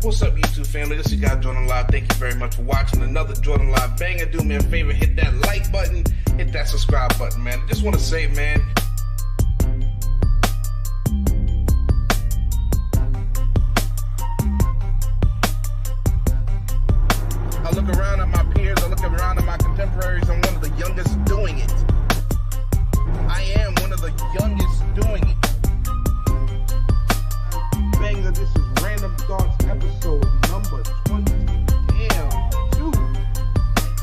What's up, YouTube family? This is your guy Jordan Live. Thank you very much for watching another Jordan Live banger. Do me a favor, hit that like button, hit that subscribe button, man. I just want to say, man, I look around at my peers, I look around at my contemporaries, I'm one of the youngest doing it. I am one of the youngest doing it. Banger, this is Random Thoughts episode number 20. Damn, dude.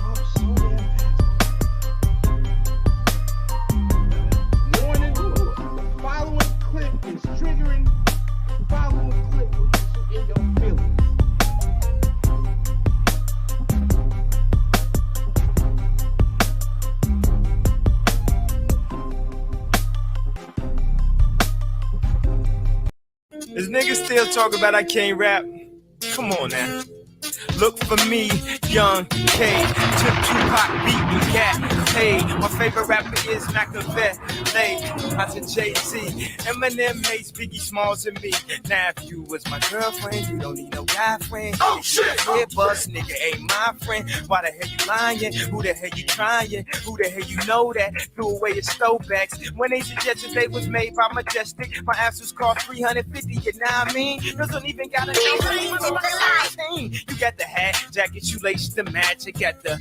I'm so damn fast. Morning, following clip is triggering. Following clip will get you in your feelings. This nigga still talk about I can't rap. Come on now. Look for me, Young K. Took Tupac, beat and cat. Hey, my favorite rapper is Machiavelli. Out to Jay-Z, Eminem, Mace, Biggie Smalls, and me. Now if you was my girlfriend, you don't need no guy friend. Oh shit! Head bust, nigga ain't my friend. Why the hell you lying? Who the hell you trying? Who the hell you know that? Threw away your throwbacks. When they suggested they was made by Majestic, my ass was cost $350. You know what I mean? Those don't even got a name. You got the hat, jacket, you laced the match. I got the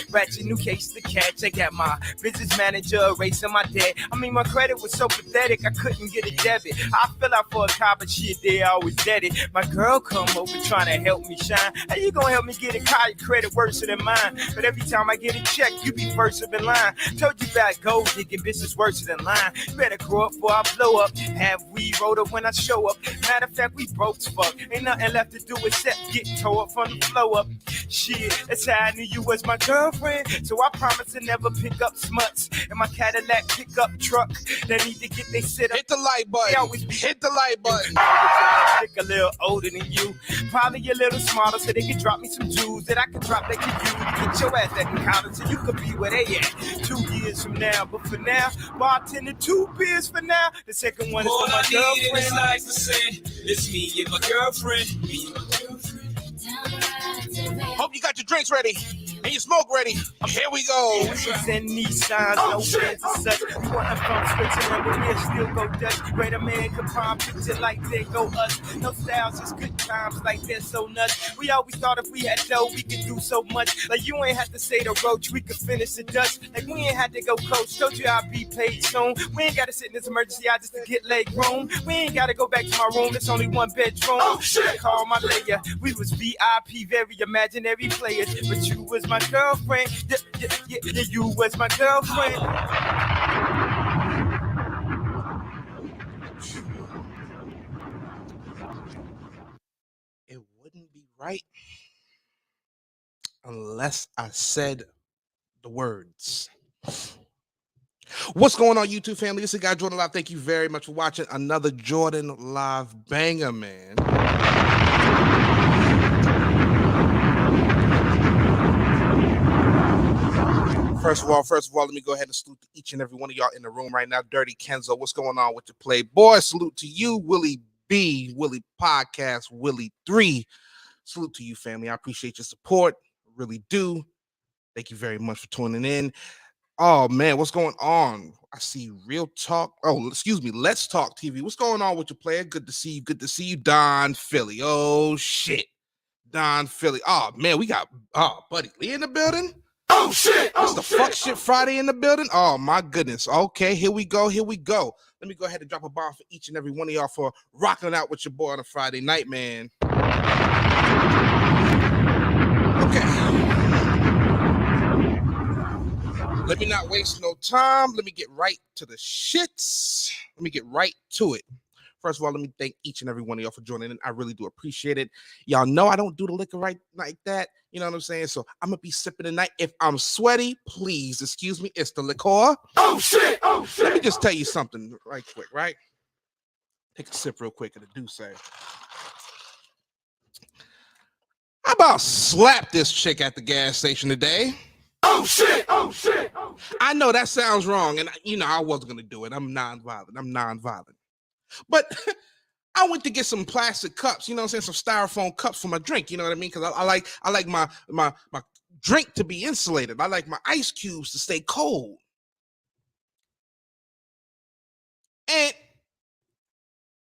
ratchet, new case to catch. I got my business manager erasing my debt. I mean, my credit was so pathetic, I couldn't get a debit. I fill out for a car, but shit, they always dead it. My girl come over trying to help me shine. How you gonna help me get a car? Your credit worse than mine. But every time I get a check, you be first in line. Told you about gold digging, business worse than line. You better grow up before I blow up. Have we wrote up when I show up? Matter of fact, we broke as fuck. Ain't nothing left to do except get tore up from the flow up. Shit, that's how I knew you was my girlfriend. So I promise to never pick up smuts in my Cadillac pickup truck. They need to get they sit up. Hit the like button. Hit the like button. A little older than you, probably a little smarter, so they can drop me some jewels that I can drop that can use to get your ass at the counter so you could be where they at 2 years from now. But for now, bartending 2 beers for now. The second one is for my girlfriend. Like to say, it's me and my girlfriend. Me and my girlfriend. Hope you got your drinks ready and your smoke ready. Here we go. And Nissans, no fans and such. We want to from Switzerland, but we'll still go Dutch. Great American prom picture like there go us. No styles, just good times like they're so nuts. We always thought if we had dough, we could do so much. Like you ain't had to say the roach, we could finish the Dutch. Like we ain't had to go coach, told you I'd be paid soon. We ain't got to sit in this emergency out just to get leg room. We ain't got to go back to my room, it's only 1 bedroom. Oh shit! I call my layer, we was VIP, very imaginary players. But you was my girlfriend, yeah, you was my girlfriend. It wouldn't be right unless I said the words. What's going on, YouTube family? This is guy Jordan Live. Thank you very much for watching another Jordan Live banger, man. First of all, let me go ahead and salute to each and every one of y'all in the room right now. Dirty Kenzo, what's going on with your play? Boy, salute to you, Willie B, Willie Podcast, Willie 3. Salute to you, family. I appreciate your support. Really do. Thank you very much for tuning in. Oh, man, what's going on? I see Real Talk. Oh, excuse me. Let's Talk TV. What's going on with your player? Good to see you. Good to see you, Don Philly. Oh, shit. Don Philly. Oh, man, we got Buddy Lee in the building. Oh, shit. It's the Fuck Shit Friday in the building. Oh, my goodness. Okay, here we go. Let me go ahead and drop a bomb for each and every one of y'all for rocking out with your boy on a Friday night, man. Okay. Let me not waste no time. Let me get right to the shits. Let me get right to it. First of all, let me thank each and every one of y'all for joining in. I really do appreciate it. Y'all know I don't do the liquor right like that. You know what I'm saying? So I'm going to be sipping tonight. If I'm sweaty, please excuse me. It's the liquor. Oh shit! Oh shit! Let me just tell you something right quick, right? Take a sip real quick of the Douce. How about slap this chick at the gas station today? Oh shit! Oh shit! Oh shit! I know that sounds wrong, and I wasn't going to do it. I'm non-violent. But I went to get some plastic cups, you know what I'm saying? Some styrofoam cups for my drink, you know what I mean? Because I like my drink to be insulated. I like my ice cubes to stay cold. And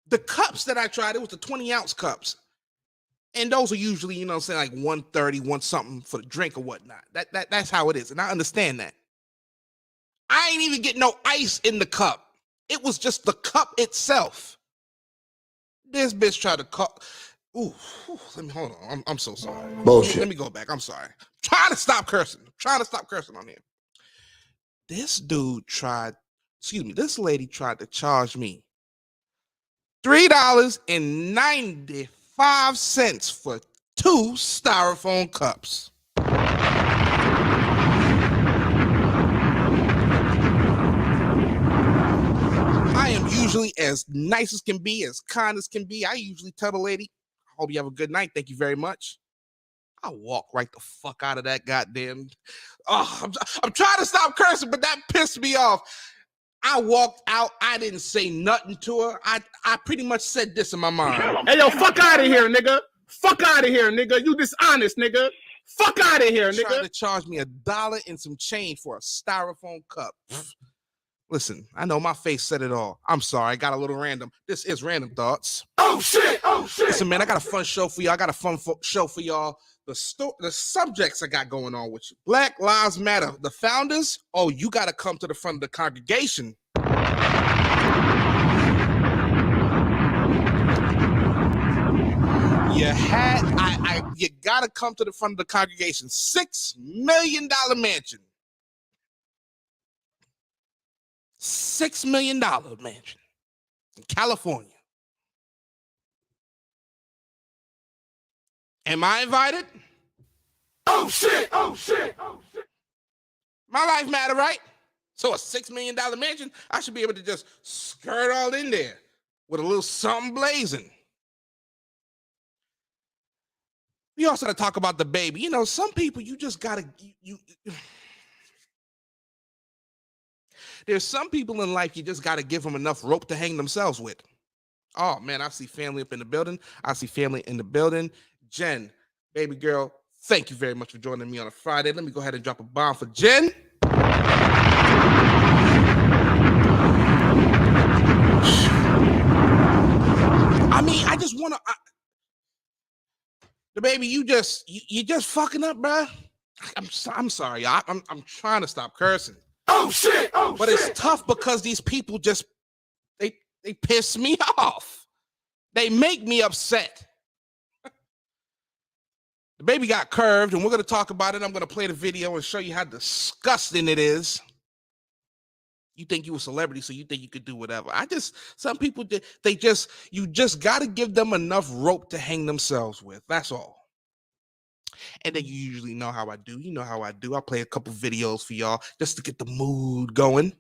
the cups that I tried, it was the 20-ounce cups. And those are usually, you know what I'm saying, like 130, one something for the drink or whatnot. That's how it is. And I understand that. I ain't even get no ice in the cup. It was just the cup itself. This bitch tried to cut. Ooh, let me hold on. I'm so sorry. Bullshit. Let me go back. I'm sorry. Trying to stop cursing. Trying to stop cursing on here. This lady tried to charge me $3.95 for 2 styrofoam cups. I am usually as nice as can be, as kind as can be. I usually tell the lady, I hope you have a good night. Thank you very much. I walk right the fuck out of that goddamn. Oh, I'm trying to stop cursing, but that pissed me off. I walked out. I didn't say nothing to her. I pretty much said this in my mind. Hey, yo, fuck out of here, nigga. Fuck out of here, nigga. You dishonest, nigga. Fuck out of here, Trying nigga. to charge me $1 and some change for a styrofoam cup. Listen, I know my face said it all. I'm sorry. I got a little random. This is Random Thoughts. Oh shit! Oh shit! Listen, man, I got a fun show for y'all. I got a fun show for y'all. The subjects I got going on with you. Black Lives Matter. The founders, oh, you got to come to the front of the congregation. You got to come to the front of the congregation. $6 million mansion. $6 million mansion in California. Am I invited? Oh shit! Oh shit! Oh shit! My life matter, right? So a $6 million mansion, I should be able to just skirt all in there with a little something blazing. We also got to talk about the baby. You know, some people you just got to, there's some people in life you just got to give them enough rope to hang themselves with. Oh, man, I see family up in the building. Jen, baby girl, thank you very much for joining me on a Friday. Let me go ahead and drop a bomb for Jen. I mean, I just want to... The baby, you just fucking up, bruh. I'm sorry, y'all. I'm trying to stop cursing. Oh shit! Oh but shit! It's tough because these people just they piss me off. They make me upset. The baby got curved, and we're gonna talk about it. I'm gonna play the video and show you how disgusting it is. You think you a celebrity, so you think you could do whatever. Some people you just gotta give them enough rope to hang themselves with. That's all. And then you usually know how I do. You know how I do. I play a couple videos for y'all just to get the mood going.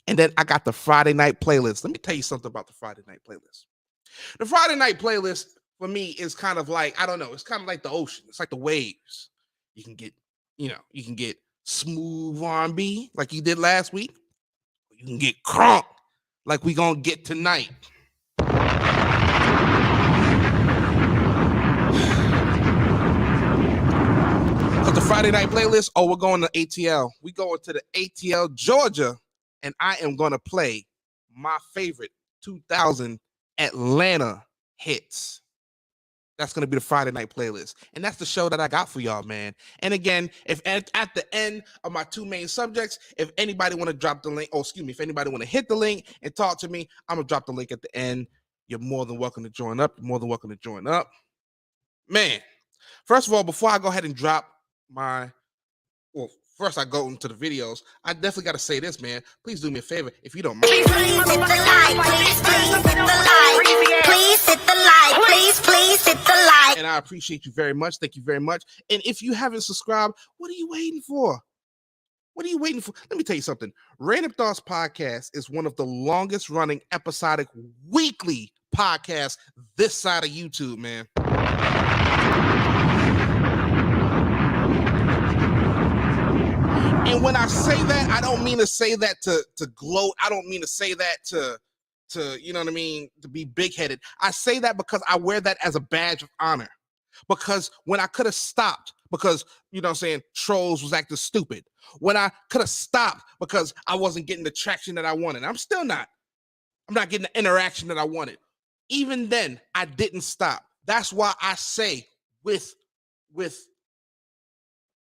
And then I got the Friday night playlist. Let me tell you something about the Friday night playlist. The Friday night playlist for me is kind of like, I don't know, it's kind of like the ocean. It's like the waves. You can get smooth R&B like you did last week. You can get crunk like we gonna get tonight. The Friday night playlist, we're going to ATL. We going to the ATL, Georgia, and I am going to play my favorite 2000 Atlanta hits. That's going to be the Friday night playlist. And that's the show that I got for y'all, man. And again, if at the end of my two main subjects, if anybody want to drop the link, if anybody want to hit the link and talk to me, I'm going to drop the link at the end. You're more than welcome to join up. You're more than welcome to join up. Man, first of all, before I go ahead and drop first I go into the videos, I definitely got to say this, man. Please do me a favor, if you don't mind. Please hit the like. Please hit the like. Please hit the like. Please hit the like. And I appreciate you very much. Thank you very much. And if you haven't subscribed, what are you waiting for? What are you waiting for? Let me tell you something. Random Thoughts Podcast is one of the longest running episodic weekly podcasts this side of YouTube, man. And when I say that, I don't mean to say that to gloat. I don't mean to say that to you know what I mean, to be big-headed. I say that because I wear that as a badge of honor. Because when I could have stopped because, you know what I'm saying, trolls was acting stupid. When I could have stopped because I wasn't getting the traction that I wanted. I'm still not. I'm not getting the interaction that I wanted. Even then, I didn't stop. That's why I say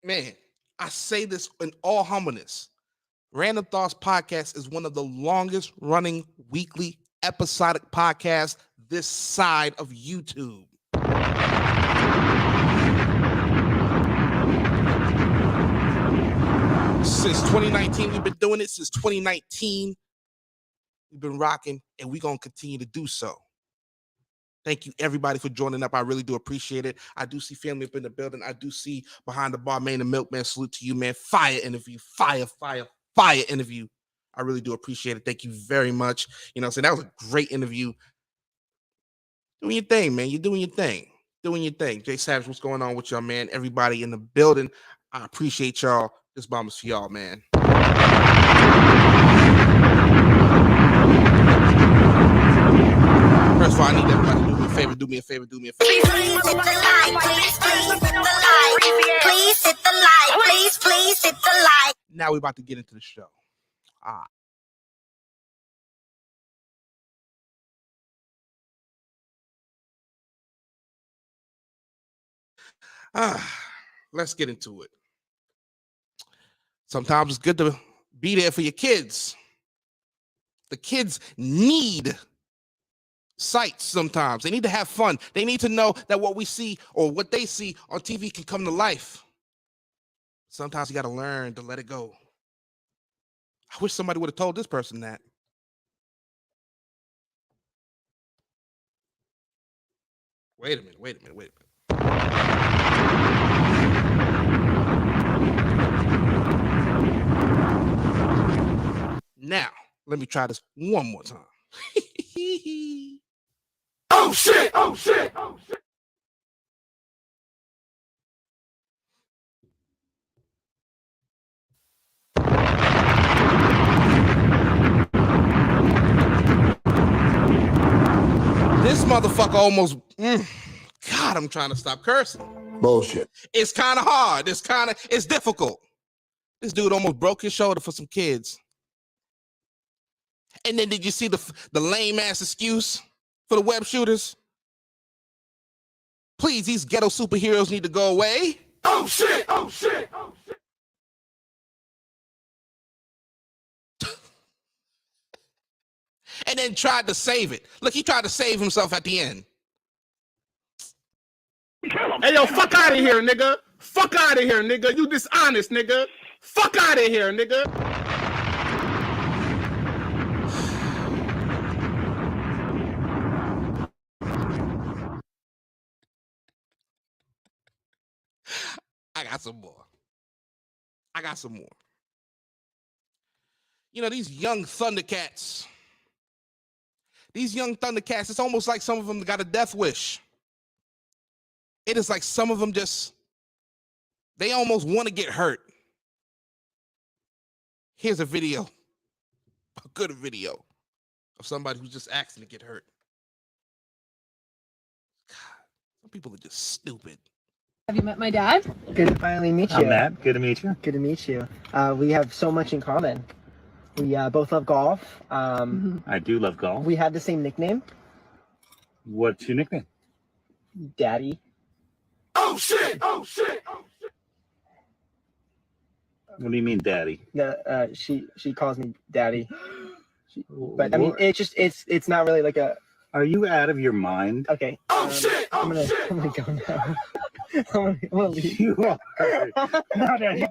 man, I say this in all humbleness. Random Thoughts Podcast is one of the longest running weekly episodic podcasts this side of YouTube. Since 2019, we've been doing it. Since 2019, we've been rocking, and we're going to continue to do so. Thank you, everybody, for joining up. I really do appreciate it. I do see family up in the building. I do see behind the bar, man, the milkman. Salute to you, man. Fire interview. Fire interview. I really do appreciate it. Thank you very much. You know what I'm saying? That was a great interview. Doing your thing, man. You're doing your thing. Doing your thing. Jay Savage, what's going on with y'all, man? Everybody in the building. I appreciate y'all. This bomb is for y'all, man. First of all, I need everybody to do me a favor. Please hit the like. Please hit the like. Please hit the like. Please hit the like. Now we're about to get into the show. Let's get into it. Sometimes it's good to be there for your kids. The kids need sights sometimes. They need to have fun. They need to know that what we see or what they see on TV can come to life. Sometimes you got to learn to let it go. I wish somebody would have told this person that. Wait a minute. Now, let me try this one more time. Oh shit! This motherfucker almost, God, I'm trying to stop cursing. Bullshit. It's kind of hard. It's difficult. This dude almost broke his shoulder for some kids. And then did you see the lame ass excuse for the web shooters? Please, these ghetto superheroes need to go away. Oh shit! And then tried to save it. Look, he tried to save himself at the end. Hey, yo, fuck out of here, nigga. Fuck out of here, nigga. You dishonest, nigga. Fuck out of here, nigga. I got some more. You know, these young Thundercats, it's almost like some of them got a death wish. It is like some of them they almost want to get hurt. Here's a good video of somebody who's just asking to get hurt. God, some people are just stupid. Have you met my dad? Good to finally meet you. I'm Matt. Good to meet you. Good to meet you. We have so much in common. We both love golf. I do love golf. We have the same nickname. What's your nickname? Daddy. Oh shit! Oh shit! What do you mean, daddy? She calls me daddy. But I mean, it's not really like a. Are you out of your mind? Okay. Oh shit! Oh I'm gonna go now. I'm gonna leave. You are. No, daddy.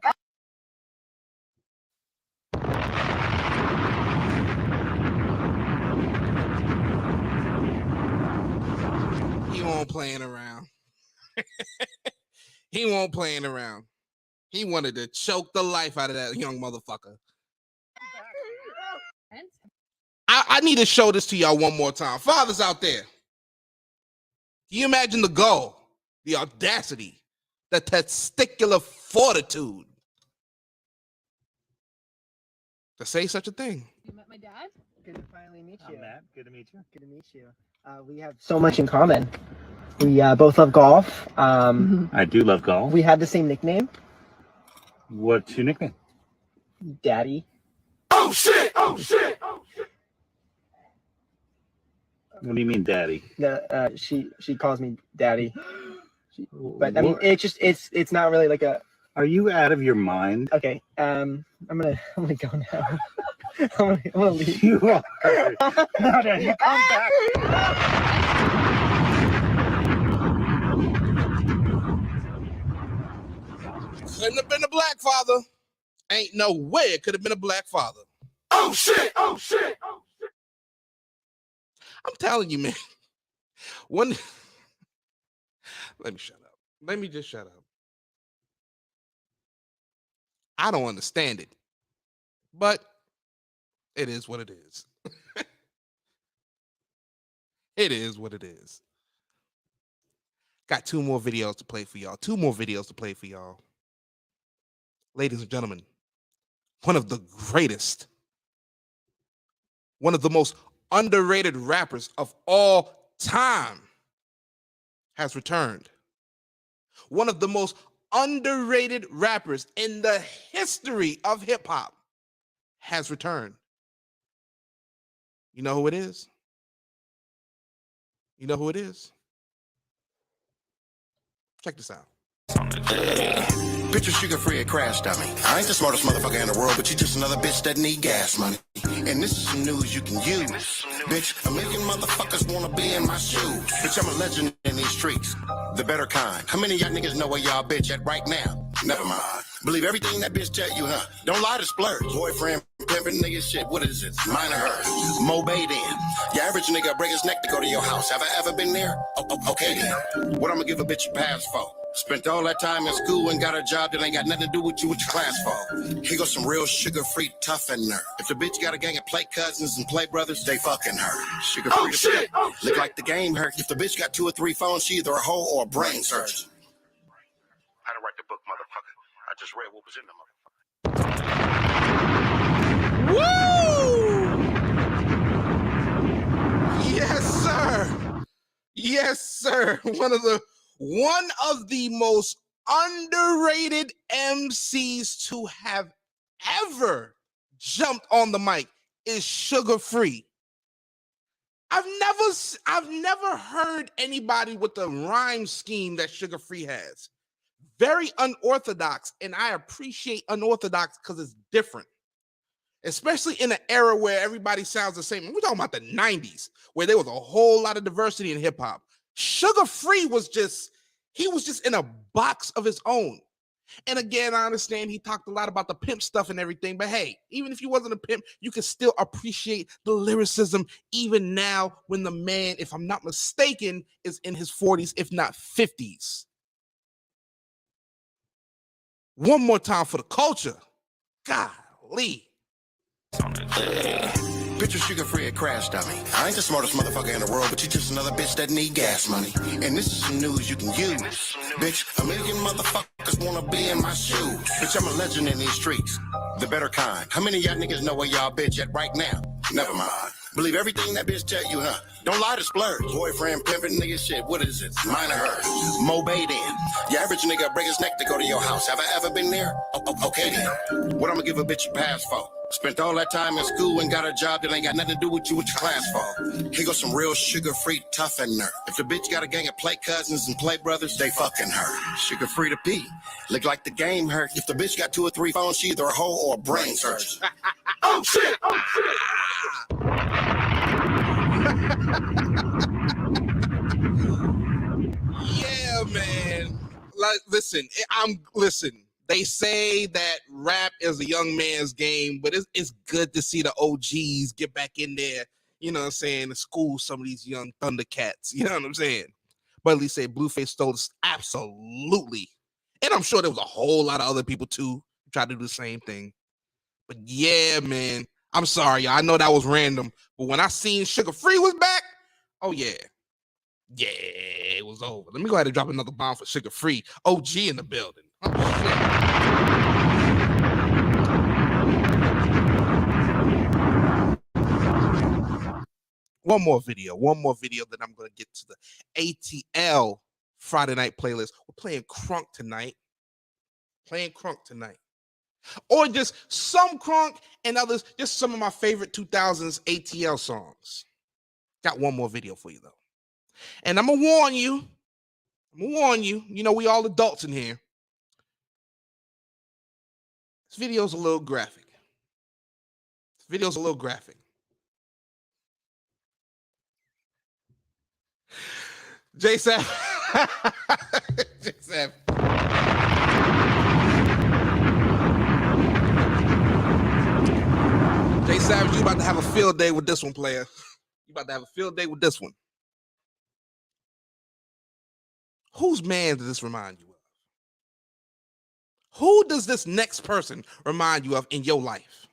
He won't playing around. He won't playing around. He wanted to choke the life out of that young motherfucker. I need to show this to y'all one more time. Fathers out there, can you imagine the gall, the audacity, the testicular fortitude to say such a thing? You met my dad? Good to finally meet you. Matt, good to meet you. Good to meet you. We have so much in common. We both love golf. I do love golf. We have the same nickname, What's your nickname? Daddy. Oh shit! Oh shit! What do you mean, daddy? She calls me daddy. But I mean, it's not really like a. Are you out of your mind? Okay. I'm gonna go now. I'm gonna leave. You are. No, daddy, come back. Couldn't have been a black father. Ain't no way it could have been a black father. Oh shit! Oh shit! Oh shit! I'm telling you, man. Let me shut up. Let me just shut up. I don't understand it, but it is what it is. It is what it is. Got two more videos to play for y'all. Ladies and gentlemen, one of the greatest, one of the most underrated rappers of all time has returned. One of the most underrated rappers in the history of hip hop has returned. You know who it is? You know who it is? Check this out. Picture sugar free a crash dummy. I ain't the smartest motherfucker in the world, but you just another bitch that need gas money. And this is some news you can use. Bitch, a million motherfuckers wanna be in my shoes. Bitch, I'm a legend in these streets. The better kind. How many of y'all niggas know where y'all bitch at right now? Never mind. Believe everything that bitch tell you, huh? Don't lie to splurge. Boyfriend, pimpin' nigga shit, what is it? Mine or hers? Mobay then. Your average nigga break his neck to go to your house. Have I ever been there? Okay then. What I'ma give a bitch a pass for? Spent all that time in school and got a job that ain't got nothing to do with you with your class for. Here goes some real sugar-free toughener. If the bitch got a gang of play cousins and play brothers, they fucking her. Sugar-free Oh shit! Oh look like the game hurt. If the bitch got 2 or 3 phones, she either a hoe or a brain surgeon. How to write the book, motherfucker. I just read what was in the motherfucker. Woo! Yes, sir. Yes, sir. One of the most underrated MCs to have ever jumped on the mic is Sugar Free. I've never heard anybody with the rhyme scheme that Sugar Free has. Very unorthodox, and I appreciate unorthodox because it's different. Especially in an era where everybody sounds the same. We're talking about the 90s, where there was a whole lot of diversity in hip-hop. Sugar Free was just in a box of his own. And again, I understand he talked a lot about the pimp stuff and everything, but hey, even if you wasn't a pimp, you can still appreciate the lyricism even now when the man, if I'm not mistaken, is in his 40s, if not 50s. One more time for the culture. Golly. Picture sugar-free a crash dummy. I ain't the smartest motherfucker in the world, but you just another bitch that need gas money. And this is some news you can use. Bitch, a million motherfuckers wanna be in my shoes. Bitch, I'm a legend in these streets. The better kind. How many of y'all niggas know where y'all bitch at right now? Never mind. Believe everything that bitch tell you, huh? Don't lie to splurge. Boyfriend, pimpin' nigga shit, what is it? Mine or hers? Mobay then. Your average nigga break his neck to go to your house. Have I ever been there? Okay then. What I'ma give a bitch a pass for? Spent all that time in school and got a job that ain't got nothing to do with you with your class for. Here goes some real sugar-free toughener. If the bitch got a gang of play cousins and play brothers, they fucking her. Sugar-free to pee. Look like the game hurt. If the bitch got 2 or 3 phones, she either a hoe or a brain surgeon. Oh shit! Oh shit! Yeah, man. Like, listen. They say that rap is a young man's game, but it's good to see the OGs get back in there, you know what I'm saying, to school some of these young Thundercats, you know what I'm saying? But at least say Blueface stole this, absolutely. And I'm sure there was a whole lot of other people too who tried to do the same thing. But yeah, man, I'm sorry, I know that was random, but when I seen Sugar Free was back, oh yeah. Yeah, it was over. Let me go ahead and drop another bomb for Sugar Free. OG in the building. Oh, shit. One more video that I'm going to get to the ATL Friday night playlist. We're playing Crunk tonight. Or just some Crunk and others, just some of my favorite 2000s ATL songs. Got one more video for you, though. And I'm going to warn you. You know, we all adults in here. This video's a little graphic. J-Sap. J-Sap. J-Savage, you about to have a field day with this one, player. You about to have a field day with this one. Whose man does this remind you of? Who does this next person remind you of in your life?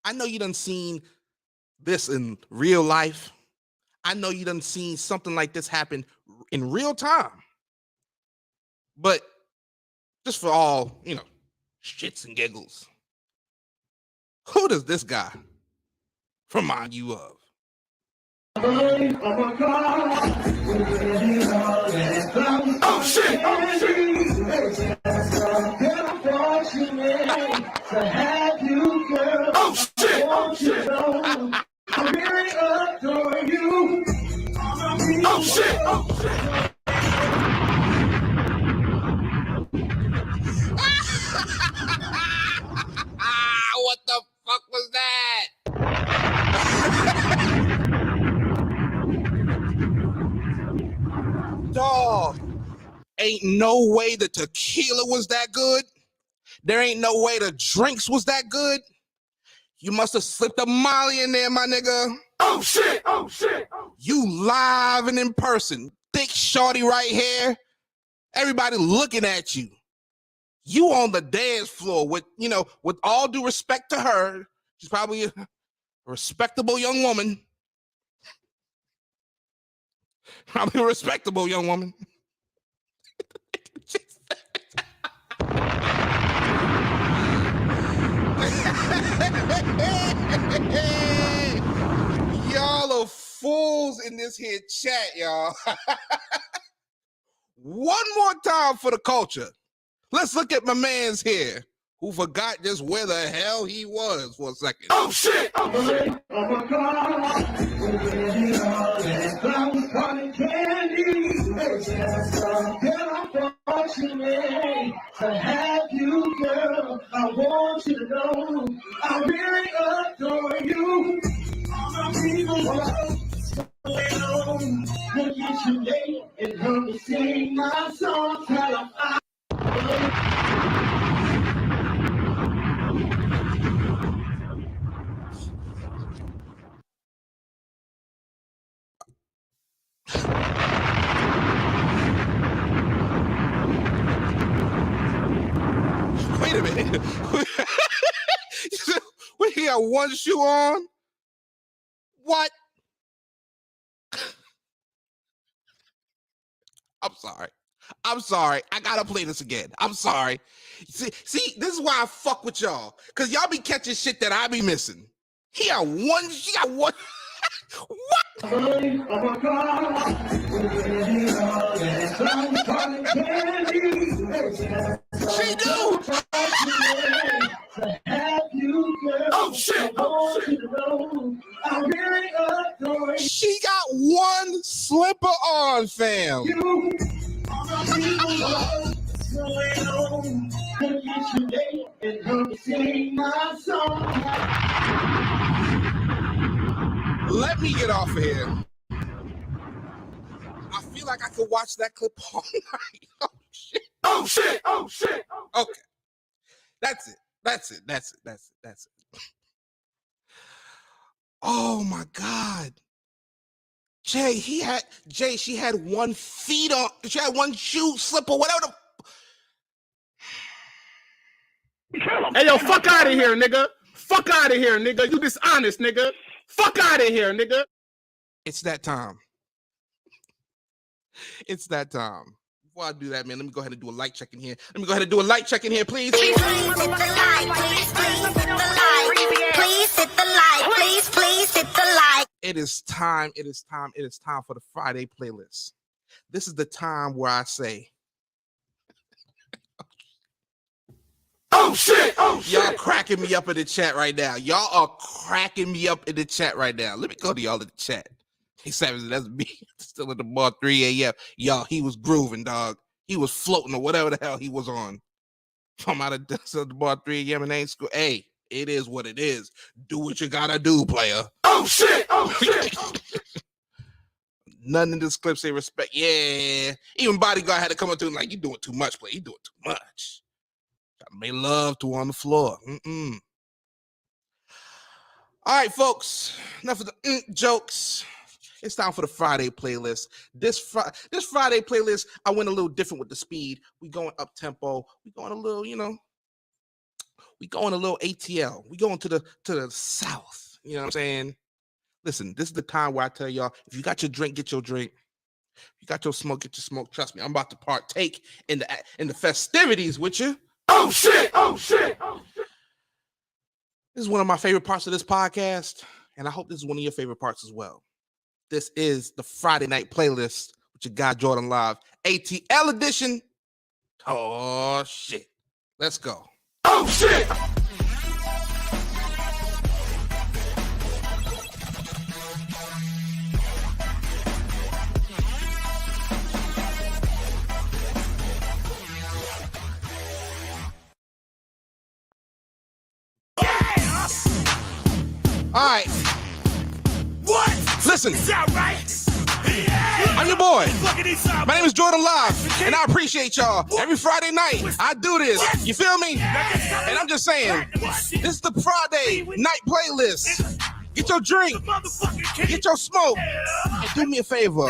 I know you done seen this in real life. I know you done seen something like this happen in real time. But just for all, you know, shits and giggles, who does this guy remind you of? Oh shit! Oh shit! Oh shit! Oh shit! I really adore you. Oh shit! Oh shit! What the fuck was that? Dog, ain't no way the tequila was that good. There ain't no way the drinks was that good. You must have slipped a Molly in there, my nigga. Oh shit! Oh shit! You live and in person. Thick shorty right here. Everybody looking at you. You on the dance floor with, you know, with all due respect to her, she's probably a respectable young woman. Probably a respectable young woman. Y'all are fools in this here chat, y'all. One more time for the culture. Let's look at my man's here, who forgot just where the hell he was for a second. Oh shit! Oh shit! To have you, girl, I want you to know I really adore you. All my people look at you late and help me sing my song. Tell Wait a minute. We got one shoe on? What? I'm sorry. I gotta play this again. I'm sorry. See, this is why I fuck with y'all. Cause y'all be catching shit that I be missing. She got one. What? She do. Oh shit! slipper on, fam. Let me get off of here. I feel like I could watch that clip all night. Oh shit. Oh shit. Oh shit. Okay. That's it. Oh my God. She had 1 feet on, she had 1 shoe, slipper, whatever the. Hey, yo, fuck out of here, nigga. Fuck out of here, nigga. You dishonest, nigga. Fuck out of here, nigga. It's that time. It's that time. Before I do that, man, let me go ahead and do a light check in here. Please. Please hit the like. Please hit the like. Please hit the like. Please hit the like. It is time for the Friday playlist. This is the time where I say, oh shit, y'all cracking me up in the chat right now. Y'all are cracking me up in the chat right now. Let me go to y'all in the chat. Hey, Savage, that's me. Still at the bar 3 a.m. Y'all, he was grooving, dog. He was floating or whatever the hell he was on. I'm out of the bar 3 a.m. and ain't school. Hey, it is what it is. Do what you gotta do, player. Oh shit! None in this clip say respect. Yeah. Even Bodyguard had to come up to him like, you doing too much, player. You doing too much. Gotta make love to on the floor. All right, folks. Enough of the jokes. It's time for the Friday playlist. This Friday playlist, I went a little different with the speed. We going up tempo. We going a little, we going a little ATL. We going to the south. You know what I'm saying? Listen, this is the time where I tell y'all, if you got your drink, get your drink. If you got your smoke, get your smoke. Trust me, I'm about to partake in the festivities with you. Oh shit! This is one of my favorite parts of this podcast, and I hope this is one of your favorite parts as well. This is the Friday night playlist with your guy Jordan Live, ATL edition. Oh shit. Let's go. Oh shit. All right. What? Listen. Is that right? Yeah. I'm your boy. My name is Jordan Live, and I appreciate y'all. Every Friday night, I do this. You feel me? And I'm just saying, this is the Friday night playlist. Get your drink, get your smoke, and do me a favor.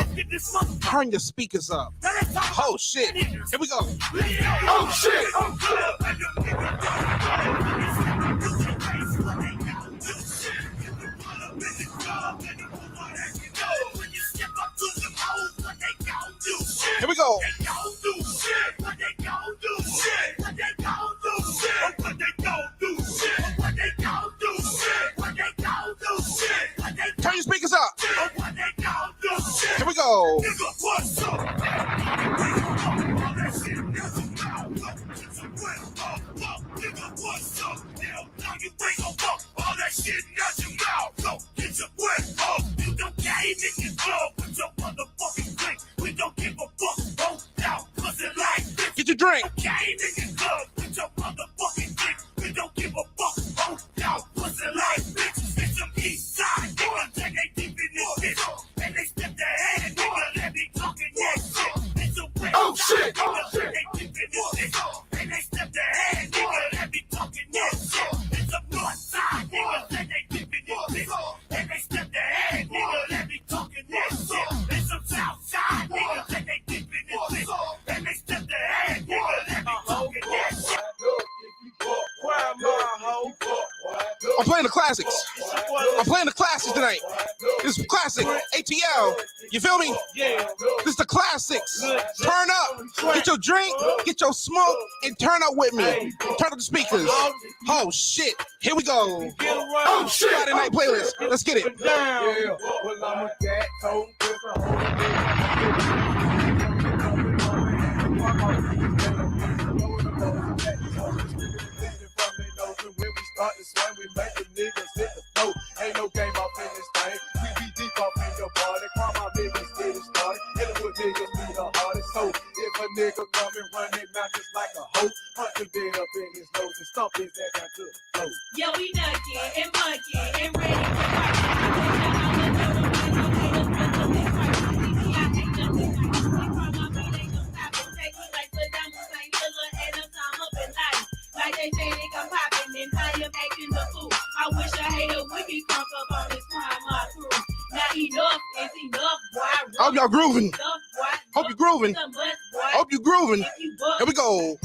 Turn your speakers up. Oh shit. Here we go. Oh shit. Here we go. Turn your speakers up. Here we go. Get your drink. Oh shit! I'm playing the classics. I'm playing the classics tonight. This is classic ATL. You feel me? Yeah. This is the classics. Turn up. Get your drink, get your smoke, and turn up with me. Turn up the speakers. Oh shit. Here we go. Oh shit. Friday night playlist. Let's get it. Start to swing, we make the niggas hit the float. Ain't no game off in this thing. We be deep off in your party. Call my niggas, get it nigga come and run their mouth just like a hoe. Punch him dead up in his nose and stomp his ass down to the floor. Yo, we nucky and monkey and ready to fight. Like they say they come popping and I am acting the fool. I wish I had a wicked crunk up on this crime my crew. Now enough is enough, boy. Hope y'all grooving. Enough, boy. Hope you grooving. Some butts, boy. Hope you grooving. If you buck, Here we go.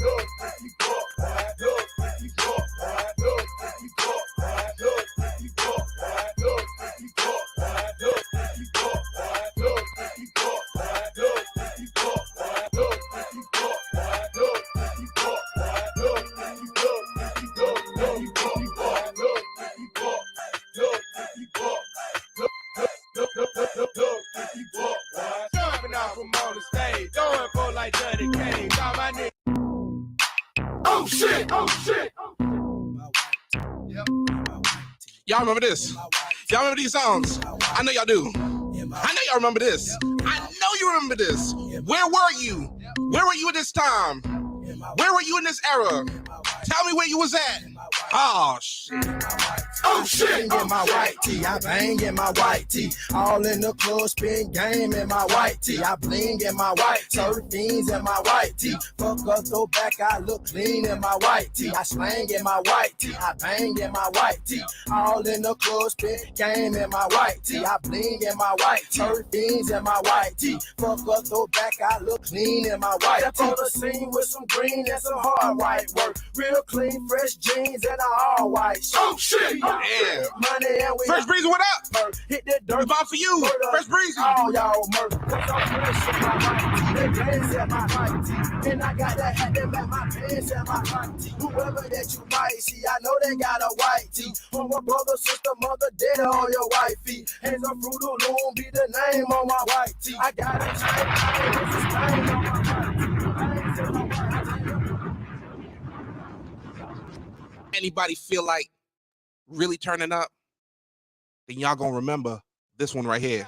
Jumping out from on the stage, throwing for like Dirty Kane. Got my nigga. Oh shit! Oh shit! Y'all remember this? Y'all remember these songs? I know y'all do. I know y'all remember this. I know you remember this. Where were you? Where were you at this time? Where were you in this era? Tell me where you was at. Oh shit. Oh shit! In my white tee, I bang in my white tee. All in the club, spin game in my white tee. I bling in my white tee. Serve fiends in my white tee. Fuck up, throw back, I look clean in my white tee. I slang in my white tee. I bang in my white tee. All in the club, spin game in my white tee. I bling in my white tee. Serve fiends in my white tee. Fuck up, throw back, I look clean in my white tee. On the scene with some green and some hard white work. Real clean, fresh jeans and a all white shirt. Oh shit! Damn. Money and we Fresh Breezy, what up? hit that dirt. It's on for you. Fresh Breezy. All y'all murder. Cause I'm fresh in my white tee. They dance at my white tee. And I got that hat that back my pants and my white tee. Whoever that you might see, I know they got a white tee. For my brother, sister, mother, dead on your white feet. Hands up through the loom, be the name on my white tee. I got a chain, this is name on my white tee. Anybody feel like really turning up, then y'all gonna remember this one right here.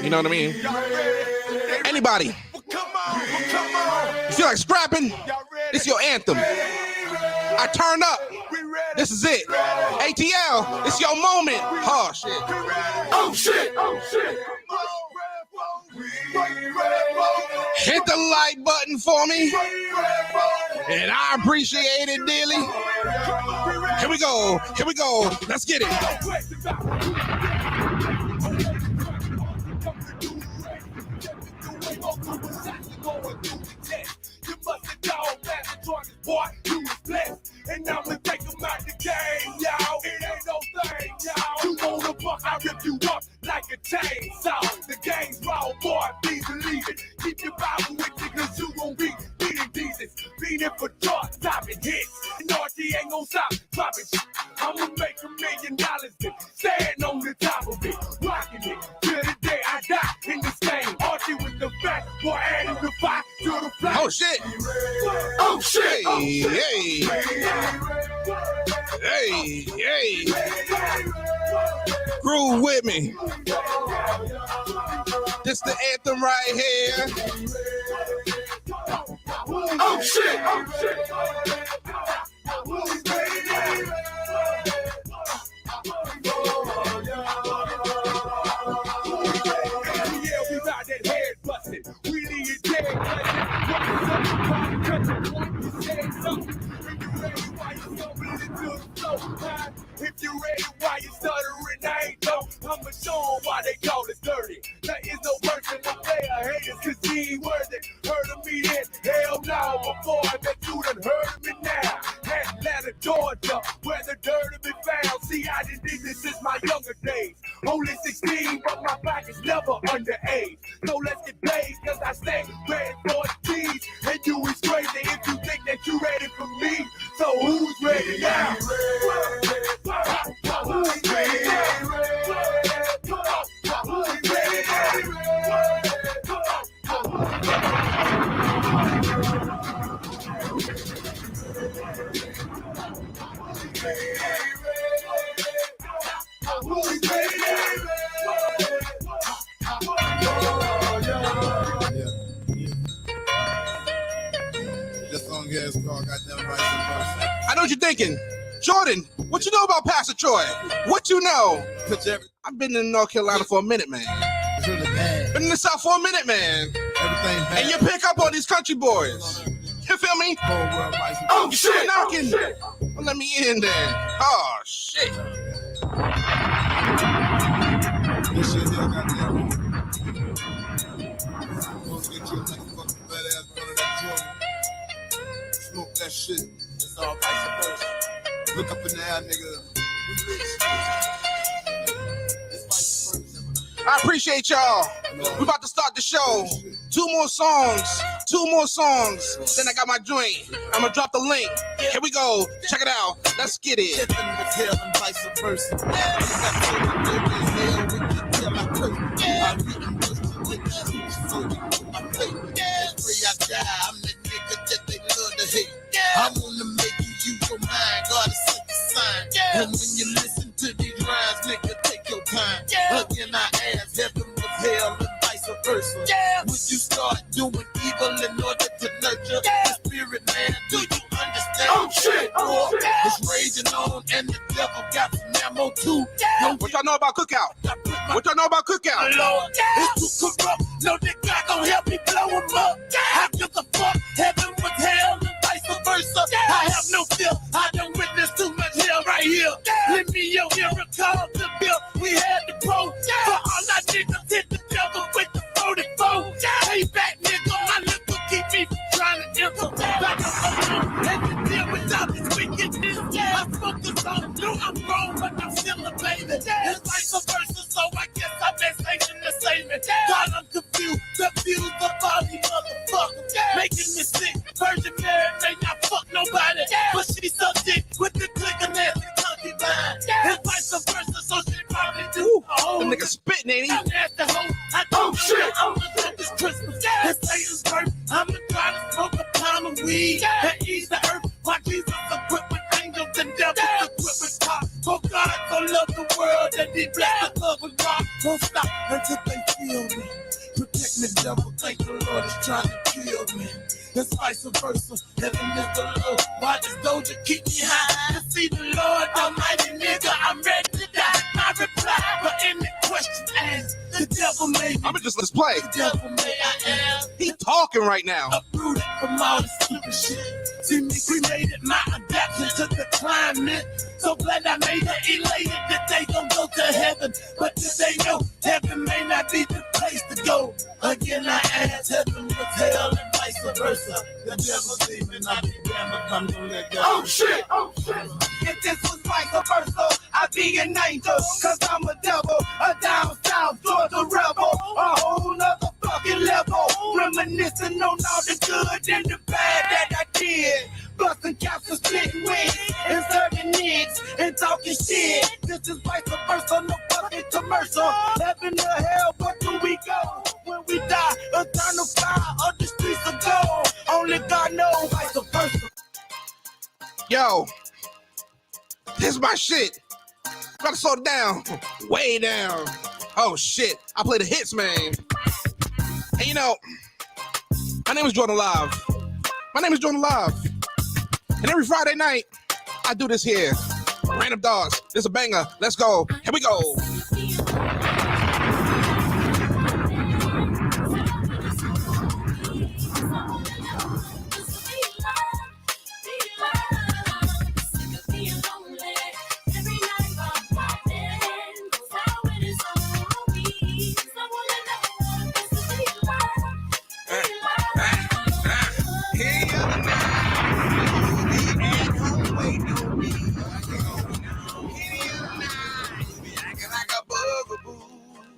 You know what I mean? Anybody? You feel like scrapping? This your anthem. I turn up. This is it. ATL, it's your moment. Oh shit. Oh shit! Oh shit! Hit the like button for me. And I appreciate it dearly. Here we go. Here we go. Let's get it. And I'ma take them out the game, y'all. It ain't no thing, y'all. You wanna fuck, I rip you up like a chainsaw. The game's raw, boy, please believe it. Keep your Bible with you, cause you gon' be beating Jesus. Beating for chart, topping hits. Naughty ain't gon' stop dropping shit. I'ma make $1 million then stand on the top of it. Rocking it till the day I die in this game. Archie with the fact, boy, adding the fire to the flag. Oh shit. Oh shit. Hey, hey. Hey, hey. Groove with me. This the anthem right here. Oh shit! Oh shit! Yeah, we got that head busted. We need it dead. If you ready, why you stuttering? I ain't know. I'ma show 'em why they call it dirty. There is no worse than the player haters, cause he ain't worth it. Heard of me then? Hell no. Before I met you done heard of me now. Atlanta, Georgia, where the dirt will be found. See, I done did this since my younger days. Only 16, but my back is never underage. So let's get paid, cause I stay ready for the cheese. And you is crazy if you think that you ready for me. So who's ready now? Who's ready now? Who's ready I know what you're thinking. Jordan, what you know about Pastor Troy? What you know? I've been in North Carolina for a minute, man. Been in the South for a minute, man. And you pick up on these country boys. You feel me? Oh, shit, knocking. Well, let me in then. Oh, shit. This shit here, goddamn. Smoke that shit. It's all vice versa. Look up in the air, nigga. I appreciate y'all. We about to start the show. Two more songs. Then I got my joint. I'm gonna drop the link. Here we go. Check it out. Let's get it. I wanna make you use your mind, God is such a sign. And when you listen to these rhymes, nigga, take your time. Again, I ask, heaven was hell and vice versa. Would you start doing evil in order to nurture the spirit, man? Do you understand? Oh shit! It's raging on, and the devil got some ammo too. What y'all know about Cookout? What y'all know about Cookout? Lord, it's too corrupt. No, that God gon' help me blow him up. How give a fuck? Heaven was hell and vice versa. I have no fear. I don't witness too much hell right here. Let me your ear call the bill. We had the pro. For all our niggas hit the devil with the 44. Hey back nigga, my liquor keep me from trying to enter. Back up and to deal with all this wickedness. I focus on no, I'm wrong, but I'm still a baby. It's vice versa, so I guess I'm station the same. God, I'm confused about these motherfuckers. Making me sick. Virgin Mary may not fuck nobody, but she's so dick with the clicker nasty concubine. It's vice versa, so she probably do. The nigga spitting, ain't he? Oh shit! I'm gonna this Christmas. It's Satan's birth. I'ma try to smoke a pound of weed and ease the earth. Why Jesus equipped with angels and devils equipped with God. Oh God, I so love the world that He blessed the love of God. Don't stop until they feel me. Protect me, devil. Thank the Lord is trying to kill me. It's vice versa. Heaven is the Lord. Why does Doja keep me high? To see the Lord Almighty, nigga, I'm ready to die. My reply, but any question asked, the devil made me. I'ma just let's play. The devil may I am. He talking right now. Uprooted from all the stupid shit. See me cremated, my adaptation to the climate. So glad I made it, elated that they gon' go to heaven. But did they know heaven may not be the place to go? Again, I ask, heaven was hell and vice versa. The devil's demon, I be damned if I'm gonna let go. Oh shit! If this was vice versa, I'd be an angel. Cause I'm a devil, a down south Georgia rebel. A whole nother fucking level. Reminiscing on all the good and the bad that I did. Busting caps and splitting wigs, inserting nicks and talking shit. This is vice versa, no fucking commercial. Heaven or hell, where do we go? When we die, eternal fire of the streets of gold. Only God knows, vice versa. Yo, this is my shit. Gotta slow it down, way down. Oh shit, I play the hits, man. And you know, my name is Jordan Live. And every Friday night, I do this here. Random Dogs. This is a banger. Let's go. Here we go.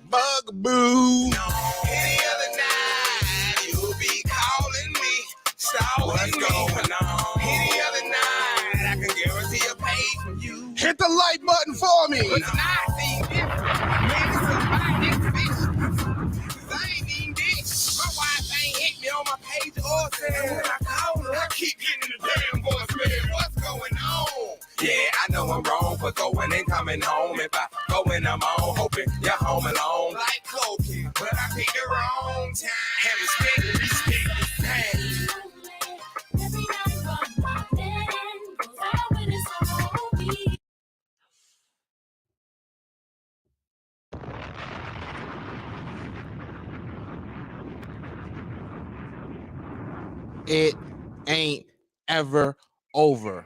Bugaboo. Any other night, you'll be calling me. What's going on? Any other night, I can guarantee a pay from you. Hit the like button for me. But tonight, things different. Man, it's about this bitch. I ain't even bitch. My wife ain't hit me on my page or said when I call her, I keep getting the damn voicemail. What's going on? Yeah, I know I'm wrong for going and coming home. If I go and I'm on, hoping you're home alone. Like cloaking, but I picked the wrong time. And respect the time. It ain't ever over.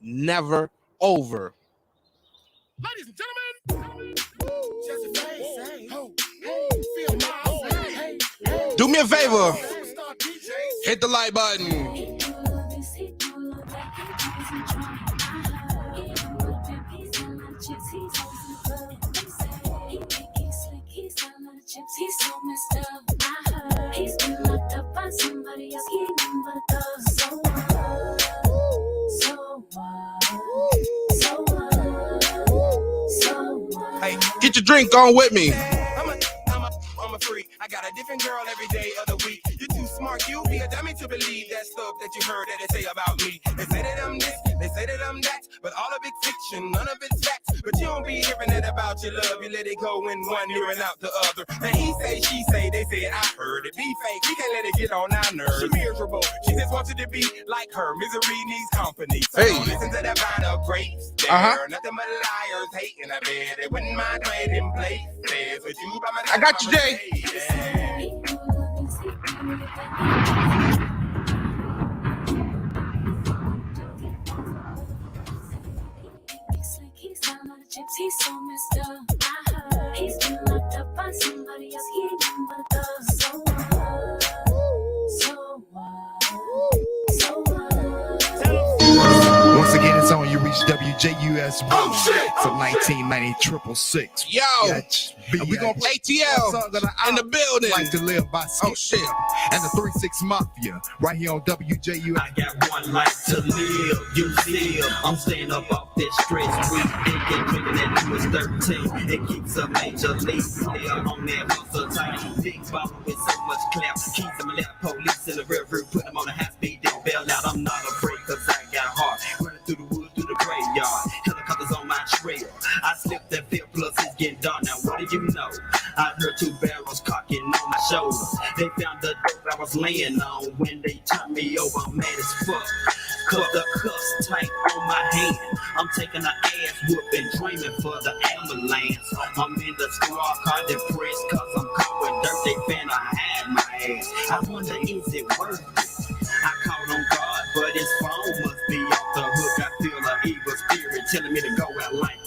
Never over. Ladies and gentlemen. Do me a favor. Hit the like button. He's so messed up. I heard he's been locked up by somebody else. He never does. So what? So what? So what? So what? Hey, get your drink on with me. I'm a freak. I got a different girl every day of the week. You're too smart, you be a dummy to believe that stuff that you heard that they say about me. They say that I'm this, they say that I'm that, but all of it's fiction, none of it's facts. But you don't be hearing it about your love. You let it go in one ear and out the other. And he say, she say, they say, I heard it. Be fake, we can't let it get on our nerves. She miserable, she just wants it to be like her. Misery needs company. So Hey. listen to that vine of grapes. There, nothing but liars hating a bed. They wouldn't mind trading places with you by my I got you, Jay. He's so messed up. I heard he's been locked up by somebody else. He never does. So what? So what? So what? Once again, it's on. You reach WJUS. Oh, shit. From 1990 666. Yo, we gonna play ATL in the building. Like to live by Oh shit. and the 3-6 Mafia right here on WJUS. I got one life to live, you still. I'm staying up off this stress week. Thinking, drinking that was 13. It keeps a major league player on that muscle tight. Big bottle with so much clap. Keys in my lap, police in the rear view. Put them on a high speed, then bail out. I'm not afraid cause I got heart. Running through the woods, through the graveyard. Helicopters on my trail. I slipped that fit, plus it's getting dark. Now what do you know? I heard 2 barrels cocking on my shoulder. They found the dope I was laying on when they turned me over. I'm mad as fuck. Cause the cuffs tight on my hand. I'm taking an ass whooping, dreaming for the ambulance. I'm in the squad car depressed cause I'm caught with dirt. They finna hide my ass. I wonder, is it worth it? I called on God, but his phone must be off the hook. I feel an evil spirit telling me to go out like a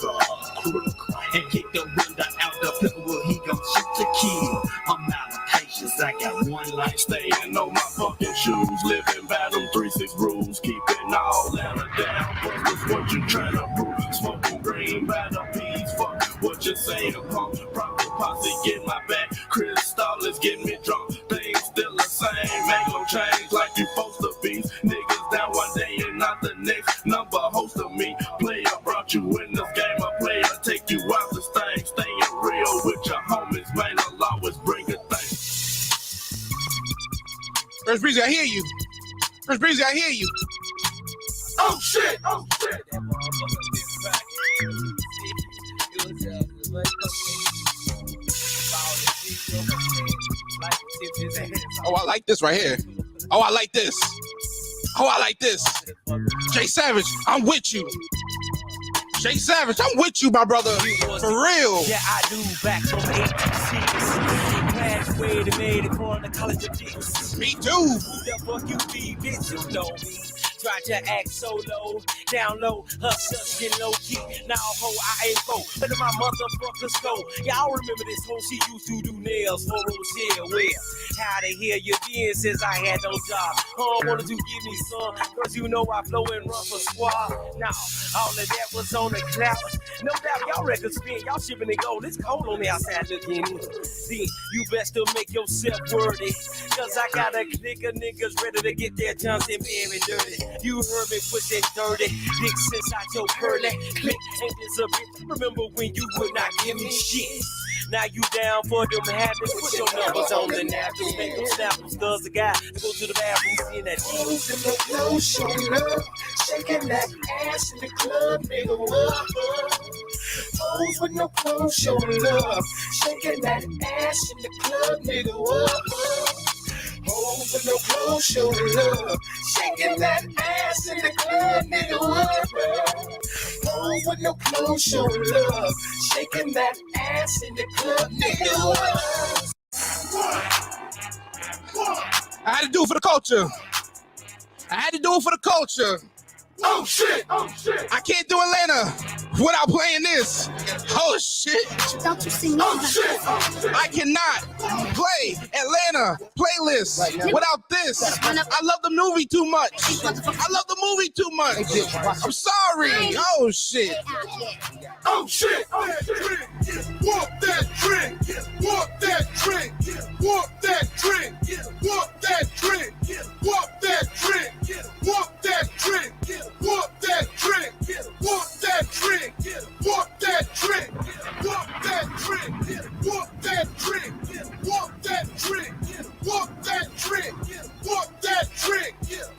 crook and kick the window out the pickle. He gon' shoot to kill. I'm out of patience. I got one life. Staying on my fucking shoes, living by them 3-6 rules, keeping all Atlanta down. What's what you tryna prove? Smoking green by the peas. Fuck what you saying, punk. Proper posse get my back. Crystal is getting me drunk. Things still the same. Ain't gon' change like you supposed to be. Niggas down one day and not the next. Number host of me. Player brought you in this game. A player take you out the stage. Staying real with your homies. Man, I'll always bring a thing. First Breezy, I hear you. First Breezy, I hear you. Oh shit! Oh shit! Oh, I like this right here. Oh, I like this. Oh, I like this. Jay Savage, I'm with you. Jay Savage, I'm with you, my brother. For real. Yeah, I do. Back from 86. Graduated, made it from the College of Dicks. Me too. Who the fuck you be, bitch? You know me. Try to act so low, down low, hustle, get low key. Now, ho, I ain't go. Let my motherfuckers go. Y'all remember this hoe? She used to do nails for Rochelle. Well, how the hell you been since I had no job? Wanted to give me some, cause you know I flow and run for squad. Now, all of that was on the cloud. No doubt, y'all records spin, y'all shipping and gold. It's cold on the outside looking in. See, you best to make yourself worthy, cause I got a clique of niggas ready to get their Johnson very dirty. You heard me pushing 30, dick since I told curly. Click ain't this a bitch. Remember when you would not give me shit? Now you down for them habits. Put your numbers on the napkins. Make them snap them cause the guy go to the bathroom seeing that Hoes in the club, showing love, shaking that ass in the club, nigga. What? Hoes with no clothes, showing love, shaking that ass in the club, nigga. What? Hoes with no clothes, showing love, shaking that ass in the club, nigga. What? Hoes with no clothes, showing love, shaking that ass in the club, nigga. What? I had to do it for the culture. I had to do it for the culture. Oh shit! Oh shit! I can't do Atlanta without playing this. Oh shit! Don't you see me? Oh shit! Oh shit! I cannot play Atlanta playlist without this. I love the movie too much. I love the movie too much. I'm sorry. Oh shit! Oh shit! Oh shit! Walk that trick! Walk that trick! Walk that trick! Walk that trick! Walk that trick! Walk that trick! Walk that trick! Walk that trick! Walk that trick! Walk that trick! Walk that trick! Walk that trick! Walk that trick! Walk that trick!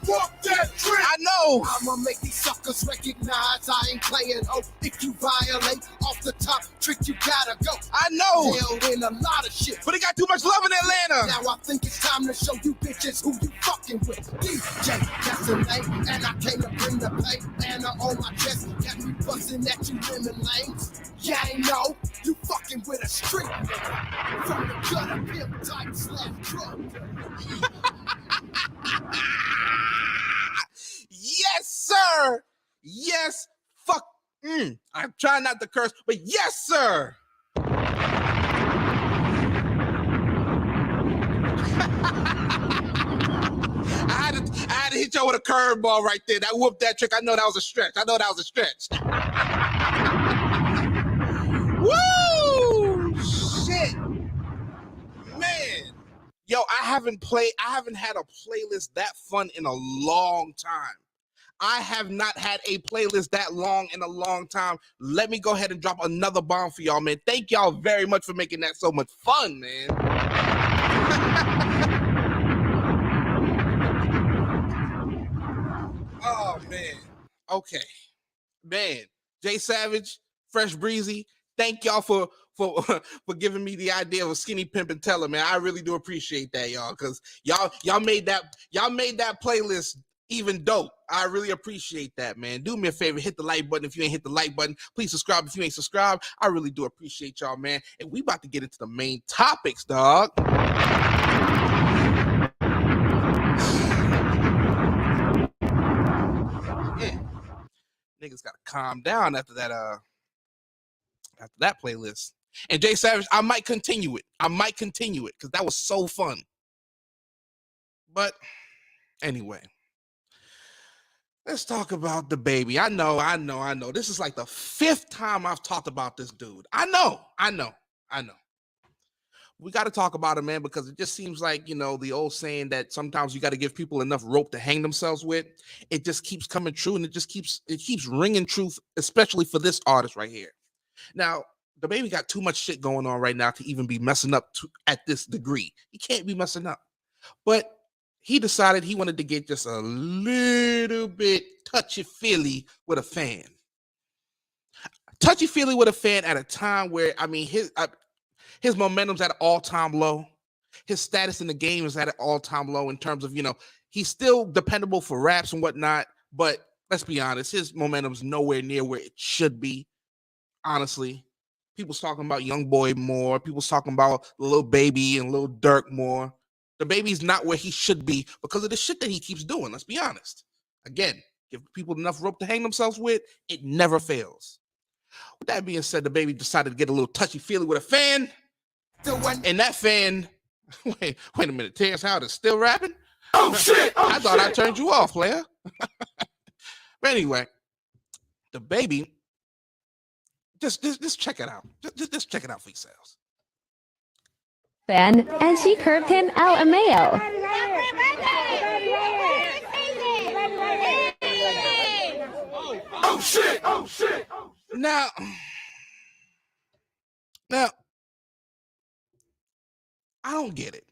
Walk that trick! I know. I'ma make these suckers recognize I ain't playing. Oh, if you violate off the top trick, you gotta go. I know. Held in a lot of shit. But it got too much love in Atlanta. Now I think it's time to show you bitches who you fucking with. DJ, that's the name, and I came to bring the pain. Anna on my chest, got me busting at you lemon lanes. Yeah, I know you fucking with a street nigga from the gutter pimp type / drug. Yes, sir. Yes, fuck. I'm trying not to curse, but yes, sir. I had to hit y'all with a curveball right there. That whooped that trick. I know that was a stretch. Woo! Shit. Man. Yo, I haven't had a playlist that fun in a long time. I have not had a playlist that long in a long time. Let me go ahead and drop another bomb for y'all, man. Thank y'all very much for making that so much fun, man. Oh, man. Okay. Man, Jay Savage, Fresh Breezy, thank y'all for giving me the idea of a skinny pimp and teller, man. I really do appreciate that, y'all, because y'all made that playlist even dope. I really appreciate that, man. Do me a favor, hit the like button if you ain't hit the like button. Please subscribe if you ain't subscribed. I really do appreciate y'all, man. And we about to get into the main topics, dog. Niggas gotta calm down after that playlist. And Jay Savage, I might continue it because that was so fun. But anyway, let's talk about the baby. I know. This is like the 5th time I've talked about this dude. I know. We got to talk about him, man, because it just seems like, the old saying that sometimes you got to give people enough rope to hang themselves with. It just keeps coming true, and it keeps ringing true, especially for this artist right here. Now, the baby got too much shit going on right now to even be messing up at this degree. He can't be messing up. But he decided he wanted to get just a little bit touchy-feely with a fan. Touchy-feely with a fan at a time where, his momentum's at an all-time low. His status in the game is at an all-time low in terms of, he's still dependable for raps and whatnot, but let's be honest, his momentum's nowhere near where it should be. Honestly, people's talking about Young Boy more. People's talking about Lil Baby and Lil Durk more. The baby's not where he should be because of the shit that he keeps doing. Let's be honest. Again, give people enough rope to hang themselves with, it never fails. With that being said, the baby decided to get a little touchy-feely with a fan. And that fan, wait a minute, Terrence Howard is still rapping? Oh shit! I thought I turned you off, player. But anyway, the baby, just check it out. Just check it out for yourselves. Fan, and she curved him LMAO. Oh shit! Oh shit! Now, I don't get it.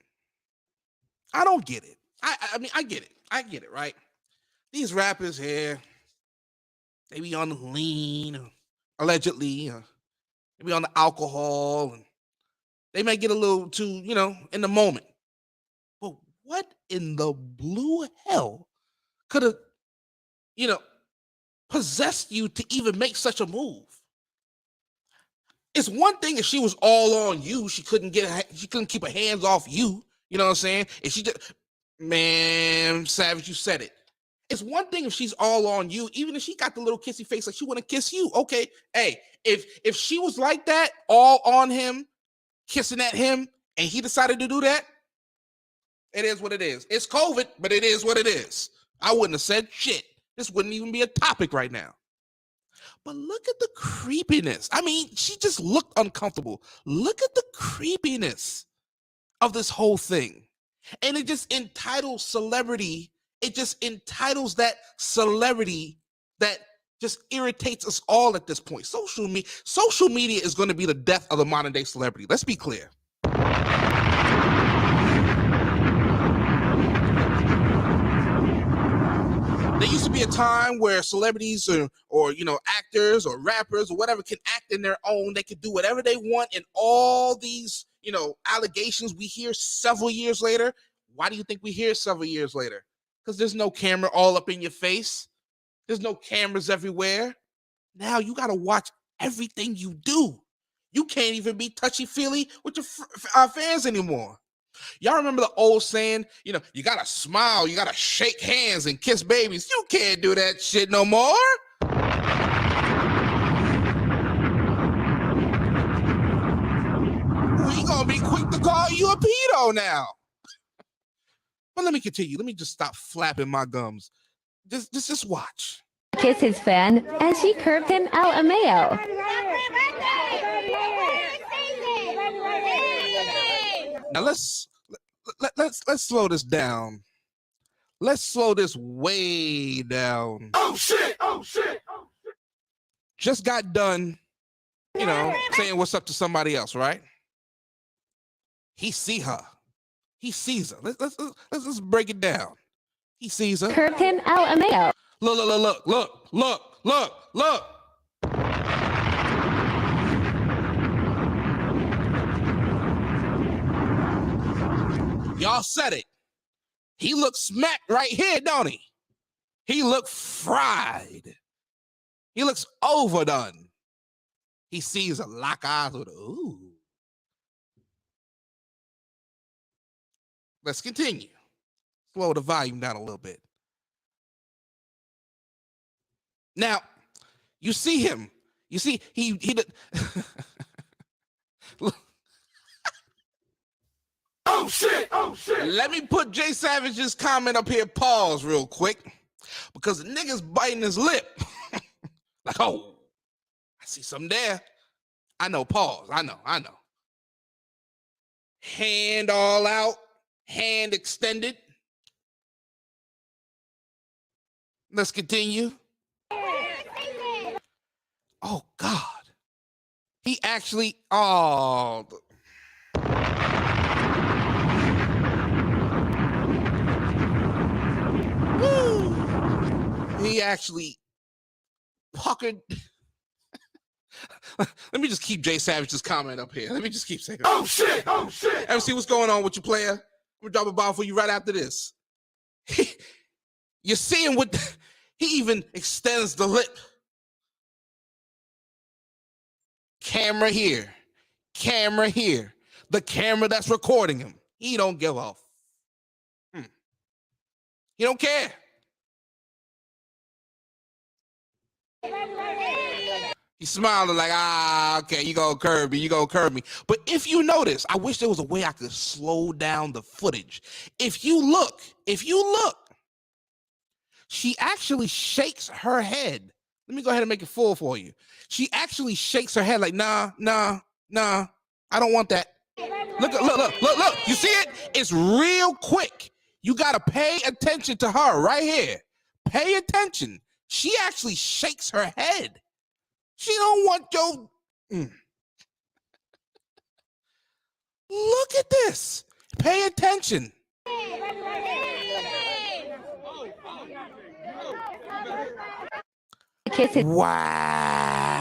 I get it. I get it, right? These rappers here, they be on the lean, allegedly, they be on the alcohol, and they may get a little too, in the moment. But what in the blue hell could have, possessed you to even make such a move? It's one thing if she was all on you, she couldn't keep her hands off you. You know what I'm saying? If she just, Man, Savage, you said it. It's one thing if she's all on you, even if she got the little kissy face like she want to kiss you. Okay, hey, if she was like that, all on him, kissing at him, and he decided to do that, it is what it is. It's COVID, but it is what it is. I wouldn't have said shit. This wouldn't even be a topic right now. But look at the creepiness. I mean, she just looked uncomfortable. Look at the creepiness of this whole thing. And it just entitles celebrity. It just entitles that celebrity that just irritates us all at this point. Social media is going to be the death of the modern day celebrity. Let's be clear. There used to be a time where celebrities or actors or rappers or whatever can act in their own. They could do whatever they want, and all these allegations we hear several years later. Why do you think we hear several years later? Because there's no camera all up in your face. There's no cameras everywhere. Now you got to watch everything you do. You can't even be touchy-feely with your fans anymore. Y'all remember the old saying, you got to smile, you got to shake hands and kiss babies. You can't do that shit no more. We gonna be quick to call you a pedo now. But let me continue. Let me just stop flapping my gums. Just watch. Kiss his fan as she curved him LMAO. Now let's slow this down. Let's slow this way down. Oh shit! Oh shit! Oh shit! Just got done, saying what's up to somebody else, right? He see her. He sees her. Let's break it down. He sees her. Curved him LMAO. Look. Y'all said it. He looks smacked right here, don't he? He looked fried. He looks overdone. He sees a lock eyes with a ooh. Let's continue. Slow the volume down a little bit. Now, you see him. You see, he Oh shit! Oh shit! Let me put Jay Savage's comment up here. Pause real quick, because the nigga's biting his lip. Like, oh, I see something there. I know. Pause. I know. Hand all out, hand extended. Let's continue. Oh God, he actually. Oh. He actually puckered. Let me just keep Jay Savage's comment up here. Let me just keep saying, oh shit, oh shit. Ever see what's going on with your player? I'm gonna drop a ball for you right after this. You're seeing what he even extends the lip. Camera here. Camera here. The camera that's recording him. He don't give a He don't care. He's smiling like, okay, you gonna curb me. But if you notice, I wish there was a way I could slow down the footage. If you look, she actually shakes her head. Let me go ahead and make it full for you. She actually shakes her head like, nah, I don't want that. Look. You see it? It's real quick. You gotta pay attention to her right here. Pay attention. She actually shakes her head. She don't want your. Look at this. Pay attention. Wow.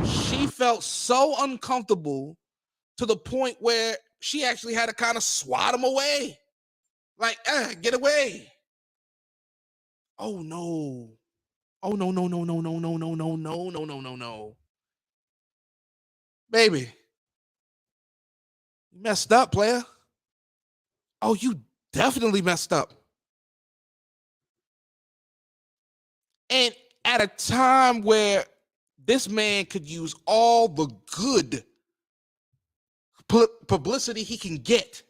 She felt so uncomfortable to the point where she actually had to kind of swat him away. Like, get away. Oh no. Oh, no. Baby. You messed up, player. Oh, you definitely messed up. And at a time where this man could use all the good publicity he can get.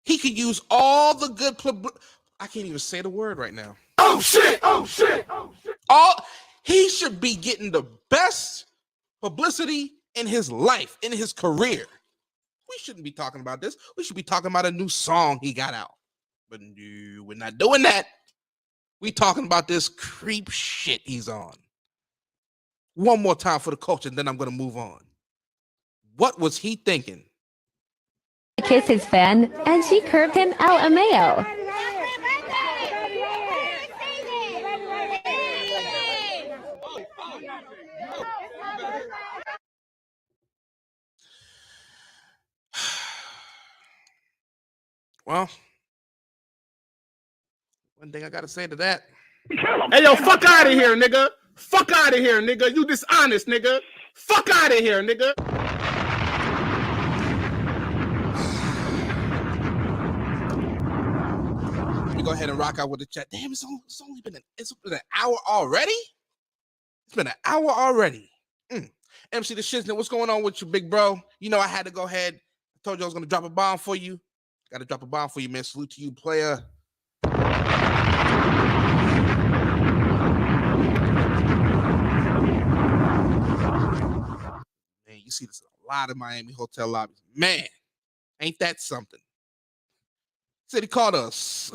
He could use all the good I can't even say the word right now. Oh shit. He should be getting the best publicity in his life, in his career. We shouldn't be talking about this. We should be talking about a new song he got out. But no, we're not doing that. We talking about this creep shit he's on. One more time for the culture, and then I'm going to move on. What was he thinking? Kiss his fan, and she curved him LMAO. Well, one thing I got to say to that. Hey, yo, fuck out of here, nigga. Fuck out of here, nigga. You dishonest, nigga. Fuck out of here, nigga. Let me go ahead and rock out with the chat. Damn, it's only been an hour already? It's been an hour already. MC the Shiznit, what's going on with you, big bro? You know I had to go ahead. I told you I was going to drop a bomb for you. Got to drop a bomb for you, man. Salute to you, player. Man, you see this in a lot of Miami hotel lobbies. Man, ain't that something? Said he called us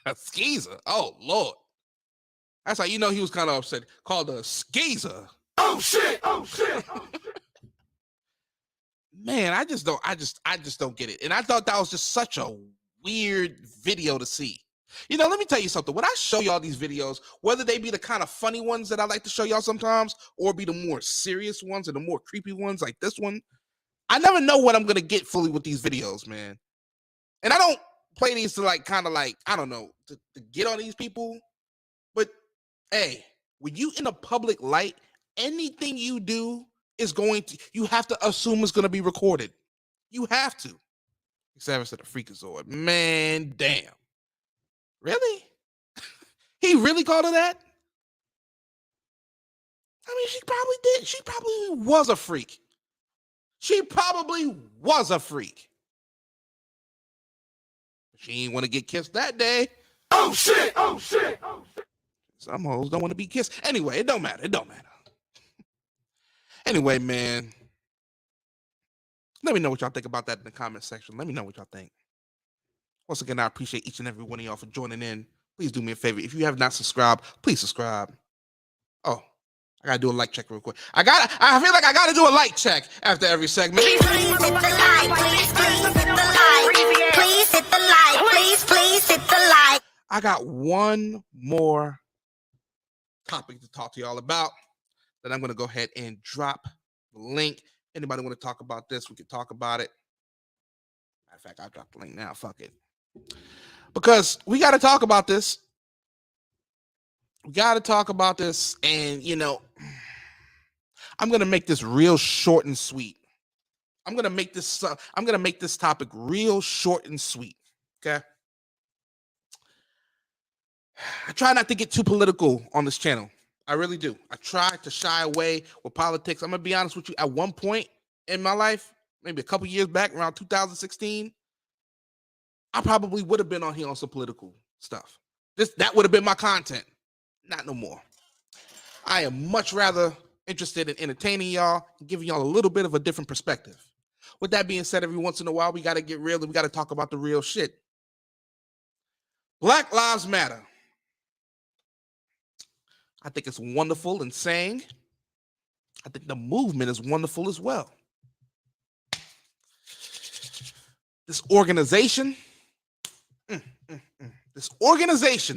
a skeezer. Oh, Lord. That's how you know he was kind of upset. Called a skeezer. Oh, shit. Man, I just don't get it. And I thought that was just such a weird video to see. You know, let me tell you something. When I show y'all these videos, whether they be the kind of funny ones that I like to show y'all sometimes, or be the more serious ones and the more creepy ones like this one, I never know what I'm going to get fully with these videos, man. And I don't play these to like, kind of like, I don't know, to get on these people. But hey, when you in a public light, anything you do is you have to assume it's going to be recorded. You have to. Except for the Freakazoid. Man, damn. Really? He really called her that? I mean, she probably did. She probably was a freak. She ain't want to get kissed that day. Oh, shit. Some hoes don't want to be kissed. Anyway, it don't matter. Anyway, man, let me know what y'all think about that in the comment section. Let me know what y'all think. Once again, I appreciate each and every one of y'all for joining in. Please do me a favor. If you have not subscribed, please subscribe. Oh, I got to do a like check real quick. I feel like I got to do a like check after every segment. Please hit the like. Please hit the like. Please hit the like. Please hit the like. I got one more topic to talk to y'all about. Then I'm going to go ahead and drop the link. Anybody want to talk about this, we can talk about it. Matter of fact, I'll drop the link now. Fuck it. Because we got to talk about this. And, you know, I'm going to make this real short and sweet. I'm going to make this topic real short and sweet. Okay? I try not to get too political on this channel. I really do. I try to shy away with politics. I'm going to be honest with you. At one point in my life, maybe a couple years back, around 2016, I probably would have been on here on some political stuff. That would have been my content. Not no more. I am much rather interested in entertaining y'all and giving y'all a little bit of a different perspective. With that being said, every once in a while, we got to get real and we got to talk about the real shit. Black Lives Matter. I think it's wonderful and saying. I think the movement is wonderful as well. This organization,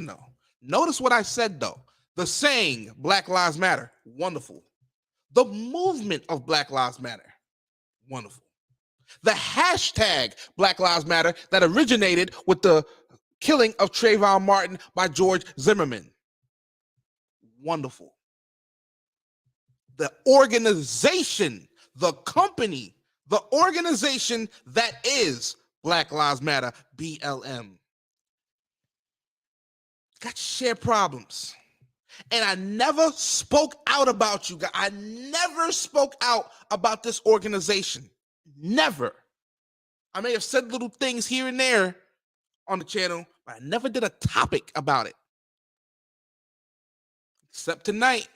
though, notice what I said, though. The saying, Black Lives Matter, wonderful. The movement of Black Lives Matter, wonderful. The hashtag Black Lives Matter that originated with the killing of Trayvon Martin by George Zimmerman, wonderful. The organization, the company, the organization that is Black Lives Matter, BLM, got shared problems. And I never spoke out about you guys. I never spoke out about this organization. Never. I may have said little things here and there on the channel, but I never did a topic about it. Except tonight.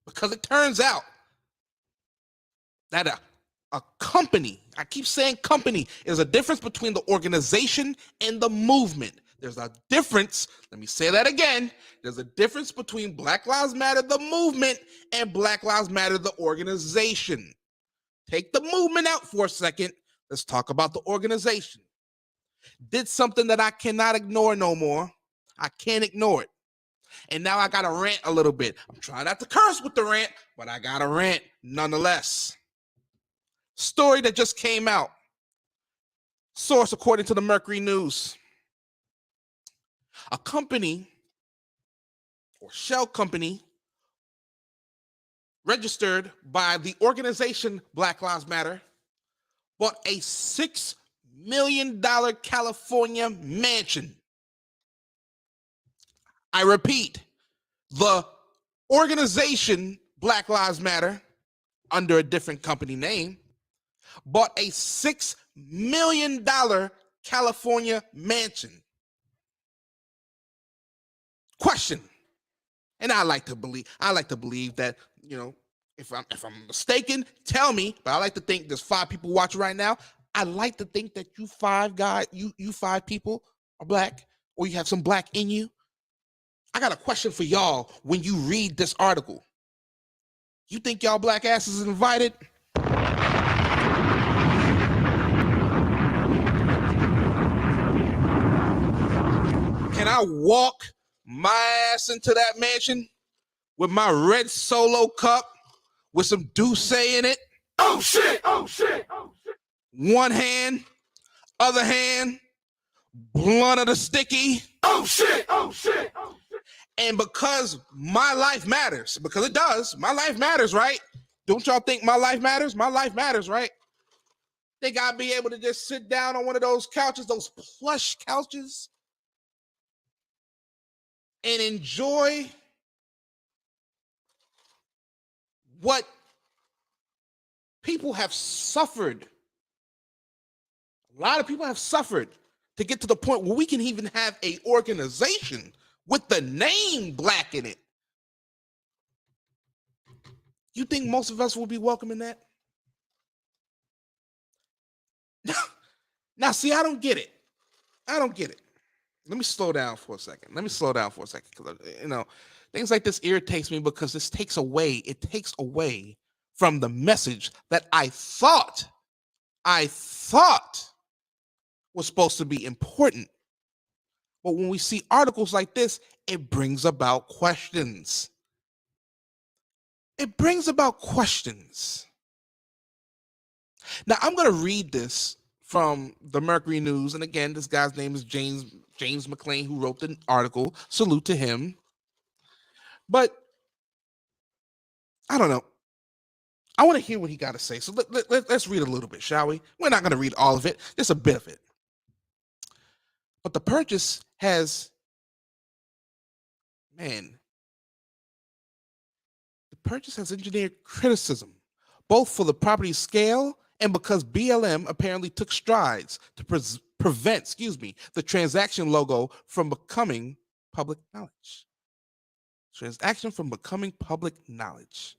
Because it turns out that a company, I keep saying company, is a difference between the organization and the movement. There's a difference. Let me say that again. There's a difference between Black Lives Matter, the movement, and Black Lives Matter, the organization. Take the movement out for a second. Let's talk about the organization. Did something that I cannot ignore no more. I can't ignore it. And now I got to rant a little bit. I'm trying not to curse with the rant, but I got to rant nonetheless. Story that just came out. Source according to the Mercury News. A company or shell company registered by the organization Black Lives Matter bought a $6 million California mansion. I repeat, the organization Black Lives Matter, under a different company name, bought a $6 million California mansion. Question, and I like to believe that, you know, if I'm mistaken, tell me, but I like to think there's 5 people watching right now. I like to think that you 5 people are black, or you have some black in you. I got a question for y'all when you read this article. You think y'all black asses is invited? Can I walk my ass into that mansion with my red Solo cup with some Douce in it? Oh shit, oh shit, oh shit. One hand, other hand, blunt of the sticky. Oh shit, oh shit, oh shit. And because my life matters, because it does, my life matters, right? Don't y'all think my life matters? My life matters, right? Think I'd be able to just sit down on one of those couches, those plush couches, and enjoy what people have suffered. A lot of people have suffered to get to the point where we can even have an organization with the name black in it. You think most of us will be welcoming that? Now, see, I don't get it. I don't get it. Let me slow down for a second. Because, you know, things like this irritates me because it takes away from the message that I thought was supposed to be important. But when we see articles like this, it brings about questions. It brings about questions. Now, I'm going to read this from the Mercury News. And again, this guy's name is James McLean, who wrote the article. Salute to him. But I don't know. I want to hear what he got to say. So let's read a little bit, shall we? We're not going to read all of it, just a bit of it. But the purchase has, engineered criticism, both for the property's scale and because BLM apparently took strides to prevent, the transaction logo from becoming public knowledge. Transaction from becoming public knowledge.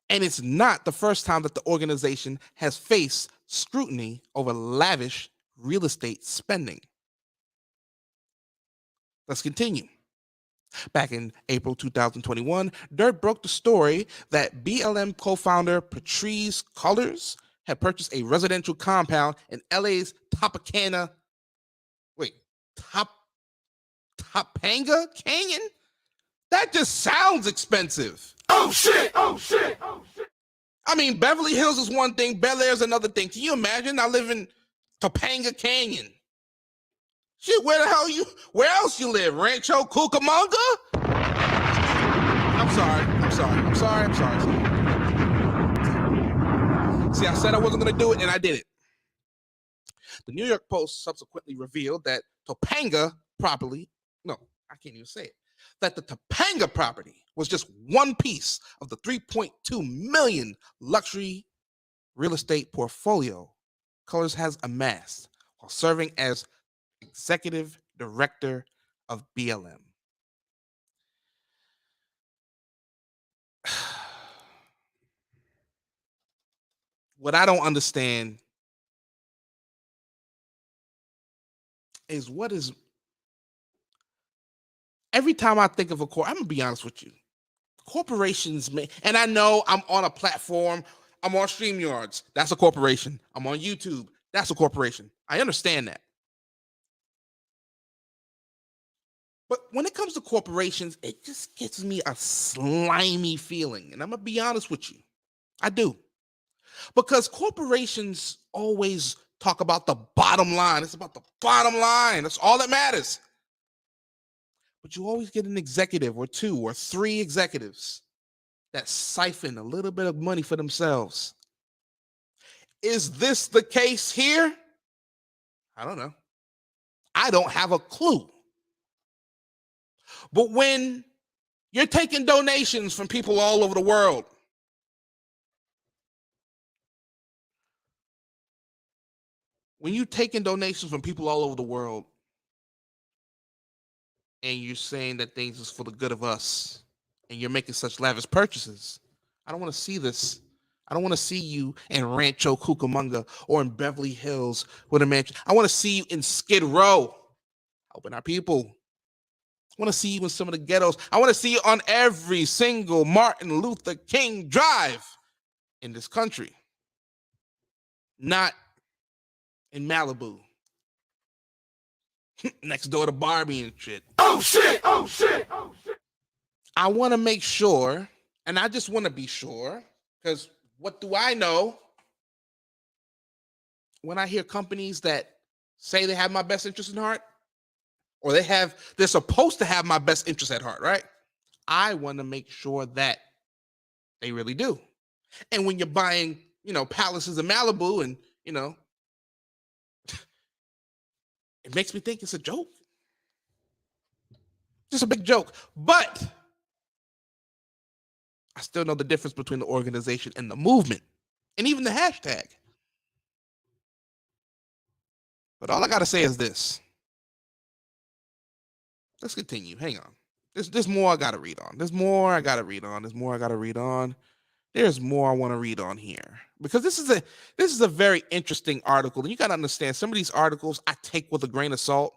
And it's not the first time that the organization has faced scrutiny over lavish real estate spending. Let's continue. Back in April 2021, Dirt broke the story that BLM co-founder Patrisse Cullors had purchased a residential compound in LA's Topanga Canyon? That just sounds expensive. Oh shit, oh shit, oh shit. I mean, Beverly Hills is one thing, Bel Air is another thing. Can you imagine? I live in Topanga Canyon. Shit, where else you live? Rancho Cucamonga? sorry. See, I said I wasn't going to do it, and I did it. The New York Post subsequently revealed that Topanga property, no, I can't even say it, that the Topanga property was just one piece of the $3.2 million luxury real estate portfolio Colors has amassed while serving as executive director of BLM. What I don't understand is every time I think of a I'm gonna be honest with you. Corporations and I know I'm on a platform, I'm on StreamYards, that's a corporation. I'm on YouTube, that's a corporation. I understand that. But when it comes to corporations, it just gives me a slimy feeling. And I'm gonna be honest with you. I do. Because corporations always talk about the bottom line. It's about the bottom line. That's all that matters. But you always get an executive or two or three executives that siphon a little bit of money for themselves. Is this the case here? I don't know. I don't have a clue. But when you're taking donations from people all over the world, when you're taking donations from people all over the world and you're saying that things is for the good of us and you're making such lavish purchases, I don't want to see this. I don't want to see you in Rancho Cucamonga or in Beverly Hills with a mansion. I want to see you in Skid Row helping our people. I want to see you in some of the ghettos. I want to see you on every single Martin Luther King Drive in this country, not in Malibu, next door to Barbie and shit. Oh shit! I want to make sure, and I just want to be sure, because what do I know when I hear companies that say they have my best interest in heart, or they're supposed to have my best interest at heart, right? I want to make sure that they really do. And when you're buying, palaces in Malibu and, it makes me think it's a joke. Just a big joke. But I still know the difference between the organization and the movement, and even the hashtag. But all I got to say is this. Let's continue. Hang on. There's more I got to read on. There's more I want to read on here. Because this is a very interesting article. And you got to understand, some of these articles I take with a grain of salt.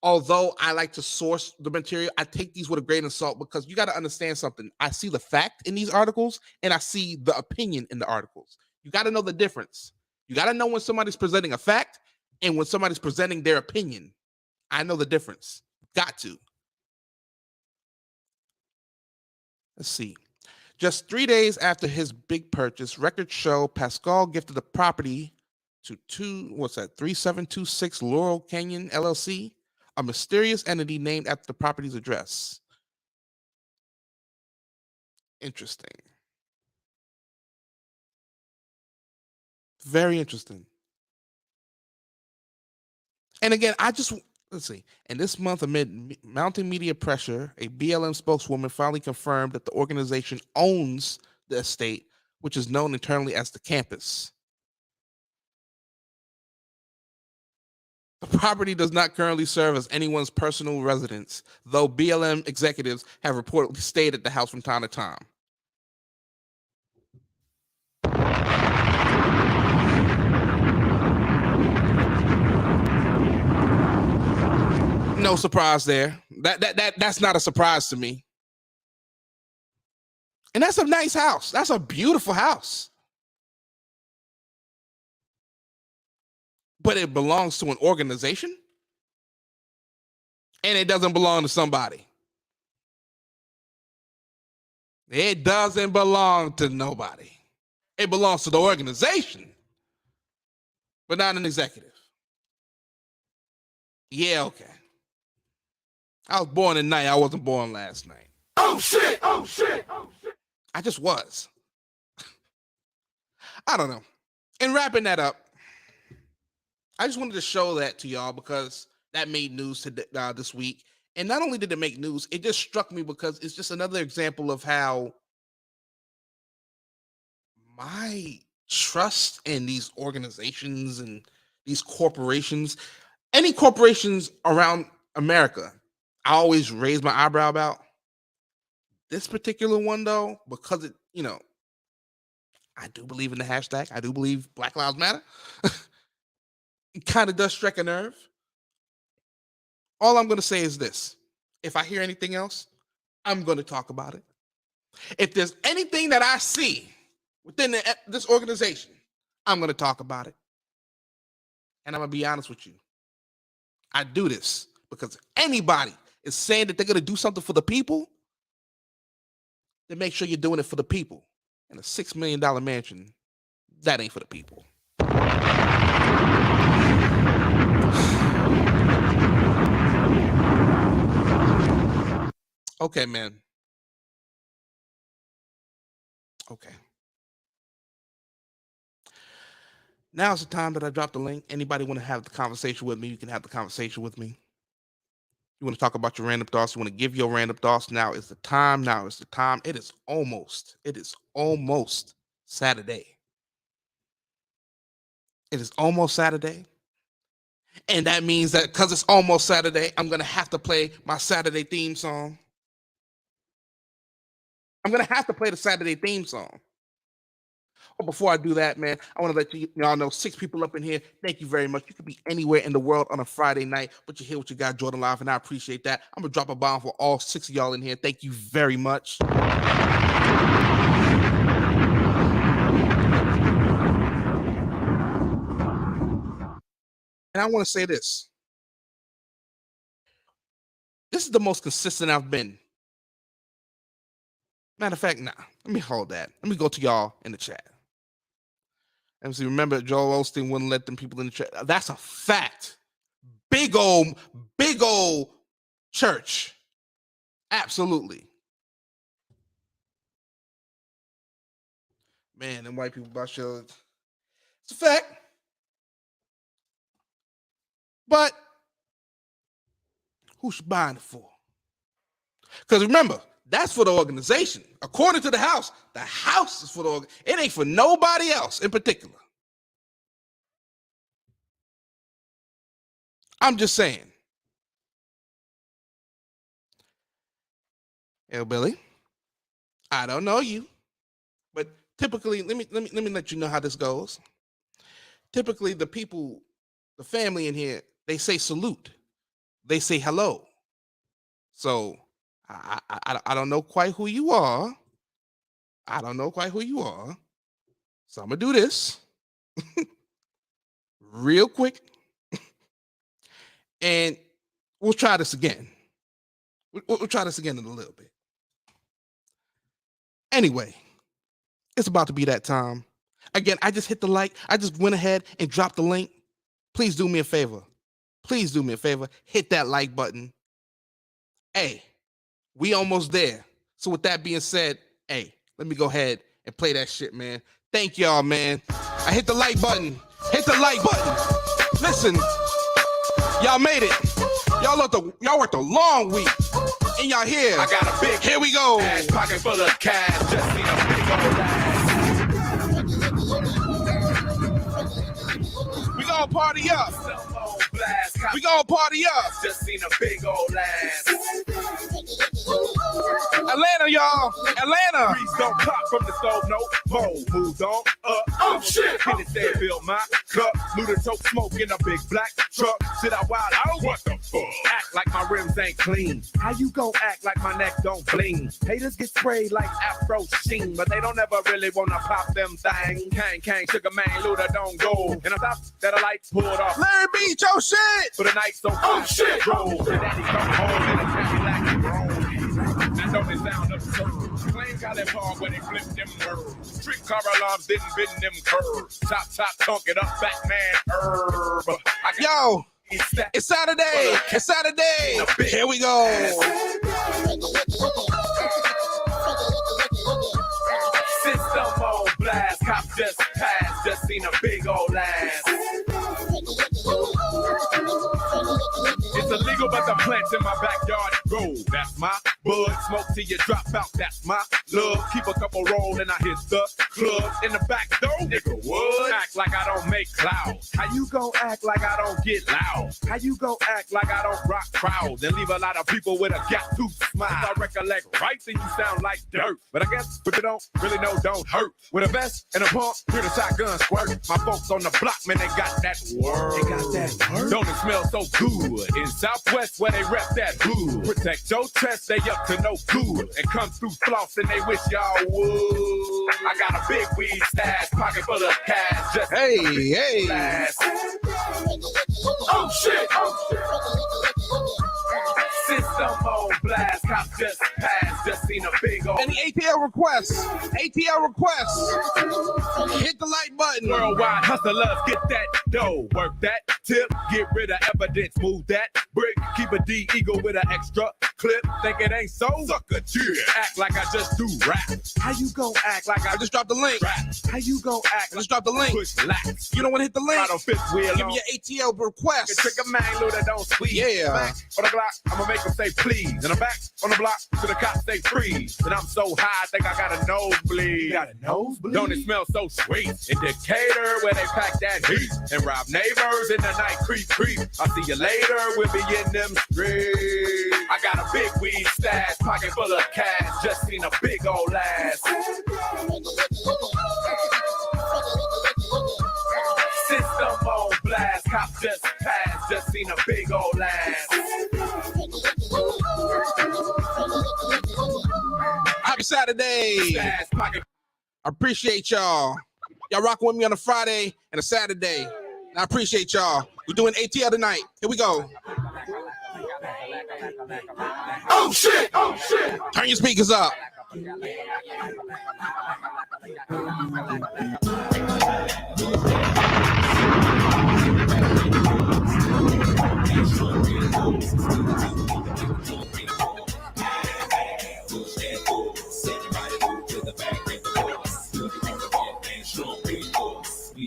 Although I like to source the material, I take these with a grain of salt because you got to understand something. I see the fact in these articles and I see the opinion in the articles. You got to know the difference. You got to know when somebody's presenting a fact and when somebody's presenting their opinion. I know the difference. Got to. Let's see. Just 3 days after his big purchase, records show Pascal gifted the property to 3726 Laurel Canyon LLC, a mysterious entity named after the property's address. Interesting. Very interesting. And again, let's see. And this month, amid mounting media pressure, a BLM spokeswoman finally confirmed that the organization owns the estate, which is known internally as the campus. The property does not currently serve as anyone's personal residence, though BLM executives have reportedly stayed at the house from time to time. No surprise there. That's not a surprise to me. And that's a nice house. That's a beautiful house. But it belongs to an organization and it doesn't belong to somebody. It doesn't belong to nobody. It belongs to the organization, but not an executive. Yeah, okay. I was born at night. I wasn't born last night. Oh shit! Oh shit! Oh shit! I just was. I don't know. And wrapping that up, I just wanted to show that to y'all because that made news today, this week. And not only did it make news, it just struck me because it's just another example of how my trust in these organizations and these corporations, any corporations around America, I always raise my eyebrow about. This particular one, though, because it, I do believe in the hashtag. I do believe Black Lives Matter. It kind of does strike a nerve. All I'm going to say is this. If I hear anything else, I'm going to talk about it. If there's anything that I see within this organization, I'm going to talk about it. And I'm going to be honest with you. I do this because if anybody is saying that they're going to do something for the people, then make sure you're doing it for the people. And a $6 million mansion, that ain't for the people. Okay, man. Okay. Now's the time that I drop the link. Anybody want to have the conversation with me, you can have the conversation with me. You want to talk about your random thoughts, you want to give your random thoughts, now is the time. Now is the time. It is almost Saturday. It is almost Saturday. And that means that because it's almost Saturday, I'm going to have to play my Saturday theme song. I'm going to have to play the Saturday theme song. But before I do that, man, I want to let y'all know 6 people up in here. Thank you very much. You could be anywhere in the world on a Friday night, but you're here with your guy, Jordan Live, and I appreciate that. I'm going to drop a bomb for all 6 of y'all in here. Thank you very much. And I want to say this. This is the most consistent I've been. Matter of fact, nah, let me hold that. Let me go to y'all in the chat. And see, remember, Joel Osteen wouldn't let them people in the chat. That's a fact. Big old church. Absolutely. Man, them white people about shows. It's a fact. But who's she buying it for? Because remember, that's for the organization. According to the house is for the organization. It ain't for nobody else in particular. I'm just saying. Hey, Billy, I don't know you, but typically, let me let you know how this goes. Typically, the people, the family in here, they say salute. They say hello. So I don't know quite who you are. I don't know quite who you are. So I'm going to do this real quick. And we'll try this again. We'll try this again in a little bit. Anyway, it's about to be that time. Again, I just hit the like. I just went ahead and dropped the link. Please do me a favor. Please do me a favor. Hit that like button. Hey, we almost there. So with that being said, hey, let me go ahead and play that shit, man. Thank y'all, man. I hit the like button. Hit the like button. Listen, y'all made it. Y'all worked a long week. And y'all here. I got a big here we go. Ass pocket full of cash. Just seen a big old ass. We gonna party up. We gonna party up. Just seen a big old ass. Atlanta, y'all. Atlanta. Please don't pop from the stove, no. Bowl moved on up. Oh shit. Hit it there, fill my cup. Luda tote smoke in a big black truck. Sit out wild out. What the fuck? Act like my rims ain't clean. How you gon' act like my neck don't bling? Haters get sprayed like Afro Sheen, but they don't ever really wanna pop them thang. Kang, Sugar Man, Luda don't go. And I thought that a light pulled off. Larry B, your shit. But the night so oh shit. Roll. The daddy come home in a Cadillac and grown. Now don't it sound absurd? Claim Cali Park when they flip them nerves. Trick car alarms didn't bend them curves. Top, tonk it up, fat man herb. Yo, it's Saturday. It's Saturday. Here we go. gold. That's my bud. Smoke till you drop out. That's my love. Keep a couple roll and I hit the club. In the back door, nigga, what? Act like I don't make clouds. How you gon' act like I don't get loud? How you gon' act like I don't rock crowds and leave a lot of people with a gap tooth smile? If I recollect right, then you sound like dirt. But I guess what you don't really know don't hurt. With a vest and a pump, hear the shotgun squirt. My folks on the block, man, they got that word. They got that word. Don't it smell so good? In Southwest where they rep that hood. Protect your chest, they up to no good. And come through floss and they wish y'all would. I got a big weed stash, pocket full of cash. Just Hey. Oh shit, System on blast, cop just passed, just seen a big old. Any ATL requests? ATL requests. Hit the like button. Worldwide hustlers, get that dough, work that tip, get rid of evidence, move that brick, keep a D eagle with an extra clip. Think it ain't so? Sucker chill. Act like I just do rap. How you gon' act like I just dropped the link? Rap. How you gon' act? I just dropped the link. Push lax. You don't want to hit the link? Right on fifth wheel. Give me your ATL request. Trigger man, Luda don't squeeze. Yeah. Back on the Glock, I'ma make them say please. And I'm back on the block to the cops say freeze. And I'm so high, I think I got a nosebleed. You got a nosebleed? Don't it smell so sweet? In Decatur, where they pack that heat and rob neighbors in the night, creep. I'll see you later, we'll be in them streets. I got a big weed stash, pocket full of cash, just seen a big old ass. System on blast, cop just passed, just seen a big old ass. Happy Saturday. I appreciate y'all. Y'all rocking with me on a Friday and a Saturday. I appreciate y'all. We're doing ATL tonight. Here we go. Oh shit! Turn your speakers up.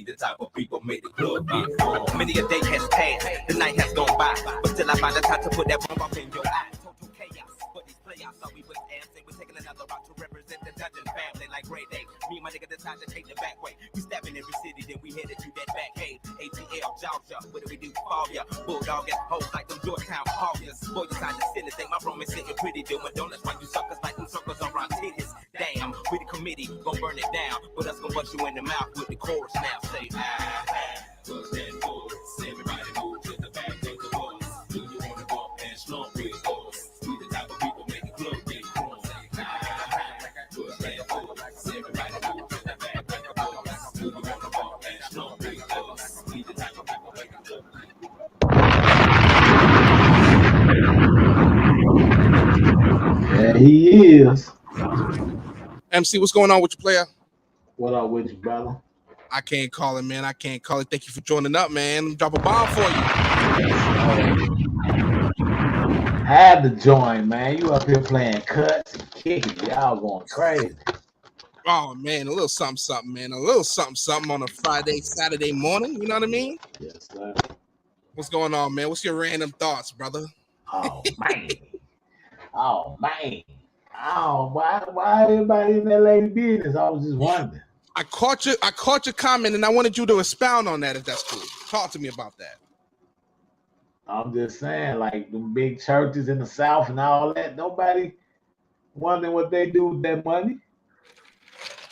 The type of people made the club get full. Many a day has passed, the night has gone by, but still I find the time to put that bump up in your eye. Total chaos, but these playoffs thought we was dancing. We're taking another route to represent the dungeon family like Grey Day. Me and my nigga decided to take the back way. We stabbing every city, then we headed to that back hay. ATL, Georgia, what do we do for ya? Bulldog and hoes like them Georgetown Hawkers. Boy, you signed the silly thing, my room is sitting pretty, doing donuts while you suckers like them suckers around titties. Damn, we the committee, gon' burn it down, but us gon' bust you in the mouth with the chorus now. Say, push that force. Everybody move to the back of the bus. Do you wanna walk and slump with us? We the type of people make the club get warm. Say, push that force. Everybody move to the back of the bus. Do you wanna walk and slump with us? We the type of people make the club Yeah, he is. MC, what's going on with your player? What up with you, brother? I can't call it, man. I can't call it. Thank you for joining up, man. Let me drop a bomb for you. Had to join, man. You up here playing cuts and kicking. Y'all going crazy. Oh, man. A little something, man. A little something on a Friday, Saturday morning. You know what I mean? Yes, sir. What's going on, man? What's your random thoughts, brother? Oh, man. Oh, man. Oh, why everybody in that lady business? I was just wondering. I caught your comment, and I wanted you to expound on that if that's cool. Talk to me about that. I'm just saying, like them big churches in the South and all that, nobody wondering what they do with that money.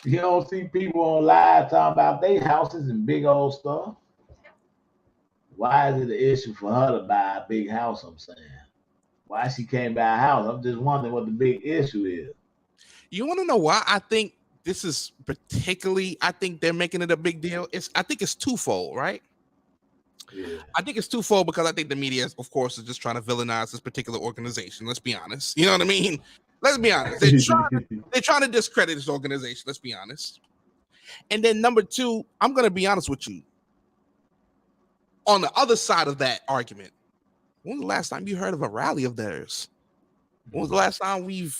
You don't see people on live talking about their houses and big old stuff. Why is it an issue for her to buy a big house, I'm saying? Why she can't buy a house? I'm just wondering what the big issue is. You want to know why I think this is particularly, I think they're making it a big deal? I think it's twofold, right? Yeah. I think it's twofold because I think the media, of course, is just trying to villainize this particular organization. Let's be honest. You know what I mean? Let's be honest. They're trying to discredit this organization. Let's be honest. And then number two, I'm going to be honest with you. On the other side of that argument, when was the last time you heard of a rally of theirs? When was the last time we've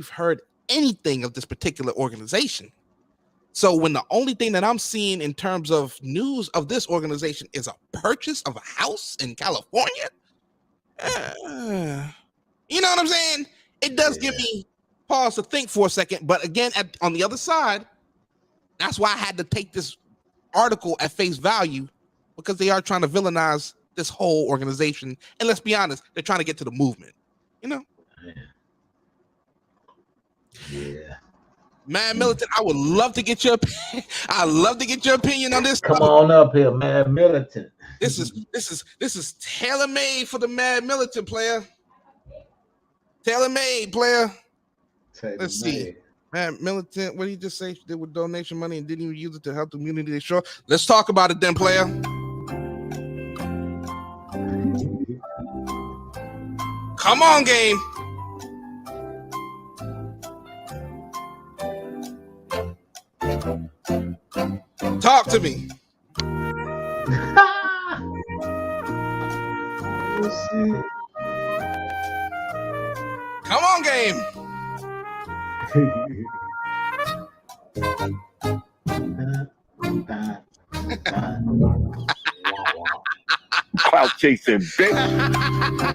heard anything of this particular organization? So when the only thing that I'm seeing in terms of news of this organization is a purchase of a house in California, You know what I'm saying? It does give me pause to think for a second. But again, on the other side, that's why I had to take this article at face value, because they are trying to villainize this whole organization. And let's be honest, they're trying to get to the movement. You know? Yeah. Mad Militant, I would love to get your opinion on this. Come on up here, Mad Militant. This is tailor-made for the Mad Militant player. Tailor-made player. Let's see. Mad Militant, what did he just say? She did with donation money and didn't even use it to help the community they show. Let's talk about it then, player. Come on, game. Talk to me. Come on, game. Clout chasing, bitch.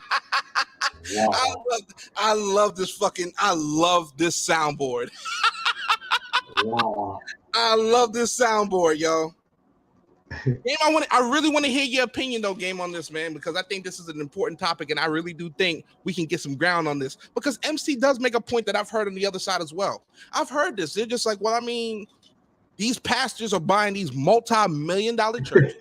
I love this soundboard. I love this soundboard, yo. Game, I really want to hear your opinion though, Game, on this, man, because I think this is an important topic, and I really do think we can get some ground on this, because MC does make a point that I've heard on the other side as well. I've heard this. They're just like, well, I mean, these pastors are buying these multi-million-dollar churches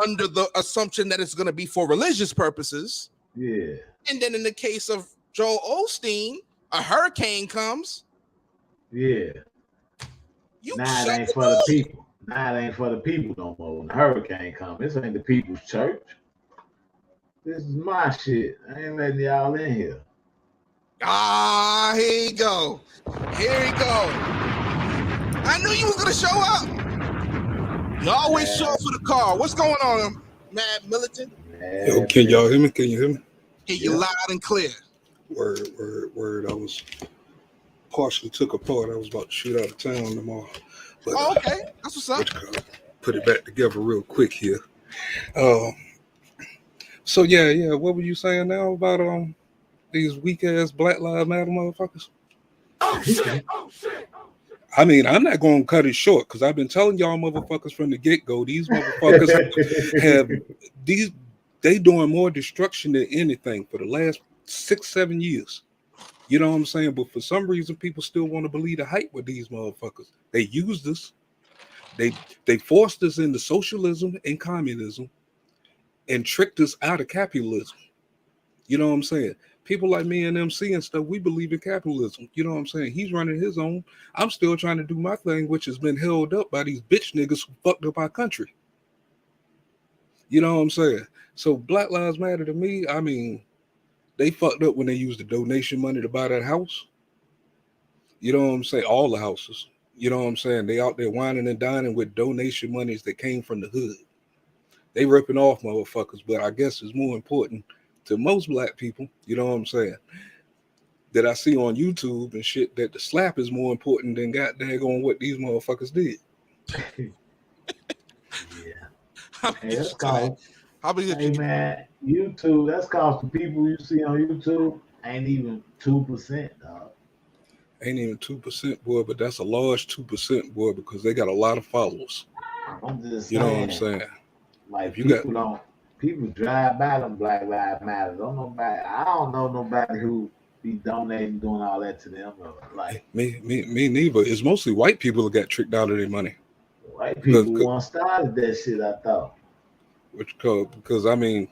under the assumption that it's going to be for religious purposes. Yeah. And then in the case of Joel Osteen, a hurricane comes. Yeah. Now it ain't for the people. Now it ain't for the people no more. When the hurricane comes, this ain't the people's church. This is my shit. I ain't letting y'all in here. Ah, here you go. Here you go. I knew you was gonna show up. You always show up for the car. What's going on, Mad Militant? Yo, can y'all hear me? Can you hear me? Hear you loud and clear. Word. I was partially took apart. I was about to shoot out of town tomorrow. But, okay. That's what's up. Put it back together real quick here. So yeah. What were you saying now about these weak ass Black Lives Matter motherfuckers? Oh shit! I mean, I'm not going to cut it short, because I've been telling y'all motherfuckers from the get-go, these motherfuckers they doing more destruction than anything for the last 6-7 years. You know what I'm saying? But for some reason, people still want to believe the hype with these motherfuckers. They used us. They forced us into socialism and communism and tricked us out of capitalism. You know what I'm saying? People like me and MC and stuff, we believe in capitalism. You know what I'm saying? He's running his own. I'm still trying to do my thing, which has been held up by these bitch niggas who fucked up our country. You know what I'm saying? So Black Lives Matter to me, I mean, they fucked up when they used the donation money to buy that house. You know what I'm saying? All the houses. You know what I'm saying? They out there whining and dining with donation monies that came from the hood. They ripping off motherfuckers, but I guess it's more important to most black people, you know what I'm saying, that I see on YouTube and shit, that the slap is more important than goddamn on what these motherfuckers did. Hey, that's called. Hey man, YouTube. That's called the people you see on YouTube ain't even 2%, dog. Ain't even 2%, boy, but that's a large 2%, boy, because they got a lot of followers. I'm just saying, you know what I'm saying? Like if you people drive by them Black Lives Matter. I don't know nobody who be donating, doing all that to them. Like me neither. It's mostly white people that got tricked out of their money. White people once started that shit, I thought. Because I mean,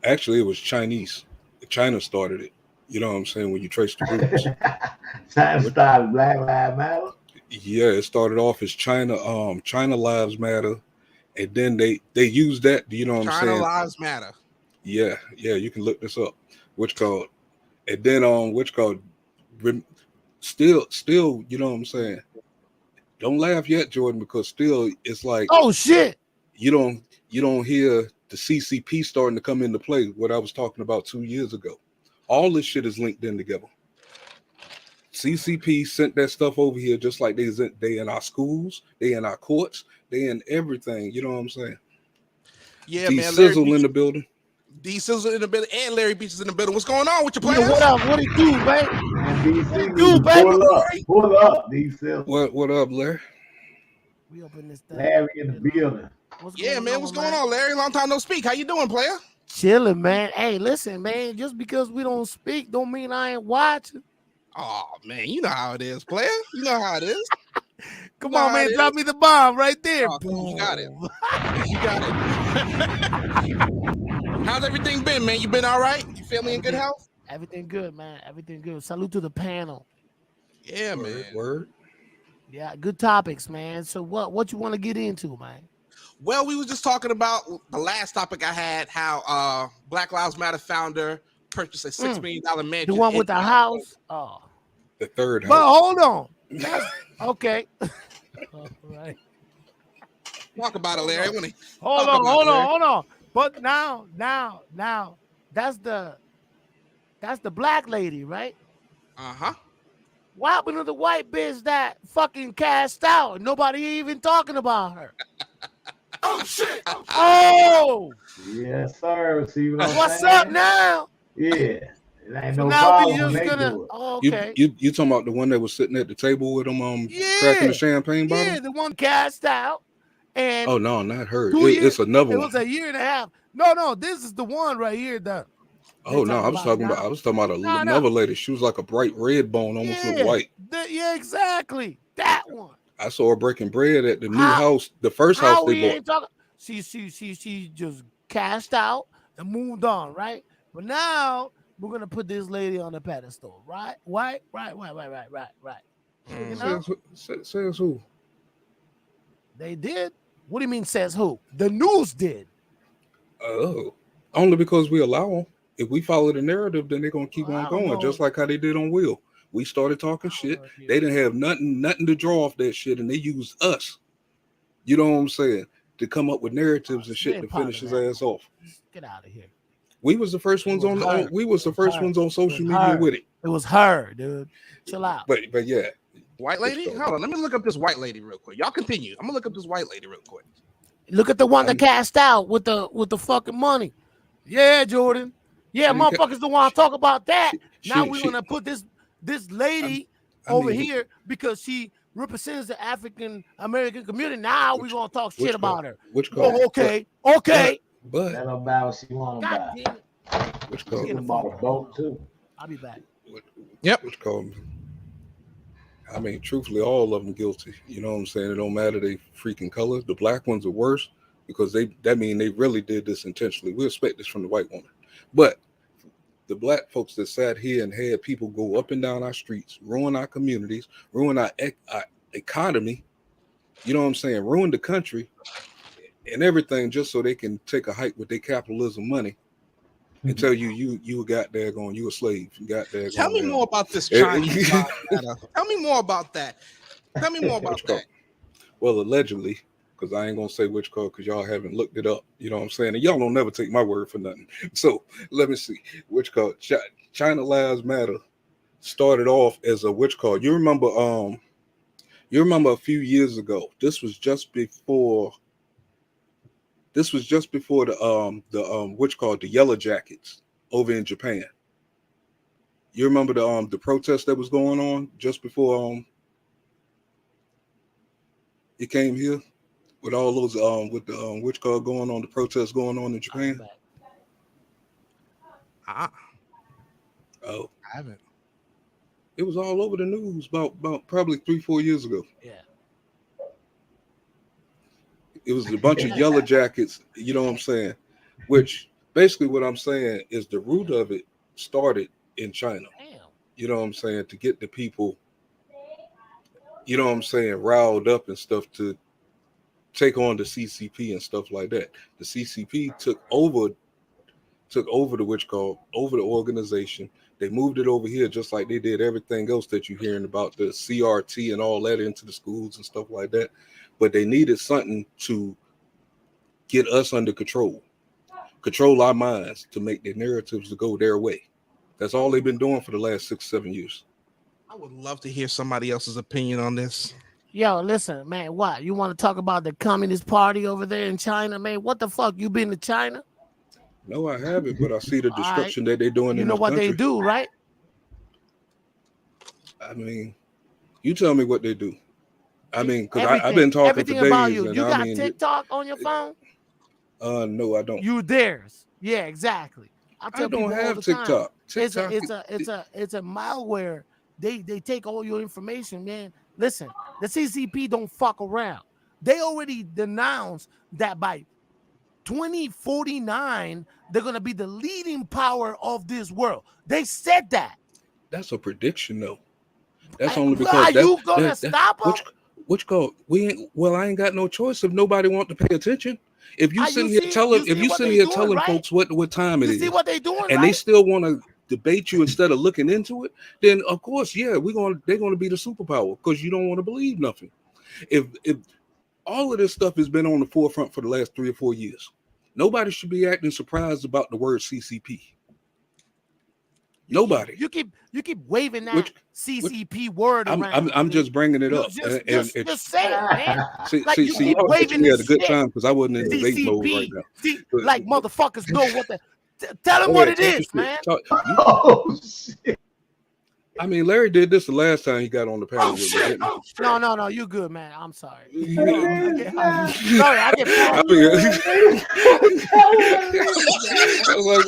actually, it was Chinese. China started it. You know what I'm saying? When you trace the roots. China started Black Lives Matter. Yeah, it started off as China Lives Matter. And then they use that, you know what I'm saying? China Lives Matter. Yeah, you can look this up. And then still, you know what I'm saying? Don't laugh yet, Jordan, because still it's like, oh shit. You don't hear the CCP starting to come into play, what I was talking about 2 years ago. All this shit is linked in together. CCP sent that stuff over here just like they in our schools, they in our courts, they in everything. You know what I'm saying? Yeah, man. Sizzle in the building. D Sizzle in the building and Larry Beach is in the building. What's going on with your Yeah, players? what up? What it do, man? DC, do, baby? pull up, DC. What up, Larry? We up in this thing. Larry in the building. Yeah, man. What's going on, Larry? Long time no speak. How you doing, player? Chilling, man. Hey, listen, man. Just because we don't speak, don't mean I ain't watching. Oh man, you know how it is, player. You know how it is. Come on, man. Drop me the bomb right there. You got it. You got it. How's everything been, man? You been all right? You family in good health? Everything good, man. Everything good. Salute to the panel. Yeah, man. Word. Yeah, good topics, man. So what you want to get into, man? Well, we was just talking about the last topic I had, how Black Lives Matter founder purchased a $6 million mansion. The one with the house? Oh. The third house. But hold on. Okay. All right. Talk about it, Larry. Hold on. But now, that's the black lady, right? Uh-huh. What happened to the white bitch that fucking cast out? Nobody even talking about her. Oh shit! Oh, Yes, sir. See what I'm what's saying? up now? Yeah. It ain't So no now we problem when just they gonna. do it. Oh, okay. You talking about the one that was sitting at the table with him cracking the champagne bottle? Yeah, the one cast out. And Oh no, not her. 2 years, It's another it one. was a year and a half. No, this is the one right here. That Oh no, I was talking about another lady. She was like a bright red bone, almost looked white. Yeah, exactly. That one. I saw her breaking bread at the new house, the first house they bought. Ain't talking? She just cashed out and moved on, right? But now we're gonna put this lady on the pedestal, right? Right. You know? Says who? They did. What do you mean? Says who? The news did. Oh, only because we allow them. If we follow the narrative, then they're gonna keep on going, just like how they did on Will. We started talking shit. They didn't have nothing to draw off that shit, and they used us. You know what I'm saying? To come up with narratives and shit to finish his ass off. Get out of here. We was the first ones on social media with it. It was her, dude. Chill out. But yeah. White lady? Hold on, let me look up this white lady real quick. Y'all continue. I'm gonna look up this white lady real quick. Look at the one that cast out with the fucking money. Yeah, Jordan. Yeah, motherfuckers don't want to talk about that. Now we want to put this lady over here because she represents the African American community. Now we're gonna talk shit about her. Which call? Oh, okay. But that about what she want to God buy. damn it. Which call? About a boat too. I'll be back. Yep. Which call? I mean, truthfully, all of them guilty. You know what I'm saying? It don't matter they freaking color. The black ones are worse because that mean they really did this intentionally. We expect this from the white woman, but the black folks that sat here and had people go up and down our streets, ruin our communities, ruin our economy, you know what I'm saying, ruin the country and everything just so they can take a hike with their capitalism money and tell you got there going, you a slave. You got there. Tell me more about this Chinese. Tell me more about that. Tell me more about that. Well, allegedly, because I ain't gonna say which code because y'all haven't looked it up. You know what I'm saying? And y'all don't never take my word for nothing. So let me see which code. China Lives Matter started off as a which code. You remember a few years ago. This was just before the which called the Yellow Jackets over in Japan. You remember the protest that was going on just before it came here? With all those with the which call going on, the protests going on in Japan. Oh, I haven't. It was all over the news about probably 3-4 years ago. Yeah. It was a bunch of yellow jackets, you know what I'm saying? Which basically what I'm saying is the root of it started in China. Damn. You know what I'm saying? To get the people, you know what I'm saying, riled up and stuff to take on the CCP and stuff like that. The CCP took over the which call, over the organization. They moved it over here just like they did everything else that you're hearing about, the CRT and all that, into the schools and stuff like that. But they needed something to get us under control our minds to make their narratives to go their way. That's all they've been doing for the last 6-7 years. I would love to hear somebody else's opinion on this. Yo, listen, man, what? You want to talk about the Communist Party over there in China, man? What the fuck? You been to China? No, I haven't, but I see the All right. destruction that they're doing You in know this what they country. do, right? I mean, you tell me what they do. I mean, because I've Everything, been talking for everything about days, you. and You I got mean, TikTok on your phone? no, I don't. You theirs. Yeah, exactly. I tell don't people all have the time. TikTok. It's a TikTok malware. They take all your information, man. Listen, the CCP don't fuck around. They already denounced that by 2049 they're gonna be the leading power of this world. They said that. That's a prediction, though. That's only because Are you gonna stop them? Which go? I ain't got no choice if nobody want to pay attention. If you sitting here telling, folks what time it is, see what they doing, and they still want to debate you instead of looking into it, then of course, yeah, they're gonna be the superpower because you don't want to believe nothing. If all of this stuff has been on the forefront for the last 3 or 4 years, nobody should be acting surprised about the word CCP. Nobody. You keep waving that CCP word around. I'm just bringing it up. Just say it, man. See, like you keep y'all waving had a this good shit. time because I wasn't in debate CCP. mode right now. See, like motherfuckers know what the. Tell them what it is, man. Oh shit. I mean, Larry did this the last time he got on the panel with me. Didn't he? No, you good, man. I'm sorry. I get I was like,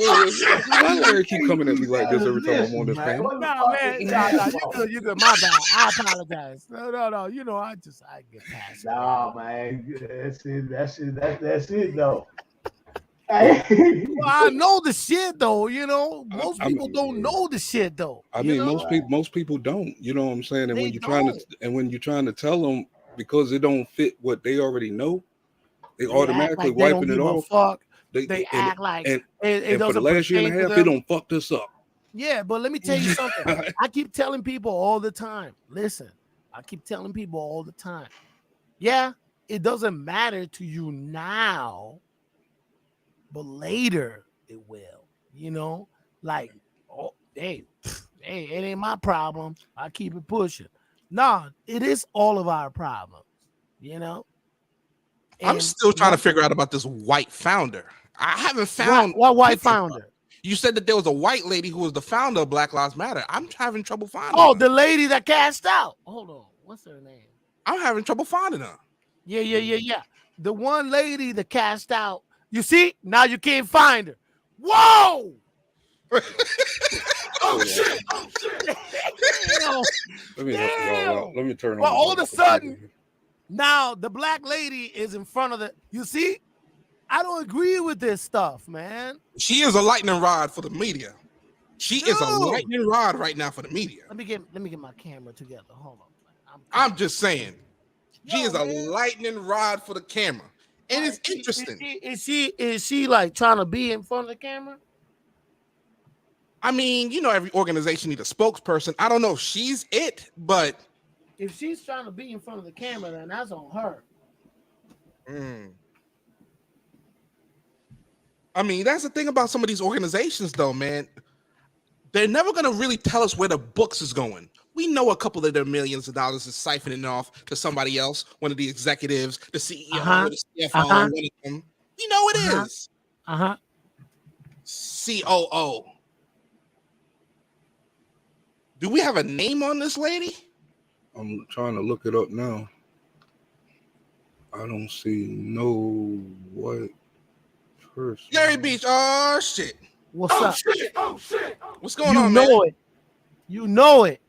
why Larry keep coming at me like this every time I'm on this panel? No, man. No, you good. My bad. I apologize. No. You know, I get past it. Nah, man. That's it, though. Well, I know the shit though, you know. Most people don't know the shit though. I mean, most people don't. You know what I'm saying? And when you're trying to tell them because it don't fit what they already know, they automatically wiping it off. Fuck. They act like and it for the last year and a half, it don't fuck this up. Yeah, but let me tell you something. I keep telling people all the time. Listen, I keep telling people all the time. Yeah, it doesn't matter to you now. But later it will, you know, like, oh, hey, it ain't my problem. I keep it pushing. Nah, it is all of our problems, you know. I'm still trying to figure out about this white founder. I haven't found what white founder. You said that there was a white lady who was the founder of Black Lives Matter. I'm having trouble finding. Oh, her. the lady that cast out. Hold on, what's her name? I'm having trouble finding her. Yeah. The one lady that cast out. You see, now you can't find her. Whoa! Oh shit! Let me turn on. Well, all of a sudden, now the black lady is in front of the. You see, I don't agree with this stuff, man. She is a lightning rod for the media. She is a lightning rod right now for the media. Let me get my camera together. Hold on. I'm just saying, she is a lightning rod for the camera. And it's interesting. Is she like trying to be in front of the camera? I mean, you know, every organization needs a spokesperson. I don't know if she's it, but if she's trying to be in front of the camera, then that's on her. I mean, that's the thing about some of these organizations, though, man. They're never going to really tell us where the books is going. We know a couple of their millions of dollars is siphoning off to somebody else, one of the executives, the CEO, the CFO, one of them. We know it is. COO. Do we have a name on this lady? I'm trying to look it up now. I don't see no white person. Larry Beach. Oh, shit. What's up? Shit. What's going on, man? You know it.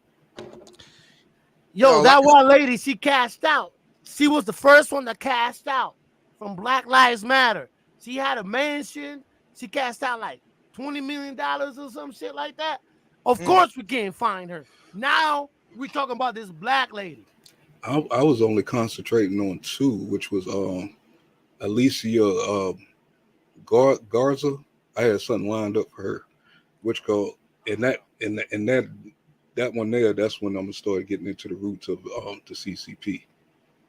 Yo, that one lady, she cast out. She was the first one to cast out from Black Lives Matter. She had a mansion. She cast out like $20 million or some shit like that. Of course we can't find her. Now we're talking about this black lady. I was only concentrating on two, which was Alicia Garza. I had something lined up for her, which go that one there, that's when I'm gonna start getting into the roots of the CCP,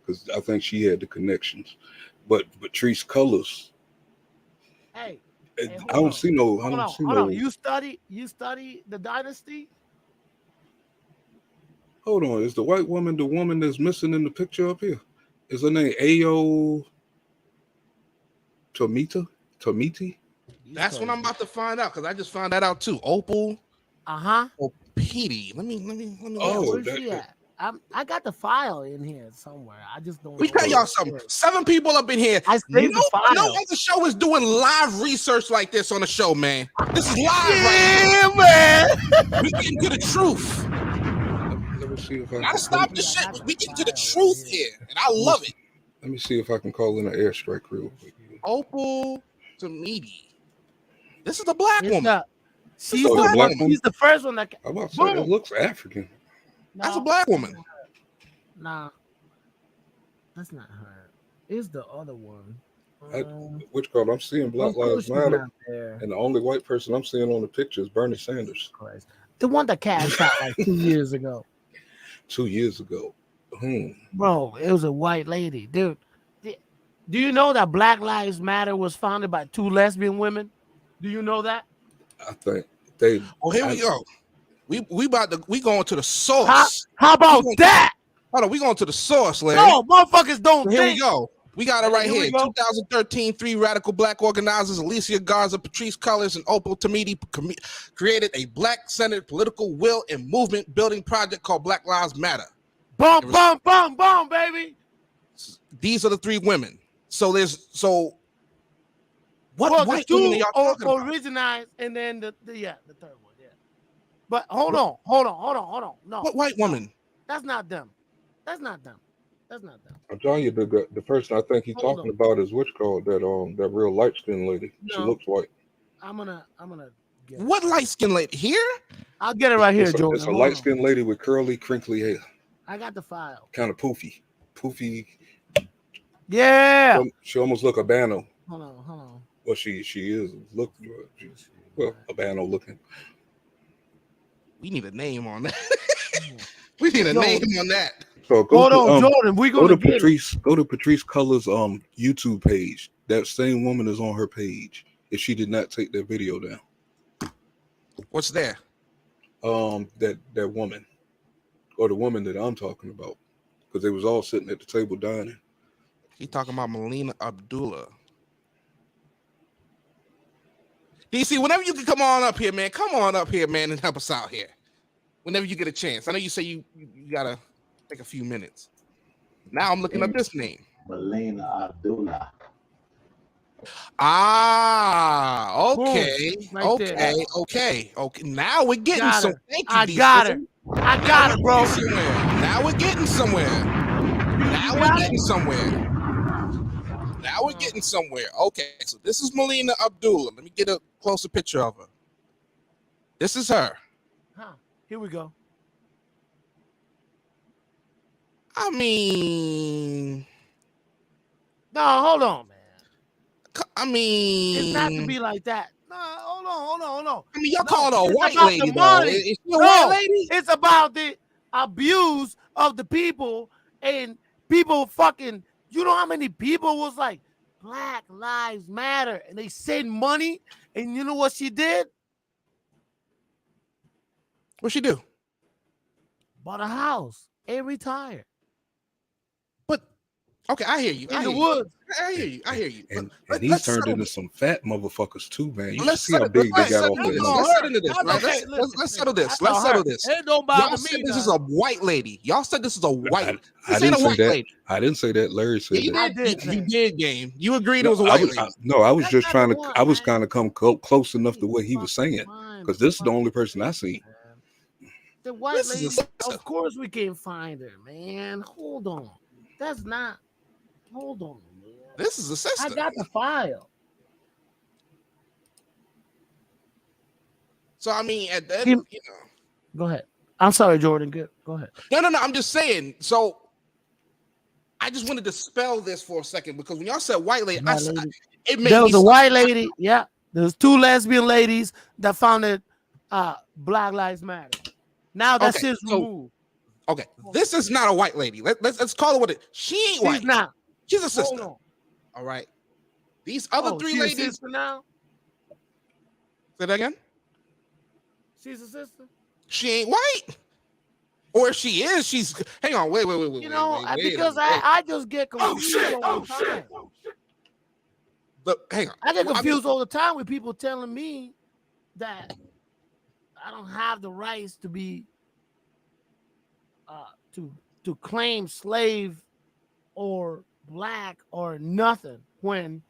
because I think she had the connections. But Patrice Cullors, I don't see no. Hold on. You study the dynasty? Hold on, is the white woman the woman that's missing in the picture up here? Is her name Ayo Tomiti? That's what I'm about to find out because I just found that out too. Opal. Or Petey. Let me. Where's she at? I got the file in here somewhere. I just don't. We tell y'all something. 7 people up in here. I saved the file. No other show is doing live research like this on the show, man. This is live Yeah, right now. We getting to the truth. Let me see if I Gotta stop the shit. We getting to the truth here, and I love it. Let me see if I can call in an airstrike real quick. Opal Tomedi. This is the black woman. She's the black one. woman? She's the first one that. I'm about to say it looks African. That's a black woman. Nah, that's not her. It's the other one. Which girl? I'm seeing Black of course Lives she's Matter, not there. and the only white person I'm seeing on the picture is Bernie Sanders. Christ. The one that cashed out like 2 years ago. 2 years ago. Bro, it was a white lady. Dude, do you know that Black Lives Matter was founded by 2 lesbian women? Do you know that? I think they. Oh, here we go. We going to the source. How about that? Hold on, we going to the source, Larry. No, motherfuckers don't Here think. we go. We got it right Here we here. go. 2013, 3 radical black organizers, Alicia Garza, Patrice Cullors, and Opal Tomedi, created a black-centered political will and movement building project called Black Lives Matter. Boom, baby. These are the 3 women. What Well, white the women 2 are y'all talking about? originalized, and then the third one, yeah. But hold on. No. What white woman? That's not them. I'm telling you, the person I think he's talking about is which girl? That real light skinned lady. She No. looks white. I'm gonna get it. What light skinned lady? Here? I'll get it right here, It's Jordan. a Hold light on. skinned lady with curly, crinkly hair, I got the file. kind of poofy. Yeah. She almost look Abano. Hold on. Well, she is Abano looking. We need a name on that. We need a name on that. So Hold on, Jordan. We go gonna to get Patrice. Go to Patrice Cullors' YouTube page. That same woman is on her page. If she did not take that video down, What's there? that woman, or the woman that I'm talking about, because they was all sitting at the table dining. He talking about Melina Abdullah. DC, whenever you can come on up here, man, and help us out here. Whenever you get a chance. I know you say you gotta take a few minutes. Now I'm looking up this name. Melina Abdullah. Ah, okay. Boom. Right there. Okay. Now we're getting Got some. her. Thank you, I DC. got her, bro. Now we're getting somewhere. Okay, so this is Melina Abdullah. Let me get a closer picture of her. This is her. Here we go. I mean, No, hold on, man. It's not to be like that. No, hold on. I mean, y'all call her a it's white about lady, the though. money. Is she a white lady? It's about the abuse of the people and people fucking. You know how many people was like Black Lives Matter and they send money, and you know what she did? What'd she do? Bought a house and retired. Okay, I hear you. In the woods. I hear you. And he's turned into some fat motherfuckers too, man. You Let's see how big they got off this. Let's settle this. Right? Let's settle this. Let's settle this. It don't bother Y'all said me. this is a white lady. Y'all said this is a white. I didn't say that. I didn't say that. Larry said that. You did, game. You agreed it was a white lady. I was just trying to. I was kind of come close enough to what he was saying, because this is the only person I seen. The white lady. Of course we can't find her, man. Hold on. That's not. Hold on, man. This is a sister. I got the file. So I mean, at that, you know. Go ahead. I'm sorry, Jordan. Good. Go ahead. No. I'm just saying. So I just wanted to spell this for a second because when y'all said white lady, it made there was me a white lady. Yeah, there's 2 lesbian ladies that founded Black Lives Matter. Now that's his removed. Okay, this is not a white lady. Let's call her what it. She ain't white. She's not. She's a sister. Hold on. All right. These other 3 she's ladies. A sister now? Say that again. She's a sister. She ain't white. Or if she is, she's. Hang on. Wait. You know, because I just get confused all the time. hang on. I get confused all the time with people telling me that I don't have the rights to be to claim slave or black or nothing when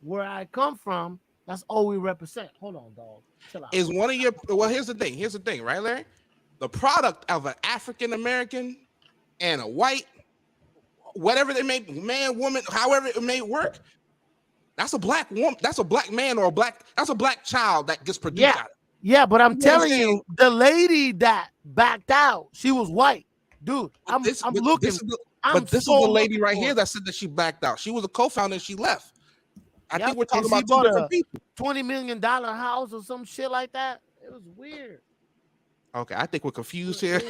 where I come from, that's all we represent. Hold on, dog. Chill out. Is one of your here's the thing, right, Larry? The product of an African American and a white, whatever they may, man, woman, however it may work, that's a black woman, that's a black man or that's a black child that gets produced out of it. Yeah, but I'm telling you, the lady that backed out, she was white. Dude, I'm looking. But this is the lady right here that said that she backed out. She was a co-founder and she left. I think we're talking about two different people. $20 million house or some shit like that. It was weird. Okay, I think we're confused here.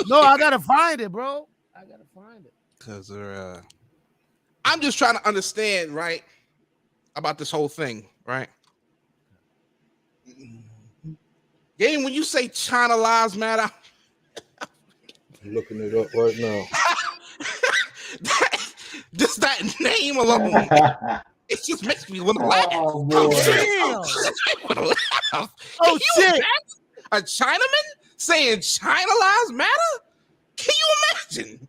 No, I gotta find it, bro. I gotta find it. Because I'm just trying to understand, right, about this whole thing, right? Game, when you say China Lives Matter, I'm looking it up right now. Just that name alone, it just makes me want to laugh. Oh shit! A Chinaman saying China Lives Matter? Can you imagine?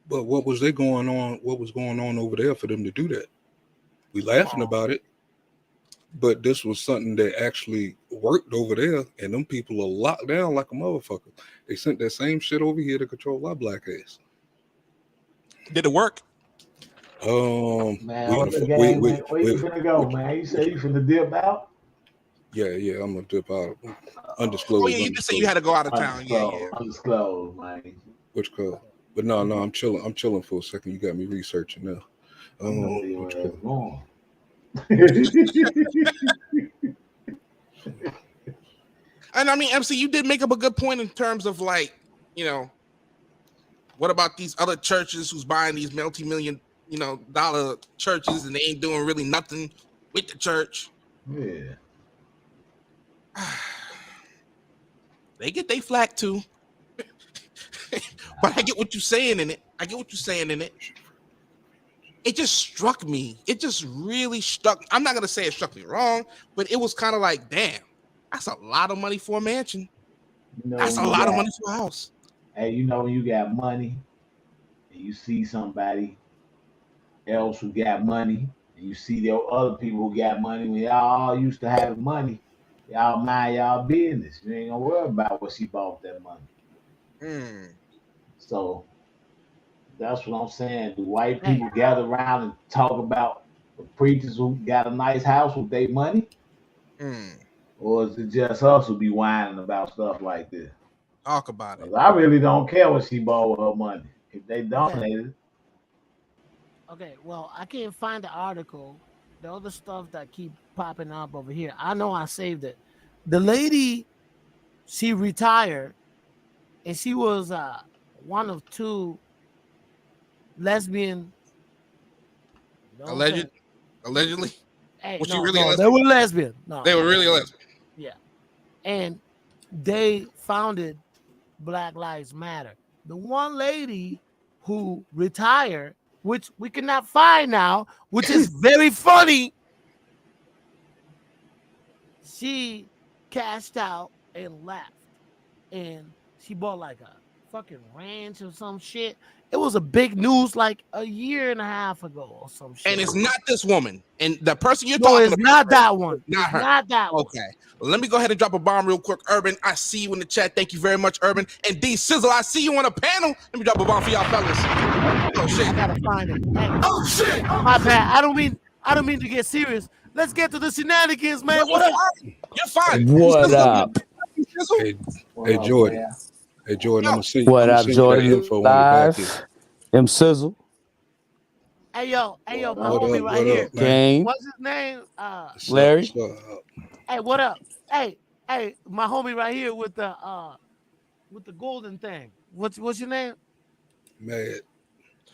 But what was going on over there for them to do that? We laughing about it, but this was something that actually worked over there, and them people are locked down like a motherfucker. They sent that same shit over here to control our black ass. Did it work? Man, where you finna go, man? You say you finna dip out? Yeah, I'm gonna dip out. Undisclosed. Oh yeah, you just say you had to go out of town. Yeah. Undisclosed, man. Which call? But no, I'm chilling. I'm chilling for a second. You got me researching now. And I mean, MC, you did make up a good point in terms of like, what about these other churches who's buying these multi-million, dollar churches and they ain't doing really nothing with the church? Yeah. They get they flack too. But I get what you're saying in it. It just struck me. It just really struck. I'm not gonna say it struck me wrong, but it was kind of like, damn, that's a lot of money for a mansion. That's a lot of money for a house. Hey, when you got money and you see somebody else who got money, and you see the other people who got money, when y'all all used to have money, y'all mind y'all business. You ain't gonna worry about what she bought with that money. So that's what I'm saying. Do white people gather around and talk about the preachers who got a nice house with their money? Or is it just us who be whining about stuff like this? Talk about it. I really don't care what she bought with her money. If they donated. Okay, well, I can't find the article. The other stuff that keep popping up over here. I know I saved it. The lady, she retired, and she was one of two lesbian. Allegedly. Hey, was she really a lesbian? They were lesbian. No, they were really a lesbian. Yeah, and they founded Black Lives Matter. The one lady who retired, which we cannot find now, which is very funny. She cashed out and left, and she bought like a fucking ranch or some shit. It was a big news like a year and a half ago or some shit. And it's not this woman. And the person you're talking about. No, it's not that one. Not her. Not that one. Okay. Well, let me go ahead and drop a bomb real quick. Urban, I see you in the chat. Thank you very much, Urban. And D Sizzle, I see you on a panel. Let me drop a bomb for y'all fellas. Oh shit. I gotta find it. Hey. Oh shit. My bad. I don't mean to get serious. Let's get to the shenanigans, man. What up? You're fine. What up? Hey, Jordan. Hey, Jordan, I'm gonna see you. What up, Jordan? Jordan? Live. M Sizzle. Hey yo, my homie right here. Game. What's his name? Larry. Hey, what up? Hey, my homie right here with the golden thing. What's your name? Mad.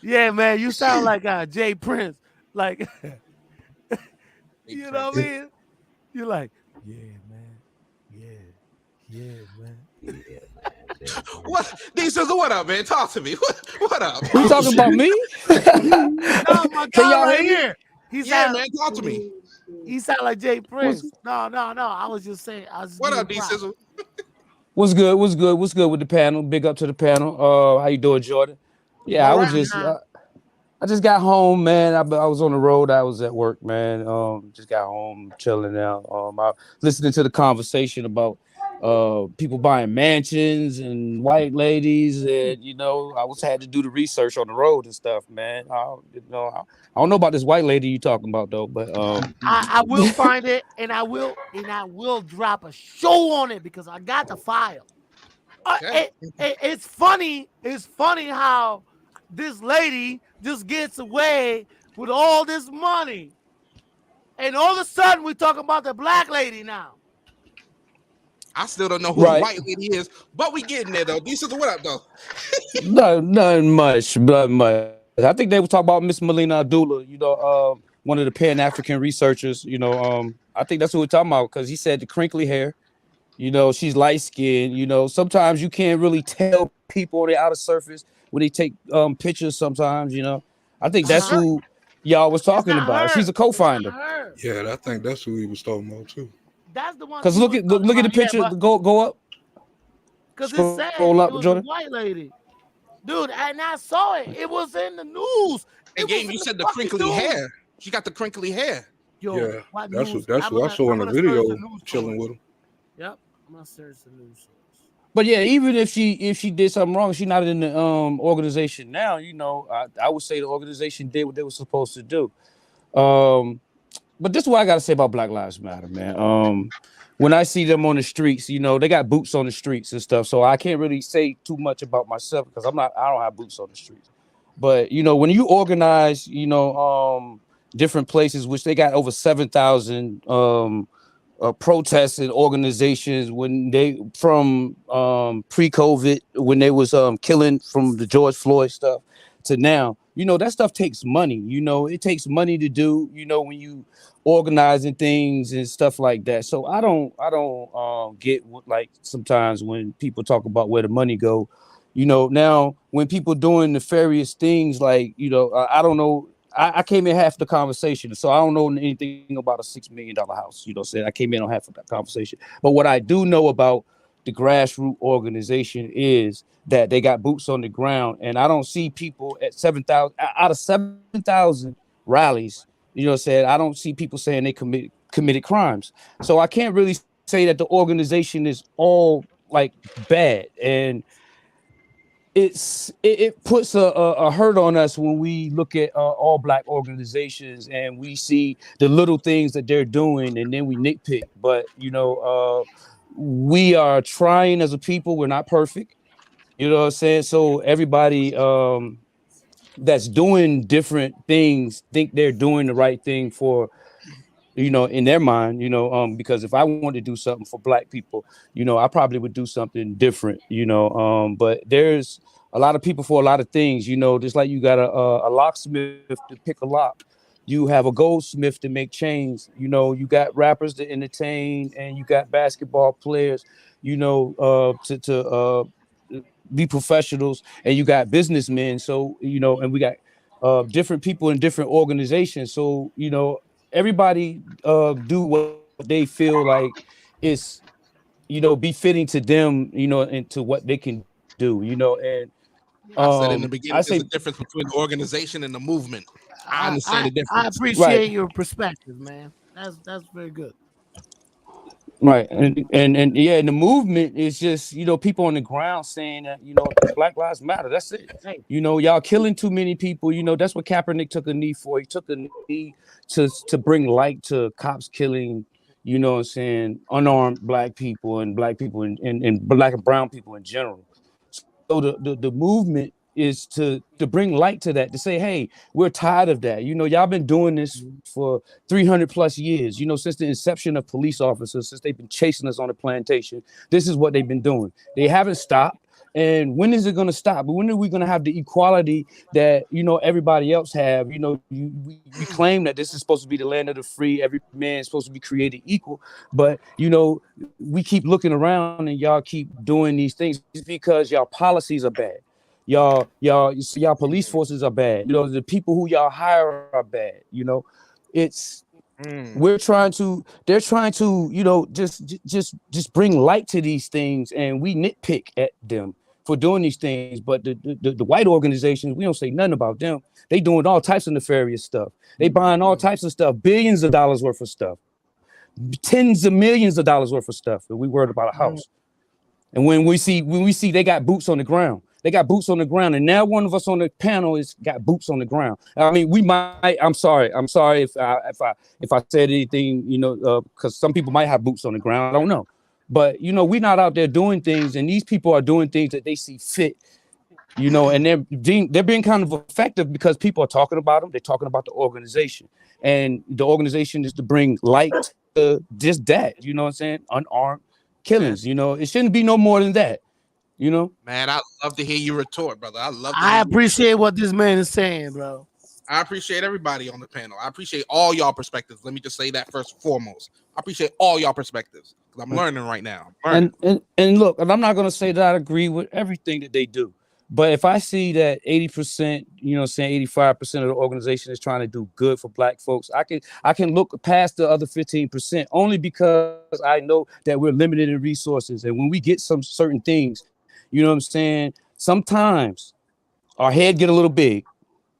Yeah, man, you sound like Jay Prince. Like, you know what I mean? You're like, yeah, man. Yeah, man. What? D Sizzle, what up, man? Talk to me. What up? You talking about me? No, my guy right here. Yeah, man, talk to me. He sound like Jay Prince. No. I was just saying. What up, D Sizzle? What's good? What's good? What's good with the panel? Big up to the panel. How you doing, Jordan? Yeah, I was just I just got home, man. I was on the road. I was at work, man. Just got home, chilling out. I listening to the conversation about people buying mansions and white ladies, and I had to do the research on the road and stuff, man. I don't know about this white lady you talking about though, but I will find it, and I will drop a show on it because I got the file. It's funny. It's funny how this lady just gets away with all this money, and all of a sudden we talking about the black lady now. I still don't know who the white lady is, but we getting there though. D Sizzle, what up though? Nothing much. I think they were talking about Miss Melina Abdullah, one of the Pan-African researchers. I think that's what we're talking about because he said the crinkly hair. She's light skinned. Sometimes you can't really tell people on the outer surface when they take pictures. Sometimes, I think that's who y'all was talking about. She's a co-finder. Yeah, I think that's who he was talking about too. That's the one. Because look at the picture. Yeah, go up. Because it said Roll up, it was Jordan. a white lady, dude, and I saw it. It was in the news. And game, you said the crinkly hair. She got the crinkly hair. Yo, Yeah, what that's news? what I saw in the video, chilling with him. Yep, I'm gonna search the news. But yeah, even if she did something wrong, she's not in the organization now. I would say the organization did what they were supposed to do. But this is what I gotta say about Black Lives Matter, man. When I see them on the streets, they got boots on the streets and stuff. So I can't really say too much about myself because I don't have boots on the streets. But when you organize, different places, which they got over 7,000 protests and organizations when they from pre-COVID, when they was killing from the George Floyd stuff to now, that stuff takes money. It takes money to do, when you organizing things and stuff like that. So I don't get what, like, sometimes when people talk about where the money go, now when people doing nefarious things, like, I don't know. I came in half the conversation, so I don't know anything about a $6 million house. I came in on half of that conversation. But what I do know about the grassroots organization is that they got boots on the ground, and I don't see people at 7,000 out of 7,000 rallies. I don't see people saying they committed crimes. So I can't really say that the organization is all like bad, and it puts a hurt on us when we look at all black organizations and we see the little things that they're doing, and then we nitpick. But we are trying as a people. We're not perfect. So everybody that's doing different things think they're doing the right thing for, in their mind, because if I wanted to do something for black people, I probably would do something different, but there's a lot of people for a lot of things, just like you got a locksmith to pick a lock. You have a goldsmith to make chains, you got rappers to entertain, and you got basketball players, to be professionals, and you got businessmen. So, and we got different people in different organizations. So, everybody do what they feel like is, befitting to them, and to what they can do, and I said in the beginning, there's a difference between the organization and the movement. I understand the difference. I appreciate your perspective, man. That's very good. Right, and yeah, and the movement is just people on the ground saying that Black Lives Matter. That's it. Y'all killing too many people. That's what Kaepernick took a knee for. He took a knee to bring light to cops killing. Unarmed black people and black people and black and brown people in general. So the movement is to bring light to that, to say, hey, we're tired of that. Y'all been doing this for 300 plus years, since the inception of police officers, since they've been chasing us on the plantation. This is what they've been doing. They haven't stopped. And when is it going to stop? But when are we going to have the equality that, everybody else have? We claim that this is supposed to be the land of the free. Every man is supposed to be created equal. But, we keep looking around and y'all keep doing these things because y'all policies are bad. Y'all police forces are bad. The people who y'all hire are bad. It's they're trying to, you know, just bring light to these things, and we nitpick at them for doing these things. But the white organizations, we don't say nothing about them. They doing all types of nefarious stuff. They buying all types of stuff, billions of dollars worth of stuff, tens of millions of dollars worth of stuff. And we worried about a house. And when we see they got boots on the ground. They got boots on the ground, and now one of us on the panel is got boots on the ground. I mean, we might. I'm sorry if I said anything, you know, because some people might have boots on the ground. I don't know, but you know, we're not out there doing things, and these people are doing things that they see fit, you know, and they're being kind of effective because people are talking about them. They're talking about the organization, and the organization is to bring light to just that. You know what I'm saying? Unarmed killings. You know, it shouldn't be no more than that. You know, man, I love to hear you retort, brother. I appreciate what this man is saying, bro. I appreciate everybody on the panel. I appreciate all y'all perspectives. Let me just say that first and foremost. I appreciate all y'all perspectives because I'm learning right now. And look, and I'm not gonna say that I agree with everything that they do, but if I see that 80%, you know, saying 85% of the organization is trying to do good for Black folks, I can look past the other 15% only because I know that we're limited in resources, and when we get some certain things. You know what I'm saying? Sometimes our head get a little big.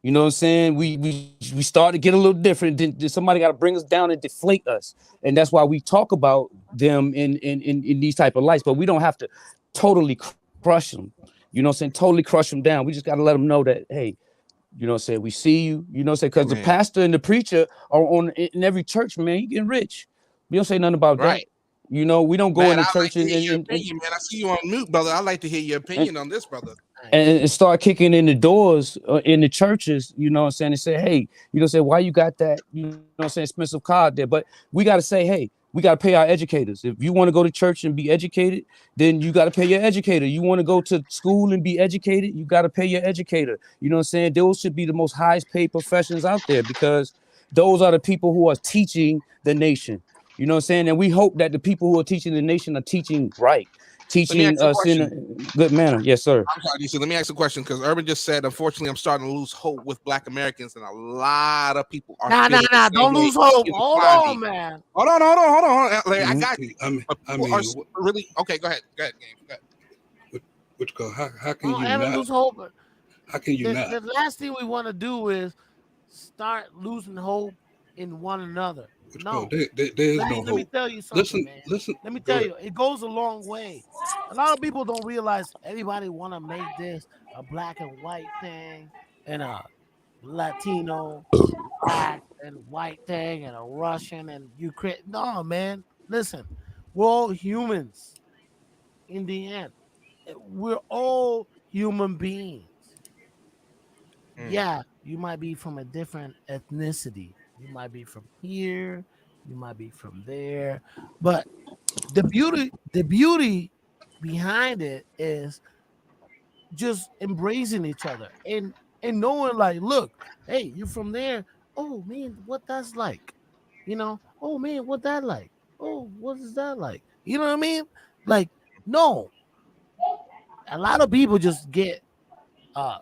You know what I'm saying? We start to get a little different. Then somebody got to bring us down and deflate us. And that's why we talk about them in these type of lights. But we don't have to totally crush them. You know what I'm saying? Totally crush them down. We just got to let them know that, hey, you know what I'm saying? We see you. You know what I'm saying? Because the pastor and the preacher are in every church, man. You getting rich. We don't say nothing about that. You know, we don't go in the church man, I see you on mute, brother. I'd like to hear your opinion on this, brother. And start kicking in the doors in the churches, you know what I'm saying, and say, hey, you know, say, why you got that, you know what I'm saying, expensive card there? But we got to say, hey, we got to pay our educators. If you want to go to church and be educated, then you got to pay your educator. You want to go to school and be educated, you got to pay your educator. You know what I'm saying? Those should be the most highest paid professions out there because those are the people who are teaching the nation. You know what I'm saying? And we hope that the people who are teaching the nation are teaching right, teaching us in a good manner. Yes, sir. I'm sorry, DC. Let me ask a question because Urban just said, unfortunately, I'm starting to lose hope with Black Americans, and a lot of people are. Nah. Don't lose hope. Hold on, man. Hold on. Larry, I got you. I mean, really? Okay, go ahead. Go ahead. How can you not lose hope? How can you not? The last thing we want to do is start losing hope in one another. No, there's no hope. Let me tell you something, man. Listen. Let me tell you, it goes a long way. A lot of people don't realize everybody want to make this a black and white thing and a Latino black and white thing and a Russian and Ukraine. No, man. Listen, we're all humans in the end. We're all human beings. Yeah, you might be from a different ethnicity. You might be from here, you might be from there, but the beauty behind it is just embracing each other and knowing, like, look, hey, you from there? Oh man, what that's like? You know? Oh man, what that like? Oh, what is that like? You know what I mean? Like, no, a lot of people just get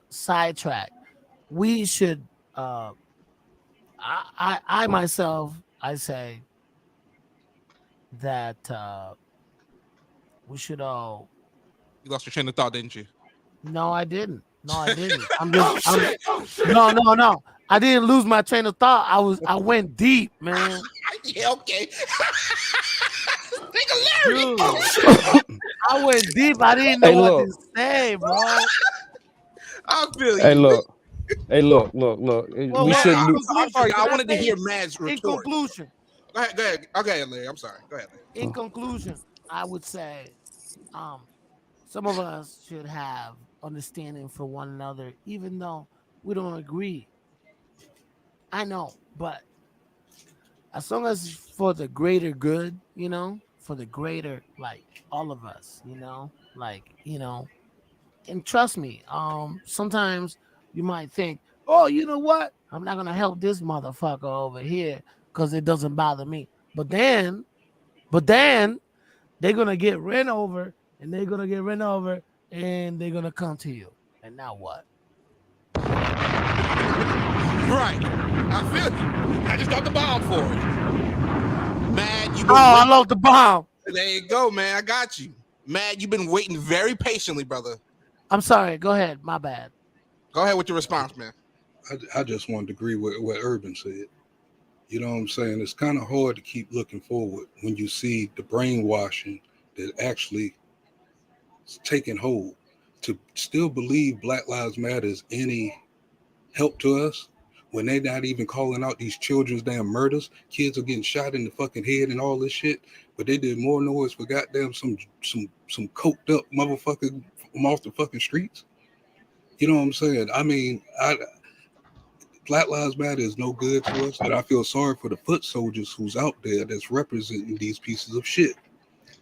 sidetracked. We should. I myself, I say that we should all. You lost your train of thought, didn't you? No, I didn't. No. I didn't lose my train of thought. I went deep, man. Yeah, okay. Dude, I went deep. I didn't know what to say, bro. I feel you. Hey, look. Well, we should. I'm sorry. I wanted to hear Mad's retort. In conclusion. Go ahead. Okay, Larry. I'm sorry. Go ahead, Larry. In conclusion, I would say, some of us should have understanding for one another, even though we don't agree. I know, but as long as for the greater good, you know, for the greater, like, all of us, you know, like, you know, and trust me, sometimes you might think, oh, you know what? I'm not going to help this motherfucker over here because it doesn't bother me. But then they're going to get ran over and they're going to come to you. And now what? Right. I feel you. I just dropped the bomb for it. Mad, you. Oh, I love the bomb. There you go, man. I got you. Mad, you've been waiting very patiently, brother. I'm sorry. Go ahead. My bad. Go ahead with your response, man. I just wanted to agree with what Urban said. You know what I'm saying? It's kind of hard to keep looking forward when you see the brainwashing that actually is taking hold. To still believe Black Lives Matter is any help to us when they're not even calling out these children's damn murders. Kids are getting shot in the fucking head and all this shit, but they did more noise for goddamn some coked up motherfucker from off the fucking streets. You know what I'm saying? I mean, Black Lives Matter is no good to us, and I feel sorry for the foot soldiers who's out there that's representing these pieces of shit,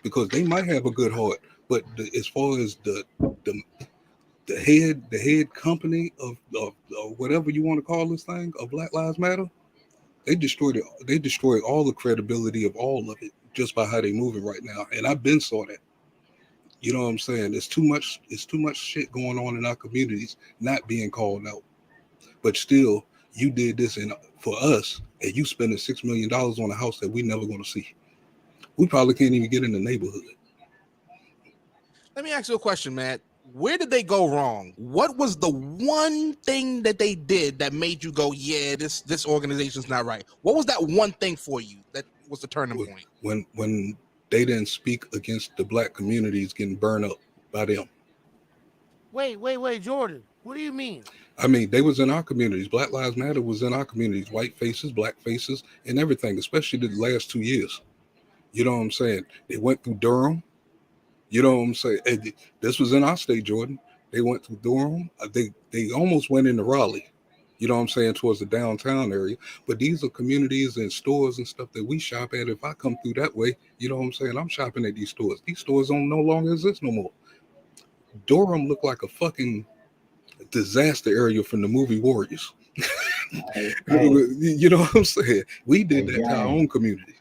because they might have a good heart, but as far as the head company of whatever you want to call this thing of Black Lives Matter, they destroyed it. They destroyed all the credibility of all of it just by how they moving right now, and I've been saw that. You know what I'm saying? It's too much shit going on in our communities not being called out. But still, you did this for us, and you spending $6 million on a house that we never going to see. We probably can't even get in the neighborhood. Let me ask you a question, Matt. Where did they go wrong? What was the one thing that they did that made you go, yeah, this organization's not right? What was that one thing for you that was the turning point? When they didn't speak against the black communities getting burned up by them. Wait, Jordan. What do you mean? I mean, they was in our communities. Black Lives Matter was in our communities. White faces, black faces, and everything, especially the last 2 years. You know what I'm saying? They went through Durham. You know what I'm saying? And this was in our state, Jordan. They went through Durham. They almost went into Raleigh. You know what I'm saying? Towards the downtown area. But these are communities and stores and stuff that we shop at. If I come through that way, you know what I'm saying? I'm shopping at these stores. These stores don't no longer exist no more. Durham looked like a fucking disaster area from the movie Warriors. You know what I'm saying? We did that to our own community.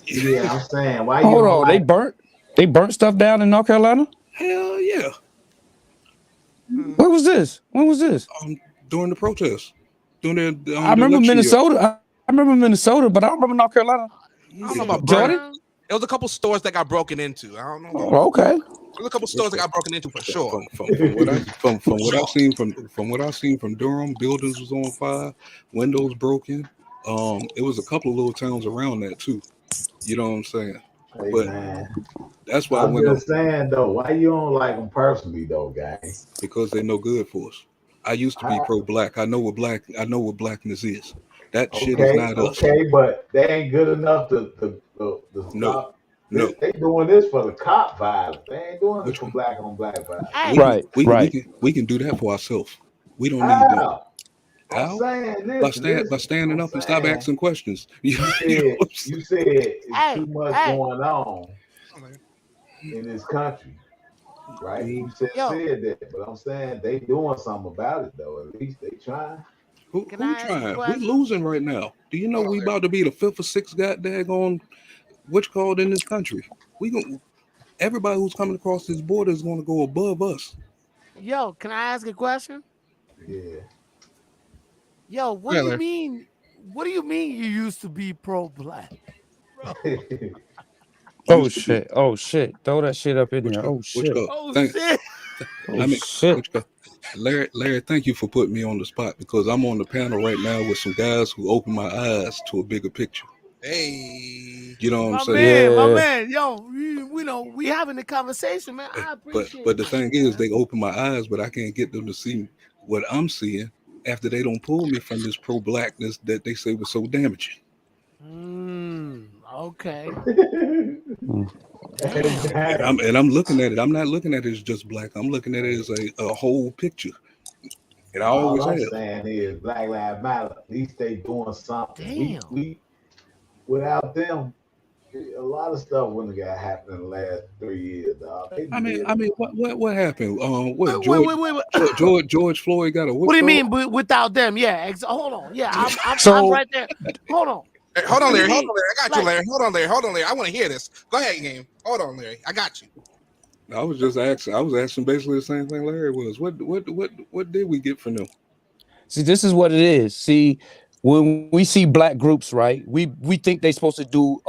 Yeah, I'm saying, why Hold you on, they burnt stuff down in North Carolina? Hell yeah. Where was this? When was this? During the protests. During the I remember Minnesota. I remember Minnesota, but I don't remember North Carolina. I don't know about Jordan? Jordan. There was a couple stores that got broken into. I don't know. Oh, okay. There was a couple stores that got broken into for sure. From what I've seen from Durham, buildings was on fire, windows broken. It was a couple of little towns around that too. You know what I'm saying? Hey, but man. That's why I'm just saying though, why you don't like them personally though, guys? Because they're no good for us. I used to be pro-black. I know what blackness is. That shit is not us. Okay, but they ain't good enough to stop. No. They doing this for the cop violence. They ain't doing this for black on black violence. We can do that for ourselves. We don't need that. How? By standing up and stop asking questions. You said it's too much going on in this country, right? You said that, but I'm saying they doing something about it though. At least they trying. Who trying? We losing right now. Do you know we about to be the 5th or 6th goddamn what's called in this country? Everybody who's coming across this border is going to go above us. Yo, can I ask a question? Yeah. Yo, what do you mean? What do you mean you used to be pro-black? Oh shit! Throw that shit up in there. Oh shit! Larry, thank you for putting me on the spot because I'm on the panel right now with some guys who open my eyes to a bigger picture. Hey, you know what I'm saying? My man, yo, we having a conversation, man. I appreciate but the thing is, they open my eyes, but I can't get them to see what I'm seeing after they don't pull me from this pro-blackness that they say was so damaging. Okay. And I'm looking at it. I'm not looking at it as just black. I'm looking at it as a whole picture. And I always All I'm have. saying is Black Lives Matter. At least they doing something. Damn. We without them, a lot of stuff wouldn't have happened in the last 3 years, dog. I mean, what happened? Wait. George Floyd got a. What do you mean without them? Yeah. Hold on. Yeah, I'm right there. Hold on. Hey, hold on, Larry. I got you, Larry. Hold on, Larry. I want to hear this. Go ahead, game. Hold on, Larry. I got you. I was asking basically the same thing Larry was. What did we get from them? See, this is what it is. See, when we see black groups, right? We think they're supposed to do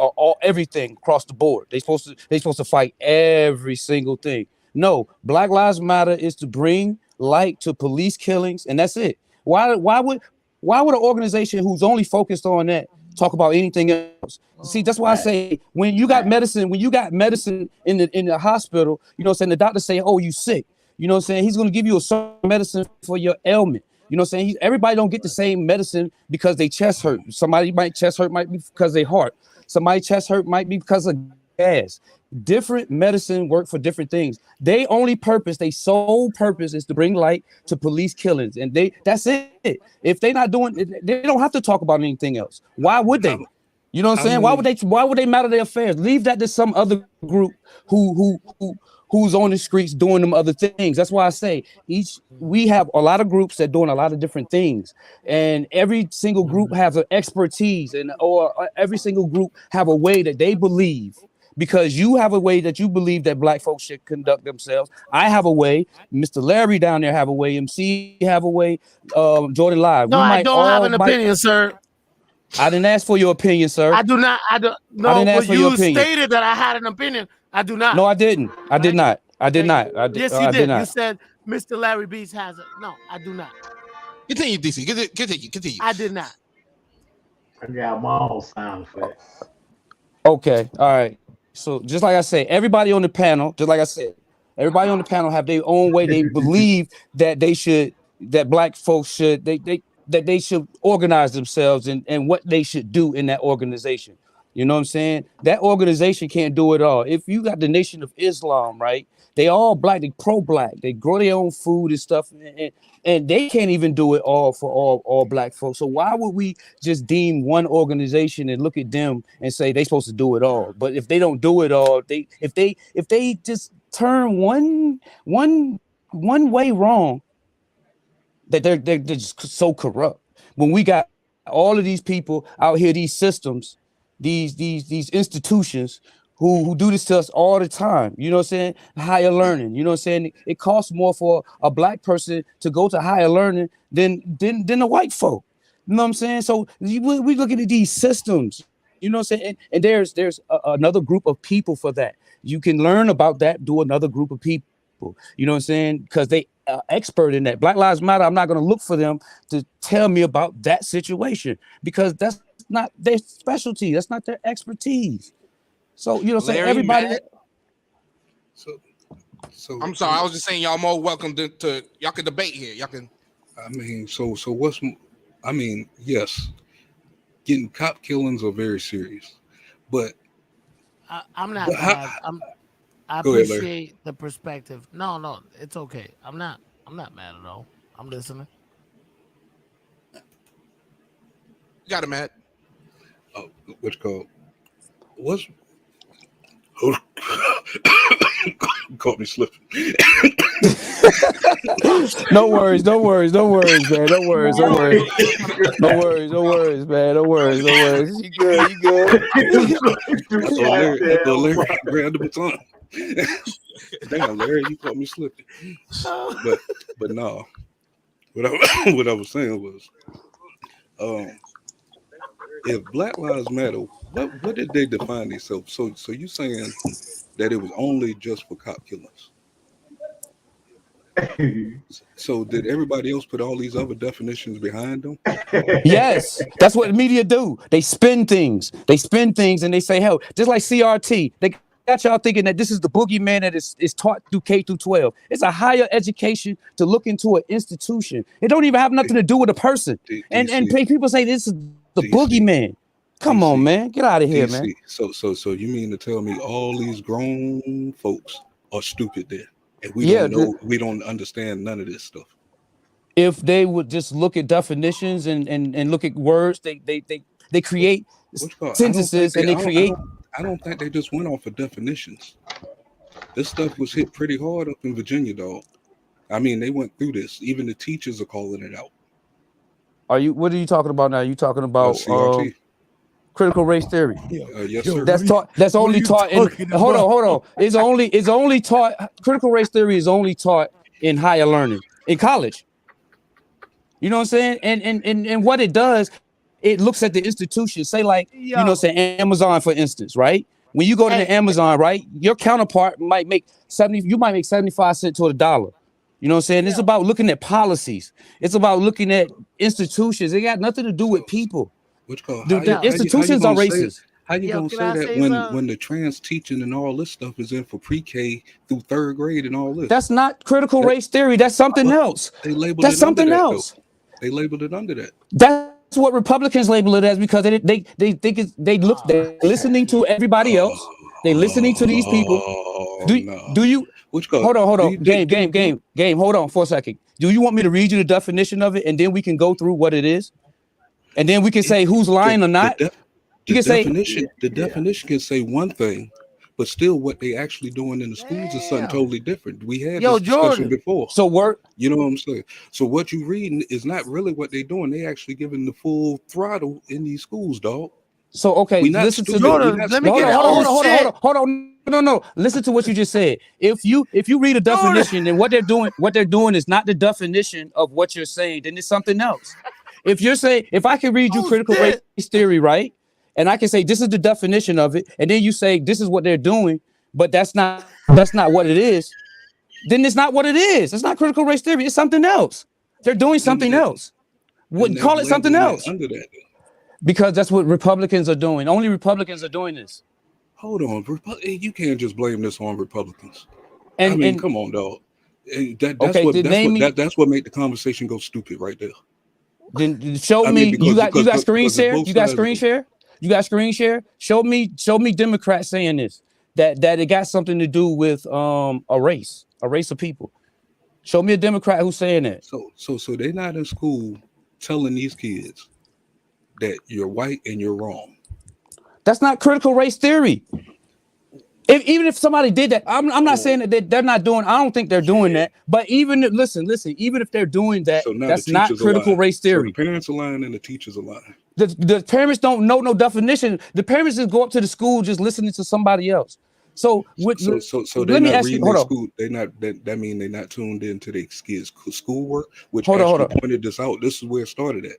everything across the board. They supposed to fight every single thing. No, Black Lives Matter is to bring light to police killings, and that's it. Why would an organization who's only focused on that talk about anything else? See, that's why I say when you got medicine in the hospital, you know what I'm saying, the doctor say, oh, you sick. You know what I'm saying? He's going to give you a certain medicine for your ailment. You know what I'm saying? Everybody don't get the same medicine because they chest hurt. Somebody chest hurt might be because they heart. Somebody chest hurt might be because of gas. Different medicine work for different things. They sole purpose is to bring light to police killings. And that's it. If they're not doing it, they don't have to talk about anything else. Why would they? You know what I'm saying? Why would they matter their affairs? Leave that to some other group who's on the streets doing them other things. That's why I say we have a lot of groups that doing a lot of different things, and every single group has an expertise, or every single group have a way that they believe. Because you have a way that you believe that black folks should conduct themselves. I have a way. Mr. Larry down there have a way. MC have a way. Jordan Live. No, I don't have an opinion, sir. I didn't ask for your opinion, sir. I do not. No, didn't ask but for your you opinion. stated that I had an opinion. I do not. No, I didn't. I did not. Yes, you did. Not. You said Mr. Larry Beats has it. No, I do not. Continue, DC. Continue. I did not. I got my own sound effects. Okay. All right. So just like I said, everybody on the panel have their own way. They believe that black folks should, that they should organize themselves and what they should do in that organization. You know what I'm saying? That organization can't do it all. If you got the Nation of Islam, right? They all black, they pro-black, they grow their own food and stuff, and they can't even do it all for all black folks. So why would we just deem one organization and look at them and say they're supposed to do it all? But if they don't do it all, if they just turn one way wrong, that they're just so corrupt. When we got all of these people out here, these systems, these institutions who do this to us all the time, you know what I'm saying? Higher learning, you know what I'm saying? It costs more for a black person to go to higher learning than the white folk. You know what I'm saying? So we looking at these systems, you know what I'm saying? And there's another group of people for that. You can learn about that, do another group of people, you know what I'm saying? Because they are expert in that. Black Lives Matter, I'm not going to look for them to tell me about that situation because that's not their specialty. That's not their expertise. So, you know, so Larry, everybody. Matt? So I'm sorry. I was just saying y'all more welcome to y'all can debate here. Y'all can. I mean, so what's? I mean, yes, getting cop killings are very serious, but I'm not. I Go ahead, appreciate Larry. the perspective. No, it's okay. I'm not mad at all. I'm listening. You got it, Matt. Oh, what's called? What's? Caught me slipping. No worries, man. No worries, man. You good. Larry grabbed the baton. Damn, Larry, you caught me slipping. But no. What I was saying was, if Black Lives Matter, what did they define themselves? So you saying that it was only just for cop killings? So did everybody else put all these other definitions behind them? Yes, that's what the media do. They spin things. And they say, hell, just like CRT. They got y'all thinking that this is the boogeyman that is taught through K through 12. It's a higher education to look into an institution. It don't even have nothing to do with a person. And people say this is the boogeyman. Come on, man. Get out of here, man. So you mean to tell me all these grown folks are stupid then? And we don't understand none of this stuff. If they would just look at definitions and look at words, they create sentences and they create. I don't think they just went off of definitions. This stuff was hit pretty hard up in Virginia, dog. I mean, they went through this. Even the teachers are calling it out. What are you talking about now? You talking about CRT. Critical race theory? Yes, sir. That's only taught in. Hold on. It's only taught. Critical race theory is only taught in higher learning in college. You know what I'm saying? And what it does, it looks at the institution. Say like, you know, say Amazon, for instance, right? When you go to the Amazon, right, your counterpart might make 75 cents to $1. You know what I'm saying? It's about looking at policies. It's about looking at institutions. It got nothing to do with people. The institutions are racist. How you gonna say that when the trans teaching and all this stuff is in for pre-K through 3rd grade and all this? That's not critical race theory. That's something else. They labeled That's it something under that, else. though. They labeled it under that. That's what Republicans label it as, because they think they're listening to everybody else. They listening to these people. Do you? Hold on. Game. Hold on for a second. Do you want me to read you the definition of it, and then we can go through what it is, and then we can say who's lying or not? The definition can say one thing, but still what they actually doing in the schools is something totally different. We had this discussion before. So you know what I'm saying? So what you reading is not really what they doing. They actually giving the full throttle in these schools, dog. So okay, listen to hold on. No. Listen to what you just said. If you read a definition and what they're doing is not the definition of what you're saying, then it's something else. If I can read you critical race theory, right? And I can say this is the definition of it, and then you say this is what they're doing, but that's not what it is, then it's not what it is. It's not critical race theory, it's something else. They're doing something else. Call it something else. Under that. Because that's what Republicans are doing. Only Republicans are doing this. Hold on, you can't just blame this on Republicans. Come on, dog. That's what made the conversation go stupid right there. Then show me. You got screen share. You got screen share. You got screen share. Show me Democrats saying this. That it got something to do with a race of people. Show me a Democrat who's saying that. So they're not in school telling these kids that you're white and you're wrong. That's not critical race theory. Even if somebody did that, I'm not saying that they're not doing. I don't think they're doing that. But even if, listen. Even if they're doing that, that's not critical race theory. So the parents are lying and the teachers are lying. The parents don't know no definition. The parents just go up to the school just listening to somebody else. So let me ask you. Hold on. That mean they're not tuned into their kids' schoolwork, which pointed this out. This is where it started at.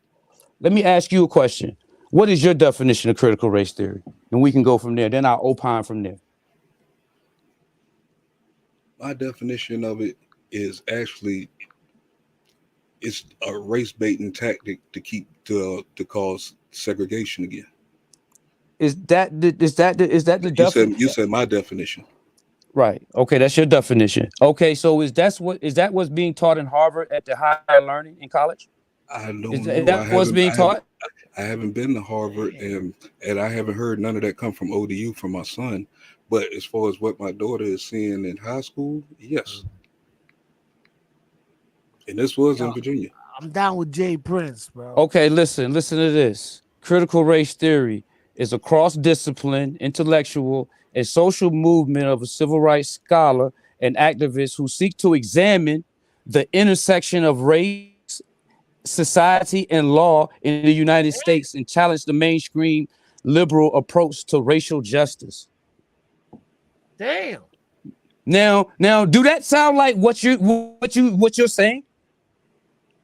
Let me ask you a question. What is your definition of critical race theory? And we can go from there. Then I'll opine from there. My definition of it is actually it's a race baiting tactic to cause segregation again. Is that the definition? You said my definition. Right. Okay, that's your definition. Okay, so is that what's being taught in Harvard at the higher learning in college? I don't know. Is that what's being taught? I haven't been to Harvard, and I haven't heard none of that come from ODU from my son. But as far as what my daughter is seeing in high school, yes. And this was in Virginia. I'm down with Jay Prince, bro. Okay, listen to this. Critical race theory is a cross-discipline, intellectual, and social movement of a civil rights scholar and activist who seek to examine the intersection of race, society, and law in the United States and challenge the mainstream liberal approach to racial justice. Damn. Now, do that sound like what you're saying?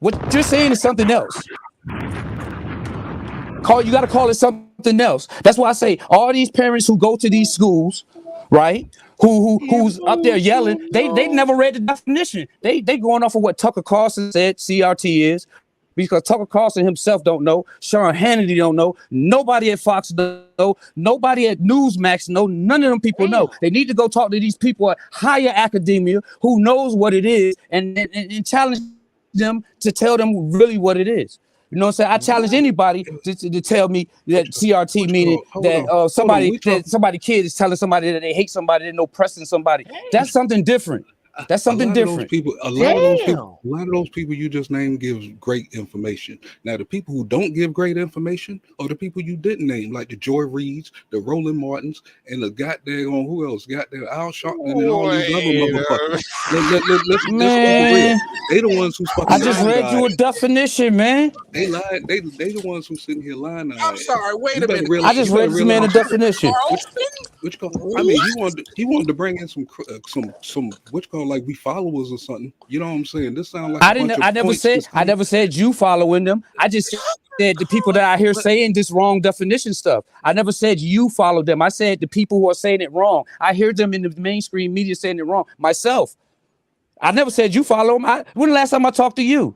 What you're saying is something else. You got to call it something else. That's why I say all these parents who go to these schools, right? Who's up there yelling? They never read the definition. They going off of what Tucker Carlson said CRT is. Because Tucker Carlson himself don't know, Sean Hannity don't know, nobody at Fox know, nobody at Newsmax know, none of them people know. They need to go talk to these people at higher academia who knows what it is and challenge them to tell them really what it is. You know what I'm saying? I challenge anybody to tell me that CRT meaning that somebody kid is telling somebody that they hate somebody, they know pressing somebody. That's something different. That's something different. A lot of those people you just named gives great information. Now, the people who don't give great information are the people you didn't name, like the Joy Reeds, the Roland Martins, and the goddamn who else? Goddamn Al Sharpton and all these other motherfuckers. Let's They the ones who's fucking. I just read you a definition, man. They lied. They the ones who sitting here lying. I'm sorry. Wait a minute. I just read this man a definition. Which I mean, he wanted to bring in some what you call like we followers or something. You know what I'm saying? This sounds like I never said you following them. I just said the people that I hear saying this wrong definition stuff. I never said you follow them. I said the people who are saying it wrong. I hear them in the mainstream media saying it wrong myself. I never said you follow them. When the last time I talked to you?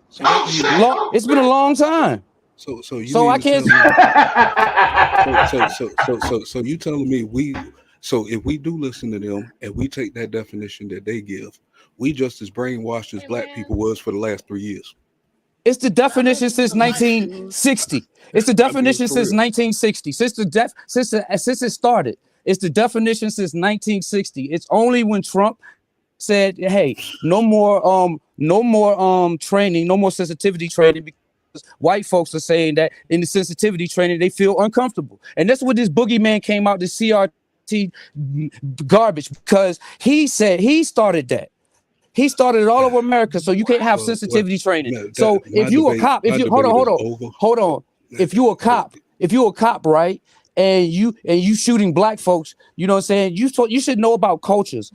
It's been a long time. So I can't. So you telling me so if we do listen to them and we take that definition that they give, we just as brainwashed as black people was for the last 3 years. It's the definition since 1960. It's the definition since 1960. Since it started. It's the definition since 1960. It's only when Trump said, "Hey, no more training, no more sensitivity training," because white folks are saying that in the sensitivity training they feel uncomfortable, and that's what this boogeyman came out, the CRT garbage, because he said he started that. He started it all over America, so you can't have sensitivity training. So if you a cop, if you hold on, if you a cop, right? And you shooting black folks, you know what I'm saying? You should know about cultures.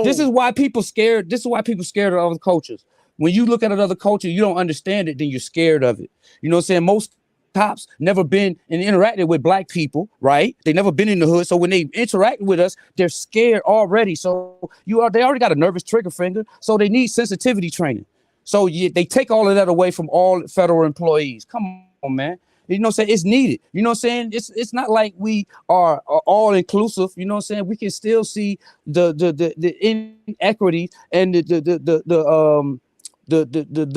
This is why people scared. This is why people scared of other cultures. When you look at another culture, you don't understand it, then you're scared of it. You know what I'm saying? Most cops never been and interacted with black people, right? They never been in the hood. So when they interact with us, they're scared already. So they already got a nervous trigger finger. So they need sensitivity training. So they take all of that away from all federal employees. Come on, man. You know what I'm saying? It's needed. You know what I'm saying? It's not like we are all inclusive. You know what I'm saying? We can still see the inequity and the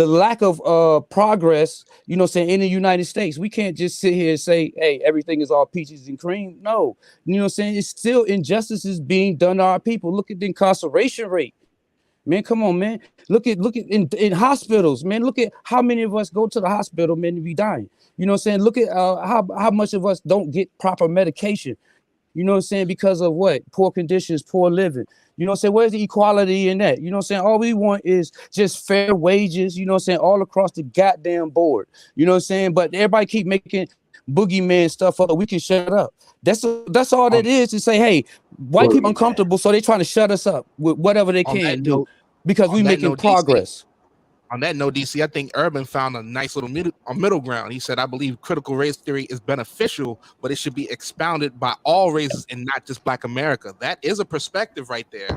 lack of progress, you know what I'm saying, in the United States. We can't just sit here and say, hey, everything is all peaches and cream. No. You know what I'm saying? It's still injustices being done to our people. Look at the incarceration rate. Man, come on, man. Look at in hospitals, man. Look at how many of us go to the hospital, man, to be dying. You know what I'm saying? Look at how much of us don't get proper medication. You know what I'm saying? Because of what? Poor conditions, poor living. You know what I'm saying? Where's the equality in that? You know what I'm saying? All we want is just fair wages, you know what I'm saying, all across the goddamn board. You know what I'm saying? But everybody keep making boogeyman stuff up. We can shut up. That's all that is, to say, hey, white people uncomfortable, so they trying to shut us up with whatever they can do because we making progress. On that note, DC, I think Urban found a nice little middle ground. He said, I believe critical race theory is beneficial, but it should be expounded by all races and not just Black America. That is a perspective right there.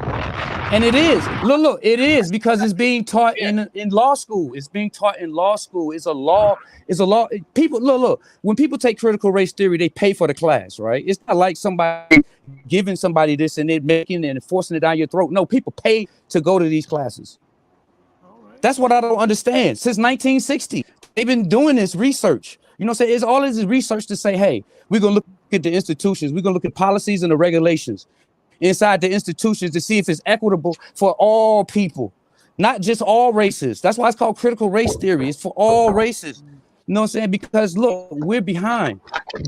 And it is. Look, it is, because it's being taught in law school. It's being taught in law school. It's a law. People, look, when people take critical race theory, they pay for the class, right? It's not like somebody giving somebody this and then making and forcing it down your throat. No, people pay to go to these classes. That's what I don't understand. Since 1960, they've been doing this research. You know what I'm saying? It's all this research to say, hey, we're going to look at the institutions. We're going to look at policies and the regulations inside the institutions to see if it's equitable for all people, not just all races. That's why it's called critical race theory. It's for all races. You know what I'm saying? Because look, we're behind.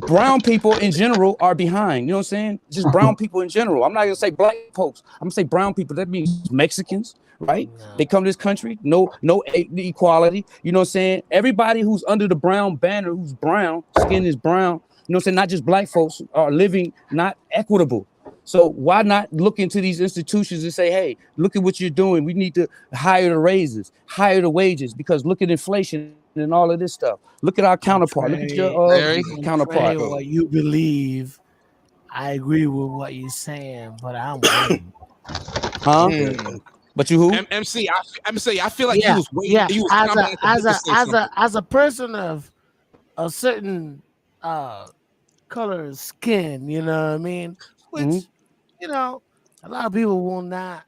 Brown people in general are behind. You know what I'm saying? Just brown people in general. I'm not going to say black folks. I'm going to say brown people. That means Mexicans. Right? They come to this country, no equality. You know what I'm saying? Everybody who's under the brown banner, who's brown, skin is brown, you know what I'm saying? Not just black folks are living not equitable. So why not look into these institutions and say, hey, look at what you're doing. We need to hire the raises, hire the wages, because look at inflation and all of this stuff. Look at our counterpart. Look at your counterpart. What you believe, I agree with what you're saying, but I'm waiting. Huh? But you who? MC, I feel like you was waiting. Yeah, you was as a person of a certain color of skin, you know what I mean? Which, you know, a lot of people will not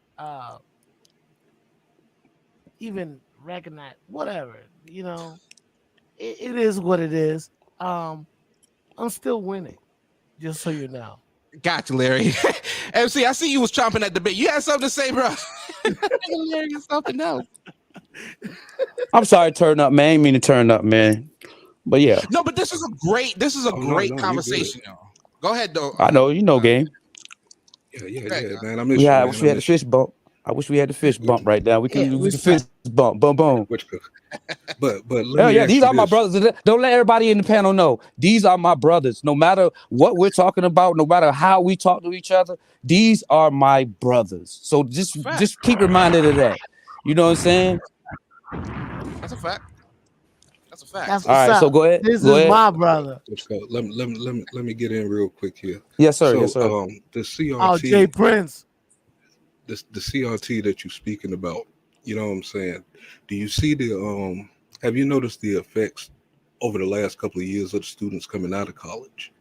even recognize, whatever, you know. It is what it is. I'm still winning, just so you know. Gotcha, Larry. MC, I see you was chomping at the bit. You had something to say, bro. Larry, something else. I'm sorry, turn up, man. I ain't mean to turn up, man. But yeah. No, but this is a great conversation, y'all. Go ahead, though. I know, you know, game. Yeah, man. I wish we had the fish bump. I wish we had the fish bump right now. We can finish bump, boom, boom. But let Oh me yeah, ask these you are my this. brothers. Don't let everybody in the panel know. These are my brothers. No matter what we're talking about, no matter how we talk to each other, these are my brothers. So just keep reminded of that. You know what I'm saying? That's a fact. That's a fact. That's All what's right, so up. go ahead. This Go is ahead. my brother. Let's go. Let me get in real quick here. Yes, sir. So Yes, sir. the Oh, Jay CRT, Prince. the CRT that you're speaking about, you know what I'm saying? Do you see the have you noticed the effects over the last couple of years of the students coming out of college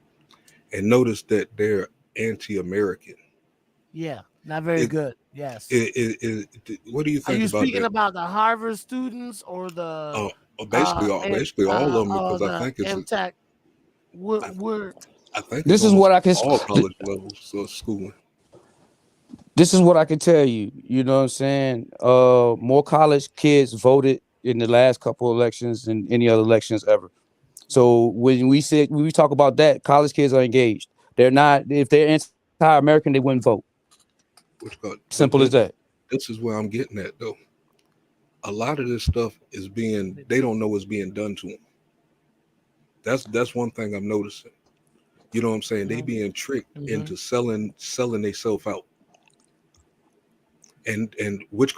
and notice that they're anti-American? Yeah, not very It, good. Yes. what do you Are think you about speaking that? about the Harvard students or the Basically all of them, because I the think it's MTech? We're I think it's This is almost what I can. all college levels of schooling. This is what I can tell you. You know what I'm saying? More college kids voted in the last couple elections than any other elections ever. So when we talk about that, college kids are engaged. They're not. If they're anti-American, they wouldn't vote. Simple as that. This is where I'm getting at, though. A lot of this stuff they don't know it's being done to them. That's one thing I'm noticing. You know what I'm saying? They being tricked into selling themselves out. And which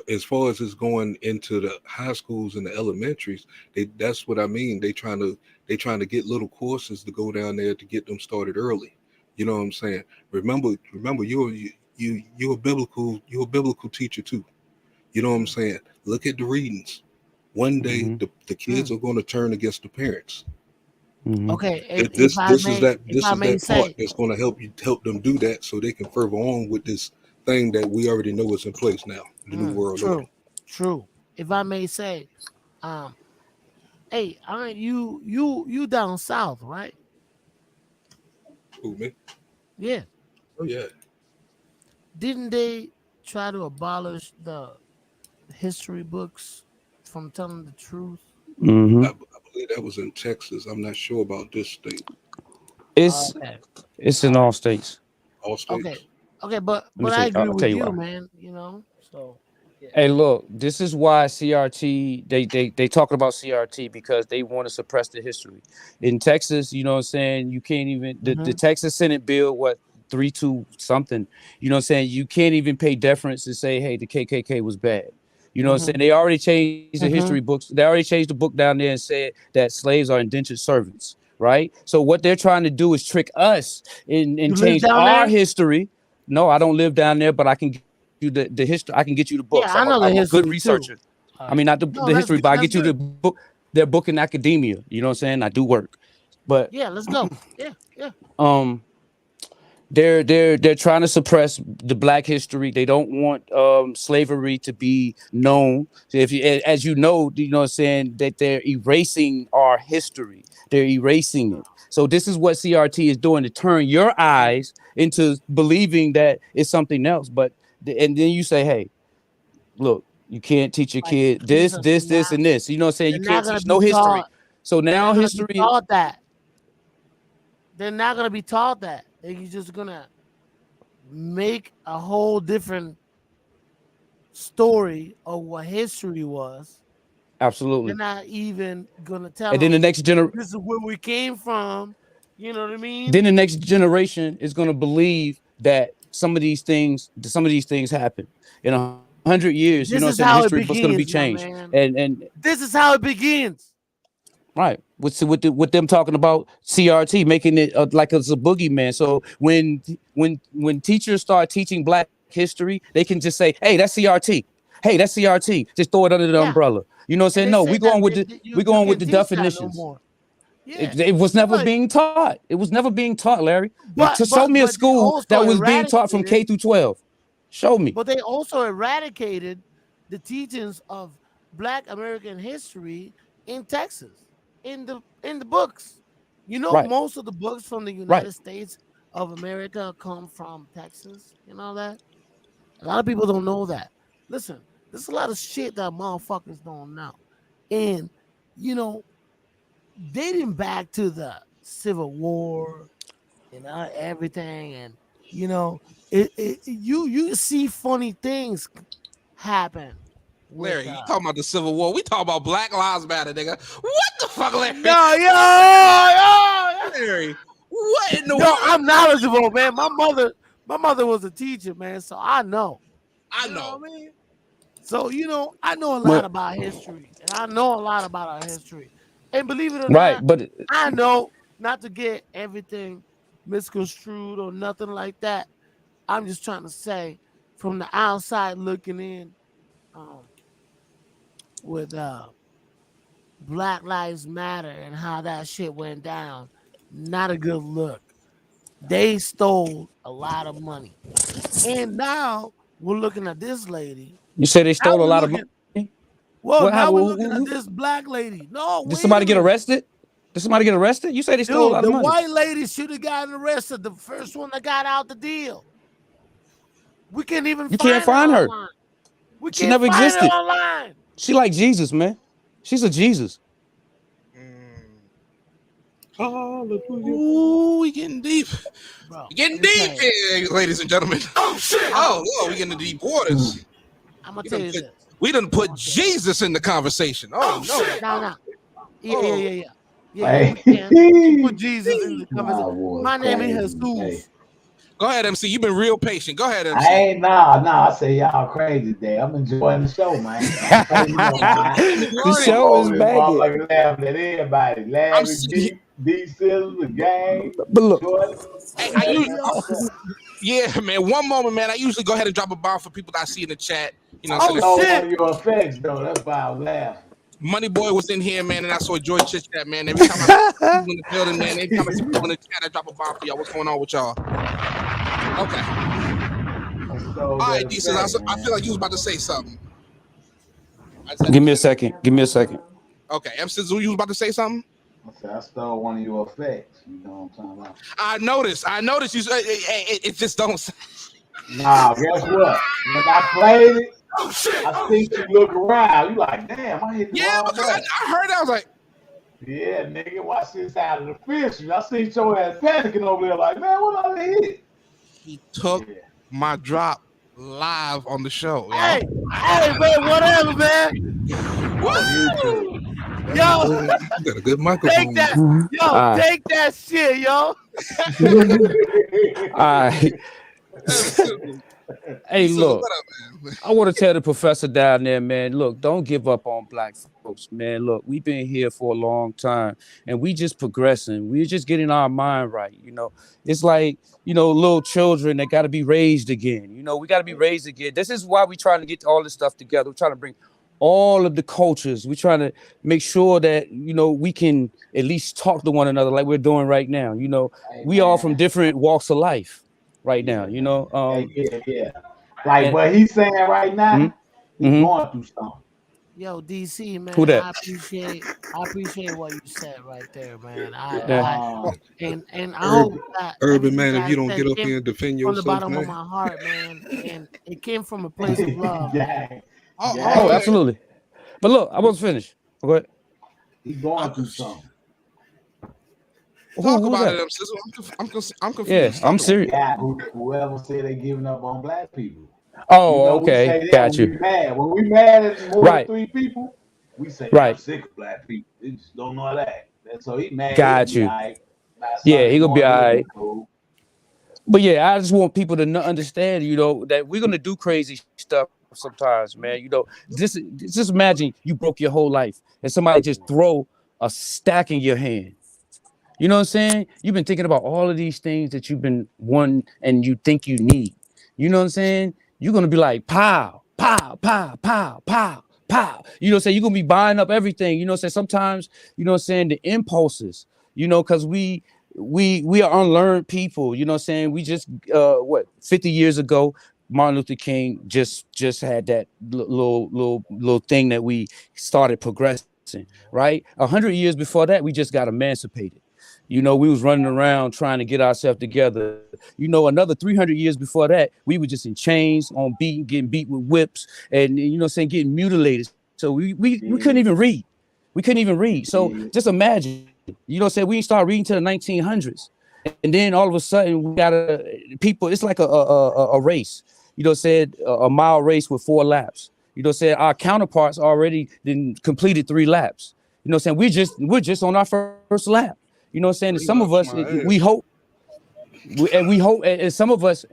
as far as it's going into the high schools and the elementaries, that's what I mean. They trying to get little courses to go down there to get them started early. You know what I'm saying? Remember, you're a biblical teacher too. You know what I'm saying? Look at the readings. One day the kids are going to turn against the parents. okay. This is that say, part that's going to help them do that, so they can further on with this thing that we already know is in place now, the new world order. True. If I may say, hey, aren't you down south, right? Who, me? Yeah. Oh yeah. Didn't they try to abolish the history books from telling the truth? I believe that was in Texas. I'm not sure about this state. It's in all states. All states. Okay, but I agree with you, man. You know, so. Yeah. Hey, look, this is why CRT they talking about CRT because they want to suppress the history. In Texas, you know what I'm saying, you can't even the Texas Senate bill 3-2 something, you know what I'm saying, you can't even pay deference and say, hey, the KKK was bad. You know what I'm saying? They already changed the history books. They already changed the book down there and said that slaves are indentured servants, right? So what they're trying to do is trick us and change our history. No, I don't live down there, but I can get you the history. I can get you the books. Yeah, I know I'm a good too. researcher. I mean, not the history, but I get you the book. Their book in academia. You know what I'm saying? I do work, but yeah, let's go. Yeah. They're trying to suppress the Black history. They don't want slavery to be known. So as you know what I'm saying, that they're erasing our history. They're erasing it. So this is what CRT is doing to turn your eyes into believing that it's something else. And then you say, hey, look, you can't teach your kid this, and this. You know what I'm saying? You can't teach no history. So now history. They're not gonna be taught that. They're just gonna make a whole different story of what history was. Absolutely. They're not even gonna tell. And then the next generation. This is where we came from. You know what I mean? Then the next generation is gonna believe that some of these things happen. In 100 years, you know what I'm saying, history books gonna be changed. And this is how it begins. Right, with them talking about CRT, making it like it's a boogeyman. So when teachers start teaching Black history, they can just say, "Hey, that's CRT. Hey, that's CRT." Just throw it under the umbrella. You know what I'm saying? No, we going with the definitions. No it was never being taught. It was never being taught, Larry. Show me a school that was being taught from K through 12. Show me. But they also eradicated the teachings of Black American history in Texas. In the books, you know, most of the books from the United States of America come from Texas. You know that? A lot of people don't know that. Listen, there's a lot of shit that motherfuckers don't know. And, you know, dating back to the Civil War and everything, and, you know, you see funny things happen Larry, you talking about the Civil War? We talking about Black Lives Matter, nigga. What the fuck, Larry? Yo. Larry, what in the Yo, world? I'm knowledgeable, man. My mother was a teacher, man, so I know. I You know. what I mean? So I know a lot But- about history, and I know a lot about our history. And believe it or Right, not, but I know not to get everything misconstrued or nothing like that. I'm just trying to say, from the outside looking in, with Black Lives Matter and how that shit went down, not a good look. They stole a lot of money, and now we're looking at this lady. you say they stole Now a we're lot of looking- money. Well, What now we're happened? looking at this black lady. No, Did wait somebody a get minute. arrested? Did somebody get arrested? You say they stole a Dude, lot the of money. white lady should have gotten arrested. The first one that got out the deal. We can't even. You can't find her. Online. We She can't never find existed. her online. She like Jesus, man. She's a Jesus. Ooh, we getting deep. Bro, We getting deep here, ladies and gentlemen. Oh shit! Oh, Lord, we getting the deep waters. I'm gonna tell you this. We done put Jesus in the conversation. Oh no! No. Yeah. Hey. We can put Jesus in the conversation. My name is Jesus. Go ahead, MC. You've been real patient. Go ahead, MC. I ain't nah. I say y'all crazy today. I'm enjoying the show, man. The show is banging. Like laughing at everybody. Laughing D Sizzle, the gang. But look, Hey, yeah, man. One moment, man. I usually go ahead and drop a bomb for people that I see in the chat. You know, One of your effects, though. That's why I was laughing. Money Boy was in here, man, and I saw Joy Chit Chat, man. Every time I see people in the building, man, every time I see people in the chat, I drop a bomb for y'all. What's going on with y'all? Okay. All right, D Sizzle. I feel like you was about to say something. give me a second. Give me a second. Okay, M Sizzle, you was about to say something? I stole one of your effects. You know what I'm talking about? I noticed. You said it just don't. Nah, guess what? When I played it, I think you look around. You like, damn, I hit the wrong because button. I heard that. I was like, yeah, nigga, watch this out of the fish. I seen your ass panicking over there, like, man, what I hit? He took my drop live on the show. Hey, man, whatever, man. Woo! Yo, You got a good microphone. take that. Yo, All right. take that shit, yo. All right. Hey, look, I want to tell the professor down there, man, look, don't give up on black folks, man. Look, we've been here for a long time and we just progressing. We're just getting our mind right. You know, it's like, little children that got to be raised again. We got to be raised again. This is why we're trying to get all this stuff together. We're trying to bring all of the cultures. We're trying to make sure that, we can at least talk to one another like we're doing right now. We all from different walks of life right now, Yeah. Like what he's saying right now, he's going through something. Yo, DC, man. Who that? I appreciate what you said right there, man. And I hope that Urban man, if you everything don't get up came here and defend from the yourself, bottom man. of my heart, man, and it came from a place of love. Man. Oh, absolutely. But look, I was finished. Go ahead. He's going through something. talk who's about that? it, M Sizzle. I'm confused. Yeah, I'm serious. Yeah, whoever said they giving up on black people. Oh, we say okay. that Got when you. we mad. When we mad at more Right. than 3 people, we say Right. I'm sick of black people. They just don't know that. And so he mad. Got he be you. all right. Yeah, he gonna be all right. Cool. But yeah, I just want people to understand, that we're gonna do crazy stuff sometimes, man. Just imagine you broke your whole life and somebody just throw a stack in your hand. You know what I'm saying? You've been thinking about all of these things that you've been wanting and you think you need. You know what I'm saying? You're gonna be like, pow, pow, pow, pow, pow, pow. You know what I'm saying? You're gonna be buying up everything. You know what I'm saying? Sometimes, the impulses, because we are unlearned people. You know what I'm saying? We just 50 years ago, Martin Luther King just had that little thing that we started progressing, right? 100 years before that, we just got emancipated. We was running around trying to get ourselves together. Another 300 years before that, we were just in chains, getting beat with whips, and getting mutilated. So we couldn't even read. We couldn't even read. So just imagine, we didn't start reading till the 1900s, and then all of a sudden we got people. It's like a race. A mile race with 4 laps. You know what I'm saying? Our counterparts already then completed 3 laps. You know what I'm saying? We're just on our first lap. You know what I'm saying? And some of us, we hope, and some of us,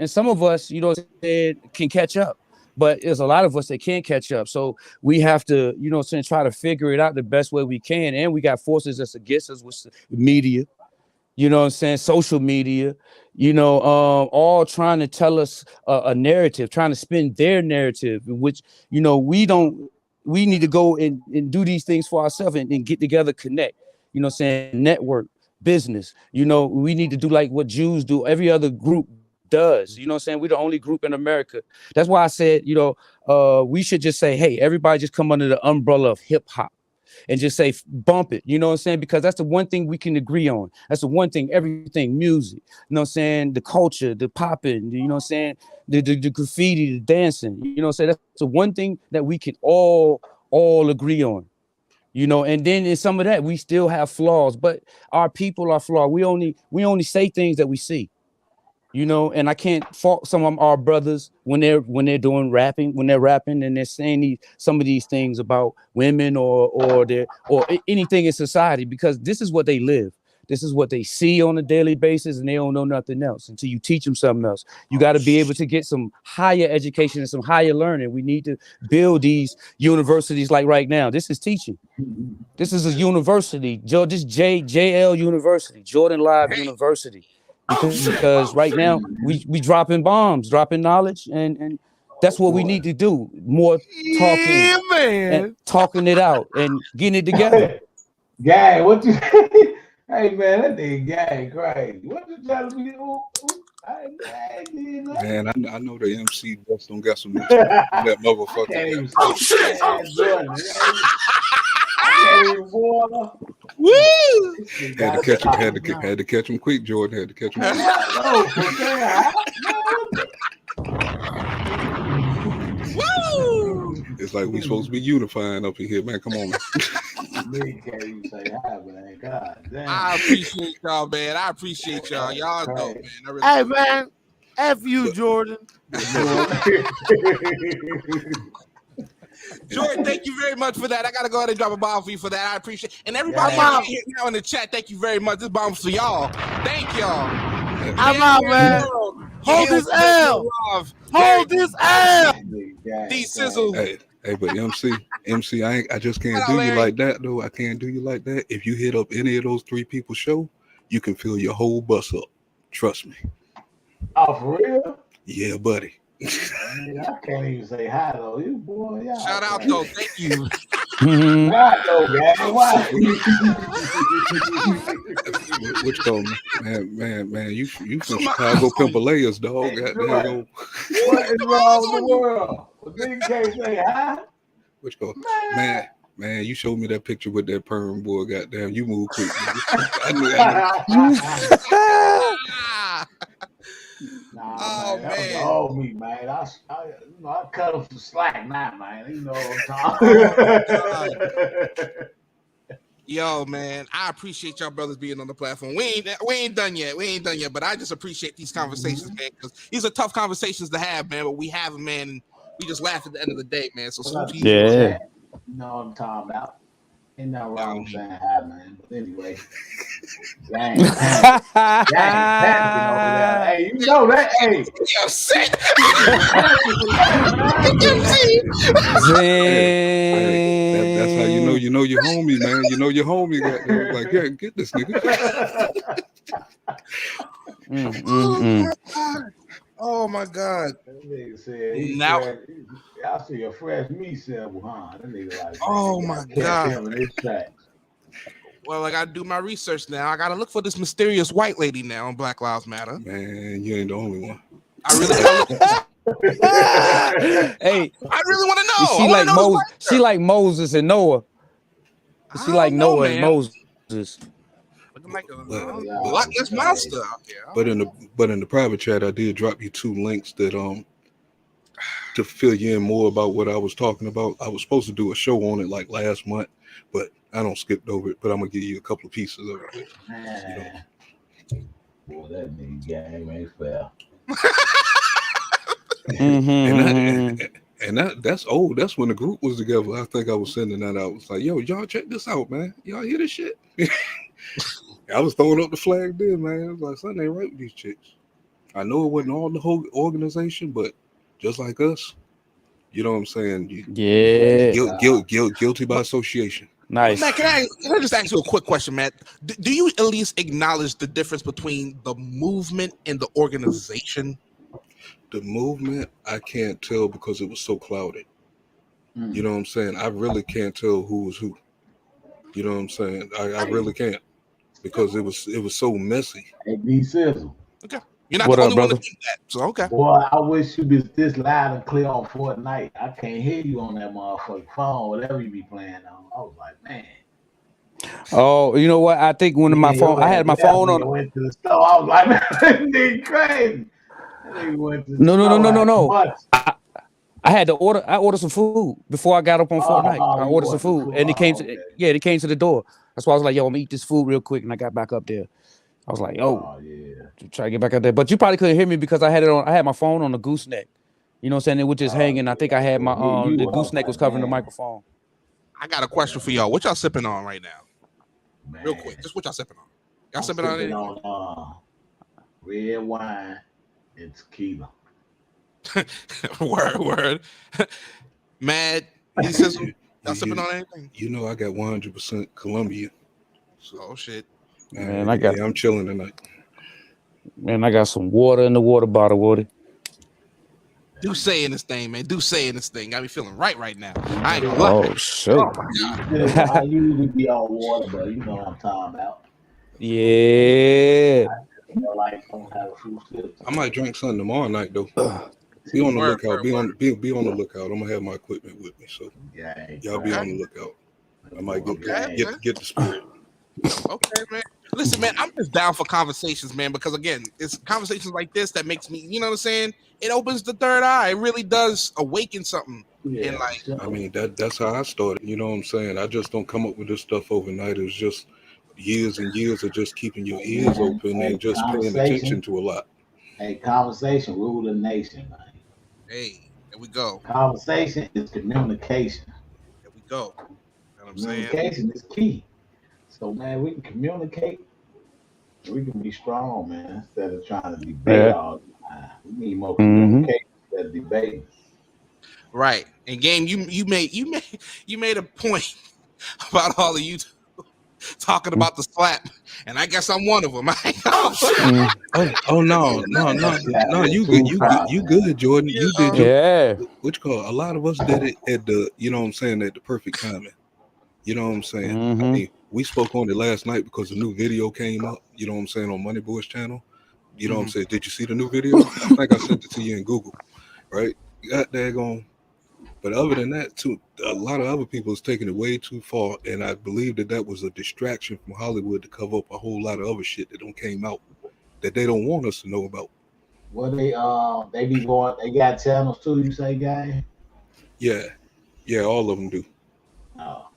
you know what I'm saying, can catch up. But there's a lot of us that can't catch up. So we have to, you know what I'm saying, try to figure it out the best way we can. And we got forces that's against us with media, you know what I'm saying, social media, you know, all trying to tell us a narrative, trying to spin their narrative, which, you know, we need to go and do these things for ourselves and get together, connect, you know what I'm saying, network, business. You know, we need to do like what Jews do, every other group does. You know what I'm saying? We're the only group in America. That's why I said, you know, we should just say, hey, everybody just come under the umbrella of hip hop and just say bump it. You know what I'm saying? Because that's the one thing we can agree on. That's the one thing, everything, music, you know what I'm saying? The culture, the popping, you know what I'm saying? The graffiti, the dancing, you know what I'm saying? That's the one thing that we can all agree on. You know, and then in some of that, we still have flaws, but our people are flawed. We only say things that we see. You know, and I can't fault some of our brothers when they're doing rapping, when they're rapping and they're saying some of these things about women or anything in society, because this is what they live. This is what they see on a daily basis, and they don't know nothing else until you teach them something else. You got to be able to get some higher education and some higher learning. We need to build these universities like right now. This is teaching. This is a university. This JL University, Jordan Live University. Because right now we dropping bombs, dropping knowledge, and that's what we need to do. More talking, and talking it out and getting it together. Gang, what you? Hey man, that nigga gang crazy. What you telling me? Man, I know the MC just don't got some that motherfucker. Oh shit! Oh shit! Woo! Had to catch him quick, Jordan. Had to catch him quick. Woo! It's like we supposed to be unifying up in here, man. Come on, man. I appreciate y'all, man. I appreciate y'all. Y'all dope, man. Really hey, man. F you, Jordan. Jordan, thank you very much for that. I gotta go ahead and drop a bomb for you for that. I appreciate it. And everybody out here now in the chat, thank you very much. This bomb's for y'all. Thank y'all. I'm out, man. Hold this L. Hold this L. D Sizzle. Hey, but MC, I just can't do you like that though. I can't do you like that. If you hit up any of those 3 people's show, you can fill your whole bus up. Trust me. Oh, for real? Yeah, buddy. I can't even say hi though. You boy, yeah. Shout out though, thank you. Why though, man? Why? Which go, man? You from Chicago Pimpalayas, dog? Goddamn. What is wrong with the world? Nigga can't say hi. Which go, man? You showed me that picture with that perm boy. Goddamn, you move quick. I Nah, man. Oh me, man. I cut him some slack now, man. You know what I'm talking. Yo, man, I appreciate y'all brothers being on the platform. We ain't done yet. But I just appreciate these conversations, man, because these are tough conversations to have, man. But we have them, man, and we just laugh at the end of the day, man. So yeah. You know what I'm talking about. Ain't nothing wrong with saying hi, man. But anyway, dang, hey, you know that, hey, yo, sick. That's how you know your homie, man. You know your homie. Got like, yeah, get this nigga. Oh my God! That nigga said now I see a fresh meat sample, huh? That nigga like, oh my God! Well, I gotta do my research now. I gotta look for this mysterious white lady now on Black Lives Matter. Man, you ain't the only one. I really. Hey, I really want to know. She like Moses. She like Moses and Noah. She like Noah and Moses. Looking like a Loch Ness monster out there. But in the private chat, I did drop you 2 links that to fill you in more about what I was talking about. I was supposed to do a show on it like last month, but I don't skipped over it. But I'm gonna give you a couple of pieces of it. Man. Boy, that nigga game ain't fair. And that's old. That's when the group was together. I think I was sending that out. It's like, yo, y'all check this out, man. Y'all hear this shit? I was throwing up the flag then, man. I was like, something ain't right with these chicks. I know it wasn't all the whole organization, but just like us, you know what I'm saying? Guilty by association. Nice. Matt, can I just ask you a quick question, Matt? Do you at least acknowledge the difference between the movement and the organization? The movement, I can't tell because it was so clouded. You know what I'm saying? I really can't tell who was who. You know what I'm saying? I really can't because it was so messy. Hey, B Sizzle. Okay. You're not What the up, only one brother? to think that. So okay. Boy, I wish you was this loud and clear on Fortnite. I can't hear you on that motherfucking phone, whatever you be playing on. I was like, man. Oh, you know what? I think when my phone, I had my phone on. Went to the store. I was like, man, that nigga crazy. That nigga went to the No. I had to order. I ordered some food before I got up on Fortnite. I ordered some food, and it came to it came to the door. That's why I was like, yo, I'm gonna eat this food real quick, and I got back up there. I was like, try to get back up there. But you probably couldn't hear me because I had it on. I had my phone on the gooseneck. You know what I'm saying? It was just hanging. I think I had my the gooseneck was covering the microphone. I got a question for y'all. What y'all sipping on right now? Real quick, just what y'all sipping on? Y'all sipping on anything? Red wine and tequila. word. Mad. He says, y'all sipping on anything? You know, I got 100% Colombian. Oh shit. Man, I'm chilling tonight. Man, I got some water in the water bottle, Woody. Do say in this thing, man. Do say in this thing. Got me feeling right now. I ain't gonna lie. Oh shit. Oh my God. I usually be on water, but you know what I'm talking about. Yeah. Don't have a few sips. I might drink something tomorrow night though. Be on the lookout. Be on the lookout. I'm gonna have my equipment with me, so y'all be on the lookout. I might get the spirit. Okay, man. Listen, man, I'm just down for conversations, man, because again, it's conversations like this that makes me, you know what I'm saying? It opens the third eye. It really does awaken something. And like, I mean, that's how I started. You know what I'm saying? I just don't come up with this stuff overnight. It's just years and years of just keeping your ears open and just paying attention to a lot. Hey, conversation rule the nation, man. Hey, there we go. Conversation is communication. There we go. You know what I'm saying? Communication is key. So, man, we can communicate. We can be strong, man, instead of trying to debate all the time. We need more communication instead of debating. Right. And game, you made a point about all of you talking about the slap, and I guess I'm one of them. No, you good, Jordan. You did your what you call a lot of us did it at the, you know what I'm saying, at the perfect timing. You know what I'm saying? I mean, we spoke on it last night because a new video came up, you know what I'm saying, on Money Boy's channel. You know what I'm saying? Did you see the new video? I think I sent it to you in Google, right? Got daggone. But other than that, too, a lot of other people is taking it way too far, and I believe that was a distraction from Hollywood to cover up a whole lot of other shit that don't came out that they don't want us to know about. Well, they be going. They got channels too. You say, guy? Yeah, all of them do. Oh,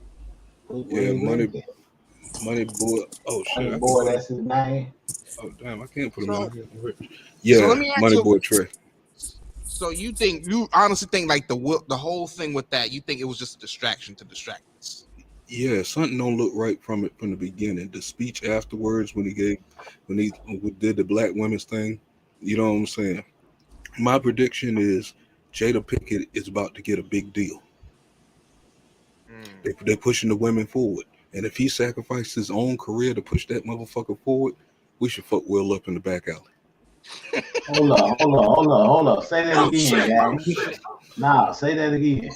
Money Boy. Oh shit, Money Boy, that's his name. Oh damn, I can't put him on here. Yeah, so let me ask Money you, Boy Trey. So you honestly think like the whole thing with that, you think it was just a distraction to distract us? Yeah, something don't look right from it from the beginning. The speech afterwards when he did the black women's thing, you know what I'm saying? My prediction is Jada Pinkett is about to get a big deal. They're pushing the women forward. And if he sacrificed his own career to push that motherfucker forward, we should fuck Will up in the back alley. Hold up. Say that again, guys. Nah, say that again.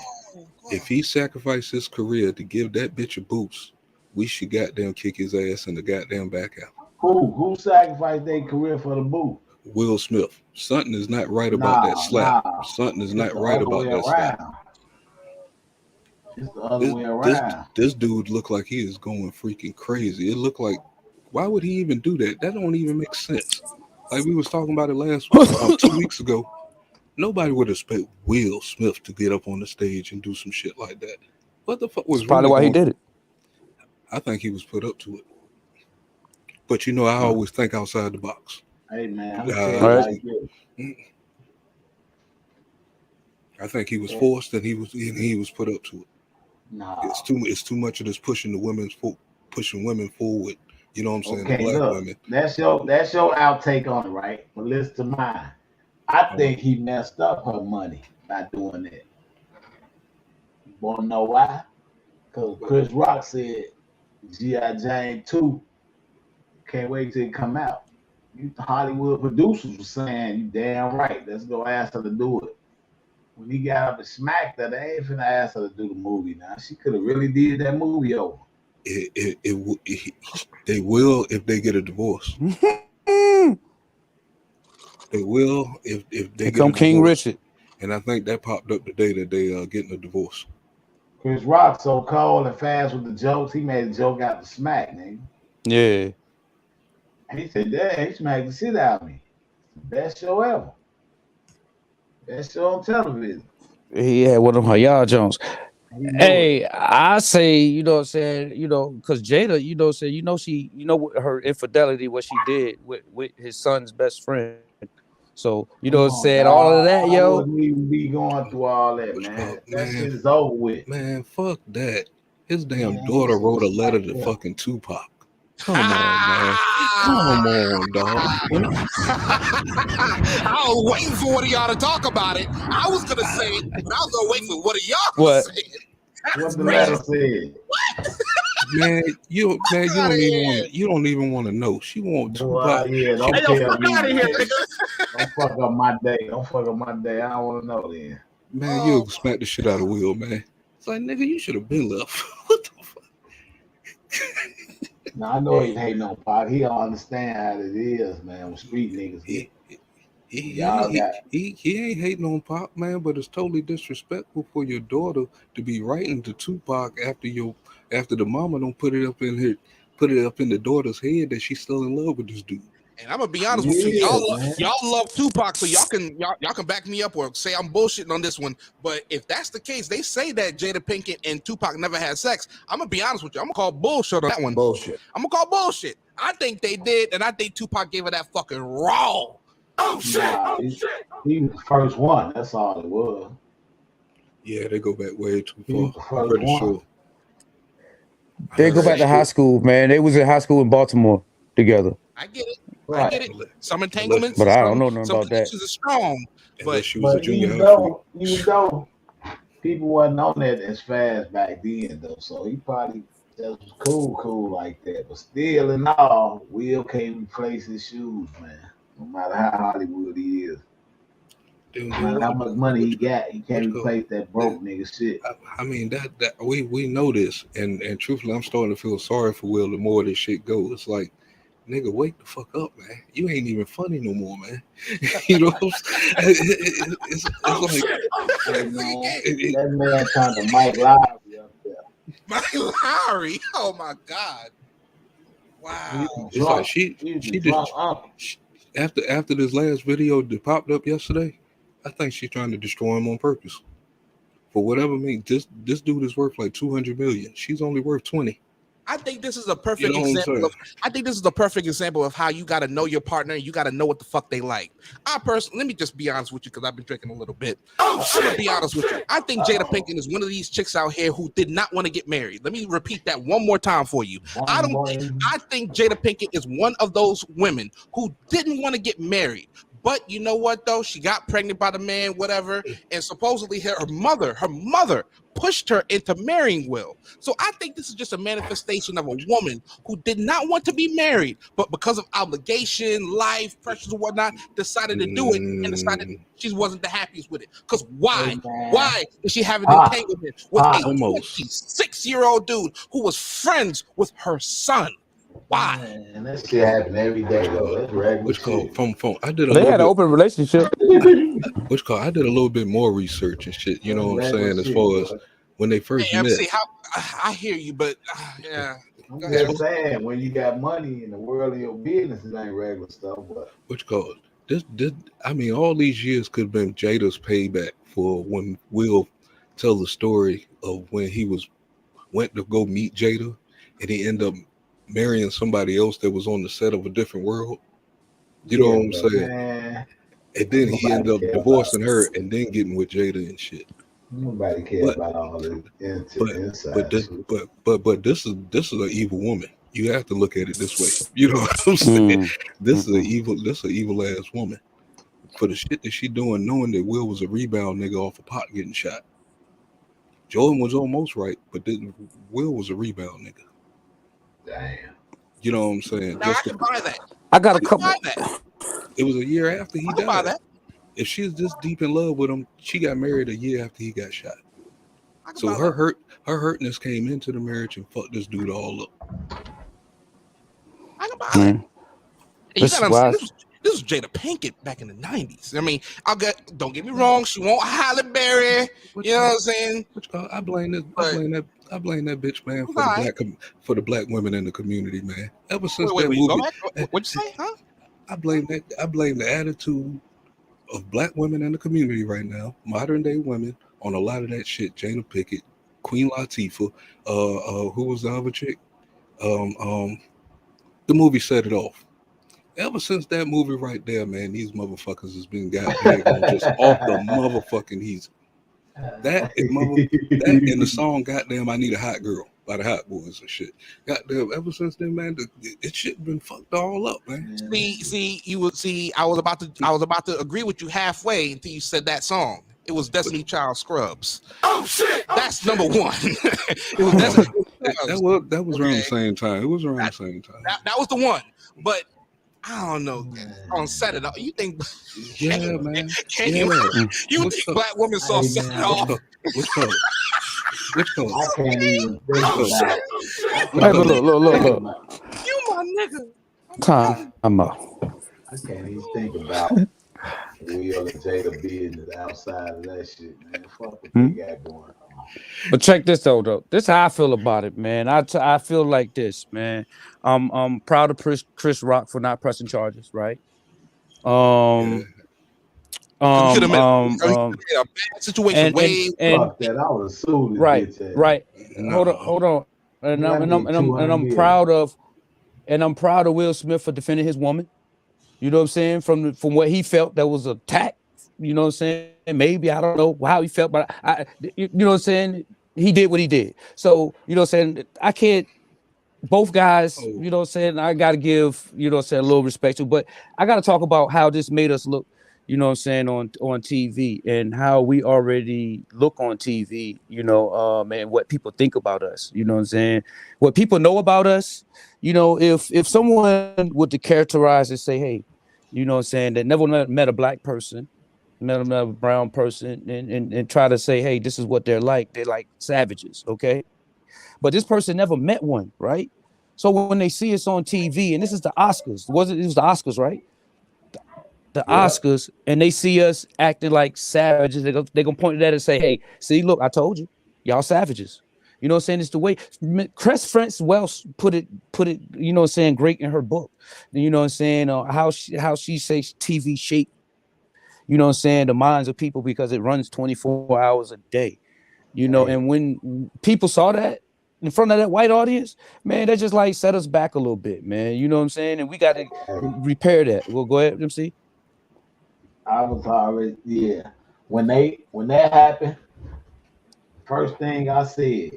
If he sacrificed his career to give that bitch a boost, we should goddamn kick his ass in the goddamn back alley. Who sacrificed their career for the boot? Will Smith. Something is not right about that slap. Something is not right about that slap. It's the other way around. This dude looked like he is going freaking crazy. It looked like, why would he even do that? That don't even make sense. Like we was talking about it last 2 weeks ago. Nobody would expect Will Smith to get up on the stage and do some shit like that. What the fuck was probably why he did it? I think he was put up to it. But you know, I always think outside the box. Hey man, I think he was forced and he was put up to it. No. It's too much of this pushing women forward. You know what I'm saying? Okay, Black look, women. that's your outtake on it, right? But listen to mine. I think he messed up her money by doing that. You wanna know why? Because Chris Rock said G.I. Jane 2 can't wait till it come out. You Hollywood producers were saying, you damn right, let's go ask her to do it. When he got up and smacked her, they ain't finna ask her to do the movie now. She could have really did that movie over. They will if they get a divorce. They will if they Here get come a King divorce. Richard. And I think that popped up the day that they getting a divorce. Chris Rock so cold and fast with the jokes, he made a joke out the smack, nigga. Yeah. And he said, damn, he smacked the shit out of me. Best show ever. Best show on television. He had one of them Hayal Jones. Hey, I say, you know what I'm saying, you know, because Jada, you know what I'm saying, she, her infidelity, what she did with his son's best friend. So, you know what I'm saying, all of that, I yo. wouldn't even be going through all that, man. That shit is over with. Man, fuck that. His damn daughter wrote a letter to fucking Tupac. Come on, man. Come on, dog. I was waiting for one of y'all to talk about it. I was gonna say it, but I was gonna wait for one of y'all What? to say it. What the letter said? Man, you don't even want to know. She want Tupac. Yeah, don't Hey, yo, tell fuck me. out of here, nigga. Don't fuck up my day. Don't fuck up my day. I don't want to know then. Man, you'll smack the shit out of Will, man. It's like, nigga, you should have been left. What the fuck? Now I know he hating on Pac. He don't understand how it is, man. When street niggas get. He ain't hating on Pac, man, but it's totally disrespectful for your daughter to be writing to Tupac after the mama don't put it up in the daughter's head that she's still in love with this dude. And I'm gonna be honest with you, y'all love Tupac, so y'all can back me up or say I'm bullshitting on this one. But if that's the case, they say that Jada Pinkett and Tupac never had sex. I'm gonna be honest with you, I'm gonna call bullshit on that one. Bullshit. I'm gonna call bullshit. I think they did, and I think Tupac gave her that fucking raw. Oh shit! He was the first one. That's all it was. Yeah, they go back way too He was far. the I'm first pretty one. sure. They go back to high school, man. They was in high school in Baltimore together. I get it. Right. I get it. Some entanglements, But I don't know nothing some about that. connections are strong. But she was a junior even high school. though people wasn't on that as fast back then, though, so he probably just was cool like that. But still, in all, Will can't replace his shoes, man. No matter how Hollywood he is, no matter how much money he got, he can't replace that broke nigga shit. I mean that we know this, and truthfully, I'm starting to feel sorry for Will the more this shit goes. It's like, nigga, wake the fuck up, man. You ain't even funny no more, man. You know, it's like That man turned to Mike Lowry up there. Mike Lowry, oh my god, wow. It's like she just after this last video that popped up yesterday, I think she's trying to destroy him on purpose. For whatever means, this dude is worth like 200 million. She's only worth 20. I think this is a perfect You know what I'm example. I think this is the perfect example of how you got to know your partner. And you got to know what the fuck they like. I personally, let me just be honest with you because I've been drinking a little bit. I'm gonna be honest with you. I think Jada Pinkett is one of these chicks out here who did not want to get married. Let me repeat that one more time for you. I think Jada Pinkett is one of those women who didn't want to get married. But you know what, though? She got pregnant by the man, whatever, and supposedly her mother pushed her into marrying Will. So I think this is just a manifestation of a woman who did not want to be married, but because of obligation, life, pressures, and whatnot, decided to do it and decided she wasn't the happiest with it. Because why? Why did she have an entanglement with a 26-year-old dude who was friends with her son? Why? Man, that shit happen every day, though. That's regular. Which called from I did. They had an open relationship. Which called I did a little bit more research and shit. You know what I'm saying? As far as when they first met. MC, I hear you, but yeah. I'm just saying, when you got money in the world of your business, it ain't regular stuff. But which called this? I mean, all these years could have been Jada's payback for when Will tell the story of when he went to go meet Jada, and he ended up marrying somebody else that was on the set of A Different World. You know what I'm saying? And then he ended up divorcing her and then getting with Jada and shit. Nobody cares about all this inside. But this is an evil woman. You have to look at it this way. You know what I'm saying? This is an evil ass woman. For the shit that she doing, knowing that Will was a rebound nigga off a pot getting shot. Jordan was almost right, but Will was a rebound nigga. Damn. You know what I'm saying? Now, I can buy that. I got a couple. It was a year after he I can buy died. that. If she was this deep in love with him, she got married a year after he got shot. So her hurtness came into the marriage and fucked this dude all up. I can buy that. And you gotta understand, this was Jada Pinkett back in the 90s. I mean, don't get me wrong, she won't Halle Berry. You know what I'm saying? I blame that bitch, man, for the black women in the community, man. Ever since that movie, what'd you say, huh? I blame the attitude of black women in the community right now, modern day women, on a lot of that shit. Jada Pinkett, Queen Latifah, who was the other chick? The movie Set It Off. Ever since that movie right there, man, these motherfuckers has been goddamn just off the motherfucking easy. That and the song "Goddamn I Need a Hot Girl" by the Hot Boys and shit. Goddamn, ever since then, man, it shit been fucked all up, man. I was about to agree with you halfway until you said that song. It was Destiny Child Scrubs. Oh shit! That's number one. It was Destiny that was around the same time. It was around the same time. That was the one, but. I don't know. On Set It Off, you think? Yeah, man. You think black women saw Set It Off? Which color? I can't even think about it. Hey, look. You my nigga. Time. I'm up. I can't even think about Will and Jada business outside of that shit, man. Fuck what they got going on. But check this out, though. This is how I feel about it, man. I feel like this, man. I'm proud of Chris Rock for not pressing charges, right? A bad situation. Fuck that. I was sued. Right. Hold on. And I'm proud of Will Smith for defending his woman. You know what I'm saying? From what he felt that was an attack. You know what I'm saying? Maybe I don't know how he felt, but you know what I'm saying? He did what he did. So, you know what I'm saying? I can't, both guys, you know what I'm saying? I got to give, you know what I'm saying, a little respect to, but I got to talk about how this made us look, you know what I'm saying, on TV and how we already look on TV, you know, and what people think about us, you know what I'm saying? What people know about us, you know, if someone were to characterize and say, hey, you know what I'm saying, that never met a black person, met a brown person and try to say, hey, this is what they're like savages, okay? But this person never met one, right? So when they see us on TV, and this is the Oscars, it was the Oscars, right? The Oscars, and they see us acting like savages, they're gonna point to that and say, hey, see, look, I told you, y'all savages. You know what I'm saying? It's the way Cress France Welsh put it, you know what I'm saying, great in her book. You know what I'm saying? How she says TV shape, you know what I'm saying, the minds of people because it runs 24 hours a day. You know, and when people saw that in front of that white audience, man, that just like set us back a little bit, man. You know what I'm saying? And we got to repair that. Well, go ahead, MC. I was already, when that happened, first thing I said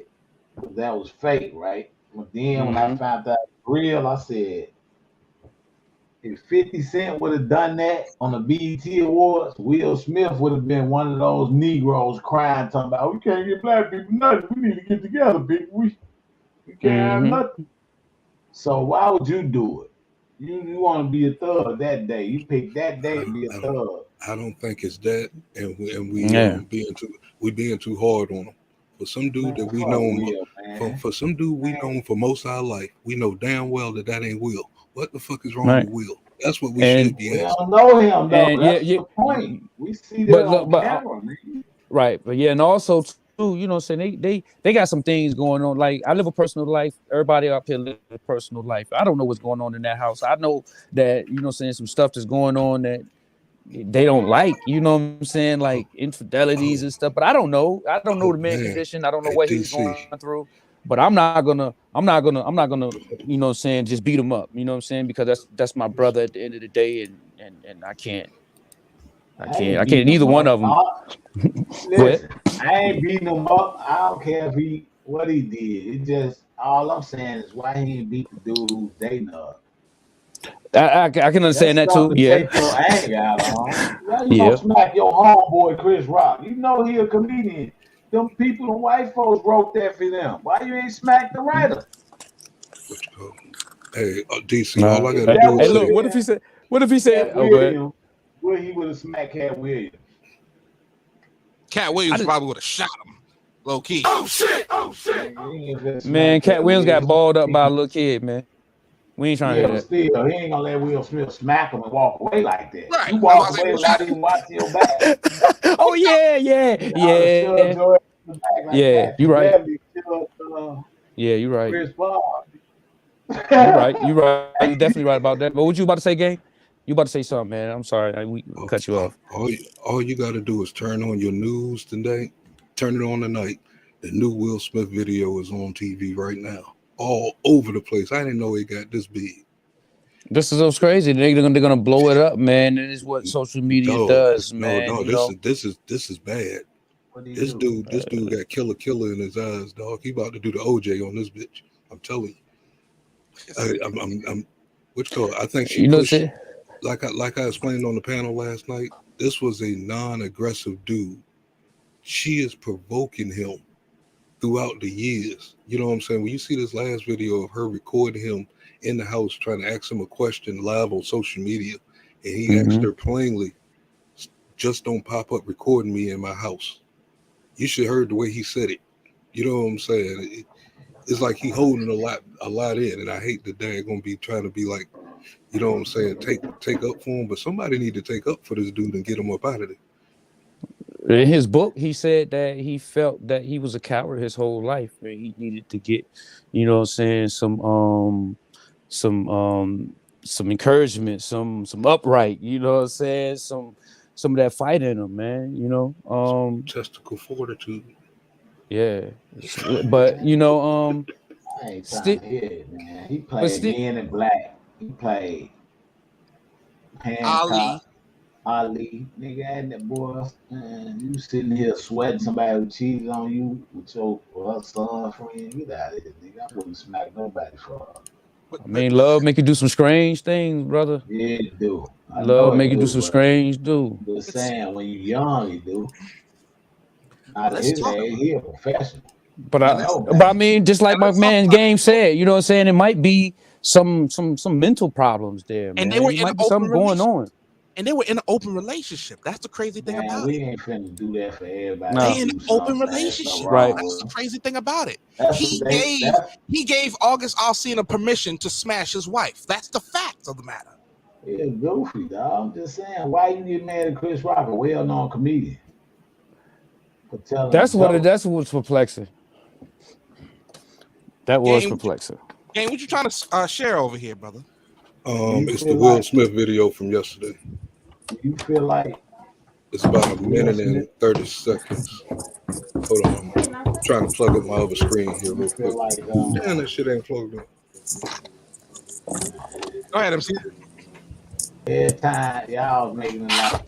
was that was fake, right? But then when I found out real, I said, if 50 Cent would have done that on the BET Awards, Will Smith would have been one of those Negroes crying, talking about, we can't get black people nothing. We need to get together, people. We can't have nothing. So why would you do it? You want to be a thug that day. You pick that day to be a thug. I don't think it's that, and we being too hard on them. For some dude that we know, for some dude we known for most of our life, we know damn well that ain't Will. What the fuck is wrong with Will? That's what we should be asking. We don't know him, though. That's the point. We see that on camera, man. Right, but yeah, and also too, you know what I'm saying, they got some things going on. Like, I live a personal life. Everybody up here live a personal life. I don't know what's going on in that house. I know that, you know what I'm saying, some stuff that's going on that they don't like, you know what I'm saying, like infidelities and stuff. But I don't know. I don't know the man's condition. I don't know what he's going through. But I'm not gonna, you know what I'm saying, just beat him up, you know what I'm saying, because that's my brother at the end of the day, and I can't I can't either one of them. Listen, I ain't beating him up. I don't care if what he did. It just all I'm saying is why he ain't beat the dude who's dating her. I can understand that too. Yeah. Take your anger out on. Why you gonna smack your homeboy Chris Rock? You know he a comedian. Them people, the white folks wrote that for them. Why you ain't smack the writer? Hey, DC, all I gotta do is hey, look, what if he said? What if he said? Williams, where he would have smacked Cat Williams? Cat Williams probably would have shot him, low key. Oh shit! Man, Cat Williams got balled up by a little kid, man. We ain't trying to hear that. Still, he ain't gonna let Will Smith smack him and walk away like that. Right. You walk away without even watching your back. Oh yeah. Yeah, you right. Yeah, you right. Chris Paul. You're right. You're definitely right about that. But what you about to say, gang? You about to say something, man? I'm sorry, we cut you off. All you got to do is turn on your news today. Turn it on tonight. The new Will Smith video is on TV right now, all over the place. I didn't know it got this big. This is so crazy. They're gonna blow it up, man. That is what social media does, man. This is bad. This dude got killer in his eyes, dog. He about to do the OJ on this bitch. I'm telling you. I think she pushed, like I explained on the panel last night, this was a non-aggressive dude. She is provoking him throughout the years. You know what I'm saying? When you see this last video of her recording him in the house trying to ask him a question live on social media, and he asked her plainly, just don't pop up recording me in my house. You should have heard the way he said it. You know what I'm saying? It's like he holding a lot in, and I hate that they're gonna be trying to be like, you know what I'm saying, take up for him, but somebody need to take up for this dude and get him up out of there. In his book, he said that he felt that he was a coward his whole life, and he needed to get, you know what I'm saying, some encouragement, some upright, you know what I'm saying, some of that fight in him, man, you know. Testicle fortitude. Yeah, but you know, I ain't trying to hear it, man. He played Men in Black. He played Hancock, Ali. Nigga, and that boy, man, you sitting here sweating somebody who cheated on you with your son friend. Get out of here, nigga. I wouldn't smack nobody for her. I mean, love make you do some strange things, brother. Yeah, it do. Love make you do some strange do. Just saying, when you young, you do. Out of his age, he a professional. But I mean, just like my man Game said, you know what I'm saying, it might be some mental problems there, man. And they were in might be something going on. And they were in an open relationship. That's the crazy thing about we it. We ain't finna do that for everybody. They in an open relationship. Right. That's the crazy thing about it. He gave August Alsina permission to smash his wife. That's the fact of the matter. Yeah, goofy, dog. I'm just saying, why you get mad at Chris Rock, a well-known comedian? That's what's perplexing. That was perplexing. Gang, what you trying to share over here, brother? It's the Will Smith video from yesterday. You feel like it's about a minute and 30 seconds. Hold on, I'm trying to plug up my other screen here real quick. Damn, that shit ain't plugged in. Go ahead, MC. Every time y'all making it like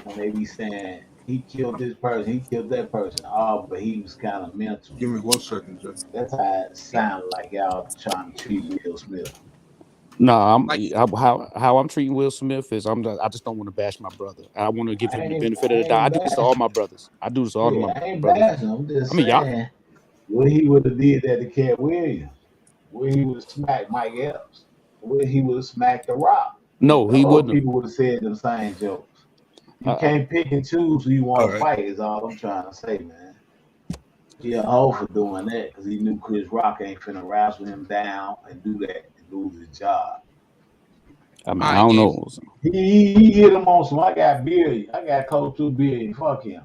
when they be saying he killed this person, he killed that person. Oh, but he was kind of mental. Give me 1 second, Jay. That's how it sounded like y'all trying to treat Will Smith. No, how I'm treating Will Smith is I just don't want to bash my brother. I want to give him the benefit of the doubt. I do this to all my brothers. I do this to all of my brothers. I'm just saying, what he would have did that to Cat Williams, where he would have smacked Mike Epps, where he would have smacked The Rock. No, he wouldn't. People would have said them same jokes. You can't pick and choose who you want to fight. Is all I'm trying to say, man. He a hoe for doing that because he knew Chris Rock ain't finna wrestle him down and do that and lose his job. I mean, I don't know. He hit him on some. I got billion. I got close to $2 billion. Fuck him.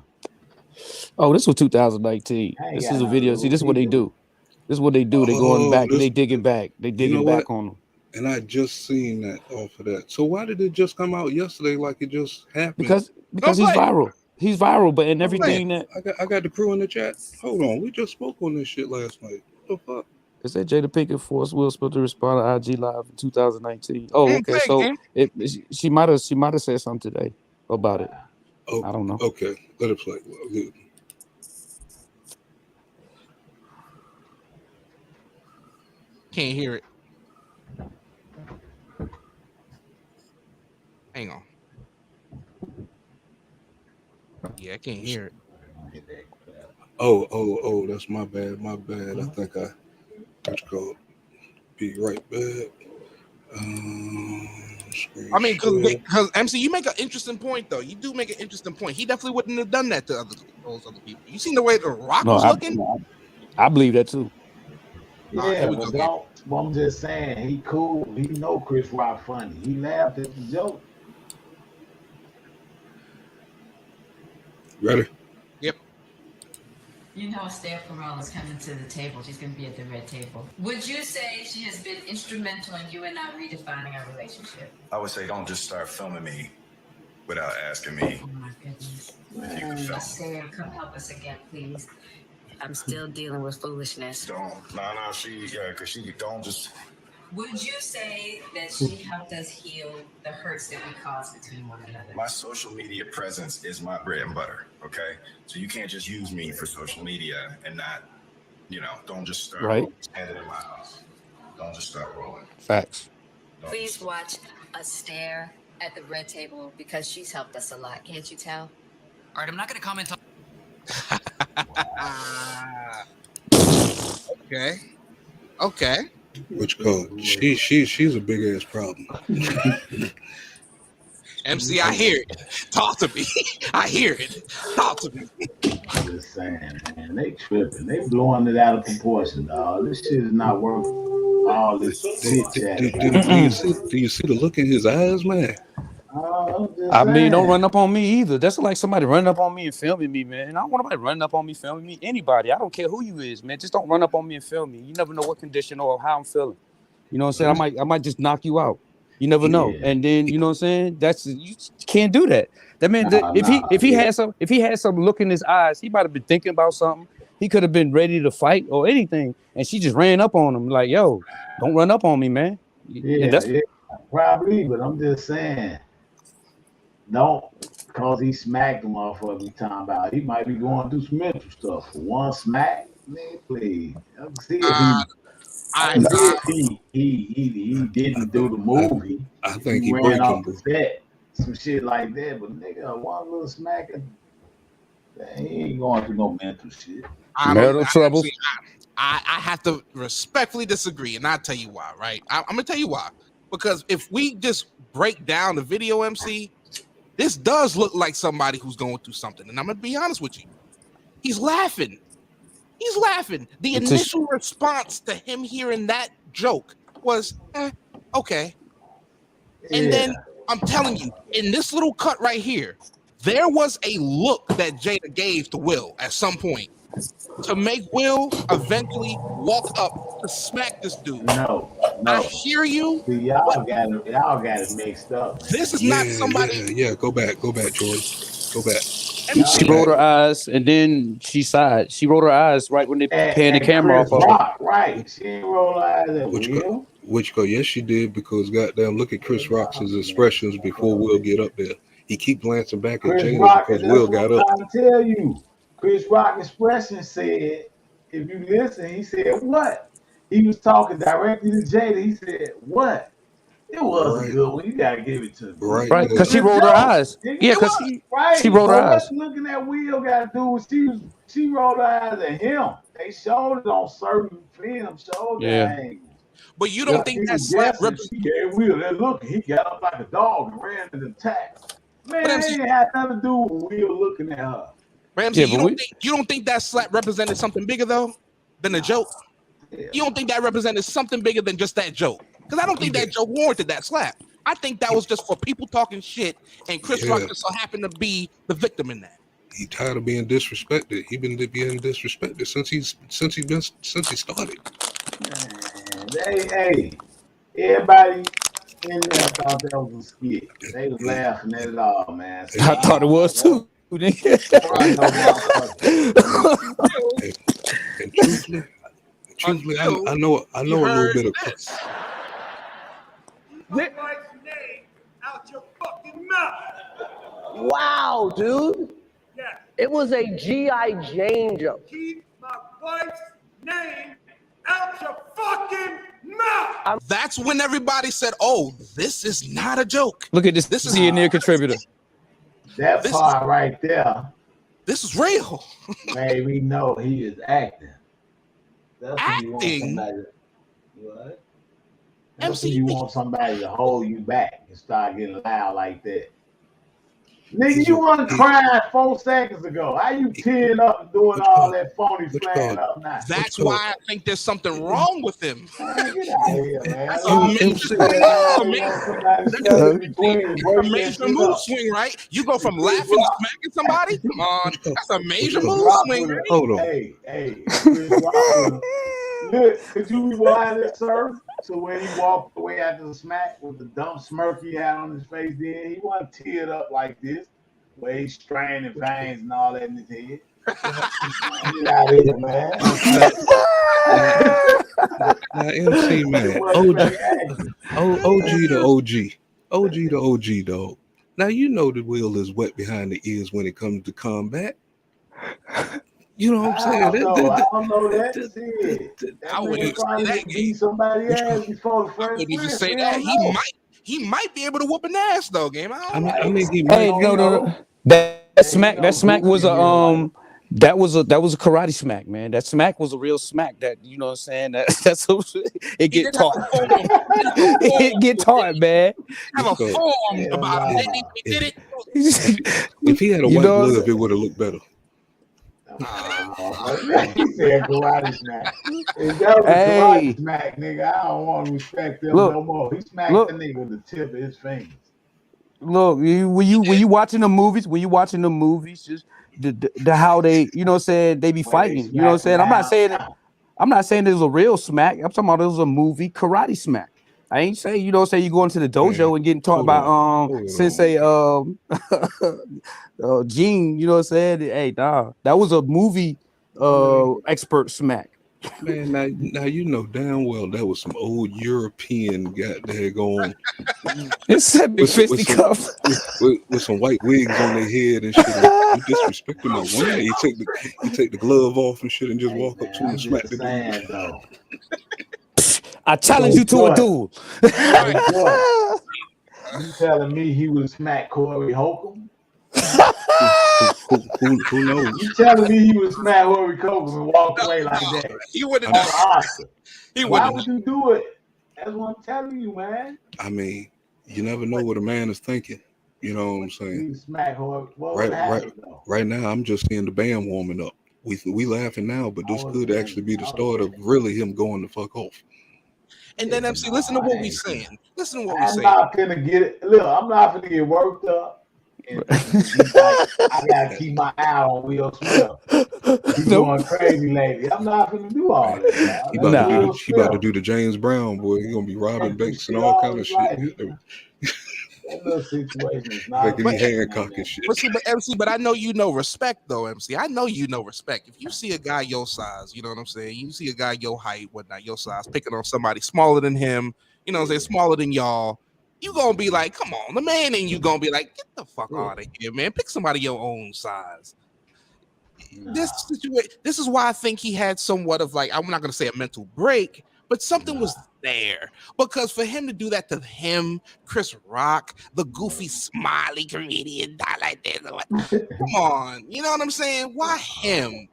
Oh, this was 2019. This is a video. See, this is what they do. This is what they do. They going back. They digging back. They digging back on them. And I just seen that off of that. So why did it just come out yesterday like it just happened? Because he's viral. He's viral, but in everything that I got the crew in the chat. Hold on, we just spoke on this shit last night. What the fuck? It said Jada Pinkett forced Will Smith to respond to IG Live in 2019. Oh, okay. So she might have said something today about it. Oh, I don't know. Okay, let it play. Well, good. Can't hear it. Hang on. Yeah, I can't hear it. Oh, that's my bad. I think I go be right back. I mean, because MC, you make an interesting point, though. You do make an interesting point. He definitely wouldn't have done that to those other people. You seen the way The Rock was looking? I believe that too. Yeah, but don't. Well, I'm just saying, he cool. He know Chris Rock funny. He laughed at the joke. Ready? Yep. You know Esther Perel is coming to the table. She's going to be at the red table. Would you say she has been instrumental in you and I redefining our relationship? I would say don't just start filming me without asking me. Oh my goodness. If you can film. Esther, come help us again, please. I'm still dealing with foolishness. Don't. No, because she don't just. Would you say that she helped us heal the hurts that we caused between one another? My social media presence is my bread and butter, okay? So you can't just use me for social media and not, don't just start standing in my house. Don't just start rolling. Facts. Please watch Esther at the red table because she's helped us a lot. Can't you tell? All right, I'm not going to comment on. Okay. Which code? She's a big ass problem. MC, I hear it. Talk to me. I hear it. Talk to me. I'm just saying, man, they tripping. They blowing it out of proportion, dog. This shit is not worth all this shit chat. Do you see the look in his eyes, man? I mean, don't run up on me either. That's like somebody running up on me and filming me, man. I don't want nobody running up on me, filming me. Anybody. I don't care who you is, man. Just don't run up on me and film me. You never know what condition or how I'm feeling. You know what I'm saying? I might just knock you out. You never know. And then you know what I'm saying? You can't do that. That man, if he had some look in his eyes, he might have been thinking about something. He could have been ready to fight or anything, and she just ran up on him like, "Yo, don't run up on me, man." Yeah, probably. But I'm just saying. Don't, because he smacked him off of me talking about he might be going through some mental stuff. For one smack, man, please. See if he didn't do the movie. I think he he ran off the set, some shit like that. But nigga, one little smack, he ain't going through no mental shit. Marital trouble. I have to respectfully disagree, and I'll tell you why, right? I'm going to tell you why. Because if we just break down the video, MC, this does look like somebody who's going through something. And I'm going to be honest with you. He's laughing. He's laughing. The initial response to him hearing that joke was, okay. And then I'm telling you, in this little cut right here, there was a look that Jada gave to Will at some point to make Will eventually walk up to smack this dude. No. I hear you. See, y'all got it mixed up. This is not somebody. Yeah, go back, Jordan. Go back. She rolled her eyes and then she sighed. She rolled her eyes right when they pan the camera off of her. Right. She didn't roll her eyes at Will. Yes, she did, because goddamn, look at Chris Rock's expressions before Will get up there. He keep glancing back at Jada because Will got up. I'm tell you, Chris Rock expression said, if you listen, he said what? He was talking directly to Jada. He said, what? It was a good one. You got to give it to me. Right, because she rolled her eyes. Yeah, because she rolled her eyes. Looking at Will got to do what she rolled her eyes at him. They showed it on certain films. Angles. But you don't think that's slap representation? Will, they're looking. He got up like a dog and ran and attacked. Man, it ain't had nothing to do with Will looking at her. Ramsey, you don't think that slap represented something bigger though than a joke? Yeah. You don't think that represented something bigger than just that joke? Because I don't think that joke warranted that slap. I think that was just for people talking shit, and Chris Rock just so happened to be the victim in that. He tired of being disrespected. He been being disrespected since he started. Hey, everybody in there thought that was a skit. They was laughing at it all, man. So I thought it was too. And truthfully, I know a little bit of. Write your name out your fucking mouth. Wow, dude. Yeah. It was a G.I. Jane joke. Keep my wife's name out your fucking mouth. That's when everybody said, "Oh, this is not a joke. Look at this. This is CNN contributor. That This part right there This is real." made me know he is acting. That's when you want Acting? somebody. What? That's when you want somebody to hold you back and start getting loud like that. Nigga, you wasn't crying 4 seconds ago. How you tearing up and doing all that phony flaring up now? That's why I think there's something wrong with him. Get out of here, man. That's a major mood swing, right? You go from laughing to smacking somebody. Come on, that's a major mood swing. Right? Hold on. Hey, Chris Rock, look, could you rewind it, sir? So when he walked away after the smack with the dumb smirk he had on his face, then he wasn't teared up like this, where he's straining veins and all that in his head. Get out of here, man. Now, MC, man. OG to OG. OG to OG, dog. Now, you know the wheel is wet behind the ears when it comes to combat. You know what I'm saying? I don't know that. I wouldn't even say that. Beat somebody ass before the I first wouldn't even round. say that. He might be able to whoop an ass though, game. I mean, he Hey, might. no. That smack was a that was a karate smack, man. That smack was a real smack. That, you know what I'm saying? That's it get taught. It get taught, man. Have a form about it. He did it. If he had a You white know what I'm glove, it would have looked better. He said karate smack. If that was a karate smack, nigga, I don't want to respect him no more. He smacked the nigga with the tip of his fingers. Look, when you watching the movies, just the how they, you know what I'm saying, they be fighting. You know what I'm saying? I'm not saying it was a real smack. I'm talking about it was a movie karate smack. I ain't saying, you know what I'm saying, you go into the dojo and getting taught by Sensei Gene, you know what I'm saying? Hey, nah, that was a movie expert smack. Man, now you know damn well that was some old European goddamn going. It's with some white wigs on their head and shit. You disrespecting my woman. You take the glove off and shit and just walk up to him and smack the dude. I challenge you to a duel. You telling me he would smack Corey Holcomb? Who knows? You telling me he would smack Corey Holcomb and walk away like that? He wouldn't have done it. Why would you do it? That's what I'm telling you, man. I mean, you never know what a man is thinking. You know what I'm saying? Smack Right now, I'm just seeing the band warming up. We laughing now, but this could actually be the start of really him going the fuck off. And then MC, listen to what we saying. Listen to what we I'm saying. not gonna get it. Look, I'm not gonna get worked up. And I gotta keep my eye on Will Smith. He's going crazy lately. I'm not gonna do all that. He about to do the James Brown, boy. He gonna be robbing banks and all kind of shit. That little situation is not. Like he Hancock and shit. But see, MC, but I know you know respect though, MC. I know you know respect. If you see a guy your size, you know what I'm saying? You see a guy your height, whatnot, your size, picking on somebody smaller than him, you know what I'm saying, smaller than y'all, you gonna be like, come on, the man, and you gonna be like, get the fuck out of here, man. Pick somebody your own size. This is why I think he had somewhat of like, I'm not gonna say a mental break, but something was there. Because for him to do that to him, Chris Rock, the goofy, smiley comedian, die like that. Come on, you know what I'm saying? Why him?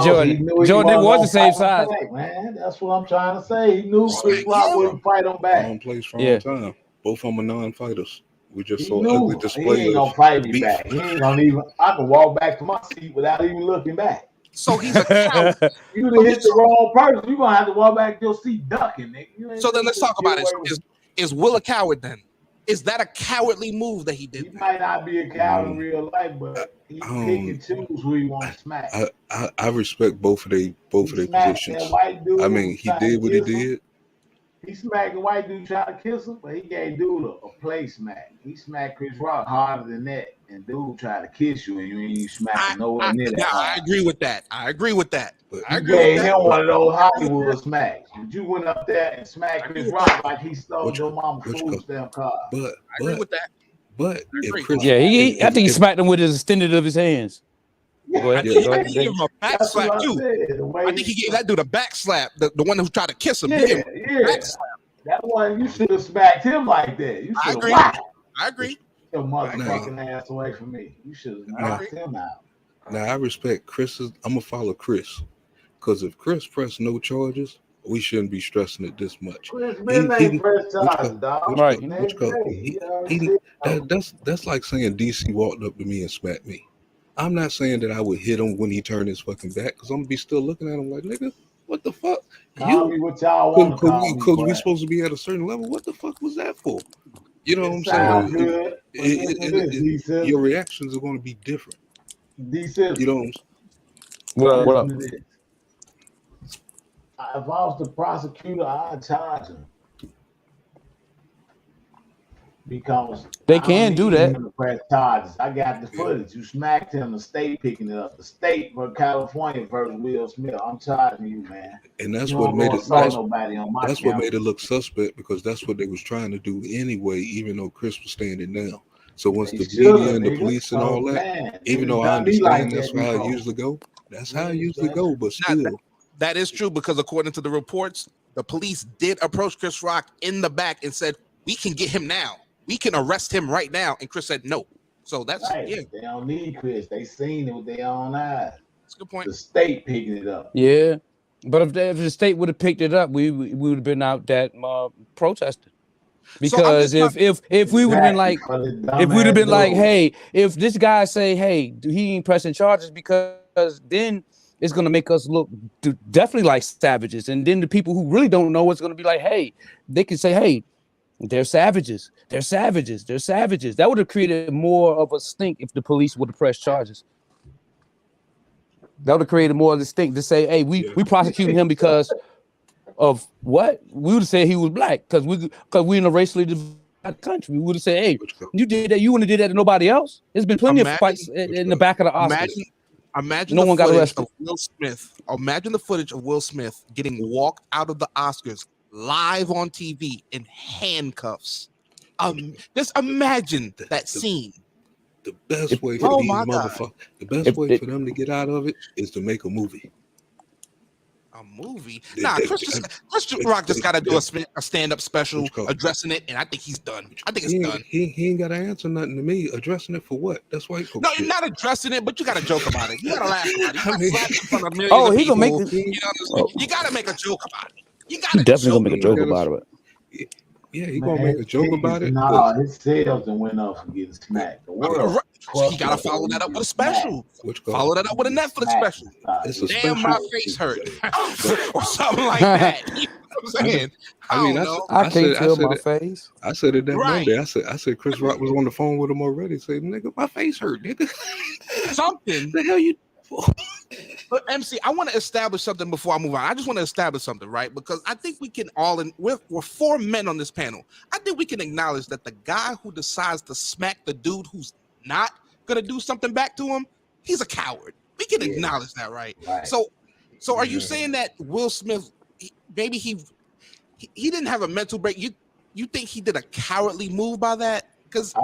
Jordan was the same size. Man, that's what I'm trying to say. He knew Chris Rock wouldn't fight him back. Wrong place, wrong time. Both of them are non-fighters. We just saw ugly display. He ain't gonna fight me back. He ain't gonna even. I can walk back to my seat without even looking back. So he's a coward. You done hit the wrong person. You're gonna have to walk back to your seat ducking, nigga. So then let's talk about it. Is Will a coward then? Is that a cowardly move that he did? He might not be a coward in real life, but he pick and choose who he wants to smack. I respect both of their positions. I mean, he did what he did. He smacked the white dude trying to kiss him, but he gave dude a play smack. He smacked Chris Rock harder than that, and dude tried to kiss you, and you ain't smacking nowhere near that. Yeah, I agree with that. But I gave him one of those Hollywood smacks. But you went up there and smacked Chris Rock like he stole your mama's food stamp card. But I agree with that. But if Chris, Yeah, I think he if- smacked him with his extended of his hands. Go ahead. I Go think he ahead. gave him a back That's slap what I too. said. The way I think he gave that dude a back slap. The one who tried to kiss him. He Yeah, gave him a yeah. back slap. That one, you should have smacked him like that. You I should have agree. whacked I agree. your motherfucking ass away from me. You should have knocked him out. Now I respect Chris's. I'm gonna follow Chris, because if Chris pressed no charges, we shouldn't be stressing it this much. Chris been ain't pressed charges, dog. Right. That's like saying DC walked up to me and smacked me. I'm not saying that I would hit him when he turned his fucking back, because I'm gonna be still looking at him like, nigga, what the fuck? Call me what y'all want to call me. Because we boy. supposed to be at a certain level. What the fuck was that for? You know what I'm Sound saying? good. But listen to this, D-Sil. Your reactions are going to be different. D-Sil. You know what I'm saying? What up? Listen to this. If I was the prosecutor, I'd charge him. Because They I don't can do need that. him to press charges. I got the footage. You smacked him, the state picking it up. The state for California versus Will Smith. I'm charging you, man. And that's You what don't made go it. assault nobody on my That's what camera. made it look suspect, because that's what they was trying to do anyway. Even though Chris was standing down. So once They the should, media and the nigga. police and all that, Man, even niggas though I done me like understand that's that how it before. usually go, that's how it usually go. But still, That is true, because according to the reports, the police did approach Chris Rock in the back and said, "We can get him now. We can arrest him right now." And Chris said no. So that's Right. yeah. They don't need Chris. They seen it with their own eyes. That's a good point. The state picking it up. Yeah, but if the state would have picked it up, we would have been out that protesting. Because if we would have been like, if we'd have been like, hey, if this guy say, hey, he ain't pressing charges, because then it's gonna make us look definitely like savages, and then the people who really don't know it's gonna be like, hey, they can say, hey, they're savages, they're savages, they're savages. That would have created more of a stink if the police would have pressed charges. That would have created more of a stink to say, hey, we prosecuting him because of what? We would have said he was black because we in a racially divided country. We would have said, hey, you did that, you wouldn't have did that to nobody else. There's been plenty of fights in the back of the Oscars. Imagine No the one got footage arrested. of Will Smith. Imagine the footage of Will Smith getting walked out of the Oscars live on TV in handcuffs. Just imagine that scene. the best way for Oh these my God. motherfuckers, the best way for them to get out of it is to make a movie. A movie? Nah, Chris Rock just got to do a stand-up special addressing it, and I think he's done. I think it's done. He ain't got to answer nothing to me. Addressing it for what? That's white folks. No, shit. you're not addressing it, but you got to joke about it. You got to laugh about it. You got to slap in front of millions Oh, of he gonna make people. this- You know what I'm saying? You got to make a joke about it. You got He to definitely gonna make a joke about it. Yeah, he gonna make a joke about it. Nah, his sales done went up from getting smacked. The world. So he got to follow that up with a special. Follow that up with a Netflix special. It's a Damn, special. my face hurt, or something like that. You know what I'm saying? I mean, don't know. I can't feel my it, face. I said it that Right. Monday. I said Chris Rock was on the phone with him already. Said, nigga, my face hurt, nigga. Something. The hell you? But MC, I want to establish something before I move on. I just want to establish something, right? Because I think we can all, we're four men on this panel. I think we can acknowledge that the guy who decides to smack the dude who's not gonna do something back to him, he's a coward. We can acknowledge that, right? So are you saying that Will Smith, maybe he didn't have a mental break? You think he did a cowardly move by that? Because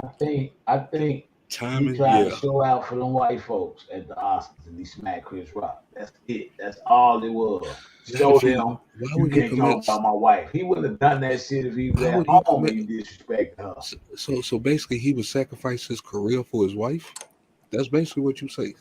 I think Timing, he tried yeah. to show out for them white folks at the Oscars and he smacked Chris Rock. That's it. That's all it was. Show them Why you would he can't talk commit? about my wife. He wouldn't have done that shit if he was Why at would he home commit- and he disrespected her. So basically, he would sacrifice his career for his wife. That's basically what you say.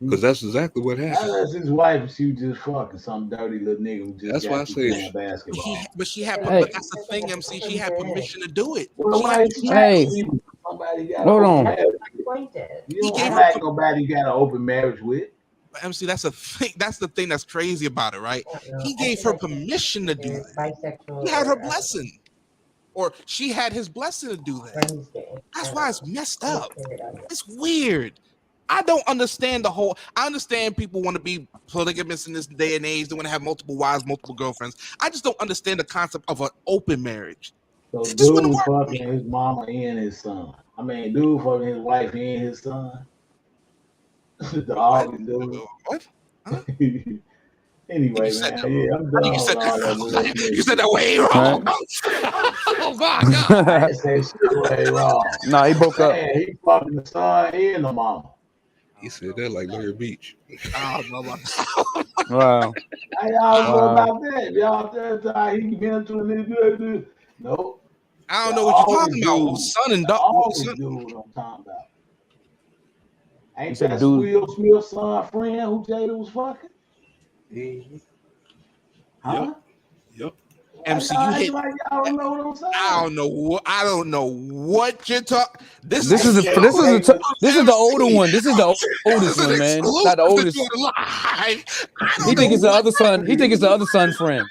Because that's exactly what happened. Unless his wife, she was just fucking some dirty little nigga who just That's got why I to say- playing basketball. but she had, Hey. but that's the thing, MC. She had permission to do it. Well, She why had- is she Hey. asking somebody got Hold an on. open marriage? You He don't gave smack her- nobody you got an open marriage with. But MC, that's a thing. That's the thing that's crazy about it, right? He gave her permission to do that. He had her blessing, or she had his blessing to do that. That's why it's messed up. It's weird. I don't understand the whole. I understand people want to be polygamous in this day and age. They want to have multiple wives, multiple girlfriends. I just don't understand the concept of an open marriage. So It just wouldn't dude work. fucking his mama and his son. I mean, dude fucking his wife and his son. The Augie dude. What? Anyway, You said man, that- yeah, I'm I done think you with said all that that. Will Smith. You said that way wrong. Oh my God. I didn't say shit way wrong. Nah, he broke up. Man, he fucking the son and the mama. He said that like Larry Beach. I don't know about that. Wow. How y'all know Wow. about that? Y'all tell how he been to the no. I don't know what you're talking about. Son and daughter. Always Son. do what I'm talking about. You Ain't said that dude. Will Smith's son friend who Jada was fucking? Huh? Yep. MC, Y'all you act hit. like y'all don't know what I'm saying. I don't know what you're talking. This is the older one. This is the oldest one, man. Not the oldest. He think it's the other son. He think it's the other son friend.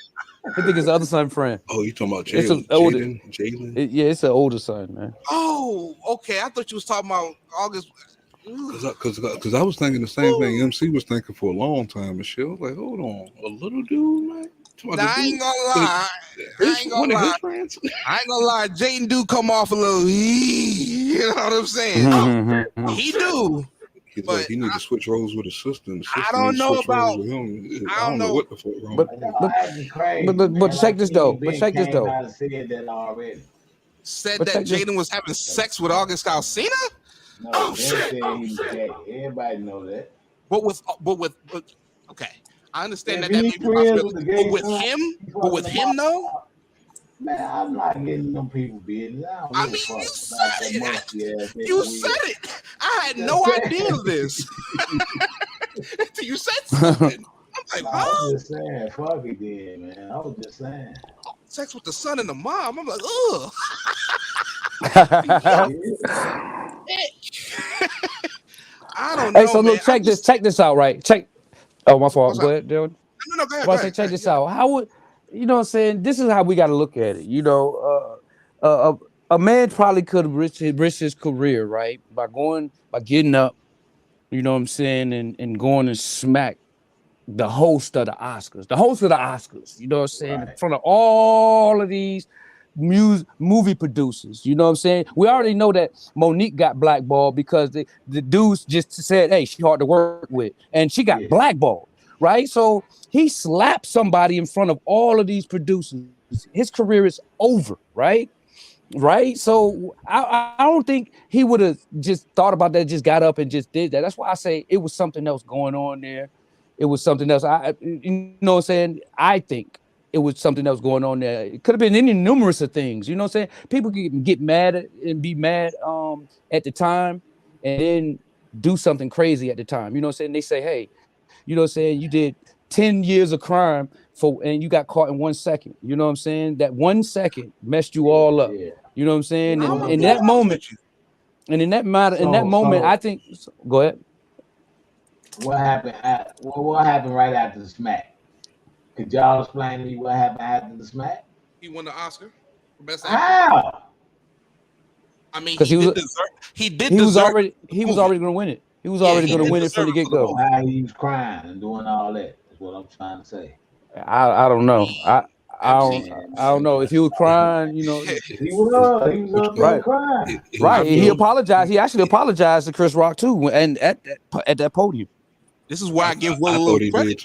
He think it's the other son friend. Oh, you talking about It's Jalen? a older. Jalen? Yeah, it's an older son, man. Oh, okay. I thought you was talking about August. Because I was thinking the same thing MC was thinking for a long time and shit. I was like, hold on, a little dude, man. Nah, I ain't gonna lie. I ain't gonna lie. I ain't gonna lie. Jaden do come off a little. You know what I'm saying? He do. He's like, he need to switch roles with his sister. And I don't know about. I don't know what the fuck wrong. But check this though. But check this though. Said that already. Said But that check this- Jaden was having sex with August Alsina? No, Oh they shit! said he was gay. Everybody know that. But okay, I understand If that he may be a friends possibility. with the gay But with son, him, he but with fucking him the though. Man, I'm not getting them people business. I don't give a fuck about that musty ass nigga You weird. said it. I had no Just idea of this. Until you said something. I'm like, I huh? was just saying, fuck it then, man. I was just saying. Sex with the son and the mom. I'm like, ugh. I don't know, Hey, so man. look, check this out, right? Check. Oh, my fault. What's Go up? ahead, Dylan. No, go ahead. Well, I say, check this out. How would you know what I'm saying? This is how we got to look at it. You know, a man probably could have risked his career, right? By getting up, you know what I'm saying, and going and smack the host of the Oscars. The host of the Oscars, you know what I'm saying, in front of all of these movie producers. You know what I'm saying? We already know that Monique got blackballed because the dudes just said, hey, she hard to work with. And she got blackballed, right? So he slapped somebody in front of all of these producers. His career is over, right? Right. So I don't think he would have just thought about that, just got up and just did that. That's why I say it was something else going on there. It was something else. You know what I'm saying? I think it was something else going on there. It could have been any numerous of things. You know what I'm saying? People can get mad and be mad at the time and then do something crazy at the time. You know what I'm saying? They say, hey, you know what I'm saying? You did 10 years of crime and you got caught in 1 second. You know what I'm saying? That 1 second messed you all up. You know what I'm saying? And in that moment, I think. Go ahead. What happened? What happened right after the smack? Could y'all explain to me what happened after the smack? He won the Oscar for best actor. How? I mean, Because he was already going to win it. He was already going to win it from the get go. How he was crying and doing all that is what I'm trying to say. I don't know. I don't know if he was crying. You know, he was right. crying. Right. He apologized. He actually apologized to Chris Rock too, and at that podium. This is why I give Will a little credit.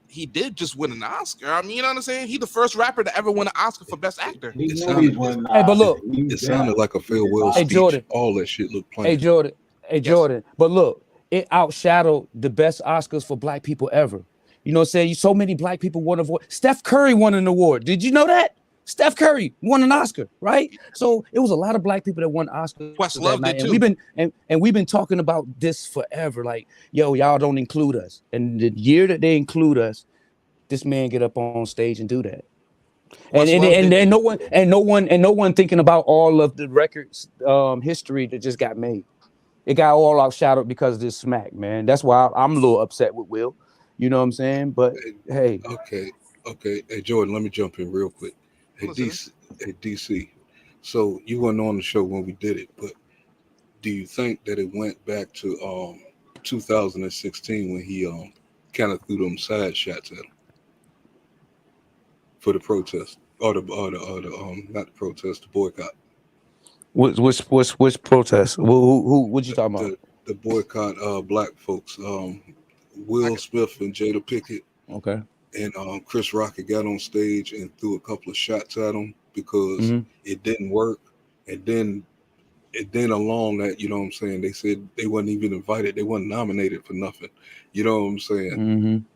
He did just win an Oscar. I mean, you know what I'm saying? He the first rapper to ever win an Oscar for Best Actor. Hey, but look, it sounded like a farewell Hey, speech. Jordan. All that shit looked plain. Hey Jordan. But look, it outshadowed the best Oscars for Black people ever. You know what I'm saying? So many Black people won an award. Steph Curry won an award. Did you know that? Steph Curry won an Oscar, right? So it was a lot of Black people that won Oscars. Questlove did and too. we've been talking about this forever. Like, yo, y'all don't include us. And the year that they include us, this man get up on stage and do that. And no one thinking about all of the records history that just got made. It got all outshadowed because of this smack, man. That's why I'm a little upset with Will. You know what I'm saying? But hey. Okay. Hey, Jordan, let me jump in real quick. Hey, DC. So you weren't on the show when we did it, but do you think that it went back to 2016 when he kind of threw them side shots at him for the protest or the not the protest, the boycott? Which protest? Who what you talking about? The boycott Black folks. Will Smith and Jada Pinkett. Okay. and Chris Rock had got on stage and threw a couple of shots at him because it didn't work. And then along that, you know what I'm saying, they said they wasn't even invited, they wasn't nominated for nothing. You know what I'm saying?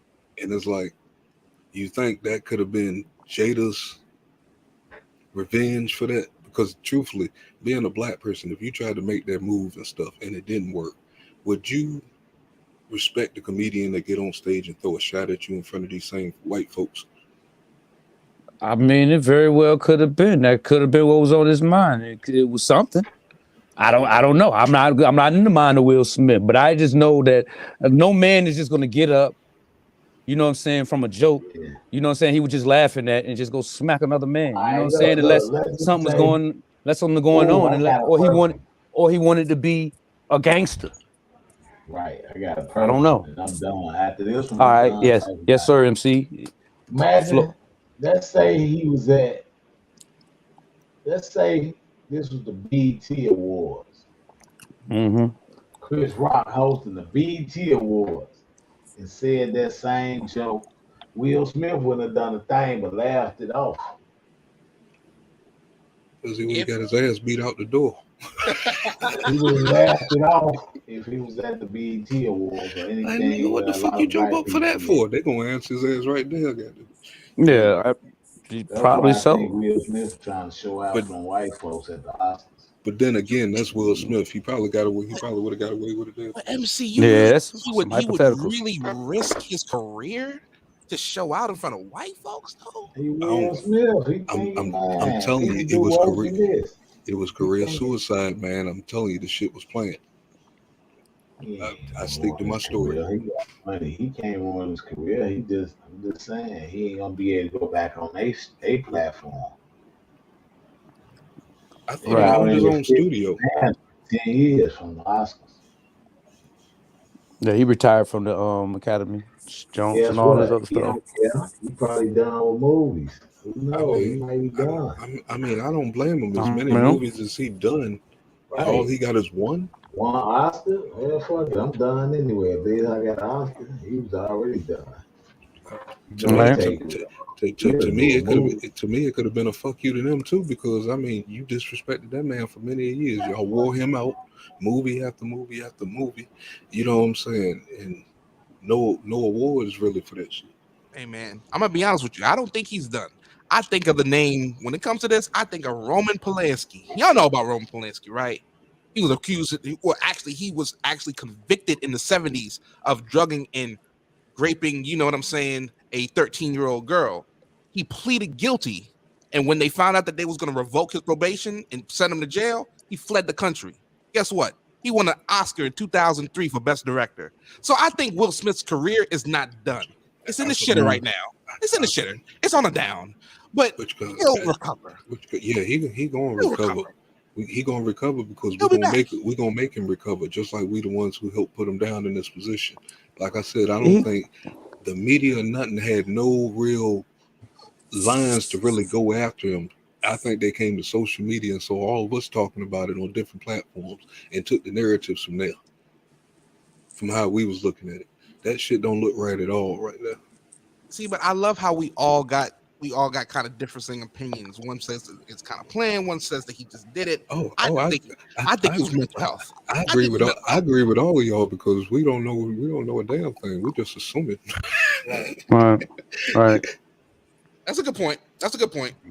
And it's like, you think that could have been Jada's revenge for that? Because truthfully, being a black person, if you tried to make that move and stuff and it didn't work, would you respect the comedian that get on stage and throw a shot at you in front of these same white folks? I mean, it very well could have been. That could have been what was on his mind. It was something. I don't know. I'm not in the mind of Will Smith, but I just know that no man is just gonna get up, you know what I'm saying, from a joke. You know what I'm saying? He was just laughing at and just go smack another man. You know what I'm saying? Unless something's going on, and or he wanted to be a gangster. Right. I got a I don't know. I'm done after this one. All right. Yes, sir, MC. Imagine, let's say this was the BET Awards. Chris Rock hosting the BET Awards and said that same joke. Will Smith wouldn't have done a thing but laughed it off. Because he would have got his ass beat out the door. He would have laughed it off if he was at the BET Awards or anything. I knew what the fuck you jump up for that for? They're going to answer his ass right there. Yeah, probably so. I think Will Smith trying to show out from white folks at the Oscars. But then again, that's Will Smith. He probably would have got away with it then. But MC, he would really risk his career to show out in front of white folks, though? I'm telling you, it was career. It was career suicide, man. I'm telling you, the shit was playing. I stick to my story. He got money. He came on his career. I'm just saying, he ain't gonna be able to go back on a platform. I think he owned his own studio. 10 years from the Oscars. Yeah, he retired from the Academy, Jones, and all this other stuff. He probably done with movies. Who knows? He might be done. I mean, I don't blame him. As many movies as he done, all he got is one. One Oscar? Well, fuck it. I'm done anyway. If I got an Oscar, he was already done. To me, it could have been a fuck you to them too, because I mean, you disrespected that man for many years. Y'all wore him out, movie after movie after movie. You know what I'm saying? And no awards really for that shit. Hey man, I'm gonna be honest with you. I don't think he's done. I think of the name when it comes to this. I think of Roman Polanski. Y'all know about Roman Polanski, right? He was accused, he was actually convicted in the 70s of drugging and raping, you know what I'm saying, a 13-year-old girl. He pleaded guilty, and when they found out that they was going to revoke his probation and send him to jail, he fled the country. Guess what? He won an Oscar in 2003 for Best Director. So I think Will Smith's career is not done. It's in the shitter right now. It's in the shitter. It's on a down, but he'll recover. He gonna recover. He gonna recover because we're gonna make him recover, just like we the ones who helped put him down in this position. Like I said, I don't think the media or nothing had no real lines to really go after him. I think they came to social media and saw all of us talking about it on different platforms and took the narratives from there, from how we was looking at it. That shit don't look right at all right now. See, but I love how we all got kind of differing opinions. One says it's kind of planned. One says that he just did it. I think it was mental health. I agree with all of y'all because we don't know a damn thing. We're just assuming. Right. That's a good point.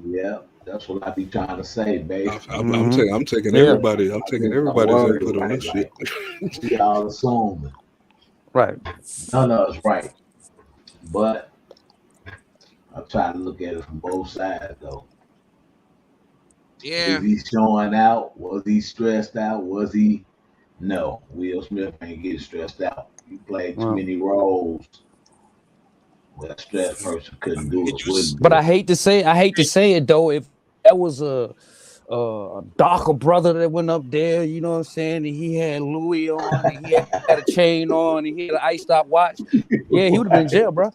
Yeah, that's what I be trying to say, babe. I'm taking everybody. I'm taking everybody's input on this shit. Y'all assuming. Right. No, it's right. But I'm trying to look at it from both sides, though. Yeah. Is he showing out? Was he stressed out? Was he? No. Will Smith ain't getting stressed out. He played too many roles where a stressed person couldn't do it. But I hate to say it though. If that was a darker brother that went up there, you know what I'm saying, and he had Louis on, and he had a chain on, and he had an ice stop watch, yeah, he would have been in jail, bro.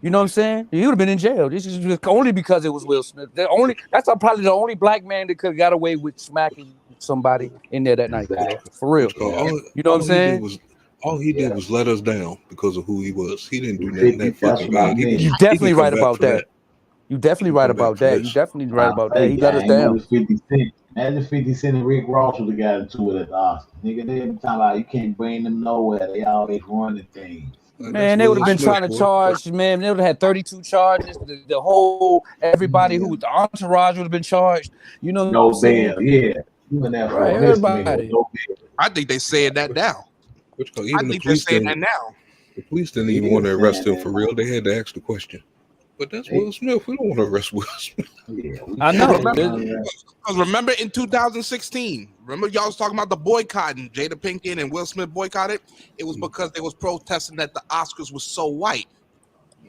You know what I'm saying? He would have been in jail. This is just only because it was Will Smith. That's probably the only black man that could have got away with smacking somebody in there that night. For real. You know what I'm saying? All he did was let us down because of who he was. He didn't do nothing that fucking bad. You definitely right about that. You definitely right about that. You definitely right about that. He let us down. 50 Cent. Imagine 50 Cent and Rick Ross would have got into it at the Oscars. Nigga, they talking about you can't bring them nowhere. They always running things. Man, they would have been trying to charge, man. They would have had 32 charges. The whole, everybody who, the entourage would have been charged. You know, No what I'm saying? bail, yeah. You in there for Right, a misdemeanor, everybody. no bail. I think they said that now. Which I even the think they're police saying that didn't. now. The police didn't even want to arrest him for real. They had to ask the question. But that's Will Smith. We don't want to arrest Will Smith. I know. Because remember in 2016, remember y'all was talking about the boycotting, Jada Pinkett and Will Smith boycotted? It was because they was protesting that the Oscars was so white.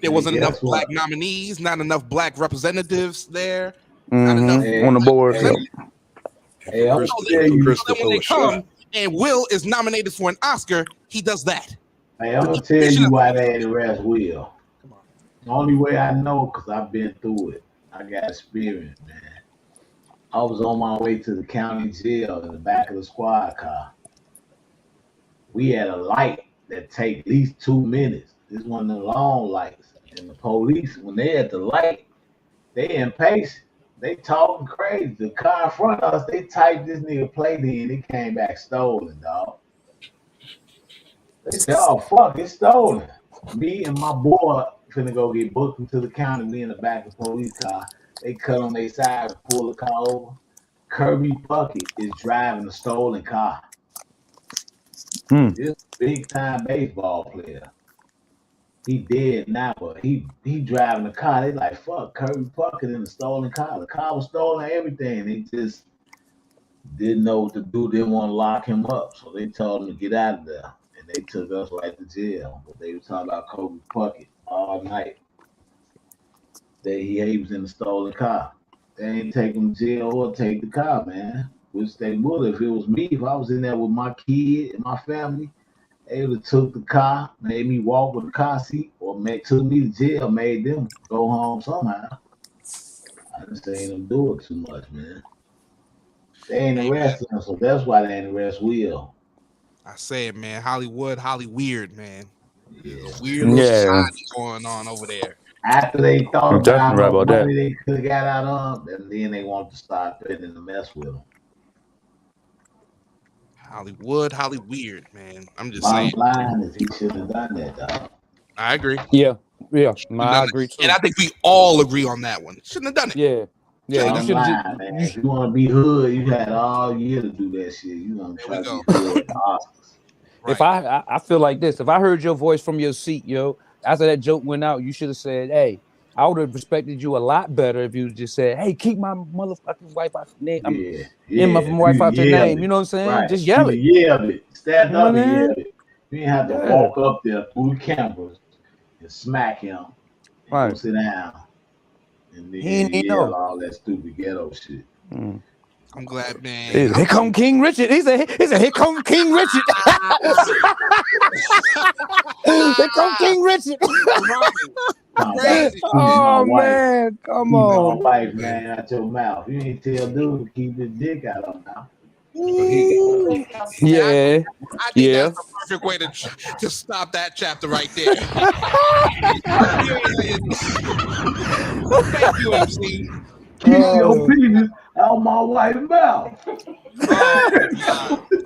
There wasn't enough black nominees, not enough black representatives there. Not enough On the board. Hey, I'm so tell you, then when they come and Will is nominated for an Oscar, he does that. Hey, I'm gonna tell you why they had to arrest Will. The only way I know, because I've been through it. I got experience, man. I was on my way to the county jail in the back of the squad car. We had a light that take at least 2 minutes. This one of the long lights. And the police, when they at the light, they impatient. They talking crazy. The car in front of us, they typed this nigga plate in. It came back stolen, dog. They said, oh, fuck, it's stolen. Me and my boy finna go get booked into the county. Me in the back of the police car. They cut on their side and pull the car over. Kirby Puckett is driving a stolen car. This big time baseball player. He dead now, but he driving the car. They like, fuck, Kirby Puckett in the stolen car. The car was stolen, everything. They just didn't know what to do. Didn't want to lock him up. So they told him to get out of there. And they took us right to jail. But they were talking about Kirby Puckett all night. He was in the stolen car. They ain't take him to jail or take the car, man. Which they would if it was me. If I was in there with my kid and my family, they would have took the car, made me walk with the car seat, or took me to jail, made them go home somehow. I just ain't them do it too much, man. They ain't arresting him, so that's why they ain't arrest Will. I said, man, Hollywood, weird, man. Weird little society going on over there. After they thought I'm definitely right about about money that. they could have got out of them, and then they wanted to start threatening to mess with them. Hollywood, weird, man. I'm just Bottom saying. line is he shouldn't have done that, dog. I agree. Yeah. I agree too. And I think we all agree on that one. Shouldn't have done it. Yeah. You Bottom should line, have. man. If you want to be hood, you had all year to do that shit. You gonna try to be hood at the Oscars. If I feel like this, if I heard your voice from your seat, yo, after that joke went out, you should have said, "Hey, I would have respected you a lot better if you just said, hey, keep my motherfucking wife out your name. My wife out your name. You know what I'm saying? Right. Just yell it. Yell it. Stand up and man. yell it. You didn't have to walk up there through the cameras and smack him. And Right. go sit down. And then He ain't yell know. all that stupid ghetto shit. I'm glad, man. Here come King Richard. He said, here come King Richard. Here come King Richard. Oh man, come Keep on. my wife, man, out your mouth. You ain't tell dude to keep his dick out of mouth. Yeah. I think Yeah. that's the perfect way to stop that chapter right there. Thank you, MC. Keep your penis out my wife's mouth.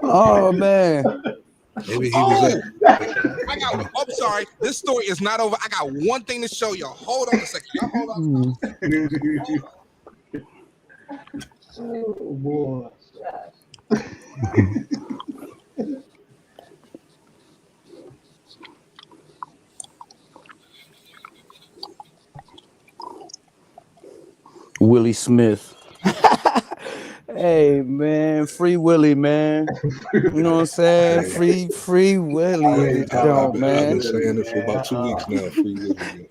Oh man. Maybe he was I'm sorry. This story is not over. I got one thing to show y'all. Hold on a second. Y'all hold on. Oh boy. Willie Smith. Hey man, free Willie, man. You know what I'm saying? Free Willie, I've man. been saying it for about 2 weeks now. Free Willie.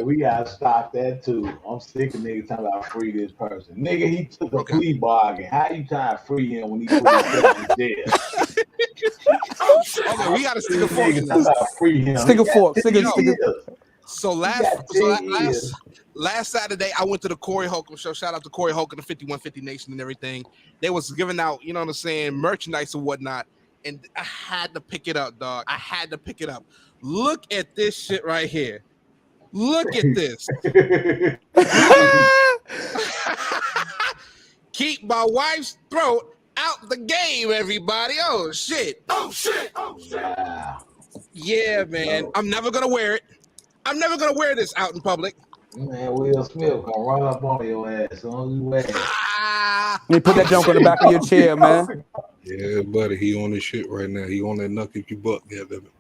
We gotta stop that too. I'm sick of niggas talking about free this person. Nigga, he took a plea bargain. How you trying to free him when he put himself in jail? Okay, we gotta stick a fork. Niggas talking about free him. Stick a fork. Stick a So last Saturday, I went to the Corey Holcomb show. Shout out to Corey Holcomb, the 5150 Nation and everything. They was giving out, you know what I'm saying, merchandise and whatnot. and I had to pick it up, dog. I had to pick it up. Look at this shit right here. Look at this. Keep my wife's throat out the game, everybody. Oh shit. Oh shit. Oh shit. Yeah, man. I'm never gonna wear it. I'm never gonna wear this out in public. Man, Will Smith gonna run up on your ass as soon as you wear it. You put that junk on the back of your chair, man. Yeah, buddy, he on his shit right now. He on that knuck if you buck, goddamn it.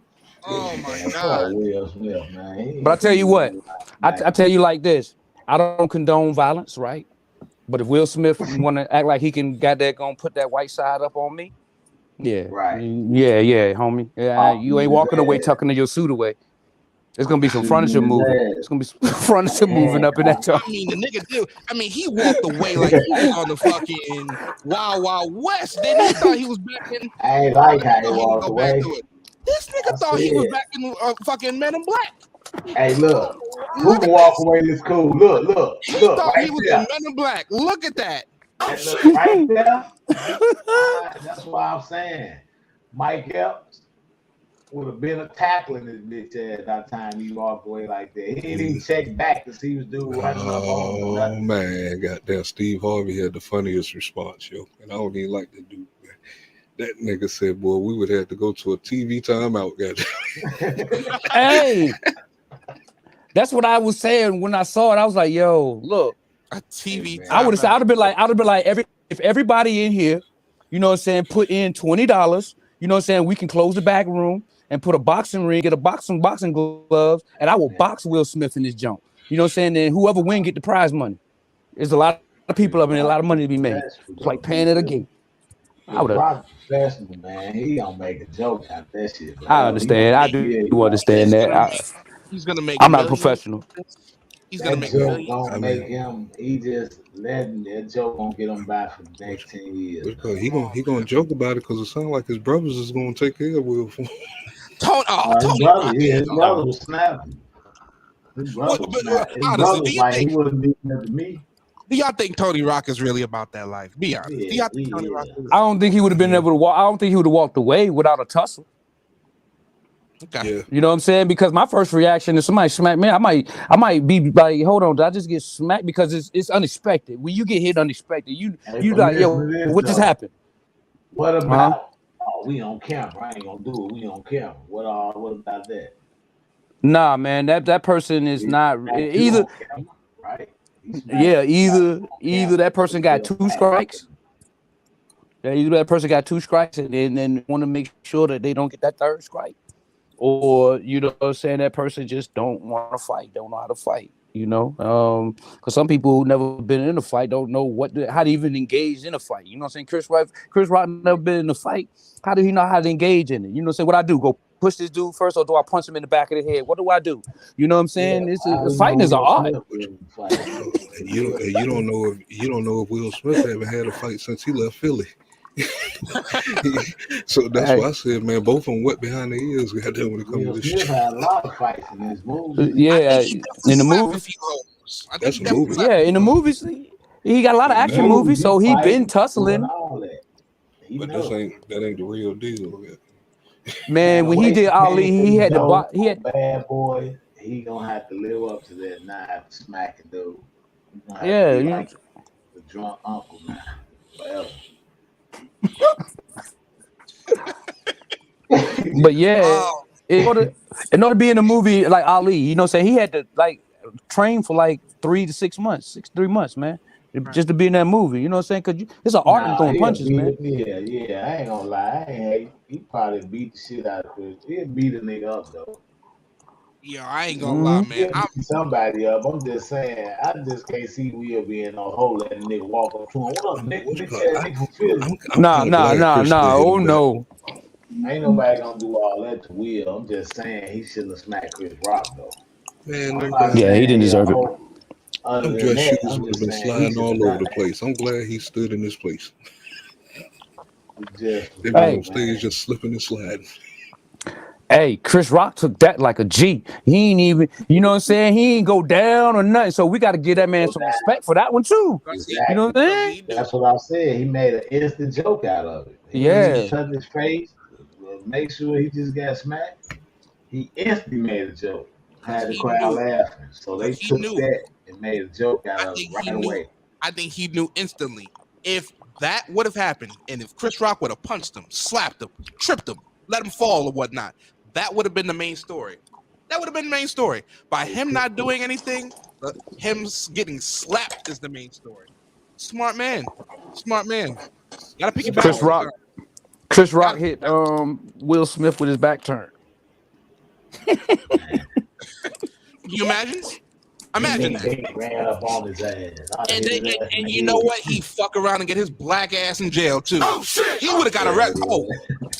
Oh my God. Will Smith, man. But I tell you what, I tell you like this. I don't condone violence, right? But if Will Smith want to act like he can gonna put that white side up on me, yeah, right, yeah, homie. Yeah, you ain't walking away tucking your suit away. There's gonna be some furniture moving. It's gonna be some furniture moving up in that joint. I mean, the nigga did. I mean, he walked away like he was on the fucking Wild Wild West. Then he thought he was back in. I ain't like how he walked away. This nigga thought he was back in fucking Men in Black. Hey, look. Who can walk away this cool? Look. He thought he was in Men in Black. Look at that. And look right there. That's what I'm saying. Mike Epps would have been a tackling this bitch ass that time he walked away like that. He didn't even check back to see he was doing right. Oh man, goddamn Steve Harvey had the funniest response, yo. And I don't even like the dude. That nigga said, boy, we would have to go to a TV timeout, goddamn. Hey, that's what I was saying when I saw it. I was like, yo, look. A TV. I would have said, I'd have been like, if everybody in here, you know what I'm saying, put in $20, you know what I'm saying, we can close the back room and put a boxing ring, get a boxing gloves, and I will box Will Smith in this jump. You know what I'm saying? And whoever win get the prize money. There's a lot of people up in there, a lot of money to be made. It's like paying at a game. I would have. Professional, man. He don't make a joke out that shit. Bro. I understand. I do understand that. He's gonna make. I'm not professional. He's gonna make. Don't make him. He just letting that joke gonna get him by for the next 10 years. Because he gonna joke about it because it sounds like his brothers is gonna take care of Will. Tony, his brother was snapping. His brother was snapping. His brother was like, he wouldn't be near me. Do y'all think Tony Rock is really about that life? Be honest. Do y'all think Tony Rock is? I don't think he would have been able to walk. I don't think he would have walked away without a tussle. Okay. Yeah. You know what I'm saying? Because my first reaction is somebody smack me. I might be like, hold on, did I just get smacked? Because it's unexpected. When you get hit unexpected, you like, yo, what just happened? What about? Oh, we on camera. I ain't gonna do it. We on camera. What about that? Nah, man, that person is not either. Camera, right? Yeah, either that person got 2 strikes. Yeah, either that person got 2 strikes and then want to make sure that they don't get that 3rd strike. Or, you know what I'm saying, that person just don't want to fight, don't know how to fight, you know? Because some people who never been in a fight don't know how to even engage in a fight. You know what I'm saying? Chris Rock never been in a fight. How do he know how to engage in it? You know what I'm saying? What I do? Go push this dude first, or do I punch him in the back of the head? What do I do? You know what I'm saying? Fighting is an art. You don't know if Will Smith haven't had a fight since he left Philly. So that's why I said, man, both of them wet behind the ears. We had that when it comes to this shit. Had a lot of fights in this movie. Yeah, in the movie. That's a movie. Yeah, in the movies, he got a lot of action movies, so he been tussling. But that ain't the real deal. Man, when he did Ali, he had Bad Boy. He gonna have to live up to that knife smacking dude. Yeah, like the drunk uncle now, forever. But yeah, in order to be in a movie like Ali, you know what I'm saying, he had to like train for like 3 to 6 months, 3 months, man, just to be in that movie. You know what I'm saying? Because it's an art in throwing punches, man. Yeah, I ain't gonna lie. He probably beat the shit out of Chris. He'll beat a nigga up though. Yeah, I ain't gonna lie, man. I'm somebody up. I'm just saying, I just can't see Will being no hole letting nigga walk up to him. What up, nigga? Nah. Oh no. Ain't nobody gonna do all that to Will. I'm just saying he shouldn't have smacked Chris Rock though. Man, yeah, he didn't deserve it. Them dress shoes would have been sliding all over the place. I'm glad he stood in this place. They been on stage just slipping and sliding. Hey, Chris Rock took that like a G. He ain't even, you know what I'm saying? He ain't go down or nothing. So we got to give that man some respect for that one too. Exactly. You know what I'm saying? That's what I said. He made an instant joke out of it. Yeah. He touched his face. make sure he just got smacked, he instantly made a joke. Had the crowd laughing. So they took that and made a joke out of it right away. I think he knew instantly. If that would have happened, and if Chris Rock would have punched him, slapped him, tripped him, let him fall or whatnot, that would have been the main story. That would have been the main story. By him not doing anything, him getting slapped is the main story. Smart man. Smart man. Gotta pick it back. Chris Rock hit Will Smith with his back turn. Can you imagine? Imagine that. He ran up on his ass. And you know what? He fuck around and get his black ass in jail too. Oh shit! He would have got arrested. Oh,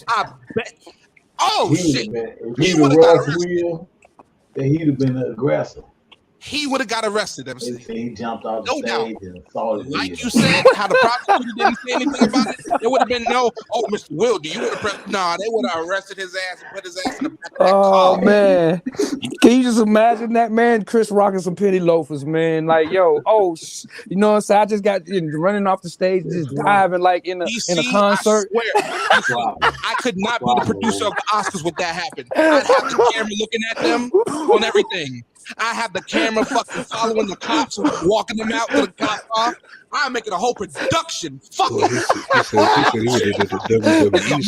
I bet. Oh shit! If he would have got Will, then he'd have been the aggressor. He would have got arrested. He jumped off the stage and saw it. Like you said, how the prosecutor didn't say anything about it. There would have been no. Oh, Mr. Will, do you want to press? Nah, they would have arrested his ass and put his ass in the back of that car. Man, can you just imagine that, man? Chris Rock and some penny loafers, man. Like, yo, you know what I'm saying? I just got running off the stage, just diving like in a concert. I swear, I could not be the producer of the Oscars when that happened. I'd have the camera looking at them on everything. I have the camera fucking following the cops, walking them out to the cop car. I'm making a whole production. Fuck it. He said he was at the WWE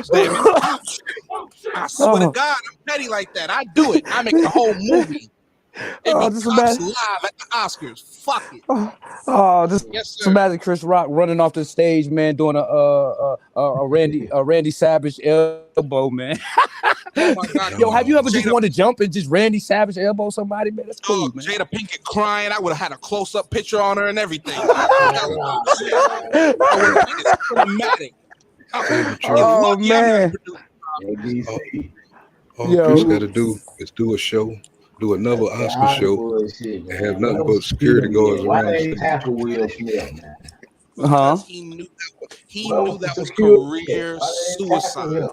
stage. I swear to God, I'm petty like that. I do it. I make the whole movie. Just imagine live at the Oscars. Fuck it. Just imagine Chris Rock running off the stage, man, doing a Randy Savage elbow, man. Oh my God, yo, have you ever just wanted to jump and just Randy Savage elbow somebody, man? That's cool, man. Jada Pinkett crying. I would have had a close-up picture on her and everything. Dramatic. Oh man. All Chris got to do is do a show, do another Oscar show, and have nothing but security guards around. Why they tackle Will Smith, man? He knew that was career suicide.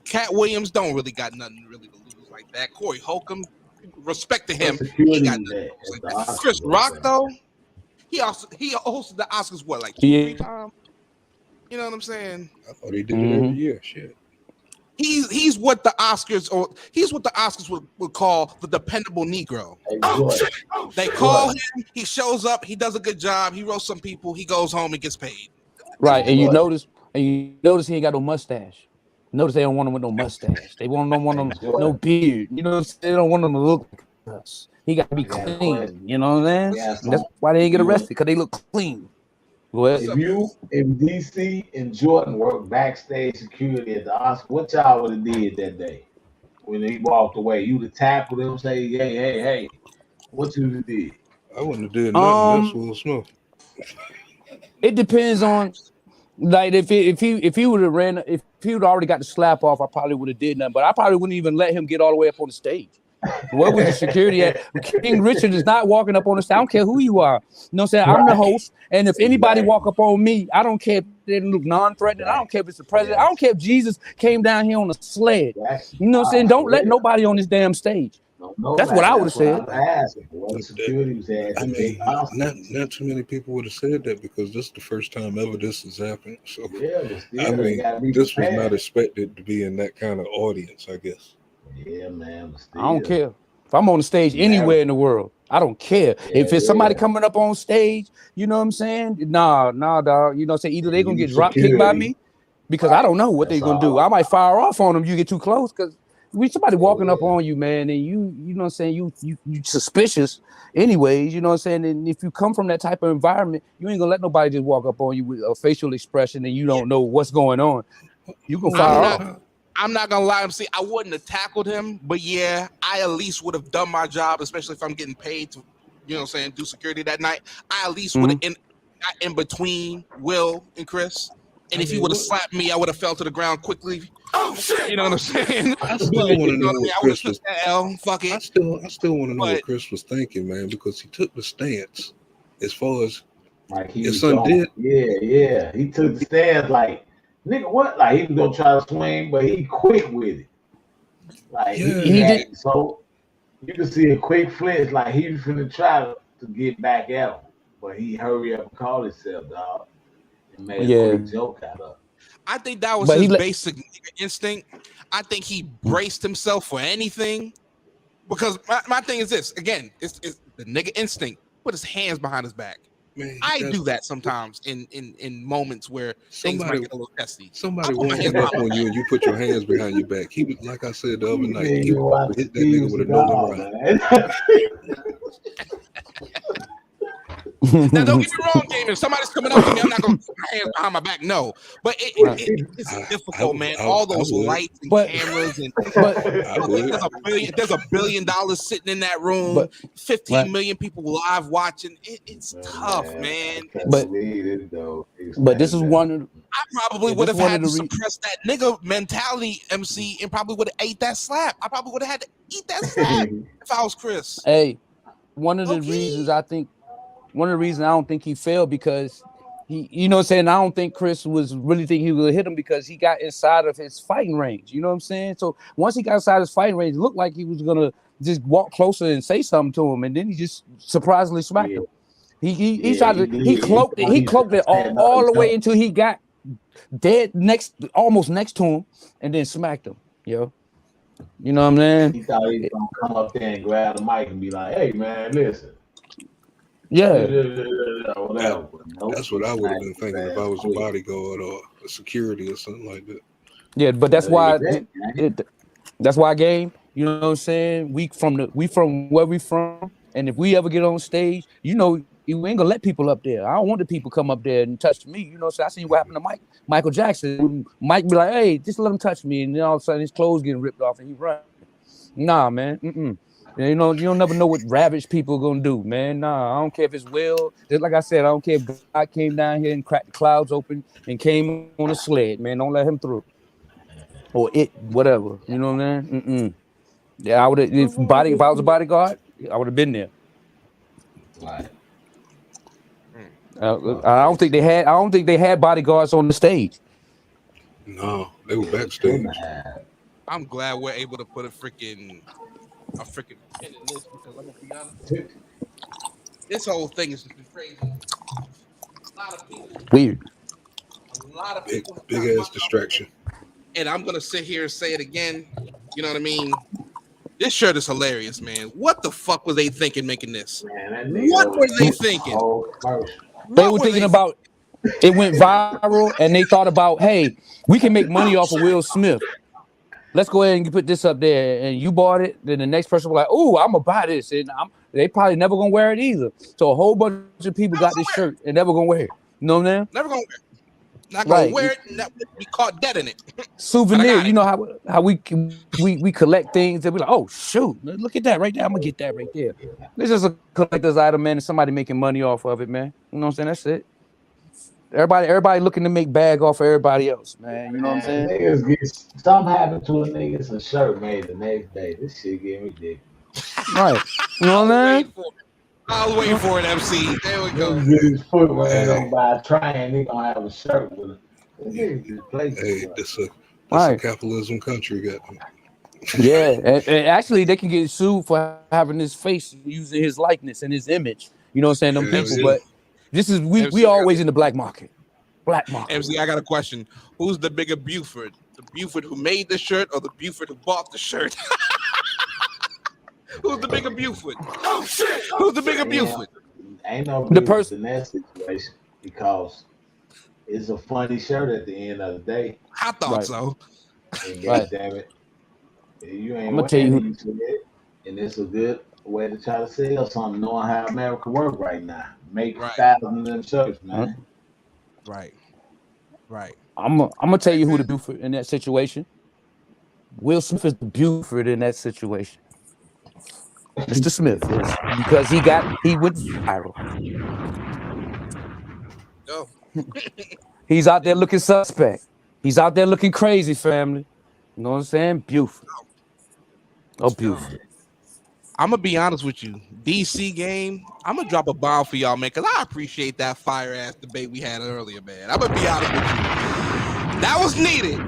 Cat Williams don't really got nothing really to lose like that. Corey Holcomb, respect to him, he got nothing like that. Chris Rock though, he hosted the Oscars like 3 times. You know what I'm saying? I thought he did it every year. Shit. He's what the Oscars would call the dependable Negro. They call him, he shows up, he does a good job, he roasts some people, he goes home and gets paid. Right, and you notice he ain't got no mustache. Notice they don't want him with no mustache. They don't want him no beard. You know, they don't want him to look like us. He got to be clean. You know what I'm saying? That's why they didn't get arrested, because they look clean. Go ahead. If DC and Jordan worked backstage security at the Oscars, what y'all would have did that day when he walked away? You would have tackled him, say, hey, what you would have did? I wouldn't have did nothing. That's Will Smith. It depends on. Like if he would have ran, if he would already got the slap off, I probably would have did nothing. But I probably wouldn't even let him get all the way up on the stage. Where was the security at? King Richard is not walking up on the stage. I don't care who you are. You know what I'm saying? I'm the host, and if anybody walk up on me, I don't care if they look non-threatening. I don't care if it's the president. I don't care if Jesus came down here on a sled. You know what I'm saying? Don't let nobody on this damn stage. That's what I would have said. I mean, not too many people would have said that, because this is the first time ever this has happened. So I mean, this was not expected to be in that kind of audience, I guess. Yeah, man. I don't care if I'm on the stage anywhere in the world. I don't care if it's somebody coming up on stage. You know what I'm saying? Nah, dog. You know what I'm saying? Either they're gonna get drop kicked by me, because I don't know what they're gonna do. I might fire off on them. You get too close, because when somebody walking up on you, man, and you know what I'm saying, you suspicious anyways, you know what I'm saying? And if you come from that type of environment, you ain't gonna let nobody just walk up on you with a facial expression and you don't know what's going on. You can fire off. I'm not gonna lie. See, I wouldn't have tackled him, but yeah, I at least would have done my job, especially if I'm getting paid to, you know what I'm saying, do security that night. I at least would have got in between Will and Chris. And if he would have slapped me, I would have fell to the ground quickly. Oh shit! You know what I'm saying? I still want to know what Chris was. Fuck it. I still want to know what Chris was thinking, man, because he took the stance as far as like his son did. Yeah. He took the stance like, nigga, what? Like he was gonna try to swing, but he quick with it. Like he did. So you can see a quick flinch, like he was finna try to get back at him, but he hurry up and call himself, dog. Made a quick joke out of it. I think that was But he his let- basic nigga instinct. I think he braced himself for anything. Because my thing is this, again, it's the nigga instinct. Put his hands behind his back. Man, I that's- do that sometimes in moments where things might get a little testy. Somebody I put my ran hands up behind on my you and you put your hands behind your back. He was, like I said the other night, Yeah, he you would watch hit that nigga with a Nolan rod. Now, don't get me wrong, Game. If somebody's coming up to me, I'm not going to put my hands behind my back. No, but it's difficult, man. All those would. lights and But- cameras and I would. there's $1 billion sitting in that room. But- 15 right. million people live watching. It's tough, man. But this is one of I probably Yeah, would this have one had of to the re- suppress that nigga mentality, MC, and probably would have ate that slap. I probably would have had to eat that slap if I was Chris. Hey, one of the reasons I don't think he failed because he, you know what I'm saying? I don't think Chris was really thinking he would hit him because he got inside of his fighting range. You know what I'm saying? So once he got inside his fighting range, it looked like he was gonna just walk closer and say something to him, and then he just surprisingly smacked him. He tried to he cloaked it all the way until he got dead almost next to him, and then smacked him. Yo. You know what I'm saying? He thought he was gonna come up there and grab the mic and be like, "Hey man, listen." Yeah. Whatever. That's what I would have been thinking if I was a bodyguard or a security or something like that. Yeah, but that's why that's why, game. You know what I'm saying? We from where we from, and if we ever get on stage, you know, you ain't gonna let people up there. I don't want the people come up there and touch me. You know, so I seen what happened to Michael Jackson. Mike be like, "Hey, just let him touch me," and then all of a sudden his clothes getting ripped off and he run. Nah, man. You know, you don't never know what ravaged people are gonna do, man. Nah, I don't care if it's Will. Just like I said, I don't care if God came down here and cracked the clouds open and came on a sled, man. Don't let him through. Or it, whatever. You know what I mean? Yeah, I would have. If I was a bodyguard, I would have been there. Right. I don't think they had bodyguards on the stage. No, they were backstage. I'm glad we're able to put a freaking pin in this because I'm gonna be honest. This whole thing is just crazy. A lot of people. Weird. A lot of people. Big ass distraction. And I'm gonna sit here and say it again. You know what I mean? This shirt is hilarious, man. What the fuck was they thinking making this? What were they thinking? They were thinking about it went viral, and they thought about, hey, we can make money off of Will Smith. Let's go ahead and put this up there. And you bought it, then the next person was like, "Oh, I'm gonna buy this," and they probably never gonna wear it either. So a whole bunch of people got this shirt and never gonna wear it. You know what I'm saying? Never gonna wear it. Not gonna Right. wear it. Not be caught dead in it. Souvenir. You know how we collect things and we like, oh shoot, look at that right there. I'm gonna get that right there. This is a collector's item, man, and somebody making money off of it, man. You know what I'm saying? That's it. Everybody looking to make bag off of everybody else, man. You know what I'm saying? Niggas get something happened to a nigga, some shirt made the next day. This shit getting ridiculous. Right. You know what I'm saying? I was waiting for it, MC. There we go. Get his footwear on by a train. He gonna have a shirt with it. Hey, this a Right. capitalism country, got Yeah, and actually they can get sued for having his face using his likeness and his image. You know what I'm saying? Them Yeah, people, MC. but this is we always in the black market. Black market. MC, I got a question. Who's the bigger Buford? The Buford who made the shirt or the Buford who bought the shirt? Who's the bigger Buford? Oh shit! Who's the bigger Buford? Ain't no The business in that situation because it's a funny shirt at the end of the day. I thought so. And Right. damn it, you ain't I'ma tell you wearing these shit, and it's a good way to try to sell something, knowing how America work right now. Make thousands of them shirts, man. Right. Right. I'm gonna tell you who the Buford in that situation. Will Smith is the Buford in that situation. Mr. Smith is because he went viral. Go. He's out there looking suspect. He's out there looking crazy, family. You know what I'm saying? Buford. Oh, Buford. I'm gonna be honest with you. DC game. I'm gonna drop a bomb for y'all, man, because I appreciate that fire ass debate we had earlier, man. I'm gonna be honest with you. That was needed.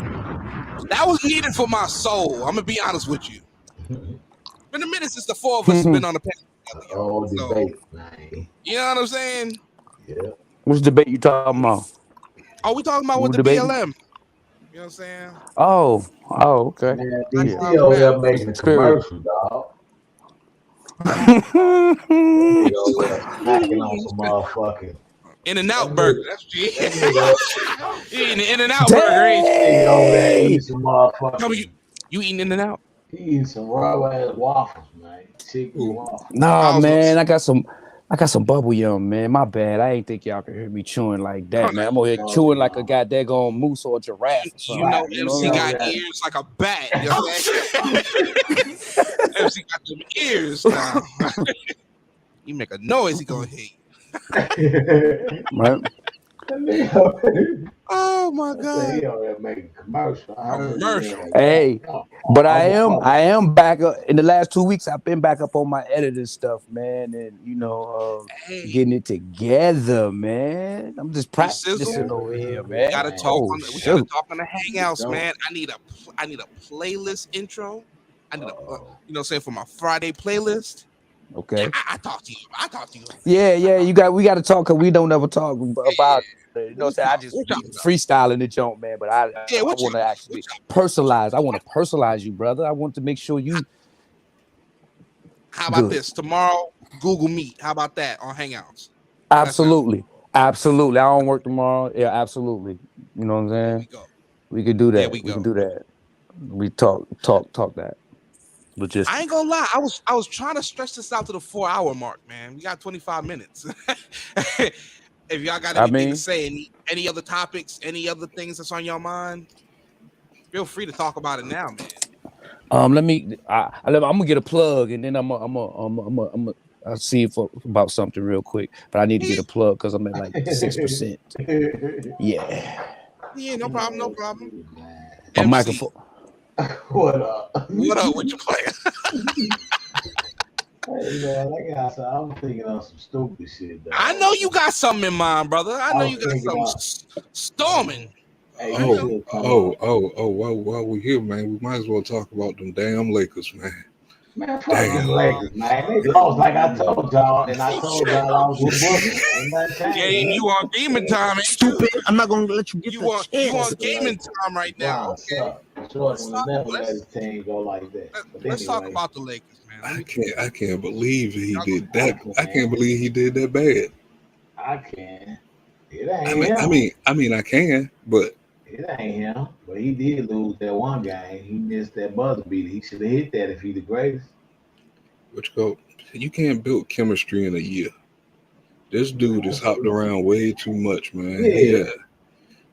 That was needed for my soul. I'm gonna be honest with you. Been a minute since the four of us have been on the panel. Oh, So, debate, man. you know what I'm saying? Yeah. Which debate you talking about? Are we talking about Who with the debating? BLM? You know what I'm saying? Oh, okay. Man, he's still over there making a commercial, dog. He over there smacking on some motherfucking In-N-Out burger. That's what you eating the In-N-Out burger, ain't you? He over there eating some motherfucking. Tell me you eating In-N-Out? He eating some raw ass waffles, man. Chicken waffles. Nah, man, I got some bubble yum, man. My bad. I ain't think y'all could hear me chewing like that, man. I'm over here chewing like a goddamn moose or a giraffe or something. You know, MC got ears like a bat. You know what I'm saying? MC got them ears now. You make a noise, he gonna hit you. Right. Oh my God! He over there making commercial. Hey, but I am back up. In the last 2 weeks, I've been back up on my editing stuff, man, and getting it together, man. I'm just practicing over here, man. We gotta talk on the Hangouts, man. I need a playlist intro. I need a you know what I'm saying, for my Friday playlist. Okay. I talk to you. Yeah. We got to talk because we don't ever talk about. You know what I'm saying? I just freestyling the joint, man. But I want to actually personalize. I want to personalize you, brother. I want to make sure you. How about this tomorrow? Google Meet. How about that on Hangouts? Absolutely. I don't work tomorrow. Yeah, absolutely. You know what I'm saying? We could do that. We can do that. We talk that. Just I ain't gonna lie. I was trying to stretch this out to the 4-hour mark, man. We got 25 minutes. If y'all got anything to say, any other topics, any other things that's on your mind, feel free to talk about it now, man. I'm gonna get a plug, and then I'm gonna see about something real quick. But I need to get a plug because I'm at like 6%. Yeah. Yeah, no problem. A microphone. What up? What up with your player? Hey man, I'm thinking of some stupid shit. Though. I know you got something in mind, brother. I know you got something storming. Hey, while we're here, man, we might as well talk about them damn Lakers, man. Man, fuck them Lakers, man. They lost like I told y'all, and I told y'all I was with Booker. Yeah, you on gaming time, ain't Stupid. I'm not gonna let you get you on gaming time right now. Okay. Jordan will never let his team go like that. Let's talk about the Lakers, man. I can't believe he did that. I can't believe he did that bad. I can. It ain't him. I mean, I can, but it ain't him. But he did lose that one game. He missed that buzzer beater. He should have hit that if he the greatest. You can't build chemistry in a year. This dude has hopped around way too much, man. Yeah.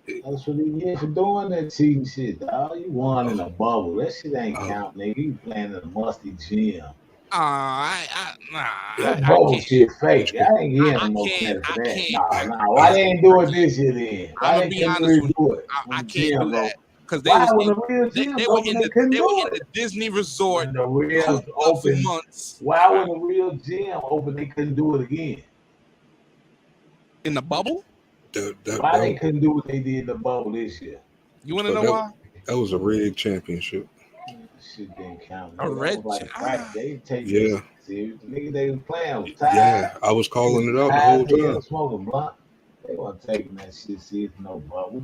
That's what he get for doing that cheating shit, dog. You won in a bubble. That shit ain't count, nigga. You playing in a musty gym. That bubble shit fake. I ain't getting no credit for that. Nah. Why they ain't do it this year then? Why they can't do it? I can't do that. Because they were in the Disney resort for open months. Why when the real gym open, they couldn't do it again? In the bubble? Why they couldn't do what they did in the bubble this year? You want to know why? That was a rigged championship. Shit didn't count. A red? They take yeah. Serious. The nigga they was playing was tired. Yeah, I was calling it out the whole time. Smoking blunt. They weren't taking that shit serious, no bubble.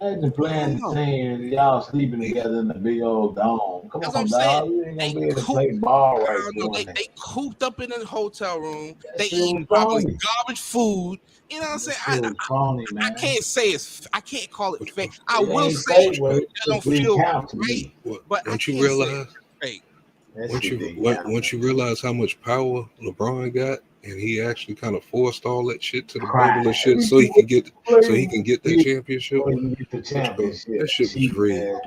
Imagine playing the team, y'all sleeping together in the big old dome. Come on, dog. You ain't gonna be able to play ball right now. They cooped up in a hotel room. They eating probably garbage food. You know what I'm saying? I can't say I can't call it fake. I will say it don't feel great. But once you realize, once you realize how much power LeBron got, and he actually kind of forced all that shit to the bubble and shit, so he can get that championship. That shit was rigged.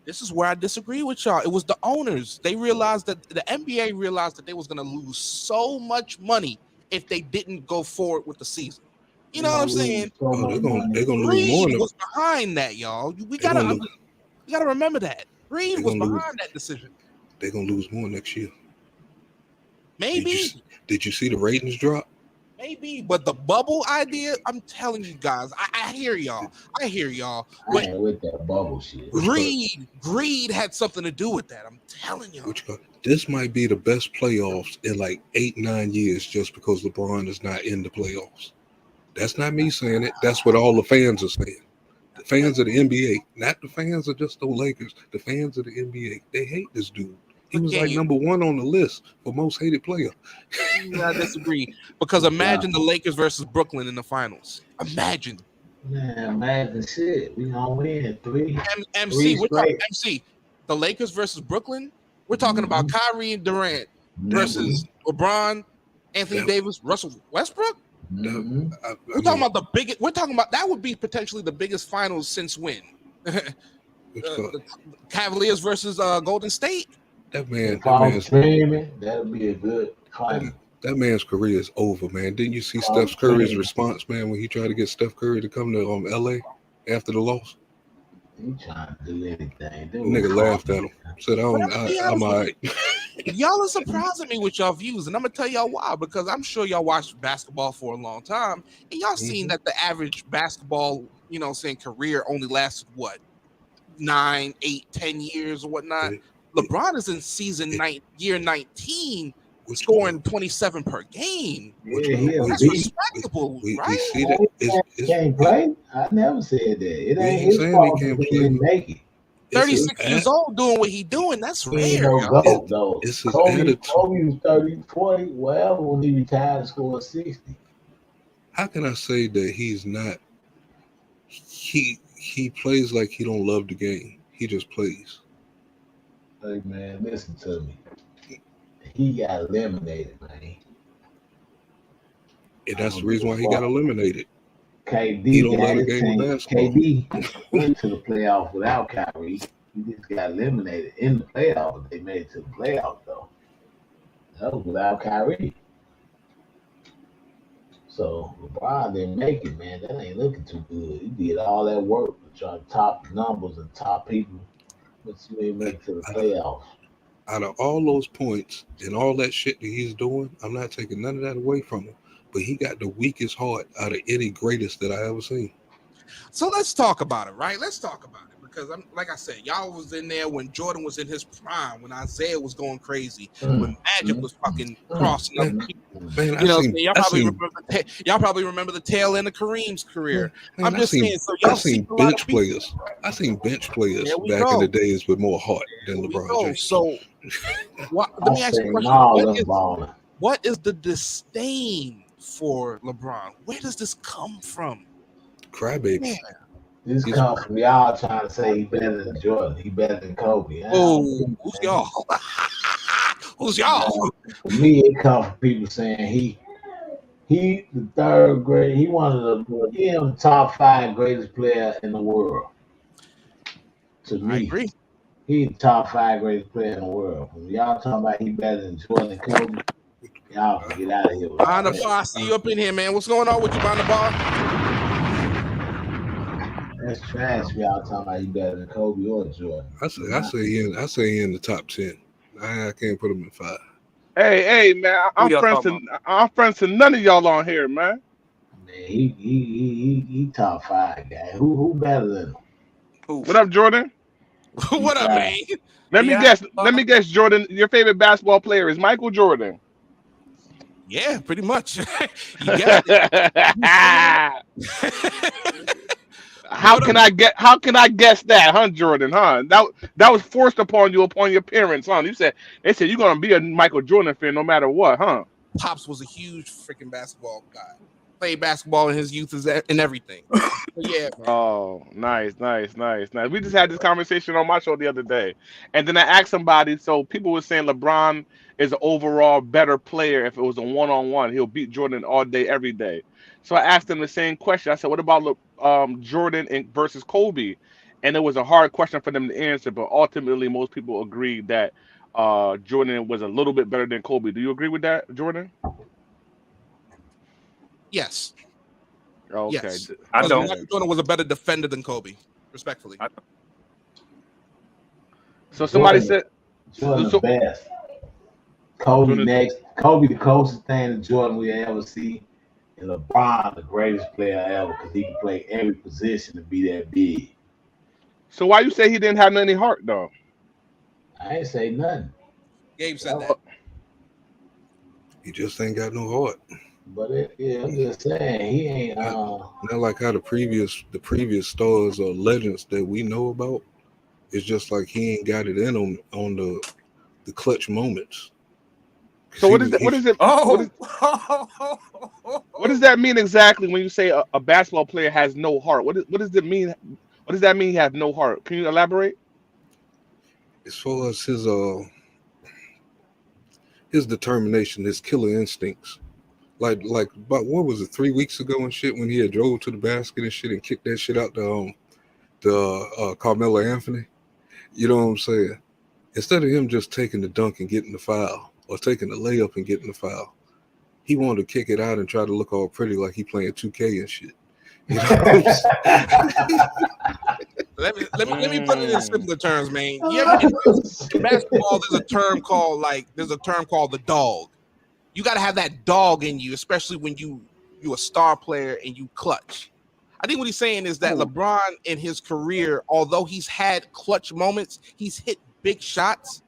This is where I disagree with y'all. It was the owners. They realized that the NBA realized that they was gonna lose so much money if they didn't go forward with the season. You know what I'm saying? They're gonna lose more. Reed was behind that, y'all. We gotta remember that. Reed was behind that decision. They're gonna lose more next year. Maybe. Did you see the ratings drop? Maybe, but the bubble idea, I'm telling you guys, I hear y'all. I ain't with that bubble shit. Greed had something to do with that. I'm telling y'all. This might be the best playoffs in like 8-9 years just because LeBron is not in the playoffs. That's not me saying it. That's what all the fans are saying. The fans of the NBA, not the fans of just the Lakers. The fans of the NBA, they hate this dude. He was like number one on the list for most hated player. I disagree because imagine the Lakers versus Brooklyn in the finals. Imagine. Man, imagine shit. We gonna win three. MC, we're talking MC. The Lakers versus Brooklyn. We're talking about Kyrie and Durant versus LeBron, Anthony Davis, Russell Westbrook. We're talking about the biggest. We're talking about that would be potentially the biggest finals since when? The Cavaliers versus Golden State. That man, that'll be a good final. That man's career is over, man. Didn't you see Steph Curry's response, man, when he tried to get Steph Curry to come to LA after the loss? He trying to do anything. Nigga laughed at him. Said, I'm all right. Y'all are surprising me with y'all views, and I'm gonna tell y'all why. Because I'm sure y'all watched basketball for a long time, and y'all seen that the average basketball, career only lasted what 9, 8, 10 years or whatnot. LeBron is in year 19, scoring 27 per game. That's respectable, right? He can't play. I never said that. It ain't his fault he didn't make it. 36 years old doing what he doing. That's rare. It's his attitude. Kobe was 30, 40, whatever when he retired and scored 60. How can I say that he's not? He plays like he don't love the game. He just plays. Hey man, listen to me. He got eliminated, man. And that's the reason why he got eliminated. KD he don't love the game of basketball. KD went to the playoffs without Kyrie. He just got eliminated in the playoffs. They made it to the playoffs though. That was without Kyrie. So LeBron didn't make it, man. That ain't looking too good. He did all that work to try to top numbers and top people, but you ain't make it to the playoffs. Out of all those points and all that shit that he's doing, I'm not taking none of that away from him. But he got the weakest heart out of any greatest that I ever seen. So let's talk about it, right? Let's talk about it because I'm like I said, y'all was in there when Jordan was in his prime, when Isaiah was going crazy, when Magic was fucking crossing other people. Man, y'all probably remember the tail end of Kareem's career. Man, I'm just saying. So y'all seen bench players. I seen bench players back in the days with more heart than LeBron James. So let me ask you a question. What is the disdain for LeBron? Where does this come from? Crybaby. Man. This comes from y'all trying to say he better than Jordan. He better than Kobe. Oh, who's y'all? Who's y'all? For me, it comes from people saying he the third grade. He the top 5 greatest player in the world. To me, I agree. He the top 5 greatest player in the world. When y'all talking about he better than Jordan and Kobe, y'all can get out of here. Behind the bar, I see you up in here, man. What's going on with you behind the bar? That's trash. Y'all talking about he better than Kobe or Jordan. I say he in the top 10. I can't put him in 5. Hey, man, I'm friends to none of y'all on here, man. Man, he top 5 guy. Who better than him? What up, Jordan? What up, man? Let me guess, Jordan. Your favorite basketball player is Michael Jordan. Yeah, pretty much. You got it. How can I guess that, huh, Jordan? Huh? That was forced upon you upon your parents, huh? They said you're gonna be a Michael Jordan fan no matter what, huh? Pops was a huge freaking basketball guy. Played basketball in his youth and everything. Yeah. Man. Oh, nice. We just had this conversation on my show the other day, and then I asked somebody. So people were saying LeBron is an overall better player. If it was a one-on-one, he'll beat Jordan all day, every day. So I asked them the same question. I said, "What about Jordan versus Kobe?" And it was a hard question for them to answer, but ultimately, most people agreed that Jordan was a little bit better than Kobe. Do you agree with that, Jordan? Yes. Okay. Yes. I don't. Jordan was a better defender than Kobe, respectfully. So somebody said Jordan the best. Kobe next. Kobe the closest thing to Jordan we ever see. And LeBron the greatest player ever because he can play every position and be that big. So why you say he didn't have any heart though? I ain't say nothing. Gabe said that. He just ain't got no heart. But I'm just saying he ain't. Not like how the previous stars or legends that we know about. It's just like he ain't got it in on the clutch moments. So what is it? What does that mean exactly when you say a basketball player has no heart? What does it mean? What does that mean? He has no heart? Can you elaborate? As far as his determination, his killer instincts, like about what was it 3 weeks ago and shit when he had drove to the basket and shit and kicked that shit out to Carmelo Anthony. You know what I'm saying? Instead of him just taking the dunk and getting the foul, or taking the layup and getting the foul, he wanted to kick it out and try to look all pretty like he playing 2K and shit. You know what I'm saying? Let me put it in simpler terms, man. In basketball, there's a term called the dog. You got to have that dog in you, especially when you're a star player and you clutch. I think what he's saying is that LeBron in his career, although he's had clutch moments, he's hit big shots,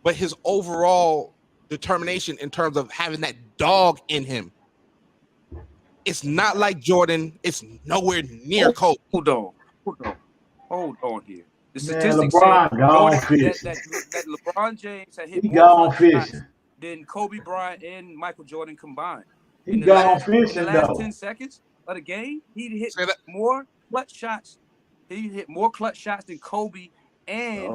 but his overall determination in terms of having that dog in him, it's not like Jordan. It's nowhere near Kobe. Hold on here. The statistics LeBron say gone fishing. that LeBron James had hit He more gone clutch shots fishing. than Kobe Bryant and Michael Jordan combined. He In the gone last fishing, 10 seconds of the game, he hit Say that. more clutch shots. He hit more clutch shots than Kobe and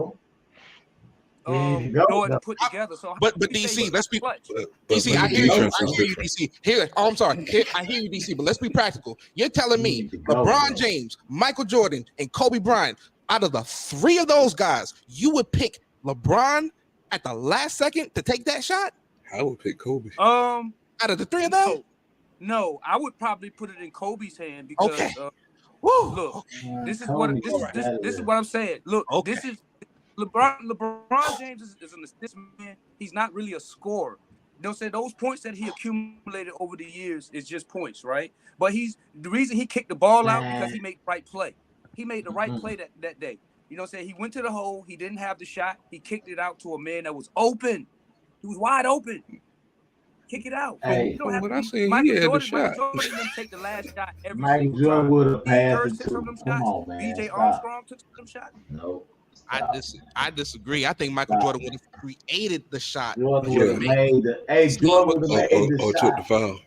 Jordan put together. So, But DC, let's be DC. I hear you, DC. I'm sorry. I hear you, DC. But let's be practical. You're telling me LeBron James, Michael Jordan, and Kobe Bryant, out of the three of those guys, you would pick LeBron at the last second to take that shot? I would pick Kobe. Out of the three of them? No, I would probably put it in Kobe's hand because look, this is what I'm saying. Look, this is LeBron James is an assist man. He's not really a scorer. They'll say those points that he accumulated over the years is just points, right? But the reason he kicked the ball out because he made the right play. He made the right play that day. You know what I'm saying? He went to the hole. He didn't have the shot. He kicked it out to a man that was open. He was wide open. Kick it out. Hey, you don't have I said Michael he had Jordan, the shot. Michael Jordan didn't take the last shot every Michael single Jordan time. would have Steve Kerr passed it took some of too. them Come shots. on, man. BJ Stop. Armstrong took some of them shots. No. I disagree. I think Michael Jordan would have created the shot. Jordan would have made the Jordan would have made the took the shot. foul.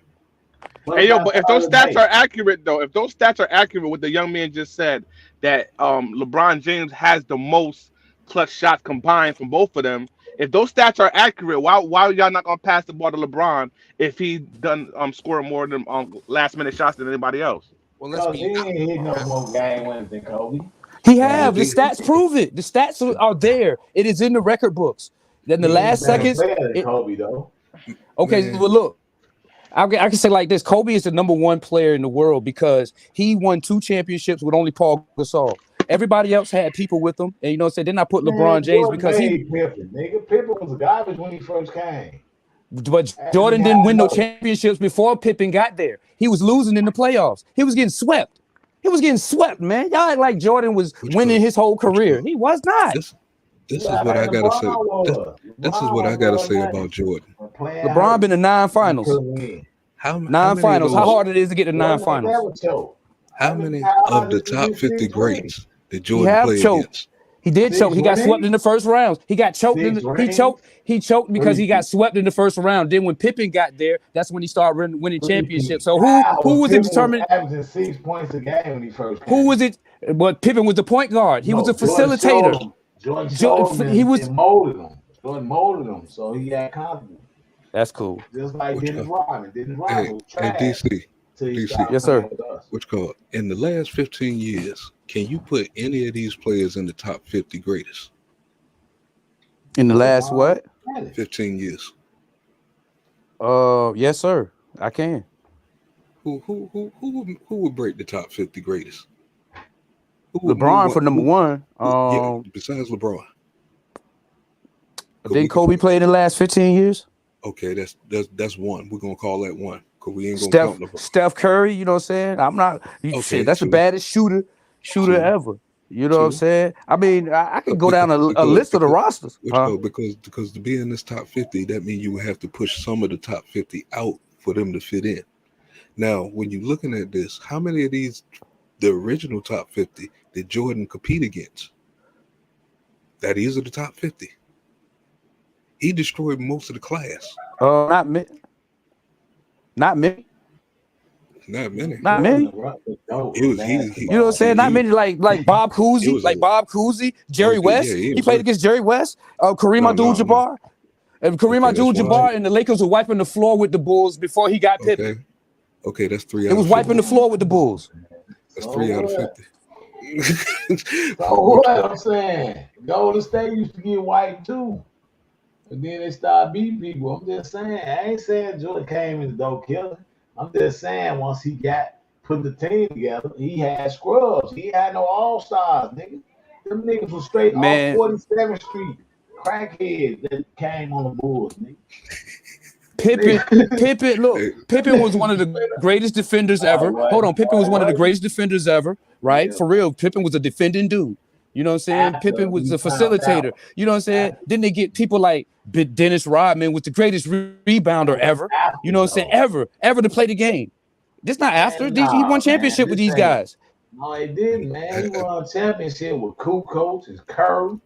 Hey yo, but if those stats are accurate though, if those stats are accurate, what the young man just said, that LeBron James has the most clutch shots combined from both of them. If those stats are accurate, why are y'all not gonna pass the ball to LeBron if he done scoring more than last minute shots than anybody else? Well, let's He ain't hit no more game winners than Kobe. He have. The stats prove it. The stats are there. It is in the record books. Then the last seconds. Kobe though. Okay, well look. I can say like this: Kobe is the number one player in the world because he won 2 championships with only Paul Gasol. Everybody else had people with them, and you know, then I put LeBron James because Pippen was garbage when he first came. But Jordan didn't win no championships before Pippen got there. He was losing in the playoffs. He was getting swept. Man. Y'all act like Jordan was winning his whole career. He was not. This is what I gotta say. This is what I gotta say about Jordan. LeBron been to 9 finals. How 9 finals. How hard it is to get to 9 finals? How many of the top 50 greats did Jordan play against? He did choke. He got swept in the first round. He got choked. He choked because he got swept in the first round. Then when Pippen got there, that's when he started winning championships. So who was it determined? Averaging 6 points a game when he first came. Who was it? But Pippen was the point guard. He was a facilitator. Jordan molded him. Jordan molded him, so he got confidence. That's cool. Just like Dennis Rodman. Dennis Rodman was trash. DC. Yes, sir. What's called in the last 15 years? Can you put any of these players in the top 50 greatest? In the last what? 15 years. Yes, sir. I can. Who would break the top 50 greatest? LeBron for number one. Yeah, besides LeBron. Didn't Kobe play in the last 15 years? Okay, that's one. We're gonna call that one because we ain't gonna count LeBron. Steph Curry, you know what I'm saying? I'm not. Okay, that's the baddest shooter ever. You know what I'm saying? I mean, I could go down a list of the rosters. Because to be in this top 50, that means you would have to push some of the top 50 out for them to fit in. Now, when you're looking at this, how many of these, the original top 50, did Jordan compete against? That these are the top 50. He destroyed most of the class. Not many. Not many. Not many. Not many. It was You know what I'm saying? Not many like Bob Cousy, Jerry West. He played against Jerry West, Kareem Abdul-Jabbar. And Kareem Abdul-Jabbar and the Lakers were wiping the floor with the Bulls before he got Pippen. Okay, that's 3 out It was of 50. wiping the floor with the Bulls. That's 3 out of 50. So what I'm saying, Golden State used to get white too. And then they started beating people. I'm just saying, I ain't saying Jordan came in the dope killer. I'm just saying once he put the team together, he had scrubs. He had no all-stars, nigga. Them niggas was straight off 47th Street. Crackheads that came on the Bulls, nigga. Pippen was one of the greatest defenders ever. Hold on, Pippen was one of the greatest defenders ever, right? For real, Pippen was a defending dude. You know what I'm saying? Pippen was a facilitator. You know what I'm saying? Then they get people like Dennis Rodman was the greatest rebounder ever. You know what I'm saying? Ever to play the game. This not after. He won championship with these guys. No, he didn't, man. He won a championship with Kukoc and Curry.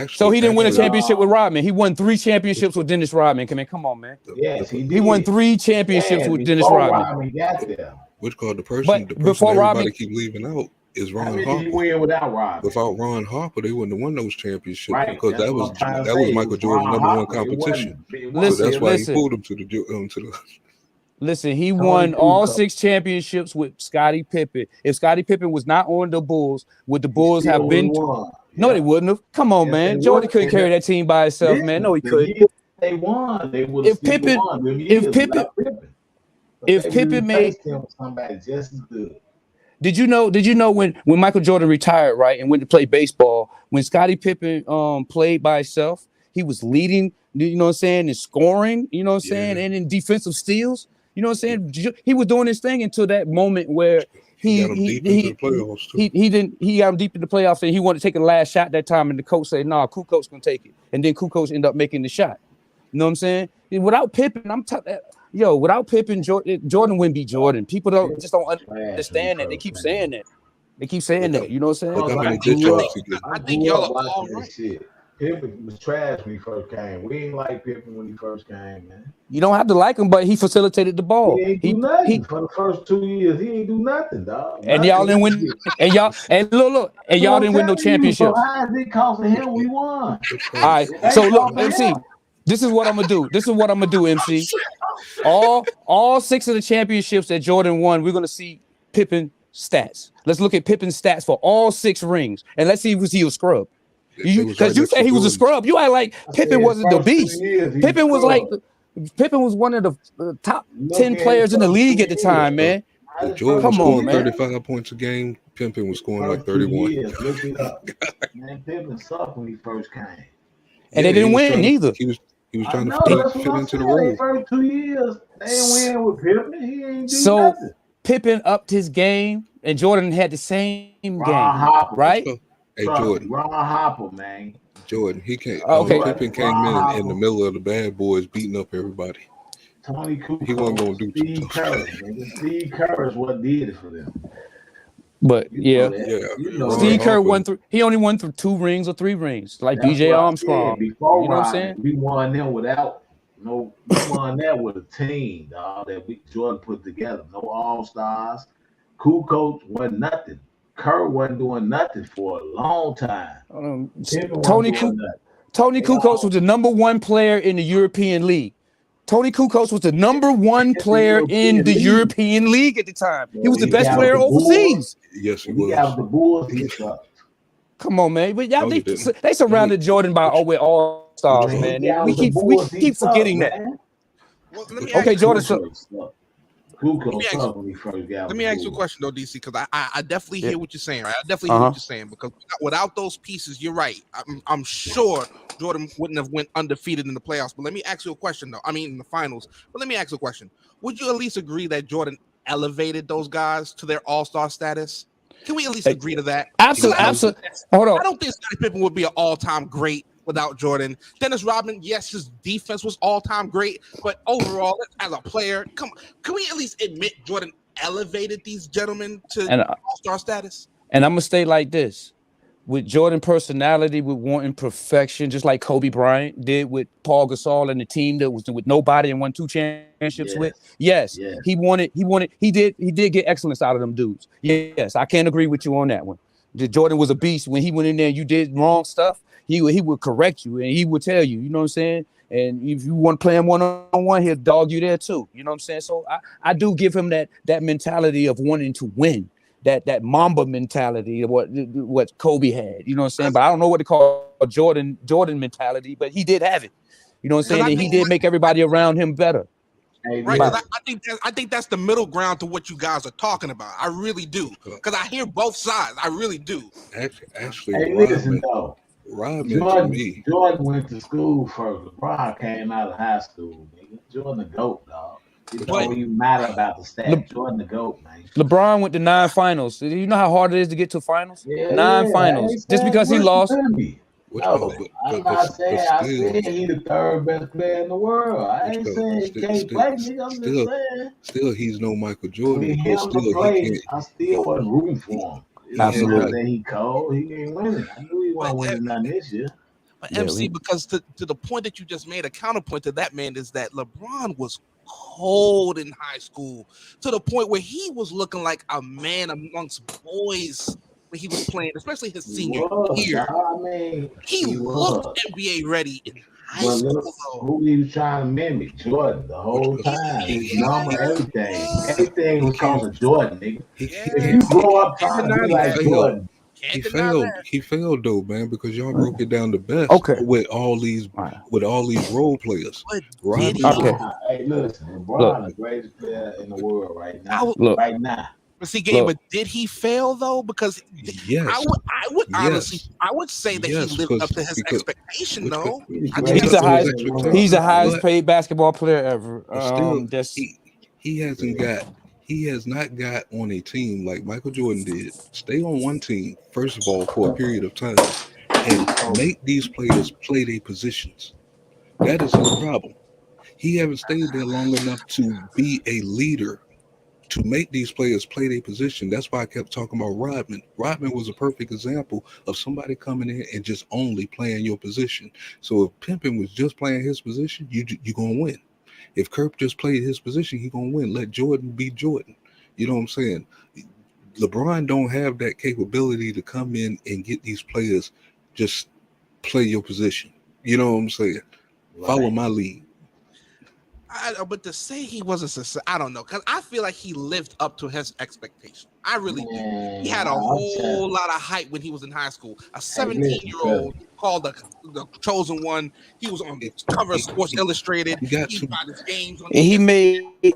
So he didn't win a championship with Rodman. He won 3 championships with Dennis Rodman. Come on, man. Yes, he did. He won 3 championships with Dennis Rodman. Which called the person before everybody Rodman keep leaving out is Ron Did he Harper. win without Rodman? Without Ron Harper, they wouldn't have won those championships That's because that what was I'm trying to that was say. Michael It was Jordan's Ron number 1 Harper. It competition. wasn't- So that's why Listen. he pulled him to the Listen, he won all 6 championships with Scottie Pippen. If Scottie Pippen was not on the Bulls, would the Bulls still have been? won. No, they wouldn't have. Come on, man. they Jordan would. couldn't carry that team by himself, man. No, he The couldn't. year they won, they would have If Pippen, won. Them if years Pippen, without Pippen. But if they Pippen made, replaced him with somebody just as good. did you know when Michael Jordan retired, right, and went to play baseball, when Scottie Pippen played by himself, he was leading, you know what I'm saying, in scoring, you know what I'm saying, and in defensive steals. You know what I'm saying? He was doing his thing until that moment where he got him deep into the playoffs too. He got him deep in the playoffs, and he wanted to take the last shot that time, and the coach said, "Nah, Kukoc gonna take it," and then Kukoc ended up making the shot. You know what I'm saying? Without Pippen, without Pippen, Jordan wouldn't be Jordan. People don't understand that. They keep saying that. You know what I'm saying? I think y'all are all right. Shit. Pippen was trash when he first came. We ain't like Pippen when he first came, man. You don't have to like him, but he facilitated the ball. He ain't do nothing for the first 2 years. He ain't do nothing, dog. And y'all didn't win. And y'all didn't win no championships. So how is it costing him? We won. All right. So look, MC. This is what I'm gonna do. MC. All 6 of the championships that Jordan won, we're gonna see Pippen stats. Let's look at Pippen's stats for all 6 rings, and let's see if he was scrub. Because you say he was a scrub. You act like Pippen wasn't the beast. Pippen was one of the top 10 players in the league at the time, man. Jordan Come on, scoring man. 35 points a game. Pippen was scoring like 31. Look it up. Man, Pippen sucked when he first came. And they didn't win either. He was trying I to know, that's fit what I'm into the saying. role. They first 2 years, they didn't win with Pippen. He ain't do So nothing. Pippen upped his game, and Jordan had the same game, Harper. right? Hey, Jordan. Ron Harper, man. Jordan, he came. Okay. Pippen came in the middle of the bad boys, beating up everybody. Tony Kukoc, He wasn't gonna do too Steve tough. Kerr. Steve Kerr is what did it for them. But yeah, Steve Kerr Harper. won through. He only won through 2 rings or 3 rings, like That's BJ what I Armstrong. said. Before You know what I'm Rodman, saying? we won them without no. We won that with a team, dog, that Jordan put together. No all stars. Kukoc wasn't nothing. Kerr wasn't doing nothing for a long time. Pippen Tony wasn't doing nothing. Tony Kukoc was the number 1 player in the European League. Tony Kukoc was the number 1 player in the European League at the time. He was the best player overseas. Yes, he We was. have the Bulls. He sucked. Come on, man. But y'all, No, he didn't. they surrounded Jordan with all stars, man. Yeah, We the keep Bulls, he sucked, forgetting that. man. Well, let me Okay, ask Jordan. Kukoc sucked when he first got. Let me ask you a question though, DC, because I definitely hear what you're saying. Right? I definitely Uh-huh. hear what you're saying because without those pieces, you're right. I'm sure Jordan wouldn't have went undefeated in the playoffs. But let me ask you a question though. I mean, in the finals. But let me ask you a question. Would you at least agree that Jordan elevated those guys to their all-star status? Can we at least agree to that? Absolutely. Hold on. I don't think Scottie Pippen would be an all-time great without Jordan. Dennis Rodman, yes, his defense was all-time great, but overall, as a player, can we at least admit Jordan elevated these gentlemen to all-star status? And I'm gonna stay like this. With Jordan personality, with wanting perfection, just like Kobe Bryant did with Paul Gasol and the team that was with nobody and won 2 championships with. Yes, he did get excellence out of them dudes. Yes, I can't agree with you on that one. Jordan was a beast. When he went in there and you did wrong stuff, he would correct you and he would tell you, you know what I'm saying? And if you want to play him one-on-one, he'll dog you there too. You know what I'm saying? So I do give him that mentality of wanting to win. That Mamba mentality of what Kobe had, you know what I'm saying? But I don't know what to call a Jordan mentality, but he did have it. You know what I'm saying? And he did make everybody around him better. Right, I think that's the middle ground to what you guys are talking about. I really do, because I hear both sides. I really do. Actually, Hey, listen though. Rodman Jordan went to school first. LeBron came out of high school. Nigga. Jordan the GOAT, dog. You don't even matter about the stats. Jordan the GOAT, man. LeBron went to 9 finals. You know how hard it is to get to finals? 9 finals. Just because he lost. No, I'm not saying I said he's the 3rd best player in the world. I ain't saying he can't play, nigga. I'm just saying. Still, he's no Michael Jordan. I still wasn't rooting for him. Absolutely. He cold. He ain't winning. I knew he wasn't winning nothing this year. But MC, because to the point that you just made, a counterpoint to that, man, is that LeBron was cold in high school to the point where he was looking like a man amongst boys when he was playing, especially his senior year. He looked NBA ready in high school. Who he was trying to mimic? Jordan the whole time. His number, everything. Everything was called Jordan, nigga. If you grow up trying to be like Jordan, he failed though, man, because y'all broke it down the best with all these role players. Hey, listen, LeBron the greatest player in the world right now. Right now. But see, but did he fail though? Because I would honestly, I would say that he lived up to his expectation, though. He's the highest paid basketball player ever. He has not got on a team like Michael Jordan did. Stay on one team, first of all, for a period of time and make these players play their positions. That is his problem. He haven't stayed there long enough to be a leader, to make these players play their position. That's why I kept talking about Rodman. Rodman was a perfect example of somebody coming in and just only playing your position. So if Pimpin was just playing his position, you're going to win. If Kirk just played his position, he's going to win. Let Jordan be Jordan. You know what I'm saying? LeBron don't have that capability to come in and get these players just play your position. You know what I'm saying? Right. Follow my lead. But to say he wasn't successful, I don't know, because I feel like he lived up to his expectation. I really do. He had a whole lot of hype when he was in high school. A 17-year-old called the chosen one. He was on the cover of Sports Illustrated. He got his games on. And he made a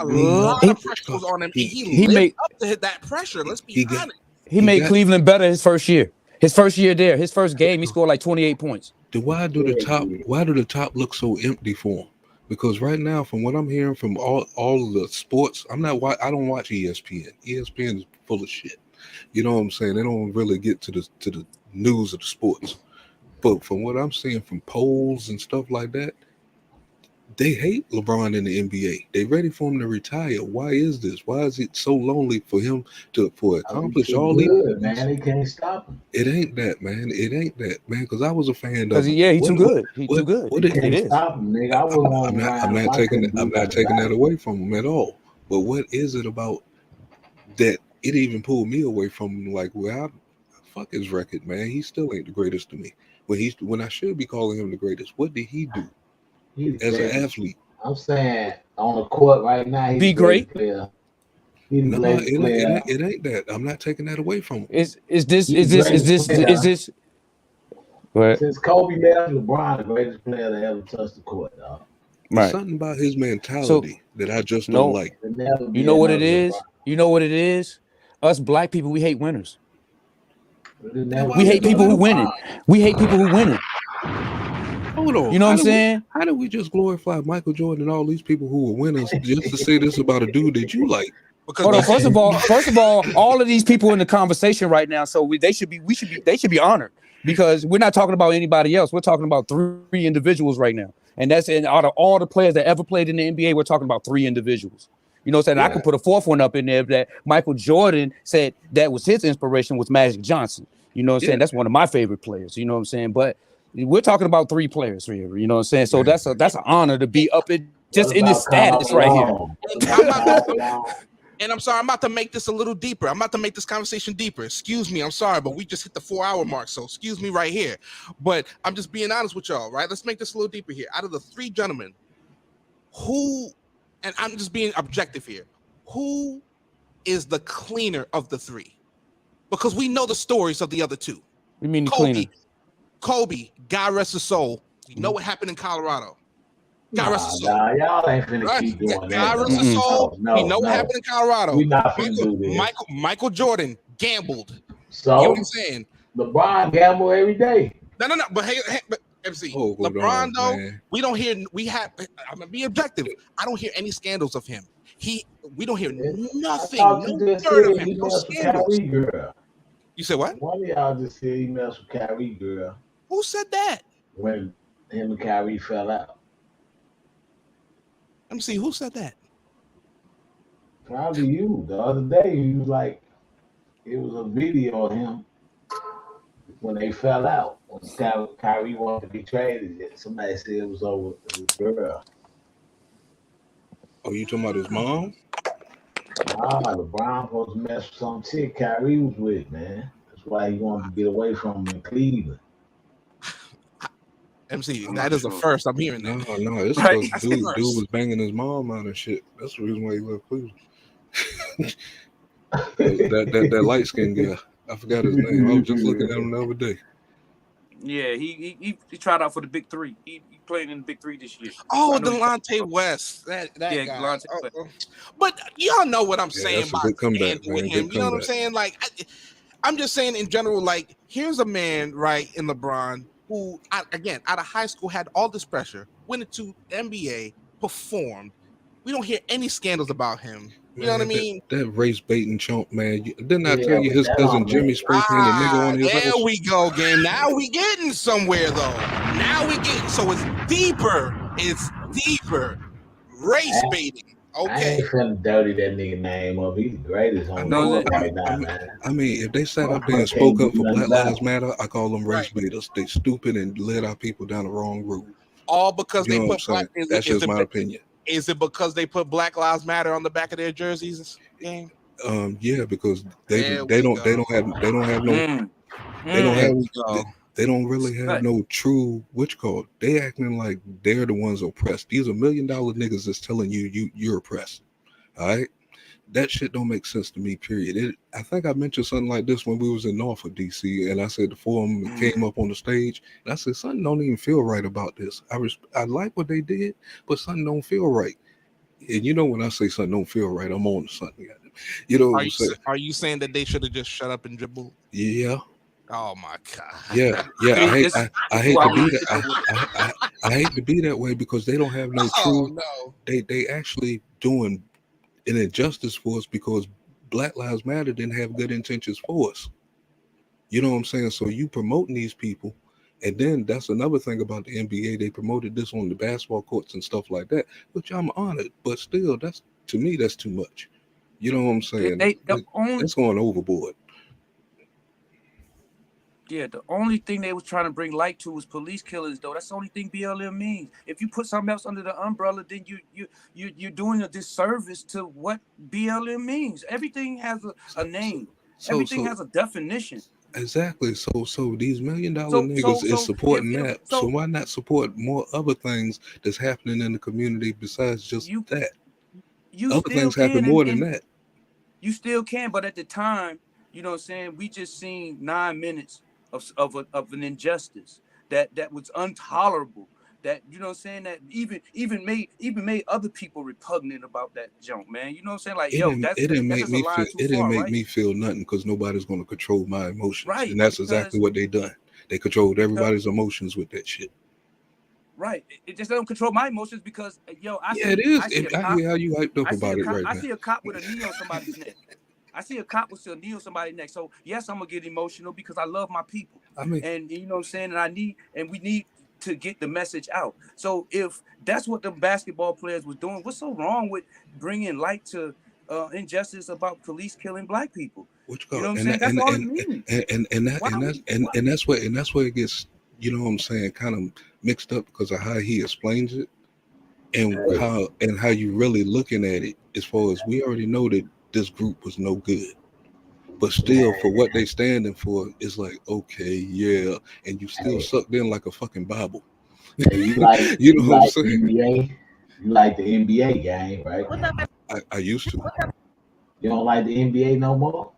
lot of pressure was on him. And he lived up to that pressure. Let's be honest. He made Cleveland better his first year. His first year there, his first game, he scored like 28 points. Why do the top look so empty for him? Because right now, from what I'm hearing from all of the sports, I don't watch ESPN. ESPN is full of shit. You know what I'm saying? They don't really get to the news of the sports. But from what I'm seeing from polls and stuff like that, they hate LeBron in the NBA. They ready for him to retire. Why is this? Why is it so lonely for him to accomplish all these? Man, he can't stop him. It ain't that, man. It ain't that, man. Because I was a fan of. He's too good. He's too good. It is. Stop him, nigga. I'm not taking that away from him at all. But what is it about that? It even pulled me away from him. Like, well, fuck his record, man. He still ain't the greatest to me. When I should be calling him the greatest. What did he do? As an athlete, I'm saying on the court right now, he's be great. Player. It ain't that. I'm not taking that away from him. Is this? What? Since Kobe left, LeBron the greatest player to ever touch the court, dog. Right. Something about his mentality that I just don't like. You know what it is? You know what it is? Us black people, we hate winners. We hate people who win it. We hate people who win it. Hold on. You know what I'm saying? How do we just glorify Michael Jordan and all these people who were winners just to say this about a dude that you like? Hold on. First of all, all of these people in the conversation right now, so they should be honored because we're not talking about anybody else. We're talking about three individuals right now. And that's out of all the players that ever played in the NBA, we're talking about three individuals. You know what I'm saying? I could put a fourth one up in there that Michael Jordan said that was his inspiration was Magic Johnson. You know what I'm saying? That's one of my favorite players. You know what I'm saying? But we're talking about three players here. You know what I'm saying? So that's an honor to be up in just in this status right here. And I'm sorry, I'm about to make this a little deeper. I'm about to make this conversation deeper. Excuse me, I'm sorry, but we just hit the 4-hour mark, so excuse me right here. But I'm just being honest with y'all, right? Let's make this a little deeper here. Out of the three gentlemen, who, and I'm just being objective here, who is the cleaner of the three? Because we know the stories of the other two. You mean the cleaner? Kobe, God rest his soul. You know what happened in Colorado. God rest his soul. Y'all ain't finna keep doing that. God rest his soul. We know what happened in Colorado. We not finna do this. Michael Jordan gambled. So you know what I'm saying? LeBron gamble every day. No. But hey, but MC, LeBron though, we don't hear. I'm gonna be objective. I don't hear any scandals of him. We don't hear nothing. No word of him. No scandals. You said what? One of y'all just said he messed with Kyrie, girl. Who said that? When him and Kyrie fell out. Let me see, who said that? Probably you. The other day, you was like, it was a video of him when they fell out. When Kyrie wanted to be traded, somebody said it was over his girl. Oh, you talking about his mom? LeBron supposed to mess with some chick Kyrie was with, man. That's why he wanted to get away from him in Cleveland. MC, that is the first I'm hearing that. No, it's because dude was banging his mom out and shit. That's the reason why he left Cleveland. that light skinned guy. I forgot his name. I was just looking at him the other day. Yeah, he tried out for the Big Three. He played in the Big Three this year. Oh, Delonte West. That guy. Delonte West. But y'all know what I'm saying about comeback, with him. You know what I'm saying? Like, I'm just saying in general, like, here's a man, right, in LeBron, who, again, out of high school had all this pressure, went into NBA, performed. We don't hear any scandals about him. You know what I mean? That race baiting chump, man. Didn't I tell you his cousin Jimmy spray painted a nigga on his house? There we go, game. Now we getting somewhere, though. Now we getting, so it's deeper. It's deeper. Race baiting. Okay. I ain't finna dirty that nigga name up. He's the greatest on the world right now, man. I mean, if they sat up there and spoke up for Black Lives Matter, I call them race baiters. They stupid and led our people down the wrong route. All because they put black. That's just my opinion. Is it because they put Black Lives Matter on the back of their jerseys? Game? Yeah, because they don't have no true they acting like they're the ones oppressed. These are $1 million niggas that's telling you're oppressed. All right, that shit don't make sense to me. Period. I think I mentioned something like this when we was in Norfolk, DC, and I said the forum came up on the stage, and I said something don't even feel right about this. I like what they did, but something don't feel right. And you know when I say something don't feel right, I'm on to something. You know what I'm saying? Are you saying that they should have just shut up and dribbled? Yeah. Oh my God. Yeah. I hate to be that. I hate to be that way because they don't have no true. No. They actually doing an injustice for us because Black Lives Matter didn't have good intentions for us. You know what I'm saying? So you promoting these people, and then that's another thing about the NBA. They promoted this on the basketball courts and stuff like that, which I'm honored, but still, that's to me that's too much. You know what I'm saying? It's going overboard. Yeah, the only thing they was trying to bring light to was police killings, though. That's the only thing BLM means. If you put something else under the umbrella, then you're doing a disservice to what BLM means. Everything has a name. Everything has a definition. Exactly. So these $1 million niggas is supporting that. So why not support more other things that's happening in the community besides just that? Other things happen more than that. You still can, but at the time, you know what I'm saying, we just seen 9 minutes of an injustice that was intolerable. That, you know what I'm saying, that even made other people repugnant about that junk, man. You know what I'm saying? Like, it didn't make me feel nothing because nobody's gonna control my emotions. Right. And that's exactly what they done. They controlled everybody's emotions with that shit. Right. It just doesn't control my emotions because I hear how you hyped up about it right now. I see a cop with a knee on somebody's neck. I see a cop will still kneel somebody next. So yes, I'm gonna get emotional because I love my people. I mean, and you know what I'm saying, and we need to get the message out. So if that's what the basketball players was doing, what's so wrong with bringing light to injustice about police killing black people? You know what I'm saying? That's all it means. And that's where it gets, you know what I'm saying, kind of mixed up because of how he explains it and how you really looking at it. As far as we already know that this group was no good, but still for what they standing for, it's like, okay, yeah, and you still sucked in like a fucking Bible. You know what I'm saying? NBA? You like the NBA game, right? I used to. You don't like the NBA no more?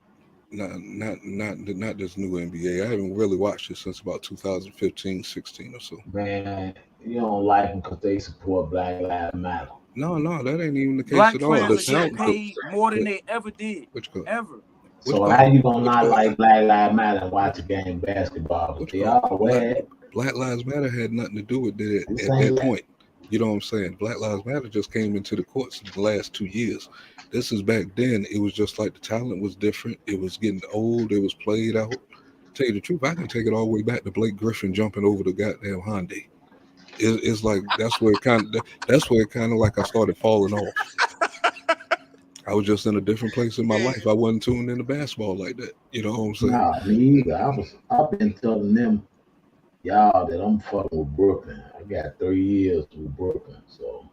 Not this new NBA. I haven't really watched it since about 2015, 16 or so. Man, you don't like them because they support Black Lives Matter. No, that ain't even the case Black at all. players get paid more than they ever did. Ever. So how you gonna not like Black Lives Matter and watch a game of basketball? But they all wear Black Lives Matter had nothing to do with it at that point. You know what I'm saying? Black Lives Matter just came into the courts in the last 2 years. This is back then. It was just like the talent was different. It was getting old. It was played out. Tell you the truth, I can take it all the way back to Blake Griffin jumping over the goddamn Hyundai. It's like that's where it kind of like I started falling off. I was just in a different place in my life. I wasn't tuned into basketball like that. You know what I'm saying? Nah, me either. I've been telling them, y'all, that I'm fucking with Brooklyn. I got 3 years with Brooklyn, so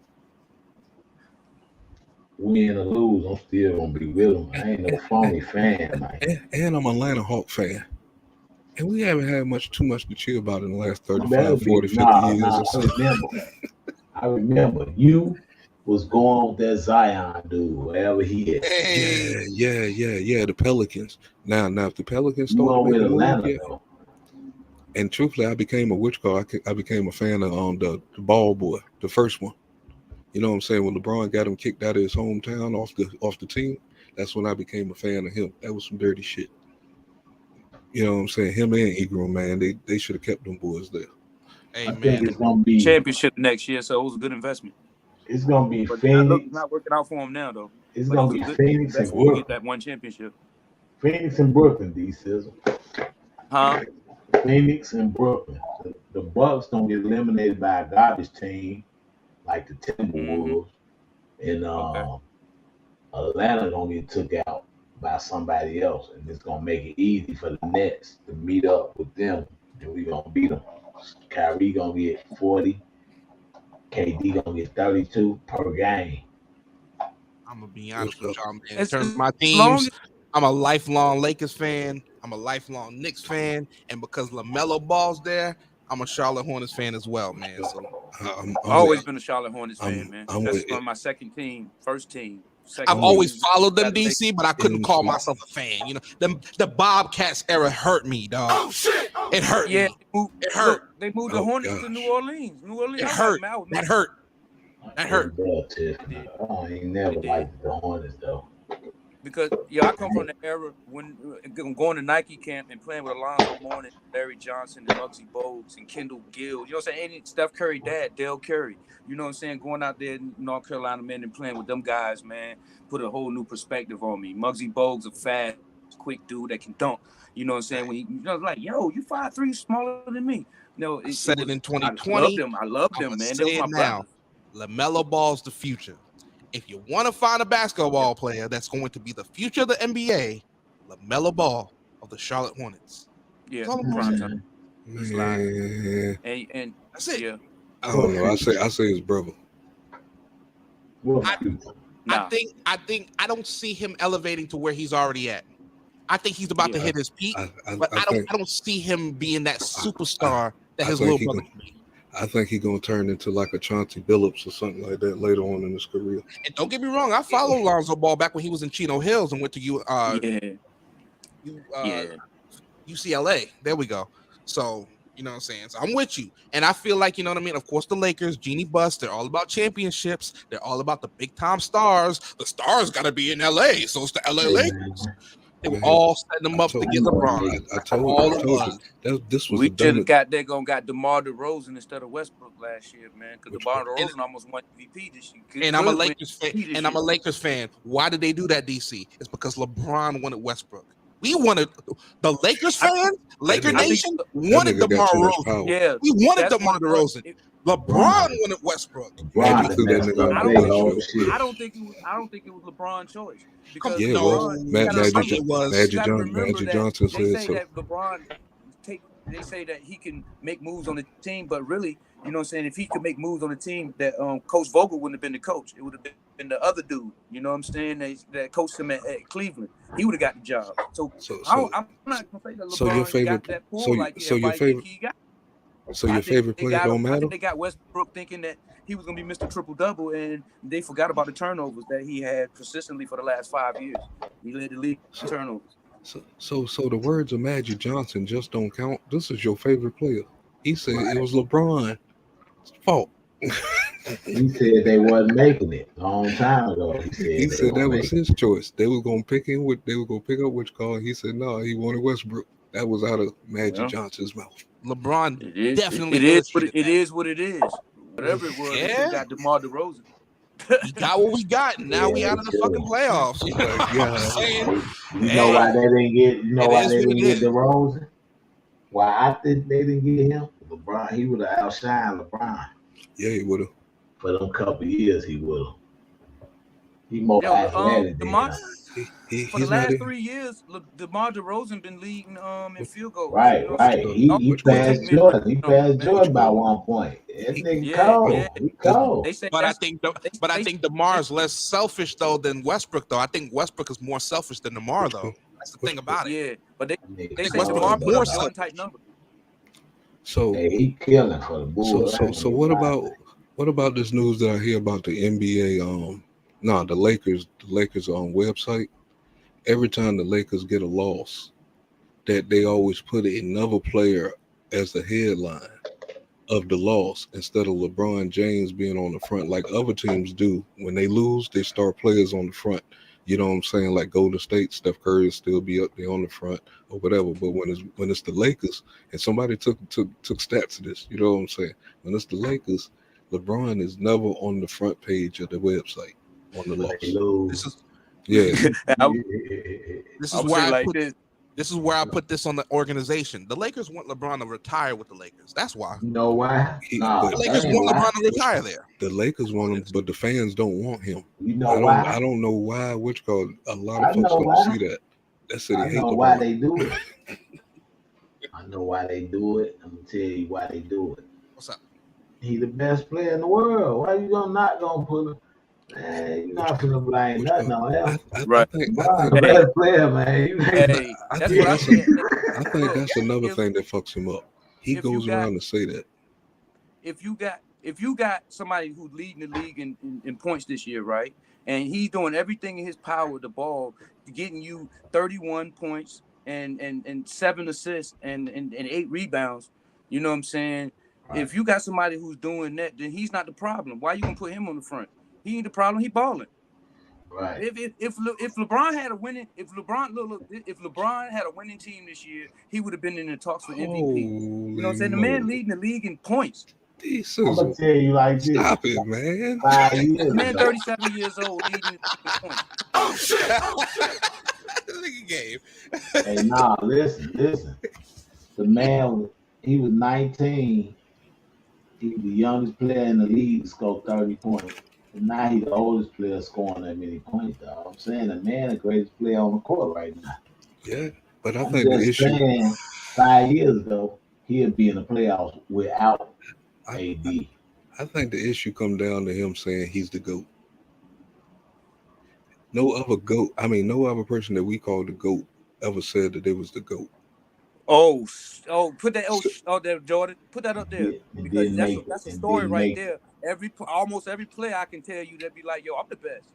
win or lose, I'm still gonna be with them. I ain't no phony fan, man. And I'm an Atlanta Hawk fan. And we haven't had too much to cheer about in the last 35, 40, 50 years. I remember you was going with that Zion dude, wherever he is. Yeah. The Pelicans. Now if the Pelicans You started went with making Atlanta, moves, though. and truthfully, I became I became a fan of the ball boy, the first one. You know what I'm saying? When LeBron got him kicked out of his hometown off the team, that's when I became a fan of him. That was some dirty shit. You know what I'm saying? Him and Ingram, man, they should have kept them boys there. I think it's gonna be championship next year, so it was a good investment. It's gonna be But Phoenix. it's not working out for him now, though. It's But gonna it be was a good Phoenix and investment to Brooklyn. get that one championship. Phoenix and Brooklyn, D Sizzle. Huh? Phoenix and Brooklyn. The Bucks don't get eliminated by a garbage team like the Timberwolves, and Atlanta gonna get took out by somebody else, and it's gonna make it easy for the Nets to meet up with them, and we gonna beat them. Kyrie gonna get 40, KD gonna get 32 per game. I'm gonna be honest with y'all, man. In As terms of my long teams, I'm a lifelong Lakers fan. I'm a lifelong Knicks fan, and because LaMelo Ball's there, I'm a Charlotte Hornets fan as well, man. So I've always been a Charlotte Hornets fan, man. That's on my second team, first team. I've always followed them, DC, but I couldn't call myself a fan. You know, the Bobcats era hurt me, dog. Oh shit! It hurt. Yeah, me. It hurt. They moved the Hornets to New Orleans. It hurt. That hurt. That hurt. I ain't never liked the Hornets though. Because I come from the era when going to Nike camp and playing with Alonzo Mourning, Larry Johnson, and Muggsy Bogues, and Kendall Gill. You know what I'm saying? And Steph Curry dad, Dale Curry. You know what I'm saying? Going out there in North Carolina, man, and playing with them guys, man, put a whole new perspective on me. Muggsy Bogues, a fast, quick dude that can dunk. You know what I'm saying? When like, yo, you 5'3", smaller than me. No, I said it in 2020. I love them, man. They Say were it my now. brothers. LaMelo Ball's the future. If you want to find a basketball player that's going to be the future of the NBA, LaMelo Ball of the Charlotte Hornets. Yeah, That's all I'm prime saying. time. Man. And that's it. Yeah. I don't know. I say his brother. I think I don't see him elevating to where he's already at. I think he's about to hit his peak, but I don't see him being that superstar that his little brother can be. I think he's gonna turn into like a Chauncey Billups or something like that later on in his career. And don't get me wrong, I followed Lonzo Ball back when he was in Chino Hills and went to UCLA. There we go. So you know what I'm saying. So I'm with you, and I feel like, you know what I mean. Of course, the Lakers, Jeannie Buss, they're all about championships. They're all about the big time stars. The stars got to be in LA, so it's the LA Lakers. They were all setting them up to get LeBron. I told you. This was We the should have dumbest. got DeMar DeRozan instead of Westbrook last year, man. Because DeMar DeRozan almost won MVP this year. And I'm a Lakers fan. Why did they do that, DC? It's because LeBron wanted Westbrook. We wanted the Lakers fans, Laker Nation wanted DeMar DeRozan. Yeah, we wanted that's DeMar my DeRozan. point. LeBron wanted Westbrook. I don't think it was LeBron's choice. Because Yeah, well, Magic Johnson they said say so. that LeBron they say that he can make moves on the team, but really, you know what I'm saying, if he could make moves on the team, that Coach Vogel wouldn't have been the coach. It would have been the other dude, you know what I'm saying, that coached him at Cleveland. He would have got the job. So I'm not gonna say that LeBron got that pull like everybody think he got. So your favorite player don't I matter? think they got Westbrook thinking that he was going to be Mr. Triple-Double, and they forgot about the turnovers that he had consistently for the last 5 years. He led the league in turnovers. So the words of Magic Johnson just don't count. This is your favorite player. He said it was LeBron's fault. He said they wasn't making it a long time ago. He said that was his choice. They were gonna pick him with. They were gonna pick up which call. He said no. He wanted Westbrook. That was out of Magic Johnson's mouth. LeBron definitely. It is what it is. Whatever it was, they got DeMar DeRozan. We got what we got. Now we out of the fucking playoffs. You know why they didn't get? You know why they didn't get DeRozan? Why I think they didn't get him? LeBron, he would have outshined LeBron. Yeah, he would have. For them couple years, he would have. He more athletic than him. For the last 3 years, DeMar DeRozan been leading in field goals. Right, you know, right. He passed Jordan. He passed Jordan by 1 point. That nigga cold. He cold. But I think DeMar's less selfish though than Westbrook though. I think Westbrook is more selfish than DeMar though. That's the thing about it. Yeah, but they say Westbrook DeMar is put more up selfish. type number. So he killing for the Bulls. So what about this news that I hear about the NBA? The Lakers website. Every time the Lakers get a loss, that they always put another player as the headline of the loss instead of LeBron James being on the front like other teams do. When they lose, they start players on the front. You know what I'm saying? Like Golden State, Steph Curry will still be up there on the front or whatever. But when it's the Lakers, and somebody took stats of this, you know what I'm saying? When it's the Lakers, LeBron is never on the front page of the website on the loss. This is where I put this on the organization. The Lakers want LeBron to retire with the Lakers. That's why. You know why? The Lakers want LeBron to retire there. The Lakers want him, but the fans don't want him. You know why? I don't know why. A lot of folks don't see that. That's it. I know why they do it. I know why they do it. I'm gonna tell you why they do it. What's up? He the best player in the world. Why you not gonna put him? Man, you're not gonna blame nothing on him. Right. The best player, man. I think that's another thing that fucks him up. He goes around to say that. If you got somebody who's leading the league in points this year, right? And he's doing everything in his power with the ball, getting you 31 points and 7 assists and 8 rebounds. You know what I'm saying? Right. If you got somebody who's doing that, then he's not the problem. Why you gonna put him on the front? He ain't the problem. He balling. Right. If LeBron had a winning, if LeBron had a winning team this year, he would have been in the talks for MVP. You know what I'm saying? The man leading the league in points. I'm gonna tell you like this. Stop it, man. The man 37 years old leading in points. Oh shit! This nigga game. Hey, nah, listen. The man, he was 19. He was the youngest player in the league to score 30 points. And now he's the oldest player scoring that many points, dog. I'm saying the man, the greatest player on the court right now. Yeah, but I think the issue. 5 years ago, he'd be in the playoffs without AD. I think the issue come down to him saying he's the GOAT. No other person that we call the GOAT ever said that they was the GOAT. Oh, put that there, Jordan. Put that up there because that's a story right there. Almost every player I can tell you that be like, yo, I'm the best.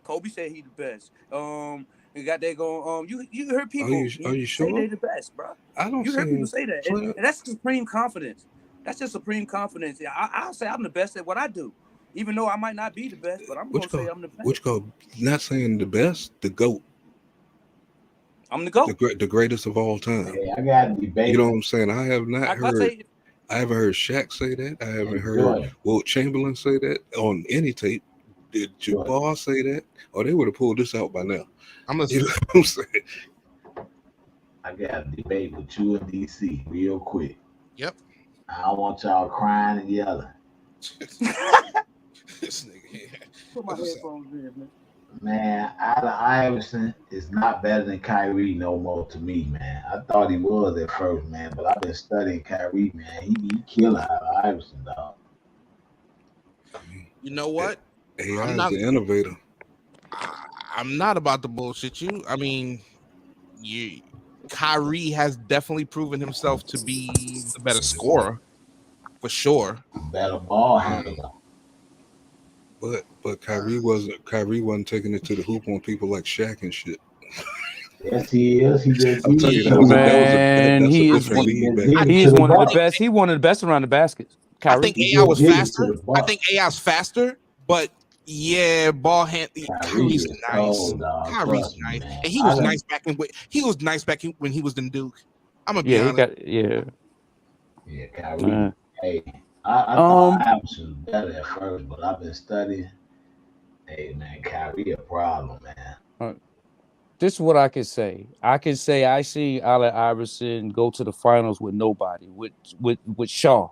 Kobe said he the best. You got that going. You heard people. Are you sure? Say they the best, bro. I don't. You heard people say that, and that's supreme confidence. That's just supreme confidence. I'll say I'm the best at what I do, even though I might not be the best, but I'm gonna say I'm the best. Not saying the best, the GOAT. I'm the GOAT. The greatest of all time. Yeah, I got debate. You know what I'm saying? I have not I heard. say I haven't heard Shaq say that. I haven't heard Jordan. Wilt Chamberlain say that on any tape. Did Jabbar say that? Or they would have pulled this out by now. I'm You listening. know what I'm saying? I got a debate with you and DC real quick. Yep. I don't want y'all crying and yelling. This nigga here. Put my headphones in, man. Man, Allen Iverson is not better than Kyrie no more to me, man. I thought he was at first, man, but I've been studying Kyrie, man. He killing Allen Iverson, dog. You know what? AI I'm is not- the innovator. I'm not about to bullshit you. I mean, Kyrie has definitely proven himself to be the better scorer, for sure. Better ball handler. But Kyrie wasn't taking it to the hoop on people like Shaq and shit. Yes, he is. He just I'll tell you, Man, he is one. He is one of the best. He one of the best around the baskets. I Kyrie. think AI was faster. I think AI's faster, but yeah, ball hand. Kyrie's nice. Kyrie's nice, and he was nice back when he was in Duke. I'm gonna be honest. Yeah, Kyrie. Hey, I thought Iverson was better at first, but I've been studying. Hey, man, Kyrie a problem, man. This is what I can say. I can say I see Allen Iverson go to the finals with nobody, with Shaw,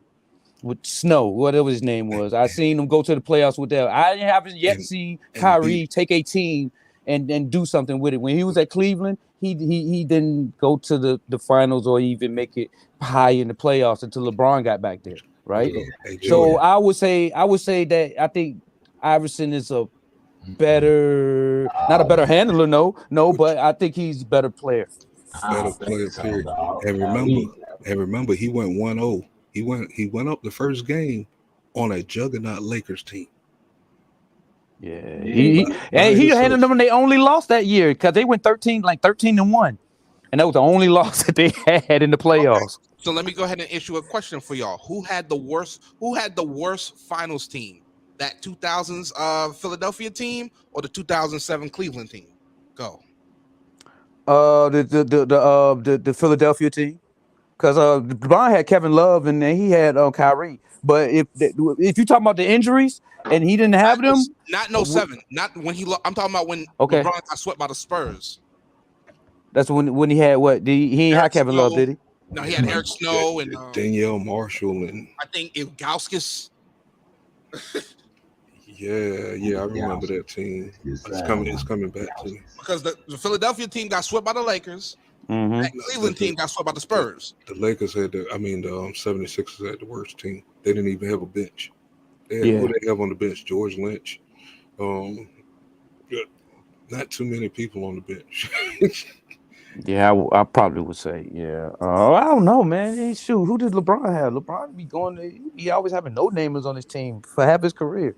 with Snow, whatever his name was. I seen him go to the playoffs with them. I haven't yet seen Kyrie take a team and do something with it. When he was at Cleveland, he didn't go to the finals or even make it high in the playoffs until LeBron got back there, right? So I would say that I think Iverson is a better, not a better handler, no, but I think he's a better player. Better player, period. And remember, he went 1-0. He went up the first game on a juggernaut Lakers team. Yeah, he handled them, and they only lost that year because they went 13-1, and that was the only loss that they had in the playoffs. Okay. So let me go ahead and issue a question for y'all. Who had the worst finals team? That 2000s Philadelphia team or the 2007 Cleveland team? Go. The Philadelphia team, because LeBron had Kevin Love and then he had Kyrie. But if you talking about the injuries and he didn't have them, not 07, not when he. I'm talking about when Okay. LeBron got swept by the Spurs. that's when he had what? He ain't had Kevin Love, did he? No, he had Eric Snow and Danielle Marshall and I think Ilgauskas. yeah, I remember that team. It's coming back to me. Because the Philadelphia team got swept by the Lakers. Mm-hmm. That Cleveland team got swept by the Spurs. The Lakers had the 76ers had the worst team. They didn't even have a bench. Who they have on the bench? George Lynch. Not too many people on the bench. Yeah, I probably would say, yeah. I don't know, man. Hey, shoot, who did LeBron have? LeBron be he always having no namers on his team for half his career.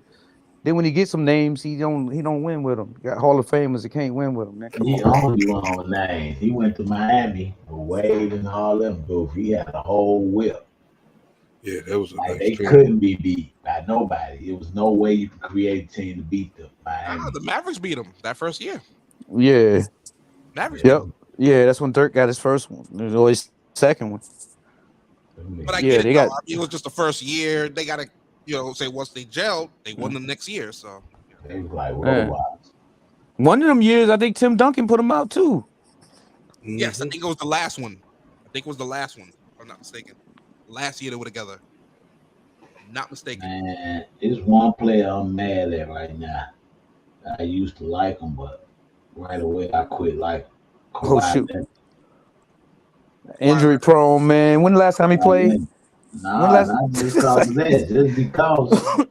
Then when he gets some names, he don't win with them. Got Hall of Famers that can't win with him, man. He only won with names. He went to Miami, Wade and all them booth. He had a whole whip. Yeah, that was they couldn't be beat by nobody. It was no way you could create a team to beat them. Miami. The Mavericks beat them that first year. Yeah. Mavericks. Yep. Yeah, that's when Dirk got his first one. It was always second one. But I get it. I mean, it was just the first year. They got to, say once they gelled, they won the next year. So they was like, one of them years, I think Tim Duncan put them out too. Yes, I think it was the last one. If I'm not mistaken. Last year they were together. Not mistaken. Man, there's one player I'm mad at right now. I used to like him, but right away I quit liking him. Oh shoot! Injury prone, man. When the last time he played? Not just because of that. Just because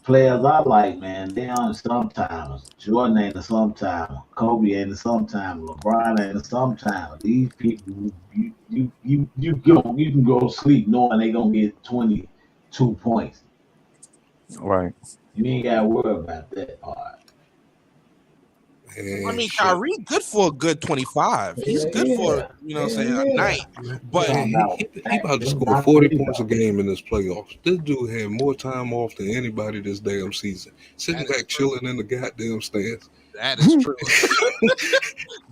players I like, man, they on sometimes. Jordan ain't a sometime. Kobe ain't a sometime. LeBron ain't a sometime. These people, you can go to sleep knowing they gonna get 22 points. Right. You ain't gotta worry about that part. I mean, Kyrie good for a good 25. He's good for, you know what I'm saying, a night. But he about to score 40 points a game in this playoffs. This dude had more time off than anybody this damn season. Sitting back chilling in the goddamn stands. That is true.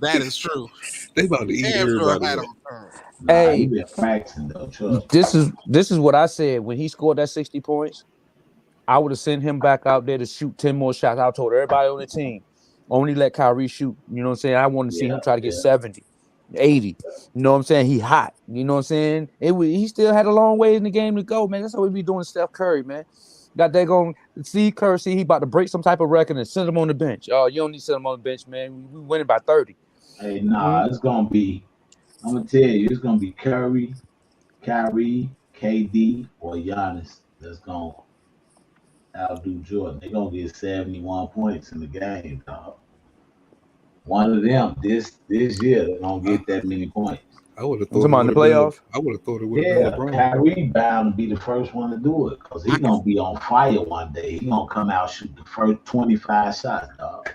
That is true. They about to eat everybody up. Hey, this is what I said when he scored that 60 points. I would have sent him back out there to shoot 10 more shots. I told everybody on the team, only let Kyrie shoot. You know what I'm saying? I want to see him try to get 70, 80. You know what I'm saying? He hot. You know what I'm saying? He still had a long way in the game to go, man. That's how we be doing Steph Curry, man. Got that going. See Curry, he about to break some type of record and send him on the bench. Oh, you don't need to send him on the bench, man. We winning by 30. Hey, nah, it's gonna be. I'm gonna tell you, it's gonna be Curry, Kyrie, KD, or Giannis that's gonna outdo Jordan. They're gonna get 71 points in the game, dog. One of them this year they're gonna get that many points. I would have thought in the playoffs. I would have thought it would have been LeBron. Kyrie bound to be the first one to do it because he's gonna be on fire one day. He's gonna come out shoot the first 25 shots, dog.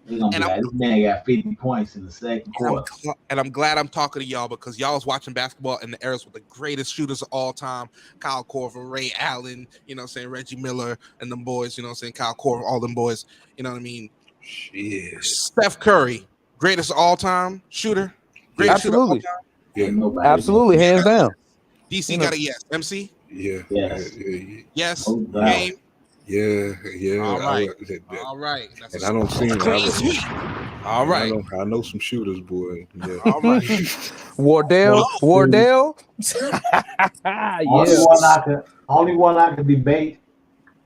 He's gonna be like, this man got 50 points in the second quarter. And I'm glad I'm talking to y'all because y'all was watching basketball in the eras with the greatest shooters of all time. Kyle Korver, Ray Allen, you know what I'm saying, Reggie Miller and them boys, you know what I'm saying, Kyle Korver, all them boys, you know what I mean? Shit. Steph Curry, greatest of all time shooter. Greatest shooter of all time. Yeah. Absolutely, hands down. DC got a yes. MC? Yeah. Yes. Game. Yeah. All right. All right. And I don't see him. All right. I know some shooters, boy. Yeah. All right. Wardell. Only one I could debate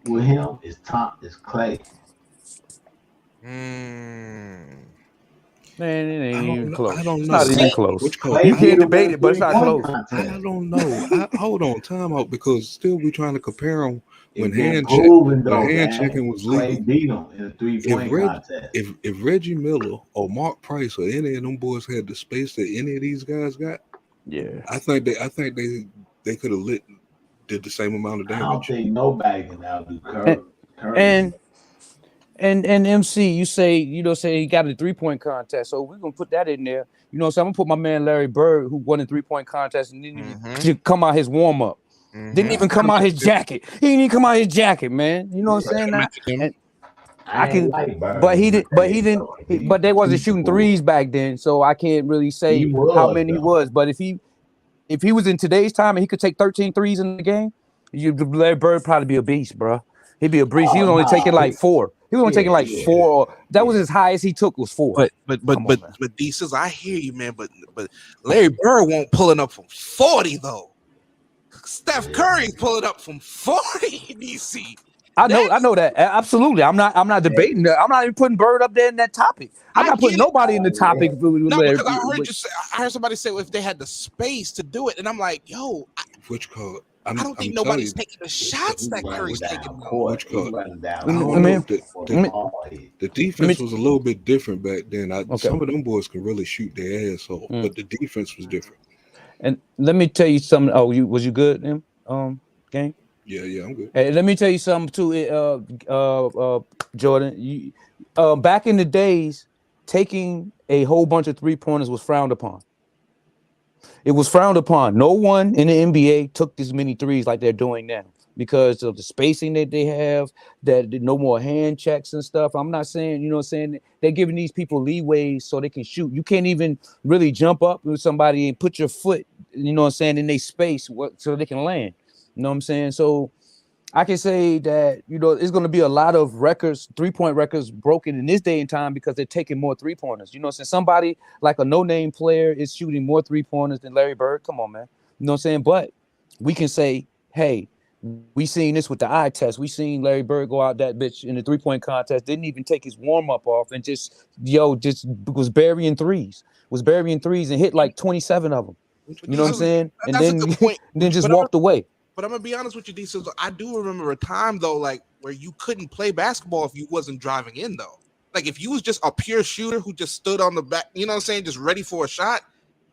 with him is Clay. Man, it ain't even close. I don't It's know. not even close. Which close? You can't debate it, but it's not close. I don't know. Hold on, time out because still we trying to compare them when hand checking was Clay legal. beat him in a 3-point contest. If Reggie Miller or Mark Price or any of them boys had the space that any of these guys got, I think they could have did the same amount of I damage. don't think nobody can outdo Curry. And MC, you say he got a 3-point contest, so we're gonna put that in there. You know, so I'm gonna put my man Larry Bird, who won a 3-point contest and didn't even come out his warm up, didn't even come out his jacket. He didn't even come out his jacket, man. You know what I'm saying? But they wasn't shooting threes back then, so I can't really say how many he was. But if he was in today's time and he could take 13 threes in the game, Larry Bird probably be a beast, bro. He'd be a beast. He was only taking like 4. He was only taking like 4. That was as high as he took was 4. But D says I hear you, man. But Larry Bird won't pulling up from 40 though. Steph Curry's pulling up from 40 in DC. I know that absolutely. I'm not debating that. I'm not even putting Bird up there in that topic. I'm not putting nobody in the topic. No, because I heard somebody say, well, if they had the space to do it, and I'm like, yo, which card? I don't think nobody's taking the shots that Curry's taking. Which card? The defense was a little bit different back then. Some of them boys can really shoot their ass off, but the defense was different. And let me tell you something. Oh, was you good, Gang? Yeah, I'm good. Hey, let me tell you something too, Jordan. Back in the days, taking a whole bunch of 3-pointers was frowned upon. It was frowned upon. No one in the NBA took this many threes like they're doing now because of the spacing that they have, that no more hand checks and stuff. I'm not saying, you know what I'm saying, they're giving these people leeway so they can shoot. You can't even really jump up with somebody and put your foot, you know what I'm saying, in their space so they can land. You know what I'm saying? So I can say that, you know, it's going to be a lot of records, 3-point records broken in this day and time because they're taking more 3-pointers. You know what I'm saying? Somebody like a no-name player is shooting more 3-pointers than Larry Bird. Come on, man. You know what I'm saying? But we can say, hey, we seen this with the eye test. We seen Larry Bird go out that bitch in the 3-point contest, didn't even take his warm-up off and just was burying threes and hit like 27 of them. You know what I'm saying? And then just walked away. But I'm gonna be honest with you, D. So I do remember a time though, like where you couldn't play basketball if you wasn't driving in though. Like if you was just a pure shooter who just stood on the back, you know what I'm saying, just ready for a shot,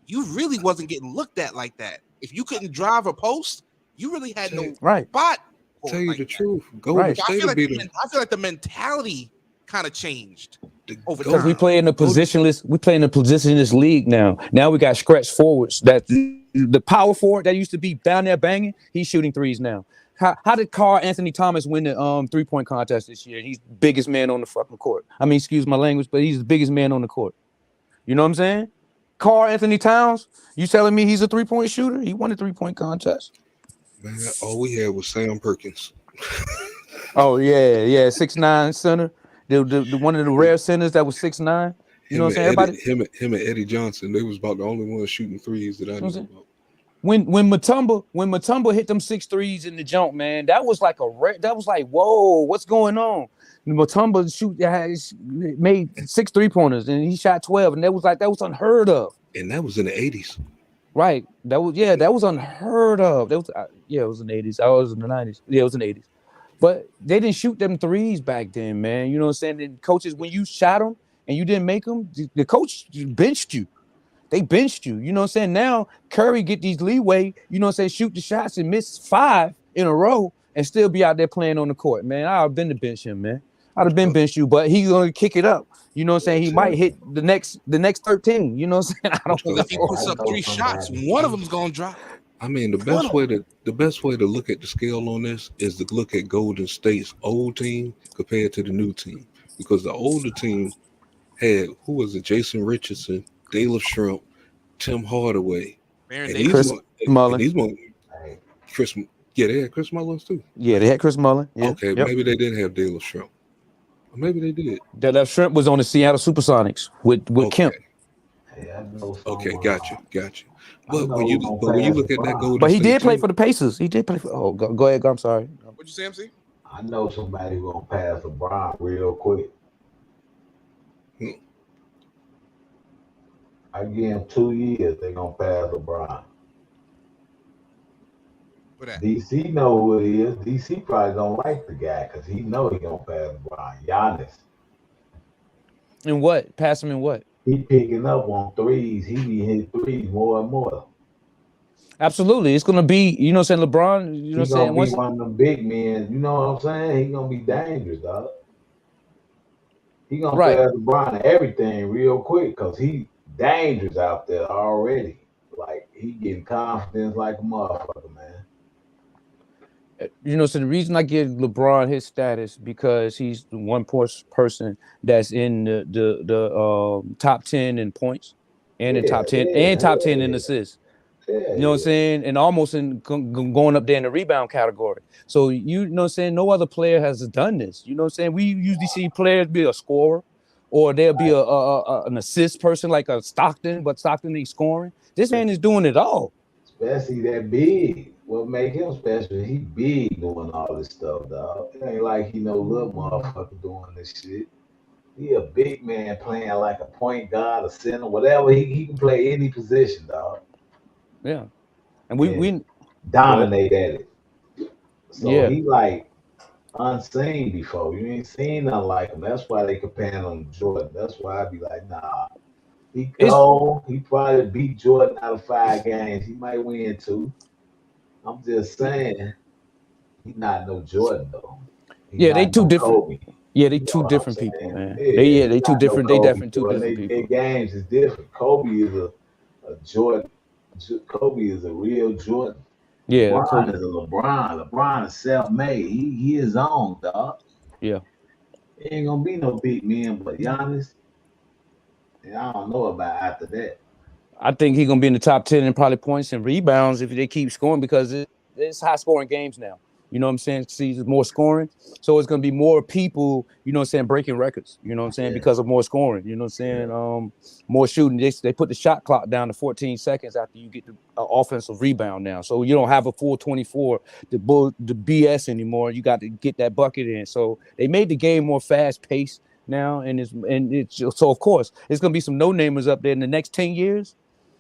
you really wasn't getting looked at like that. If you couldn't drive a post, you really had no spot. Tell you the truth. I feel like the mentality kind of changed. Because we play in a positionless league now. Now we got stretch forwards. That the power forward that used to be down there banging, he's shooting threes now. How did Carl Anthony Thomas win the 3-point contest this year? He's the biggest man on the fucking court. I mean, excuse my language, but he's the biggest man on the court. You know what I'm saying? Carl Anthony Towns, you telling me he's a 3-point shooter? He won a 3-point contest. Man, all we had was Sam Perkins. Oh yeah, 6'9" center. The one of the rare centers that was 6'9". You know what I'm saying? Everybody. Him and Eddie Johnson, they was about the only ones shooting threes that I knew about. When Mutombo hit them 6 threes in the jump, man, that was like whoa, what's going on? Mutombo made 6 3-pointers and he shot 12, and that was unheard of. And that was in the 80s. Right. That was unheard of. It was in the 80s. I was in the 90s. Yeah, it was in the 80s. But they didn't shoot them threes back then, man. You know what I'm saying? And coaches, when you shot them and you didn't make them, the coach benched you. They benched you. You know what I'm saying? Now Curry get these leeway, you know what I'm saying, shoot the shots and miss 5 in a row and still be out there playing on the court, man. I'd have been to bench him, man. I'd have been benched you, but he's gonna kick it up. You know what I'm saying? He might hit the next 13. You know what I'm saying? I don't know. If he puts up 3 shots, one of them's gonna drop. I mean, the best way to look at the scale on this is to look at Golden State's old team compared to the new team, because the older team had Jason Richardson, Dale Shrimp, Tim Hardaway, and Chris Mullin. They had Chris Mullins too. Yeah, they had Chris Mullin. Yeah. Okay, maybe they didn't have Dale Shrimp. Or maybe they did. That Shrimp was on the Seattle Supersonics with Kemp. Okay, got you. But when you look at that Golden But he State did play team, for the Pacers. He did play for. Oh, go ahead. I'm sorry. What'd you say, MC? I know somebody gonna pass LeBron real quick. I give him 2 years, they gonna pass LeBron. DC know who it is. DC probably don't like the guy because he know he gonna pass LeBron. Giannis. In what? Pass him in what? He picking up on threes. He be hitting threes more and more. Absolutely. It's gonna be, you know what I'm saying, LeBron, you know what I'm saying? He's gonna be one of them big men. You know what I'm saying? He gonna be dangerous, dog. He gonna pass LeBron everything real quick because he dangerous out there already. Like he getting confidence like a motherfucker, man. You know, so the reason I give LeBron his status because he's the one person that's in the top 10 in points and in top 10 and top 10 in assists. You know what I'm saying? And almost in going up there in the rebound category. So you know what I'm saying? No other player has done this. You know what I'm saying? We usually see players be a scorer or there'll be an assist person like a Stockton, but Stockton ain't scoring. This man is doing it all. Especially that big. What make him special? He big doing all this stuff, dog. It ain't like he no little motherfucker doing this shit. He a big man playing like a point guard, a center, whatever. He can play any position, dog. Yeah, and we dominate at it. So yeah, he like unseen before. You ain't seen nothing like him. That's why they comparing him to Jordan. That's why I be like, nah. He cold. He probably beat Jordan out of 5 games. He might win 2. I'm just saying, he's not no Jordan though. They two different. Kobe. Yeah, they two different people, man. They two different. They definitely two different people. Their games is different. Kobe is a Jordan. Kobe is a real Jordan. Yeah, LeBron is a LeBron. LeBron is self-made. He is on, dog. Yeah. It ain't gonna be no big men, but Giannis. And I don't know about after that. I think he's gonna be in the top 10 in probably points and rebounds if they keep scoring because it's high scoring games now. You know what I'm saying? See, there's more scoring, so it's gonna be more people. You know what I'm saying? Breaking records. You know what I'm saying? Because of more scoring. You know what I'm saying? More shooting. They put the shot clock down to 14 seconds after you get the offensive rebound now. So you don't have a full 24 the BS anymore. You got to get that bucket in. So they made the game more fast paced now, and it's so of course it's gonna be some no-namers up there in the next 10 years.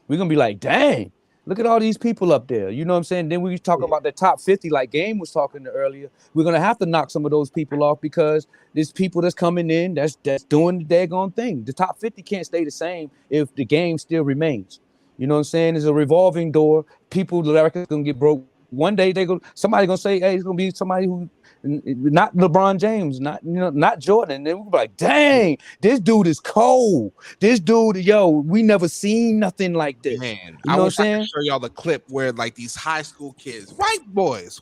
We're gonna be like, dang, look at all these people up there. You know what I'm saying? Then we talk about the top 50, like Game was talking earlier. We're gonna have to knock some of those people off because there's people that's coming in that's doing the daggone thing. The top 50 can't stay the same if the game still remains. You know what I'm saying? It's a revolving door. People, the record's gonna get broke. One day somebody gonna say, hey, it's gonna be somebody who not LeBron James, not Jordan. And then we be like, dang, this dude is cold. This dude, yo, we never seen nothing like this. Man, you I know wish what I'm I saying? could show y'all the clip where like these high school kids, white boys,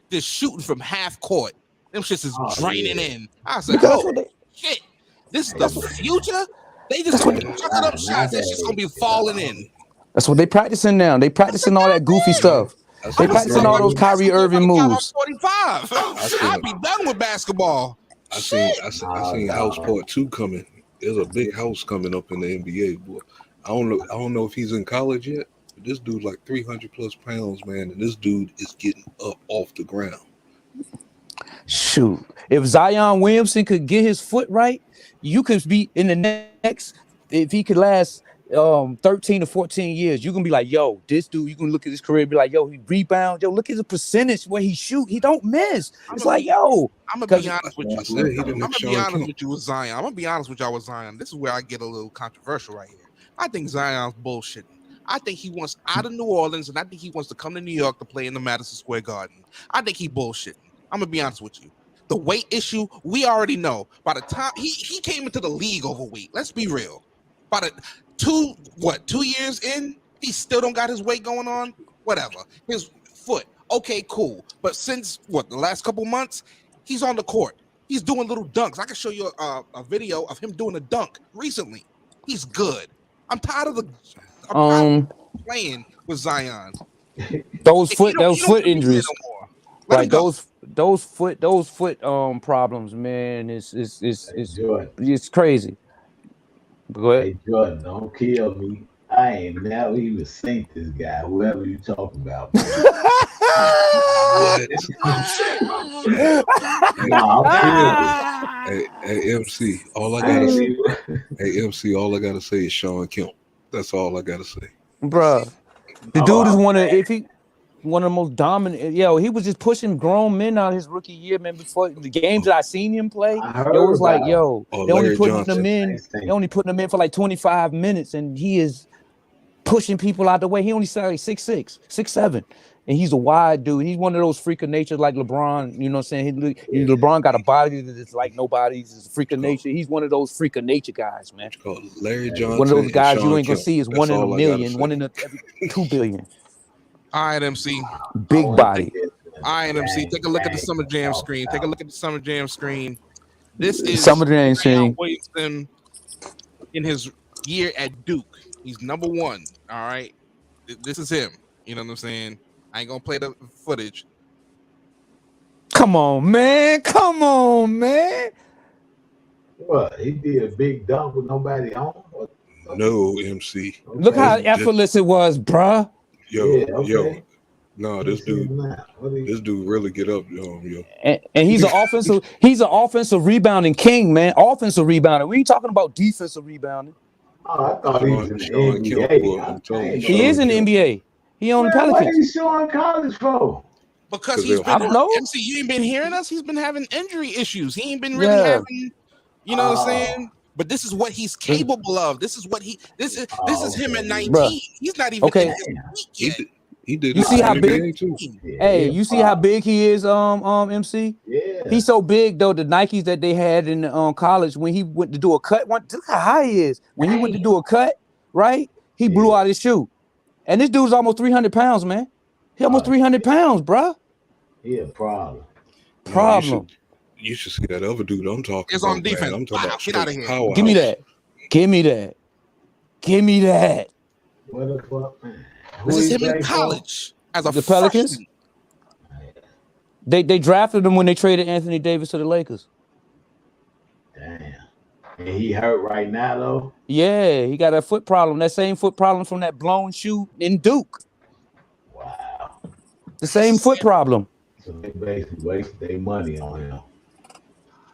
just shooting from half court. Them shits is draining in. I was like, oh shit, this is the future. They just chucking up shots. That shit's gonna be falling in. That's what they practicing now. They practicing all that goofy stuff. They practicing all those Kyrie Irving moves. 45. I'd be done with basketball. I seen House Part 2 coming. There's a big house coming up in the NBA, boy. I don't know if he's in college yet, but this dude like 300 plus pounds, man, and this dude is getting up off the ground. Shoot, if Zion Williamson could get his foot right, you could be in the next. If he could last 13 to 14 years, you can be like, yo, this dude. You can look at his career and be like, yo, he rebound. Yo, look at the percentage where he shoot. He don't miss. It's like, yo. I'm gonna be honest with you. I'm gonna be honest with you with Zion. I'm gonna be honest with y'all with Zion. This is where I get a little controversial right here. I think Zion's bullshitting. I think he wants out of New Orleans, and I think he wants to come to New York to play in the Madison Square Garden. I think he bullshitting. I'm gonna be honest with you. The weight issue, we already know. By the time he came into the league overweight, let's be real. By the 2 years in, he still don't got his weight going on. Whatever. His foot, okay, cool. But since the last couple months, he's on the court. He's doing little dunks. I can show you a video of him doing a dunk recently. He's good. I'm tired of playing with Zion. Those foot injuries, like those foot problems, man, it's crazy. Go ahead. Hey Jordan, don't kill me. I ain't never even seen this guy, whoever you talking about. Hey MC, all I gotta say. Hey MC, all I gotta say is Sean Kemp. That's all I gotta say, bruh. The dude is one of the most dominant. Yo, he was just pushing grown men out his rookie year, man. Before the games that I seen him play, it was like, yo, they only putting them in. They only putting them in for like 25 minutes, and he is pushing people out the way. He only started 6'6", 6'7", and he's a wide dude. He's one of those freak of nature like LeBron. You know what I'm saying? LeBron got a body that's like nobody's. He's a freak of nature. He's one of those freak of nature guys, man. Larry Johnson. One of those guys you ain't gonna Kemp. see is That's one in a all I million, gotta one in every 2 billion. All right, MC. Big body. All right, MC. Take a look at the Summer Jam screen. Take a look at the Summer Jam screen. This is Summer Jam screen. Williamson in his year at Duke. He's number 1. All right. This is him. You know what I'm saying? I ain't gonna play the footage. Come on, man. Come on, man. What? He did a big dunk with nobody on? No, MC. Look how effortless it was, bruh. Yo. No, this dude really get up, yo. And he's an offensive rebounding king, man. Offensive rebounding. We ain't talking about defensive rebounding. Oh, I thought he was in the NBA. He is in the NBA. He on the What Pelicans. are you showing college for? Because he's been, I don't know. MC, you ain't been hearing us. He's been having injury issues. He ain't been really having, you know what I'm saying? But this is what he's capable of. This is what this is him at 19. Bruh. He's not even in his peak yet. He did. You see how big? NBA too. Hey, you see how big he is, MC? Yeah. He's so big though. The Nikes that they had in college when he went to do a cut, look how high he is. When he went to do a cut, right? He blew out his shoe. And this dude's almost 300 pounds, man. He almost 300 pounds, bruh. He a problem. You should see that other dude I'm talking It's about. on defense. Man. I'm talking about Get out of straight here. powerhouse. Give me that. Give me that. Give me that. What the fuck, man? This is him in college as a The Pelicans. freshman. They drafted him when they traded Anthony Davis to the Lakers. Damn. And he hurt right now though. Yeah, he got a foot problem. That same foot problem from that blown shoe in Duke. Wow. The same foot problem. So they basically wasted their money on him.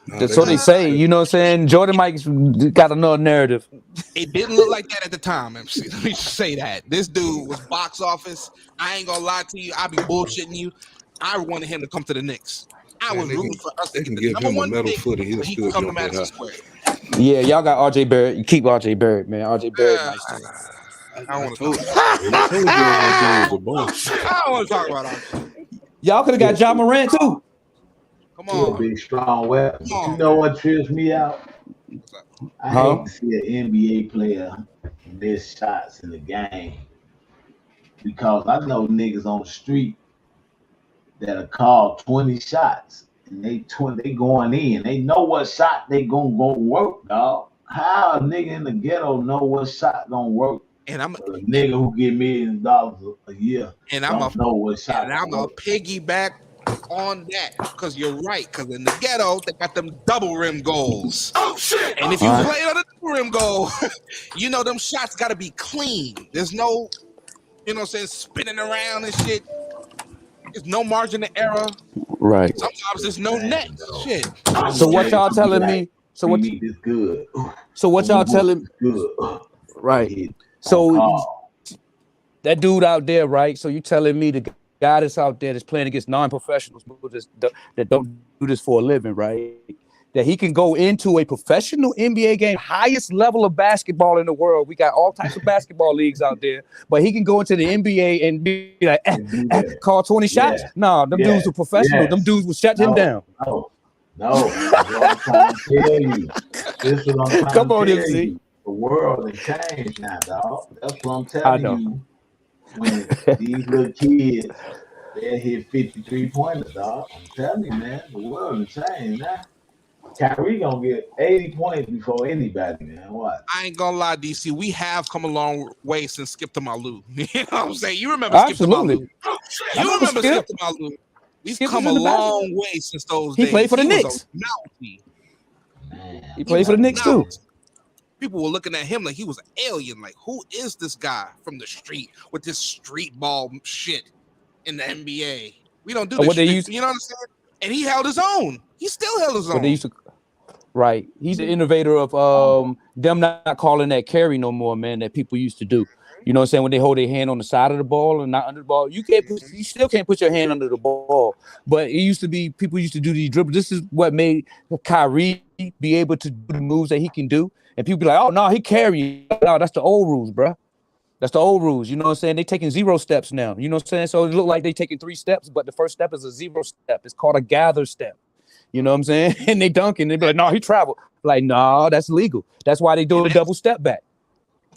That's what they say. You know what I'm saying? Jordan Mike's got another narrative. It didn't look like that at the time, MC. Let me just say that. This dude was box office. I ain't gonna lie to you. I be bullshitting you. I wanted him to come to the Knicks. I was rooting for us to They can get the give number him a 1 metal pick foot and he'll so he still can come to jump that Madison high. Square. Yeah, y'all got RJ Barrett. You keep RJ Barrett, man. RJ Barrett, nice too. I don't want to talk I told you I don't want to talk about it. Y'all could have got John Morant too. Come He a on. big strong weapon. Come But you on, know man. what trips me out? I Huh? hate to see an NBA player miss shots in the game because I know niggas on the street that are called 20 shots and they going in. They know what shot they gonna work, dog. How a nigga in the ghetto know what shot gonna work? And I'm But a nigga who get $millions a year and I'm a don't know what shot and gonna I'm a work. piggyback on that because you're right. Because in the ghetto, they got them double rim goals. Oh shit! And if you All right. play on a double rim goal, you know them shots got to be clean. There's no, you know what I'm saying, spinning around and shit. There's no margin of error. Right. Sometimes there's no net. Shit. So what y'all telling me? So what? We need this good. So what y'all telling? Good. Right. So that dude out there, right? So you telling me the guy that's out there that's playing against non-professionals that don't do this for a living, right? That he can go into a professional NBA game, highest level of basketball in the world. We got all types of basketball leagues out there, but he can go into the NBA and be like, call 20 shots. Yeah. No, them Yeah. dudes were professional. Yes. Them dudes will shut him down. No. That's what I'm trying to tell you. This is what I'm trying Come to on, tell MC. you. The world has changed now, dog. That's what I'm I telling know. you. When these little kids, they hit 53 pointers, dog. I'm telling you, man, the world has changed now. Kyrie gonna get 80 points before anybody, man. What? I ain't gonna lie, DC. We have come a long way since Skip to Malou. You know what I'm saying? You remember Skip to Absolutely. Malou? I You remember Skip. Skip to Malou? We've Skip come was a in the basketball. long way since those He days. played for the was a Knicks. mountie. He played for the Knicks too. People were looking at him like he was an alien. Like, who is this guy from the street with this street ball shit in the NBA? We don't do Or this what they street, used- you know what I'm saying? And he held his own. He still held his But own. they used to, right? He's the innovator of them not calling that carry no more, man. That people used to do. You know what I'm saying? When they hold their hand on the side of the ball and not under the ball, you still can't put your hand under the ball. But it used to be people used to do these dribbles. This is what made Kyrie be able to do the moves that he can do. And people be like, oh no, he carrying. No, that's the old rules, bro. That's the old rules. You know what I'm saying? They taking 0 steps now. You know what I'm saying? So it look like they taking 3 steps, but the first step is a 0 step. It's called a gather step. You know what I'm saying? And they dunking. They be like, no, he traveled. Like, no, that's legal. That's why they do a double step back.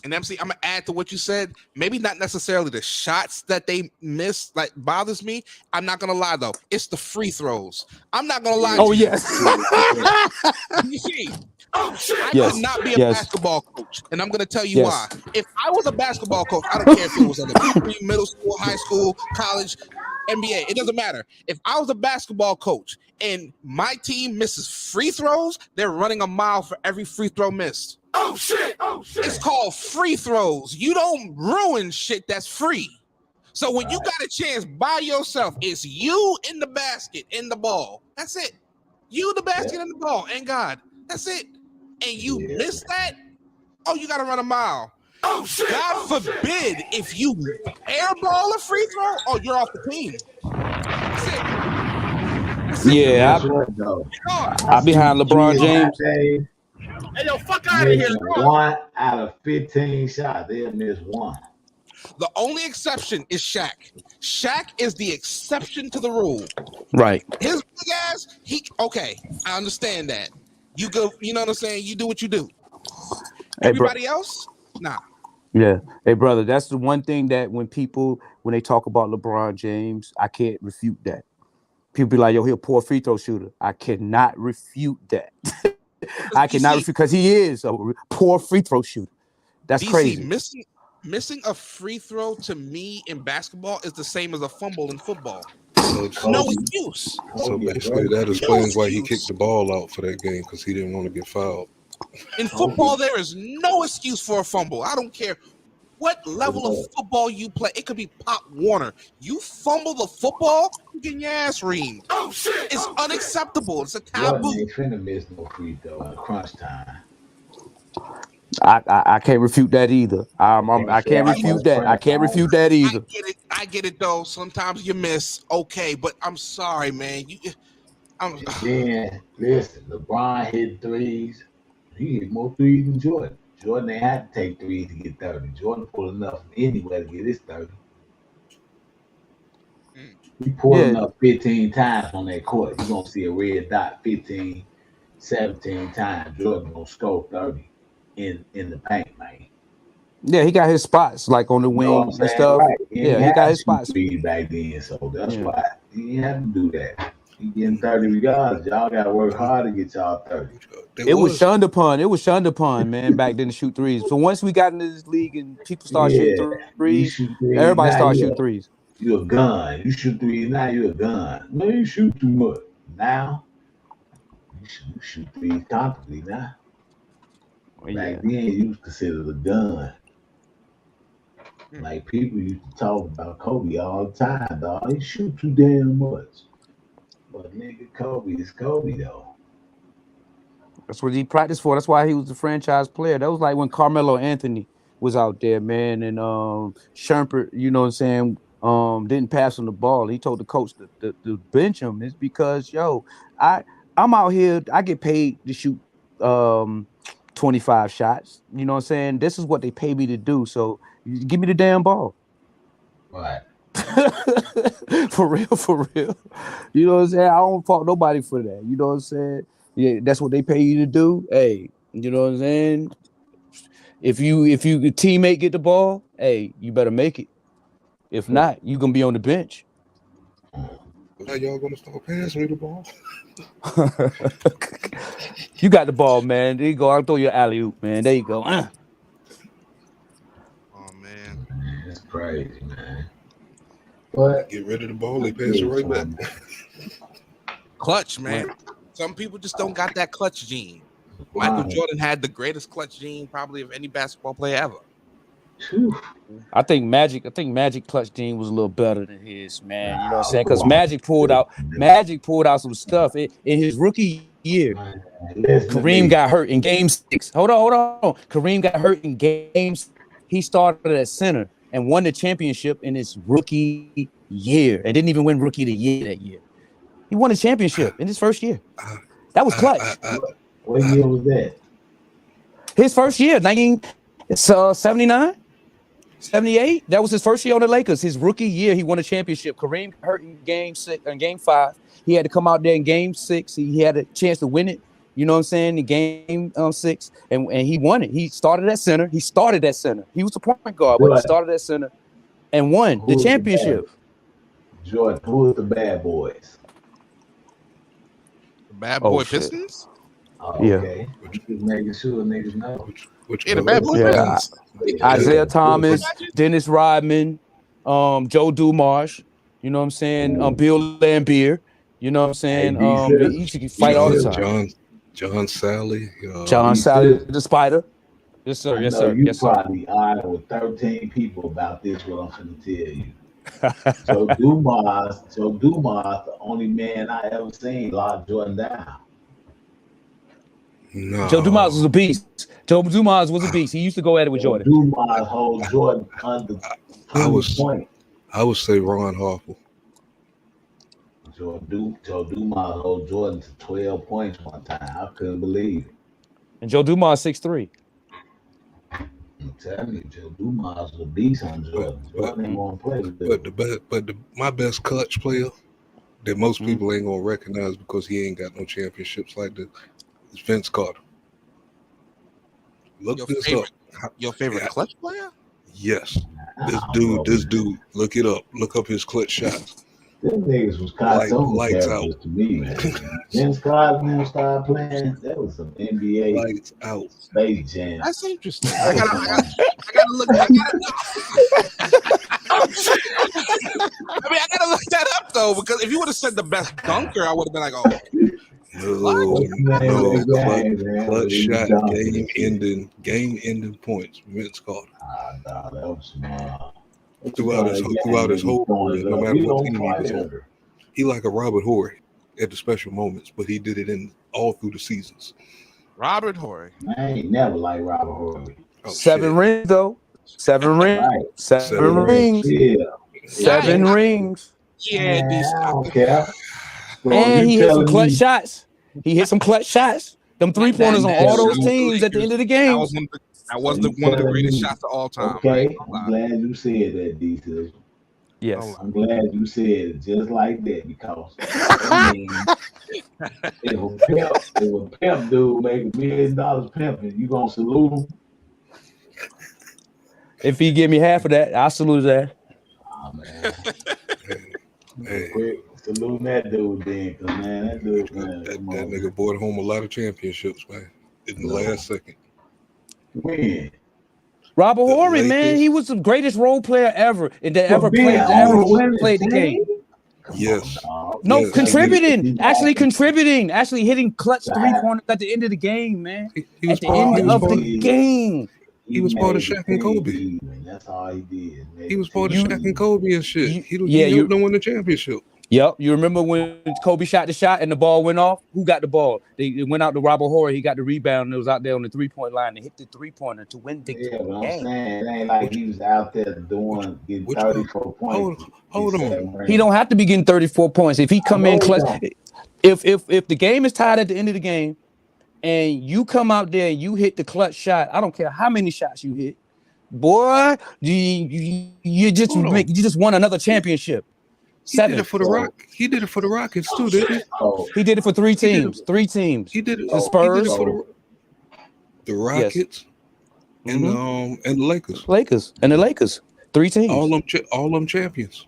And MC, I'm gonna add to what you said. Maybe not necessarily the shots that they miss, like bothers me. I'm not gonna lie though. It's the free throws. I'm not gonna lie. Oh, to you. yes. You see, I Yes, could not be a yes. basketball coach, and I'm gonna tell you Yes. why. If I was a basketball coach, I don't care if it was elementary, middle school, high school, college, NBA. It doesn't matter. If I was a basketball coach and my team misses free throws, they're running a mile for every free throw missed. Oh shit! Oh shit! It's called free throws. You don't ruin shit that's free. So when you got a chance by yourself, it's you in the basket, in the ball. That's it. You the basket and the ball, and God. That's it. And you miss that, oh, you gotta run a mile. Oh shit! God forbid if you airball a free throw, oh, you're off the team. That's it. Yeah, I behind LeBron James. Hey, yo, fuck out of here. 1 out of 15 shots, they'll miss 1. The only exception is Shaq. Shaq is the exception to the rule. Right. His big ass, I understand that. You go, you know what I'm saying? You do what you do. Hey, bro. Everybody else, nah. Yeah. Hey, brother, that's the one thing that when they talk about LeBron James, I can't refute that. People be like, yo, he's a poor free throw shooter. I cannot refute that. I cannot refute because he is a poor free throw shooter. That's DC, crazy. Missing a free throw to me in basketball is the same as a fumble in football. So, No excuse. so basically, that explains why he kicked the ball out for that game because he didn't want to get fouled. In football, there is no excuse for a fumble. I don't care what level of football you play. It could be Pop Warner. You fumble the football, you get your ass reamed. Oh shit! It's unacceptable. It's a taboo. Jordan ain't finna miss no free throw in crunch time. I can't refute that either. I can't refute that. I can't refute that either. I get it though. Sometimes you miss. Okay, but I'm sorry, man. Then listen, LeBron hit threes. He hit more threes than Jordan. Jordan ain't had to take threes to get 30. Jordan pulled enough anyway to get his 30. You pulling up 15 times on that court. You're going to see a red dot 15, 17 times. Jordan going to score 30 in the paint, man. Yeah, he got his spots like on the wings and stuff. Right. Yeah, he got his spots. Back then, so that's why he didn't have to do that. He getting 30 regardless. Y'all got to work hard to get y'all 30. It was shunned upon. It was shunned upon, man, back then to shoot threes. So once we got into this league and people started shooting threes, everybody started shooting threes. You're a gun. You shoot threes now, you're a gun. No, you shoot too much. Now, you shoot threes comfortably now. Back then, you was considered a gun. Like people used to talk about Kobe all the time, dog. He shoot too damn much. But nigga, Kobe is Kobe though. That's what he practiced for. That's why he was the franchise player. That was like when Carmelo Anthony was out there, man, and Shumpert, you know what I'm saying, didn't pass on the ball. He told the coach to bench him. It's because, yo, I'm out here, I get paid to shoot 25 shots. You know what I'm saying? This is what they pay me to do. So give me the damn ball. Right. For real. You know what I'm saying? I don't fault nobody for that. You know what I'm saying? Yeah, that's what they pay you to do. Hey, you know what I'm saying? If your teammate get the ball, hey, you better make it. If not, you gonna be on the bench. Now y'all gonna start passing me the ball? You got the ball, man. There you go. I'll throw you an alley-oop, man. There you go. Oh man, that's crazy, man. But get rid of the ball, they pass it right back. Clutch, man. Some people just don't got that clutch gene. Michael Jordan had the greatest clutch gene probably of any basketball player ever. I think Magic clutch gene was a little better than his, man. You know what I'm saying? Because Magic pulled out some stuff in his rookie year. Kareem got hurt in Game 6. Hold on. Kareem got hurt in Game 6. He started at center and won the championship in his rookie year, and didn't even win Rookie of the Year that year. He won a championship in his first year. That was clutch. What year was that? His first year, 1979, 78. That was his first year on the Lakers. His rookie year, he won a championship. Kareem hurt in Game 5. He had to come out there in Game 6. He had a chance to win it. You know what I'm saying? In Game 6, and he won it. He started at center. He was the point guard, but he started at center and won the championship. Jordan, who was the bad boys? Bad Boy Pistons? Okay. Just making sure niggas know. The Bad Boy Pistons. Isaiah Thomas, Dennis Rodman, Joe Dumars, you know what I'm saying? Bill Laimbeer, you know what I'm saying? He used to fight all the time. John Sally. John Sally, the Spider. Yes, sir. Yes, sir. You probably argued with 13 people about this, what I'm going to tell you. Joe Dumars, the only man I ever seen lock Jordan down. No. Joe Dumars was a beast. He used to go at it with Jordan. Dumars hold Jordan under 20 points. I would say Ron Harper. Joe Dumars hold Jordan to 12 points one time. I couldn't believe it. And Joe Dumars 6'3". I'm telling you, Joe Dumars was a beast on Jordan. Jordan ain't gonna play with But my best clutch player that most people ain't gonna recognize because he ain't got no championships like this is Vince Carter. Look this up. Your favorite clutch player? Yes. This dude, look it up. Look up his clutch shots. Them niggas was cartoon lights characters out to me, man. Vince Carter started playing. That was some NBA lights out. Space Jam. That's interesting. I gotta look. I gotta look that up though, because if you would have said the best dunker, I would have been like, oh. Clutch shot, game ending points. Vince Carter. That was smart. Throughout his whole career, no matter what team he was on. He like a Robert Horry at the special moments, but he did it all through the seasons. Robert Horry. I ain't never liked Robert Horry. 7 rings though. 7 rings. Right. 7 rings. Yeah. 7 rings. Yeah, I don't care. And he hit some clutch shots. Them 3-pointers on all those teams at the end of the game. That was one of the greatest shots of all time. Okay, I'm glad you said that, D. Yes. I'm glad you said it just like that because I mean, if a pimp dude make $1 million pimping, you gonna salute him? If he give me half of that, I salute that. Oh man. Salute that dude then, cause man, that dude, man, that nigga brought home a lot of championships, man, in the last second. When? Robert Horry, man, he was the greatest role player ever and that ever played the game. Yes. No, yes. contributing, actually hitting clutch 3-pointers at the end of the game, man. He was at the end of the game. He was part of Shaq and Kobe. That's all he did. He was part of Shaq and Kobe and shit. He helped them win the championship. Yep. You remember when Kobe shot the shot and the ball went off? Who got the ball? It went out to Robert Horry. He got the rebound and it was out there on the 3-point line and hit the 3-pointer to win the game. But I'm saying it ain't like he was out there getting 34 points. Hold on. He don't have to be getting 34 points. If he come in clutch, if the game is tied at the end of the game and you come out there and you hit the clutch shot, I don't care how many shots you hit, boy, you just won another championship. He did it for the Rock. He did it for the Rockets too, didn't he? He did it for three teams. He did it. The Spurs, he did it for the Rockets, and the Lakers. And the Lakers. 3 teams. All them champions.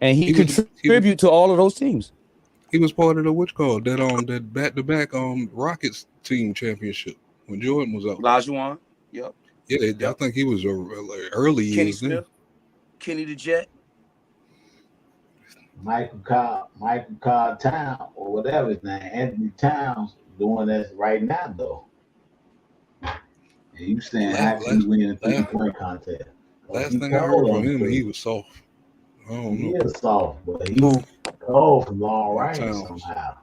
And he contribute to all of those teams. He was part of the that back-to-back Rockets team championship when Jordan was out. Olajuwon. Yep. Yeah, I think he was early Kenny years Smith, then. Kenny the Jet. Michael Carl Towns or whatever his name, Anthony Towns, doing that right now though. And you saying how he's winning a 3-point contest? Last thing I heard from him, he was soft. I don't know. He is soft, but he's cold from long range somehow.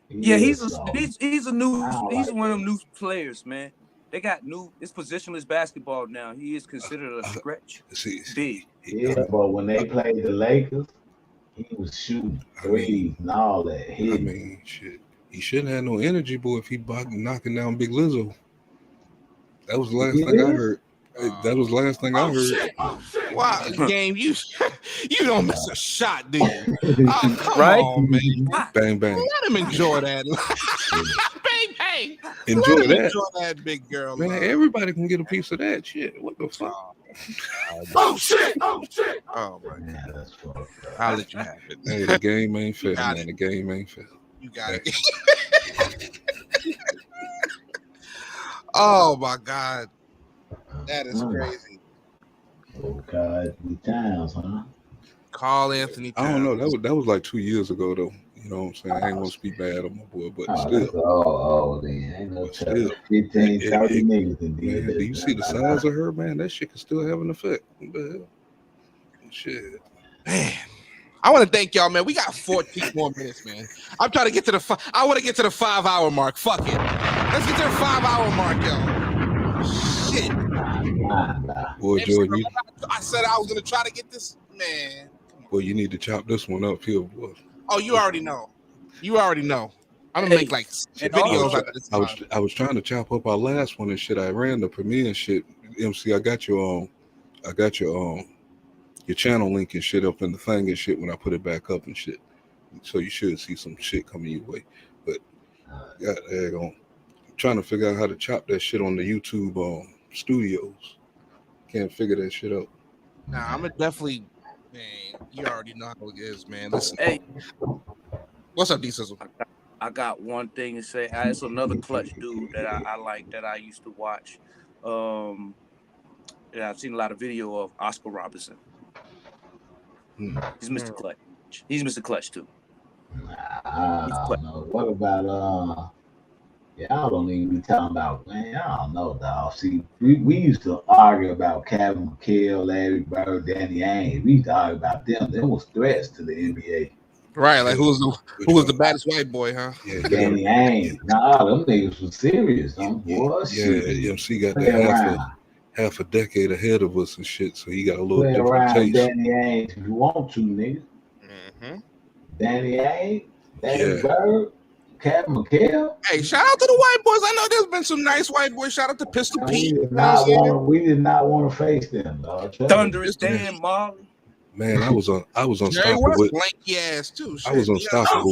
He's one of them new players, man. They got it's positionless basketball now. He is considered a stretch. Big. Yeah, but when they played the Lakers, he was shooting threes and all that. I mean, shit. He shouldn't have no energy, boy, if he knocking down Big Lizzo. That was the last thing I heard. That was the last thing I heard. Wow, game, you don't miss a shot, do you? Oh, come Right? on, man. Bang, bang. Let him enjoy that. Bang, bang. Enjoy Let him that. enjoy that big girl. Man, everybody can get a piece of that shit. What the fuck? Oh, shit. Oh, my God. That's fucked up. I'll let you have it. Hey, the game ain't fair, got man. it. The game ain't fair. You got it. Oh, my God. That is crazy. Oh, God, the Towns, huh? Carl Anthony Towns. I don't know. That was like 2 years ago, though. You know what I'm saying? I ain't gonna speak bad on my boy, but still. Then ain't no Still. 15, 30 niggas that did Man, that. do you see the size of her, man? That shit can still have an effect. What the hell? Shit. Man, I want to thank y'all, man. We got 14 more minutes, man. I'm trying to get to the I want to get to the 5-hour mark. Fuck it. Let's get to the 5-hour mark, yo. Shit. Boy, Jordan, I said I was gonna try to get this, man. boy, you need to chop this one up here, boy. Oh, you already know. I'm gonna make like videos like this. I was trying to chop up our last one and shit. I ran the premiere and shit. MC, I got your channel link and shit up in the thing and shit when I put it back up and shit. So you should see some shit coming your way. But I'm trying to figure out how to chop that shit on the YouTube studios. Can't figure that shit out. Nah, I'm gonna definitely, man. You already know how it is, man. Listen, Hey, what's up, D Sizzle? I got one thing to say. It's another clutch dude that I like that I used to watch. I've seen a lot of video of Oscar Robertson. He's Mr. Clutch. He's Mr. Clutch too. I don't know. What about y'all don't even be talking about, man. I don't know, dog. See, we used to argue about Kevin McHale, Larry Bird, Danny Ainge. We used to argue about them. Them was threats to the NBA. Right, like who was the baddest white boy, huh? Yeah, Danny Ainge. Nah, them niggas was serious. Them boys. Yeah, MC got Play that half a decade ahead of us and shit, so he got a little Play different around taste. Danny Ainge if you want to, nigga. Mm-hmm. Danny Ainge, Larry Bird. Cat McHale. Hey, shout out to the white boys. I know there's been some nice white boys. Shout out to Pistol Pete. We did not want to face them, dog. Thunderous Dan Marley. Man, I was Jerry unstoppable West with. blanky ass too. I was unstoppable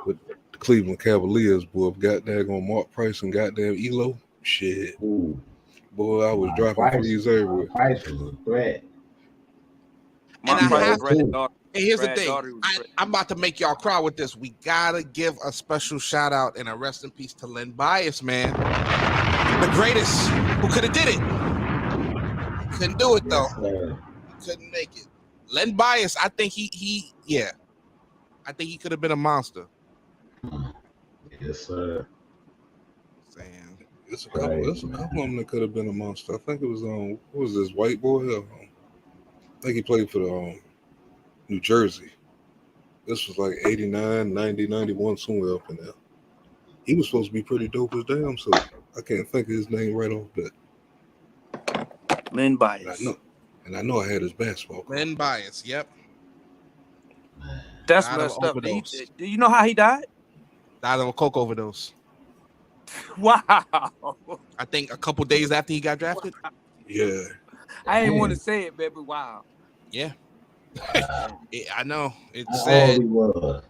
with the Cleveland Cavaliers, boy. Got daggone Mark Price and goddamn Elo. Shit. Ooh. Boy, I was dropping threes everywhere. Price was a threat. Hey, here's the thing. I'm about to make y'all cry with this. We gotta give a special shout out and a rest in peace to Len Bias, man. The greatest who could have did it. Couldn't do it though. Couldn't make it. Len Bias, I think he I think he could have been a monster. Yes, sir. Saying it's a couple of them that could have been a monster. I think it was what was this white boy? I think he played for the New Jersey. This was like 89, 90, 91, somewhere up in there. He was supposed to be pretty dope as damn, so I can't think of his name right off that. Len Bias. And I know I had his basketball. Len Bias, yep. That's Died of messed up. overdose. Do you know how he died? Died of a coke overdose. Wow. I think a couple days after he got drafted. Yeah. I didn't want to say it, man, but wow. Yeah. I know. It's How sad. old he was?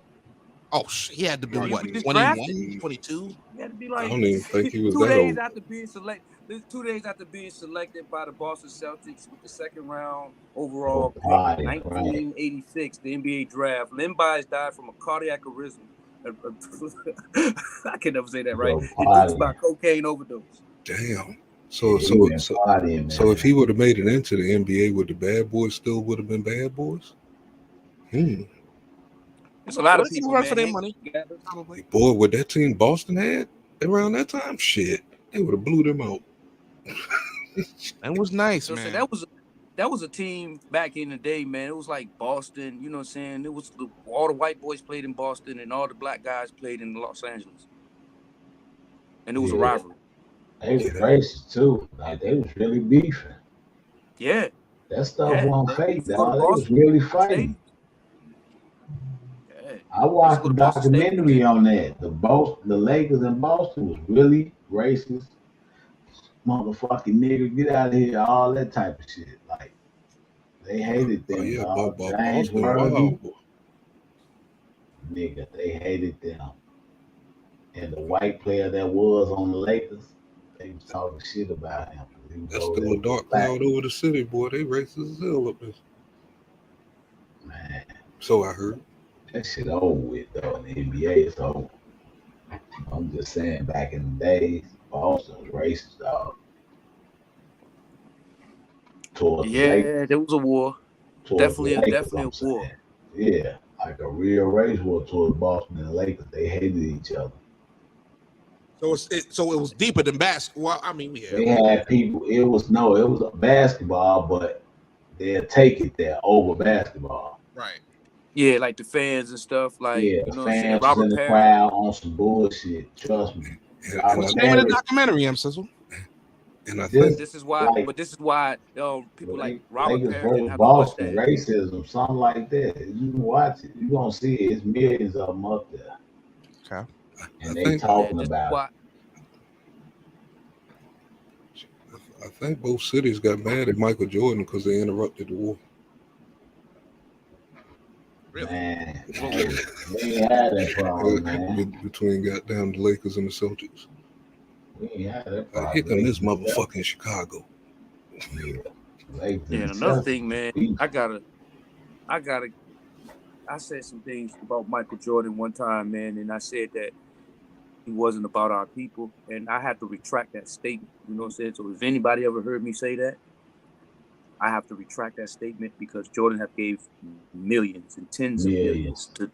Oh, he had to be what, He was 21, drafted. 22? He had to be I like don't even think he was 2 that days old. after being selected. 2 days after being selected by the Boston Celtics with the second round overall pick, 1986, the NBA draft. Len Bias died from a cardiac arrhythmia. I can never say that right. Induced by cocaine overdose. Damn. So if he would have made it into the NBA, would the bad boys still would have been bad boys? There's a lot of Well, people run man, for their hate money. together, probably. Boy, what that team Boston had around that time, shit, they would have blew them out. That was nice, So man. that was a team back in the day, man. It was like Boston, you know what I'm saying? It was all the white boys played in Boston and all the black guys played in Los Angeles. And it was a rivalry. They was racist too. Like they was really beefing. Yeah. That stuff wasn't fake, dog. They was really fighting. I watched the documentary on that. The Lakers in Boston was really racist. Motherfucking nigga, get out of here, all that type of shit. Like they hated them. Dog. James Worthy, nigga, they hated them. And the white player that was on the Lakers, they was talking shit about him. That's still a dark cloud over the city, boy. They racist as hell up there. Man. So I heard. That shit over with though. In the NBA it's over. I'm just saying, back in the days, Boston was racist, dog. Yeah, there was a war. Definitely a war. Yeah, like a real race war towards Boston and the Lakers. They hated each other. So it was deeper than basketball. Well, I mean, yeah. They had people. It was a basketball, but they'll take it there over basketball. Right. Yeah, like the fans and stuff. Like, Yeah, you the know what I'm saying? fans Robert in the Parrish. crowd on some bullshit. Trust me. What's the name of the documentary, Sizzle? And I think This is why, people like Robert Lakers Parrish versus didn't have to watch Boston, that. racism, something like that. You can watch it. You're gonna see it. It's millions of them up there. Okay. And they talking about I think both cities got mad at Michael Jordan because they interrupted the war. Man, we ain't had that problem, man. between goddamn the Lakers and the Celtics. We ain't had that problem. Here come this motherfucking Chicago. Yeah, and another thing, man, I said some things about Michael Jordan one time, man, and I said that he wasn't about our people, and I had to retract that statement. You know what I'm saying? So if anybody ever heard me say that, I have to retract that statement because Jordan have gave millions and tens of millions to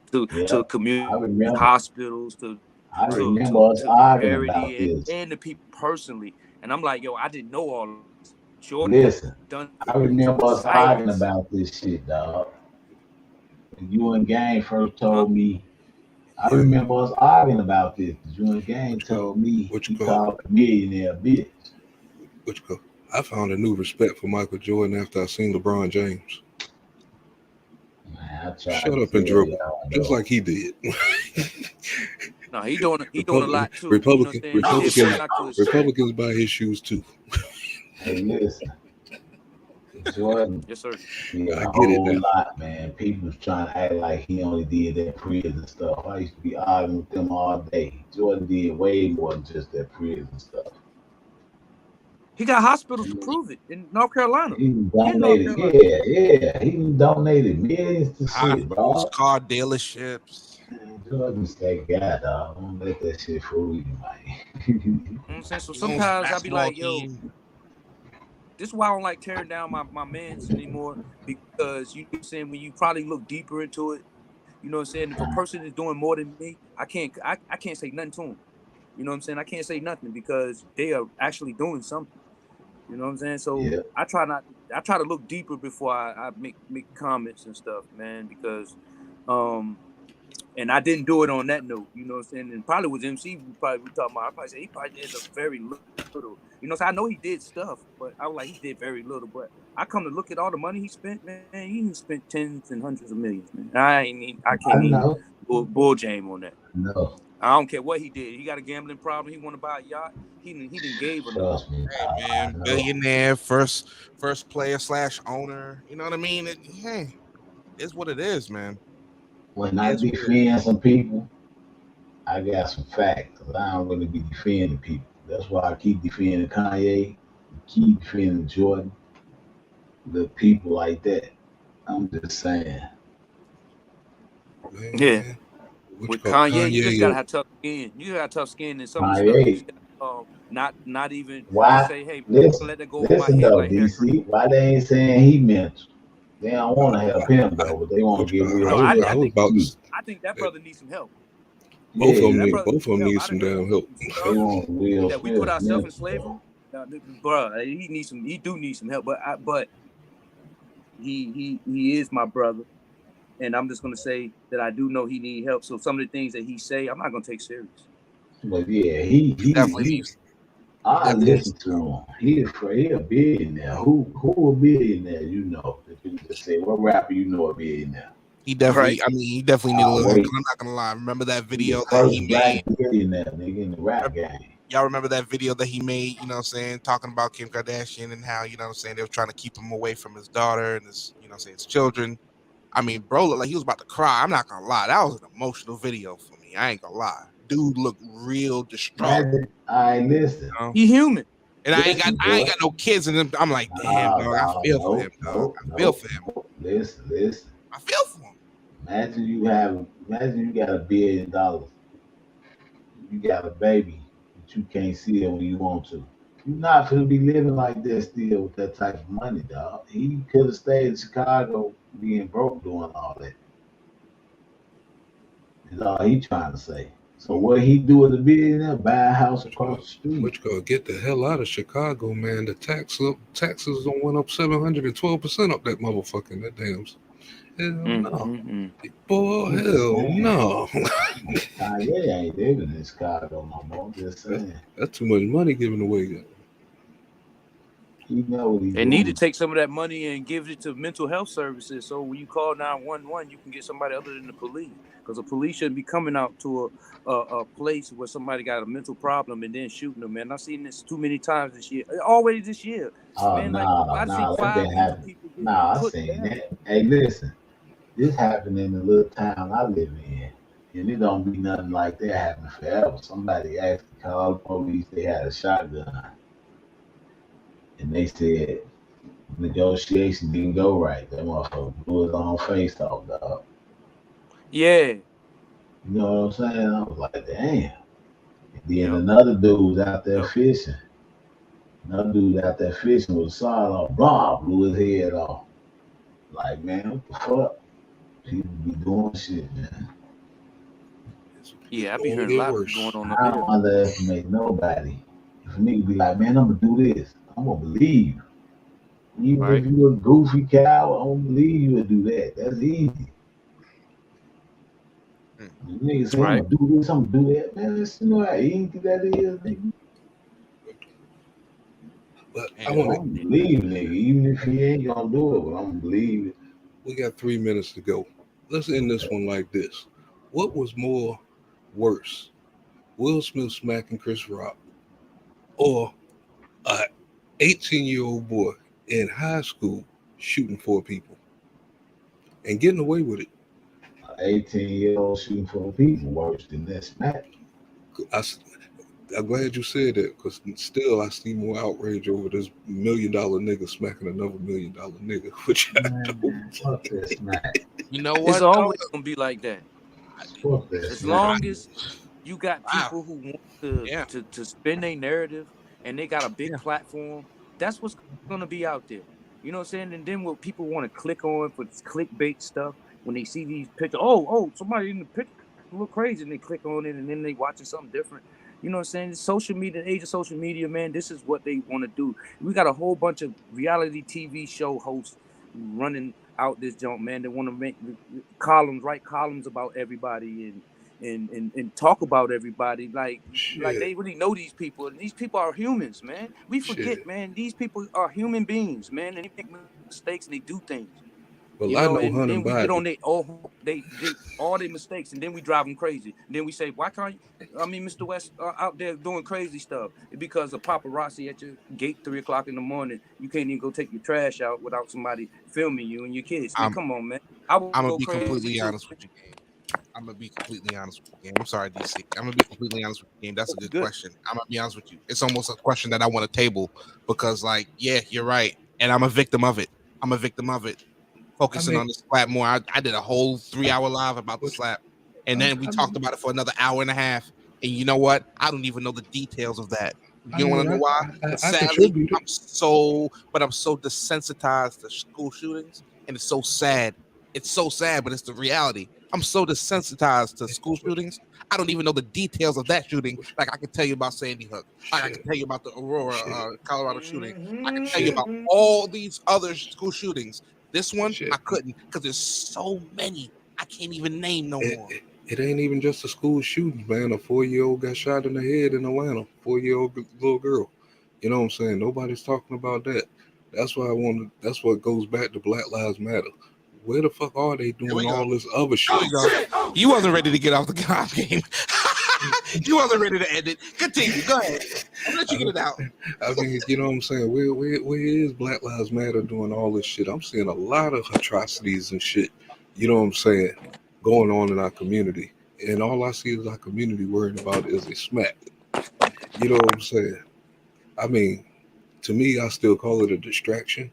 community hospitals, to arguing and the people personally. And I'm like, yo, I didn't know all of this. Jordan Listen, done. I remember us arguing about this shit, dog. When you and Gang first told me, I remember us arguing about this. You and Gang told me you called a millionaire bitch. I found a new respect for Michael Jordan after I seen LeBron James. Man, Shut up and dribble, just like he did. No, he doing a lot too. You know what I'm saying? Republicans buy his shoes too. Hey, listen. Jordan. Yes, sir. Yeah, I a get it whole now. lot, man. People was trying to act like he only did that prison stuff. I used to be arguing with them all day. Jordan did way more than just that prison stuff. He got hospitals to prove it in North Carolina. He donated, yeah. He donated millions to shit, bro. Car dealerships. Jordan's that guy, dog. Don't let that shit fool you, man. You know what I'm saying? So sometimes I be like, yo, this is why I don't like tearing down my mans anymore, because you know what I'm saying, when you probably look deeper into it, you know what I'm saying, if a person is doing more than me, I can't say nothing to them. You know what I'm saying? I can't say nothing because they are actually doing something. You know what I'm saying? So Yeah. I try to look deeper before I make comments and stuff, man, because and I didn't do it on that note, you know what I'm saying? And probably with MC, we talking about, I probably say he probably did a very little. You know, so I know he did stuff, but I was like, he did very little. But I come to look at all the money he spent, man. He didn't spend tens and hundreds of millions, man. I can't even bull jam on that. No. I don't care what he did. He got a gambling problem. He want to buy a yacht. He didn't gave enough. Hey man, billionaire, first player / owner. You know what I mean? Hey, it's what it is, man. When I defend some people, I got some facts. I don't really be defending people. That's why I keep defending Kanye, keep defending Jordan, the people like that. I'm just saying. Yeah. With Kanye, you just gotta have tough skin. You gotta have tough skin in some stuff. You just gotta, not even Why? say, hey, Listen, let that go over my listen head though, like DC. Why they ain't saying he mental? They don't want to help him though, but they want to get real. No, I think that brother needs some help. Both Yeah, of them that need, brother both of them need some damn help. They want real That we put ourselves in slavery, bro. He do need some help, but he is my brother, and I'm just gonna say that I do know he need help. So some of the things that he say, I'm not gonna take serious. But yeah, he definitely needs. I listen to him. He a billionaire. Who a billionaire? You know, that you just say what rapper you know a billionaire. He definitely, I mean, he definitely need a little. wait. I'm not gonna lie. Remember that video that First he black made? billionaire nigga in the rap game. Y'all remember that video that he made? You know what I'm saying, talking about Kim Kardashian and how, you know what I'm saying, they were trying to keep him away from his daughter and his, you know what I'm saying, his children. I mean, bro looked like he was about to cry. I'm not gonna lie. That was an emotional video for me. I ain't gonna lie. Dude looked real distraught. I listen. You know? He human. And I ain't got no kids in him. I'm like, damn, dog. I feel for him, dog. I feel for him. Listen. I feel for him. Imagine you got $1 billion. You got a baby, but you can't see it when you want to. You're not gonna be living like this still with that type of money, dog. He could have stayed in Chicago being broke doing all that. That's all he trying to say. So what he do with a billionaire? Buy a house across the street. But you gotta get the hell out of Chicago, man. The taxes don't went up 712% up that motherfucking that damn. Hell no. Boy, hell no. Kanye ain't living in Chicago no more. Just saying. That's too much money giving away. He know what he They need to take some of that money and give it to mental health services. So when you call 911, you can get somebody other than the police, because the police shouldn't be coming out to a place where somebody got a mental problem and then shooting them. Man, I've seen this too many times this year. Already this year. Oh, Man, nah, that been happening. Nah, I seen that. Hey, listen, this happened in the little town I live in, and it don't be nothing like that happening forever. Somebody asked to call the police. They had a shotgun, and they said negotiation didn't go right. That motherfucker blew his own face off, dog. Yeah. You know what I'm saying? I was like, damn. And then another dude was out there fishing. Another dude out there fishing with a sawed off, blah, blew his head off. Like, man, what the fuck? People be doing shit, man. Yeah, I be hearing a lot of going on up I here. don't underestimate nobody. If a nigga be like, man, I'm gonna do this, I'm gonna believe. Even if you a goofy cow, I don't believe you would do that. That's easy. Niggas say, I'm gonna do this, I'm gonna do that. Man, listen, you know how easy that is, nigga. But I want to believe, nigga, even if he ain't gonna do it, but I'm gonna believe it. We got 3 minutes to go. Let's end this one like this. What was more worse, Will Smith smacking Chris Rock, or a 18-year-old boy in high school shooting 4 people and getting away with it? 18-year-old shooting 4 people worse than that smack. I'm glad you said that, because still I see more outrage over this $1 million nigga smacking another $1 million nigga, which I don't. Fuck that smack. You know what? It's always gonna be like that. Fuck that As smack. long as you got people who want to spin their narrative and they got a big platform, that's what's gonna be out there. You know what I'm saying? And then what people want to click on for this clickbait stuff when they see these pictures, oh, somebody in the picture look crazy, and they click on it and then they watching something different. You know what I'm saying? It's social media, the age of social media, man, this is what they want to do. We got a whole bunch of reality TV show hosts running out this junk, man. They want to make columns, write columns about everybody and talk about everybody. Like they really know these people. And these people are humans, man. We forget, man. These people are human beings, man, and they make mistakes and they do things. Well, You I know, know and Hunter then we get on Biden. they all their mistakes, and then we drive them crazy. And then we say, why can't you? I mean, Mr. West out there doing crazy stuff because of paparazzi at your gate 3 o'clock in the morning. You can't even go take your trash out without somebody filming you and your kids. Man, come on, man. I'm gonna go be crazy completely too. honest with you, Game. I'm gonna be completely honest with you, Game. I'm sorry, DC. I'm gonna be completely honest with you, Game. That's a good question. I'm gonna be honest with you. It's almost a question that I want to table because, like, yeah, you're right, and I'm a victim of it. Focusing on the slap more. I did a whole 3-hour live about the slap, and then we talked about it for another hour and a half. And you know what? I don't even know the details of that. You want to know why? Sadly, I'm so desensitized to school shootings, and it's so sad. It's so sad, but it's the reality. I'm so desensitized to school shootings. I don't even know the details of that shooting. Like I can tell you about Sandy Hook. I can tell you about the Aurora, Colorado shooting. I can tell you about all these other school shootings. This one, I couldn't because there's so many. I can't even name no more. It ain't even just a school shooting, man. A 4-year-old got shot in the head in Atlanta. 4-year-old little girl. You know what I'm saying? Nobody's talking about that. That's why that's what goes back to Black Lives Matter. Where the fuck are they doing all this other shit? You wasn't ready to get off the God Game. You wasn't ready to end it. Continue. Go ahead. I'll let you get it out. I mean, you know what I'm saying? Where is Black Lives Matter doing all this shit? I'm seeing a lot of atrocities and shit, you know what I'm saying, going on in our community. And all I see is our community worrying about is a smack. You know what I'm saying? I mean, to me, I still call it a distraction.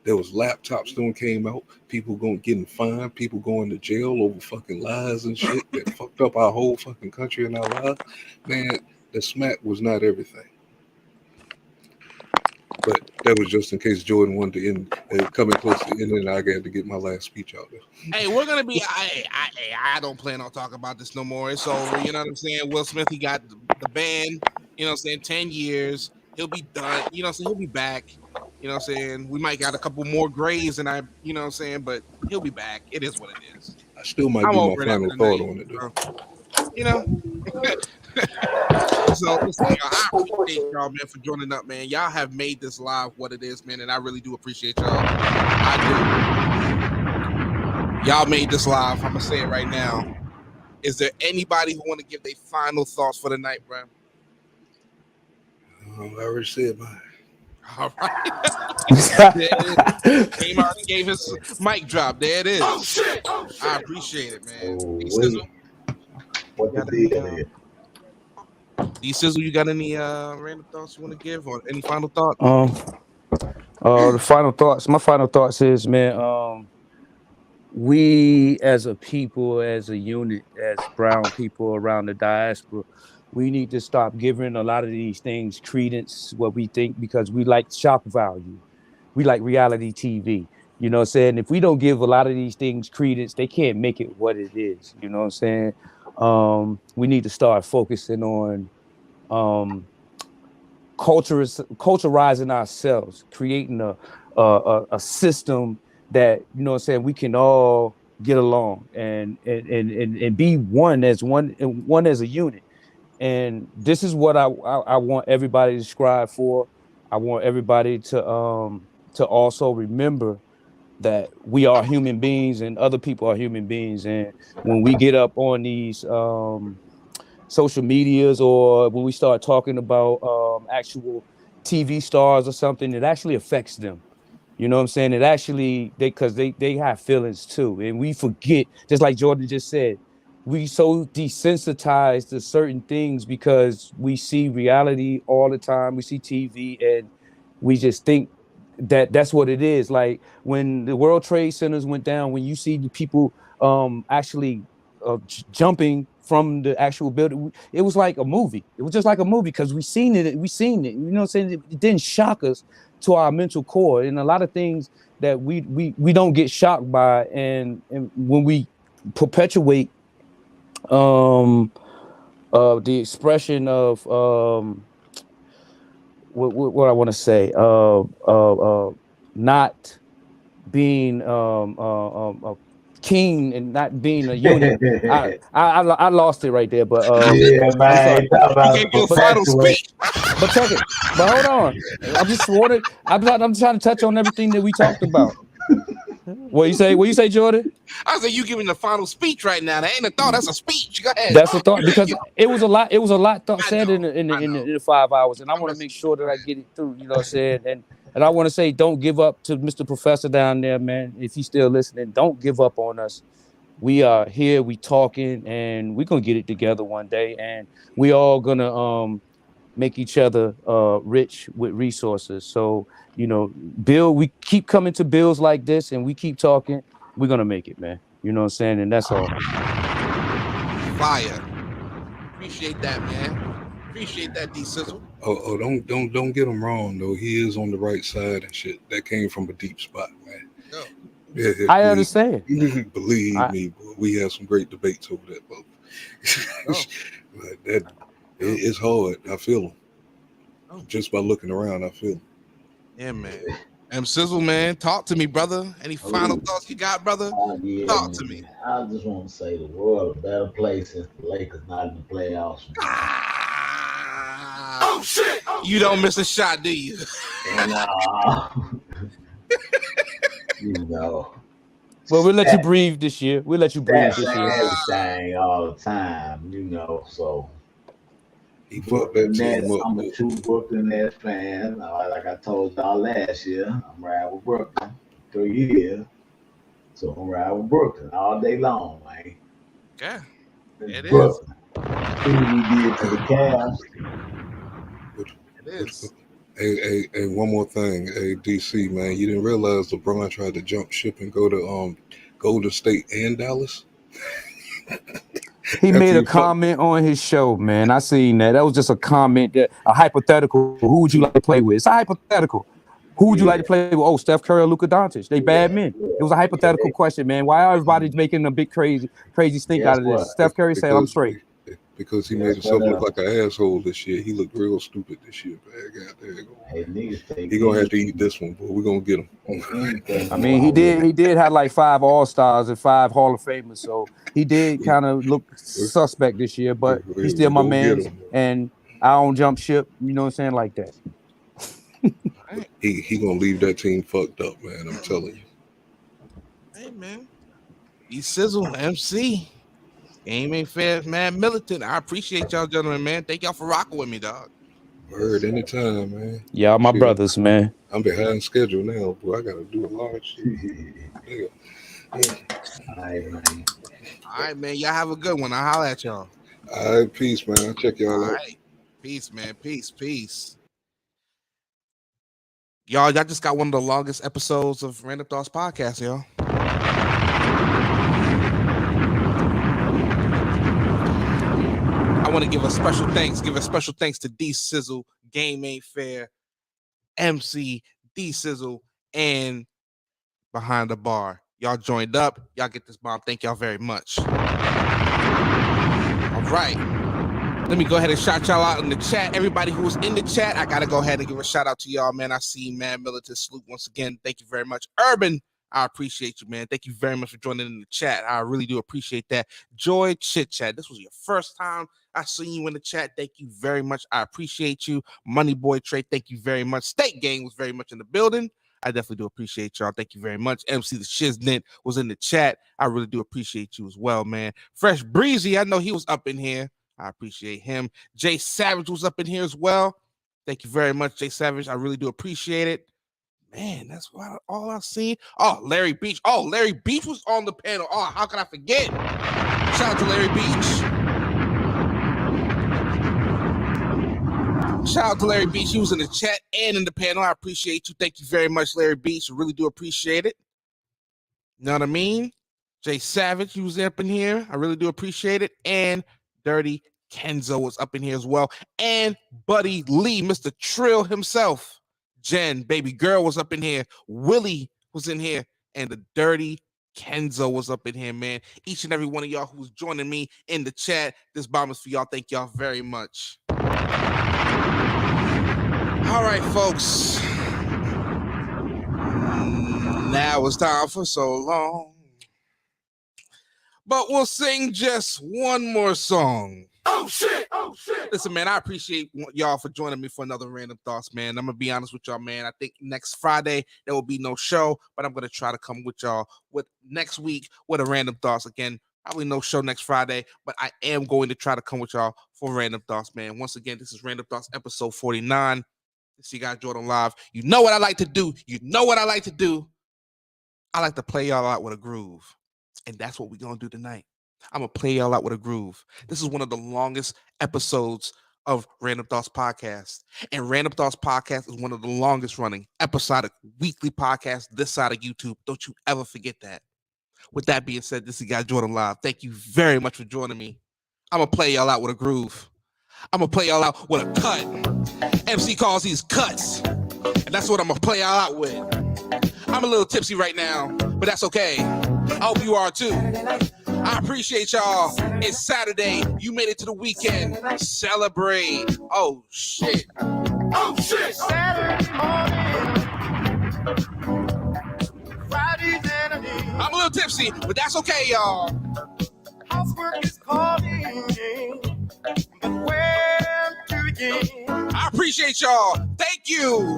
There was laptops that came out, people getting fined, people going to jail over fucking lies and shit that fucked up our whole fucking country and our lives. Man, the smack was not everything. But that was just in case Jordan wanted to end, coming close to ending, and I got to get my last speech out there. Hey, we're gonna be. I don't plan on talking about this no more. It's over. You know what I'm saying? Will Smith, he got the ban. You know what I'm saying? 10 years. He'll be done. You know what I'm saying? He'll be back. You know what I'm saying? We might got a couple more graves, and you know what I'm saying? But he'll be back. It is what it is. I still might give my final thought on it, though. You know. So listen, y'all, I appreciate y'all, man, for joining up, man. Y'all have made this live what it is, man, and I really do appreciate y'all. I do. Y'all made this live. I'm gonna say it right now. Is there anybody who want to give their final thoughts for the night, bro? I already said mine. All right. Came out and gave his mic drop. There it is. Oh, shit. I appreciate it, man. What the deal is? D-Sizzle, you got any random thoughts you want to give or any final thoughts? The final thoughts. My final thoughts is, man, we as a people, as a unit, as brown people around the diaspora, we need to stop giving a lot of these things credence, what we think, because we like shock value. We like reality TV. You know what I'm saying? If we don't give a lot of these things credence, they can't make it what it is. You know what I'm saying? We need to start focusing on culturizing ourselves, creating a system that, you know what I'm saying, we can all get along and be one as a unit. And this is what I want everybody to strive for. I want everybody to also remember that we are human beings and other people are human beings. And when we get up on these social medias or when we start talking about actual TV stars or something, it actually affects them. You know what I'm saying? It actually, because they have feelings too. And we forget, just like Jordan just said, we so desensitized to certain things because we see reality all the time. We see TV and we just think that that's what it is. Like when the World Trade Centers went down, when you see the people actually jumping from the actual building, it was like a movie. It was just like a movie because we seen it. You know what I'm saying? It didn't shock us to our mental core, and a lot of things that we don't get shocked by, and when we perpetuate the expression of what I want to say, not being king and not being a unit. I lost it right there, but yeah, man. But check it. But hold on. I'm trying to touch on everything that we talked about. What you say, Jordan? I said you giving the final speech right now. That ain't a thought. That's a speech. Go ahead. That's a thought because it was a lot thought said in the 5 hours, and I want to make sure that I get it through. You know what I'm saying? And I want to say, don't give up to Mr. Professor down there, man. If he's still listening, don't give up on us. We are here, we talking, and we're gonna get it together one day, and we all gonna make each other rich with resources. So, you know, Bill, we keep coming to bills like this and we keep talking, we're gonna make it, man. You know what I'm saying? And that's all. Fire. Appreciate that, man. Appreciate that, D-Sizzle. Oh, don't get him wrong though. He is on the right side and shit. That came from a deep spot, man. No. Yeah, I understand. Believe me, boy, we had some great debates over that, but it's hard. I feel him. Just by looking around, I feel him. Yeah, man. Sizzle, man, talk to me, brother. Any final thoughts you got, brother? Yeah, talk to me. I just want to say the world a better place since the Lakers not in the playoffs. Oh shit! You don't miss a shot, do you? You know. Well, we'll let you breathe this year. We'll let you breathe this year. Everything all the time, you know. So he fucked that team up. I'm a true Brooklyn Nets fan. Like I told y'all last year, I'm riding with Brooklyn 3 years. So I'm riding with Brooklyn all day long, man. Yeah, it Brooklyn. Who we did to the Cavs. It is. Hey, one more thing. Hey, DC, man, you didn't realize LeBron tried to jump ship and go to Golden State and Dallas? He made a comment on his show, man. I seen that. That was just a comment, a hypothetical. Who would you like to play with? It's a hypothetical. Who would you like to play with? Oh, Steph Curry or Luka Doncic. They bad men. It was a hypothetical question, man. Why are everybody making a big crazy stink out of this? Steph Curry said, I'm straight. Because he made himself look like an asshole this year. He looked real stupid this year, man. He gonna have to eat this one, boy. We're gonna get him. I mean, he did have like 5 All-Stars and 5 Hall of Famers, so he did kind of look suspect this year, but he's still my man, and I don't jump ship, you know what I'm saying, like that. He gonna leave that team fucked up, man. I'm telling you. Hey, man. D-Sizzle, MC. Game Ain't Fair, man. Militant. I appreciate y'all, gentlemen, man. Thank y'all for rocking with me, dog. Word, anytime, man. Y'all my brothers, man. I'm behind schedule now, boy. I gotta do a lot of shit. All right, man. Y'all have a good one. I'll holler at y'all. All right, peace, man. I'll check y'all out. Right. Peace, man. Peace. Y'all just got one of the longest episodes of Random Thoughts Podcast, y'all. I want to give a special thanks to D-Sizzle, Game Ain't Fair, MC, D-Sizzle, and Behind the Bar. Y'all joined up. Y'all get this bomb. Thank y'all very much. All right. Let me go ahead and shout y'all out in the chat. Everybody who was in the chat, I got to go ahead and give a shout out to y'all, man. I see, man, Militant Salute once again. Thank you very much. Urban, I appreciate you, man. Thank you very much for joining in the chat. I really do appreciate that. Joy Chit Chat. This was your first time I seen you in the chat. Thank you very much. I appreciate you. Money Boy Trey, thank you very much. State Gang was very much in the building. I definitely do appreciate y'all. Thank you very much. MC the Shiznit was in the chat. I really do appreciate you as well, man. Fresh Breezy, I know he was up in here. I appreciate him. Jay Savage was up in here as well. Thank you very much, Jay Savage. I really do appreciate it. Man, that's all I've seen. Oh, Larry Beach. Oh, Larry Beach was on the panel. Oh, how could I forget? Shout out to Larry Beach. Shout out to Larry Beach. He was in the chat and in the panel. I appreciate you. Thank you very much, Larry Beach. I really do appreciate it. You know what I mean? Jay Savage, he was up in here. I really do appreciate it. And Dirty Kenzo was up in here as well. And Buddy Lee, Mr. Trill himself. Jen, baby girl, was up in here. Willie was in here. And the Dirty Kenzo was up in here, man. Each and every one of y'all who's joining me in the chat, this bomb is for y'all. Thank y'all very much. All right, folks. Now it's time for So Long. But we'll sing just one more song. Oh, shit. Oh, shit. Listen, man, I appreciate y'all for joining me for another Random Thoughts, man. I'm going to be honest with y'all, man. I think next Friday there will be no show, but I'm going to try to come with y'all with next week with a Random Thoughts. Again, probably no show next Friday, but I am going to try to come with y'all for Random Thoughts, man. Once again, this is Random Thoughts episode 49. This you got Jordan Live. You know what I like to do. I like to play y'all out with a groove. And that's what we're going to do tonight. I'm going to play y'all out with a groove. This is one of the longest episodes of Random Thoughts Podcast. And Random Thoughts Podcast is one of the longest running episodic weekly podcasts this side of YouTube. Don't you ever forget that. With that being said, this is guy Jordan Live. Thank you very much for joining me. I'm going to play y'all out with a groove. I'm going to play y'all out with a cut. MC calls these cuts. And that's what I'm going to play y'all out with. I'm a little tipsy right now, but that's okay. I hope you are too. I appreciate y'all. It's Saturday. You made it to the weekend. Celebrate. Oh, shit. Oh, shit. Saturday morning. Friday's enemy. I'm a little tipsy, but that's okay, y'all. Housework is calling. But where to begin? I appreciate y'all. Thank you.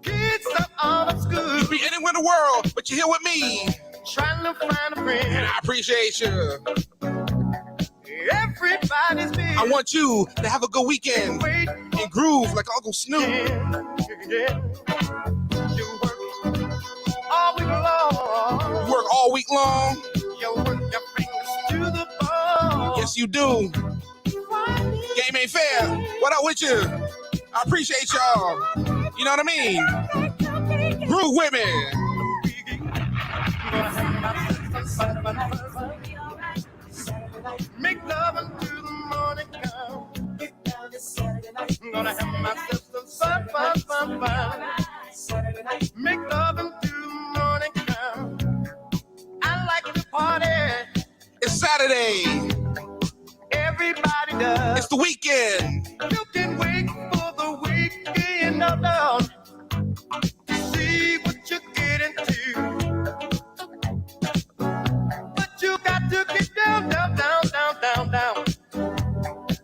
Kids are out of school. You be anywhere in the world, but you're here with me. Trying to find a friend. And I appreciate you. Everybody's busy. I want you to have a good weekend and groove like Uncle Snoop. Yeah. You work all week long. You work all week long. You work your fingers to the bone. Yes, you do. Game ain't fair. What up with you? I appreciate y'all. You know what I mean? Groove with me. Make love until the morning come. I'm gonna have myself some fun. Make love until the morning come. I like to party. It's Saturday. Everybody does. It's the weekend. You can wait for the weekend. No. See what you get into. You got to get down.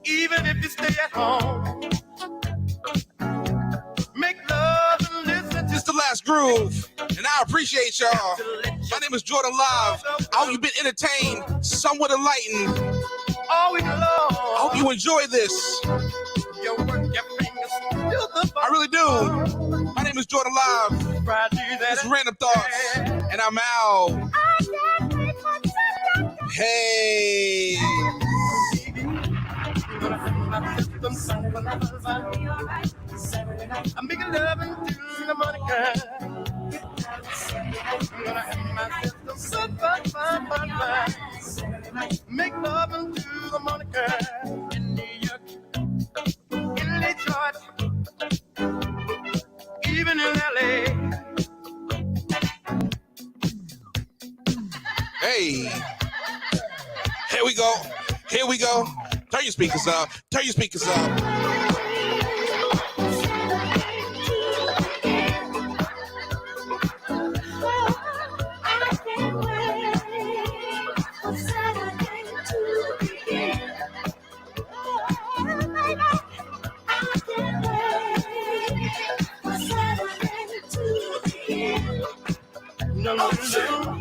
Even if you stay at home. Make love and listen. This is the last groove. And I appreciate y'all. My name is Jordan Live. I hope you've been entertained, somewhat enlightened. I hope you enjoy this. I really do. My name is Jordan Live. It's Random Thoughts. And I'm out. Hey. I'm making love until the morning comes. I'm gonna have myself some fun. Make love until the morning comes. In New York, in Detroit, even in LA. Hey. Here we go. Turn your speakers up. No,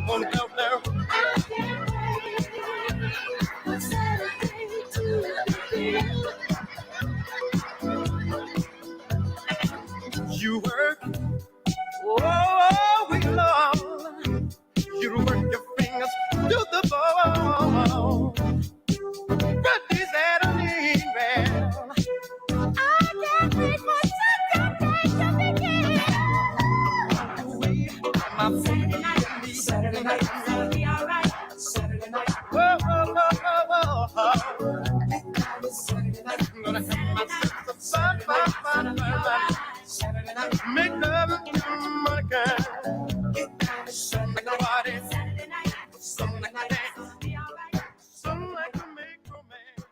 won't go there. You work oh week long. You work your fingers to the bone. But this Adeline, well, I can't wait for Saturday to begin. My Saturday night is gonna be alright. Saturday night. Whoa, whoa, whoa, whoa, whoa. Saturday night. I'm gonna have myself some fun. Saturday night. Make love to my girl. Like a party. Something like that. Something like to make romance.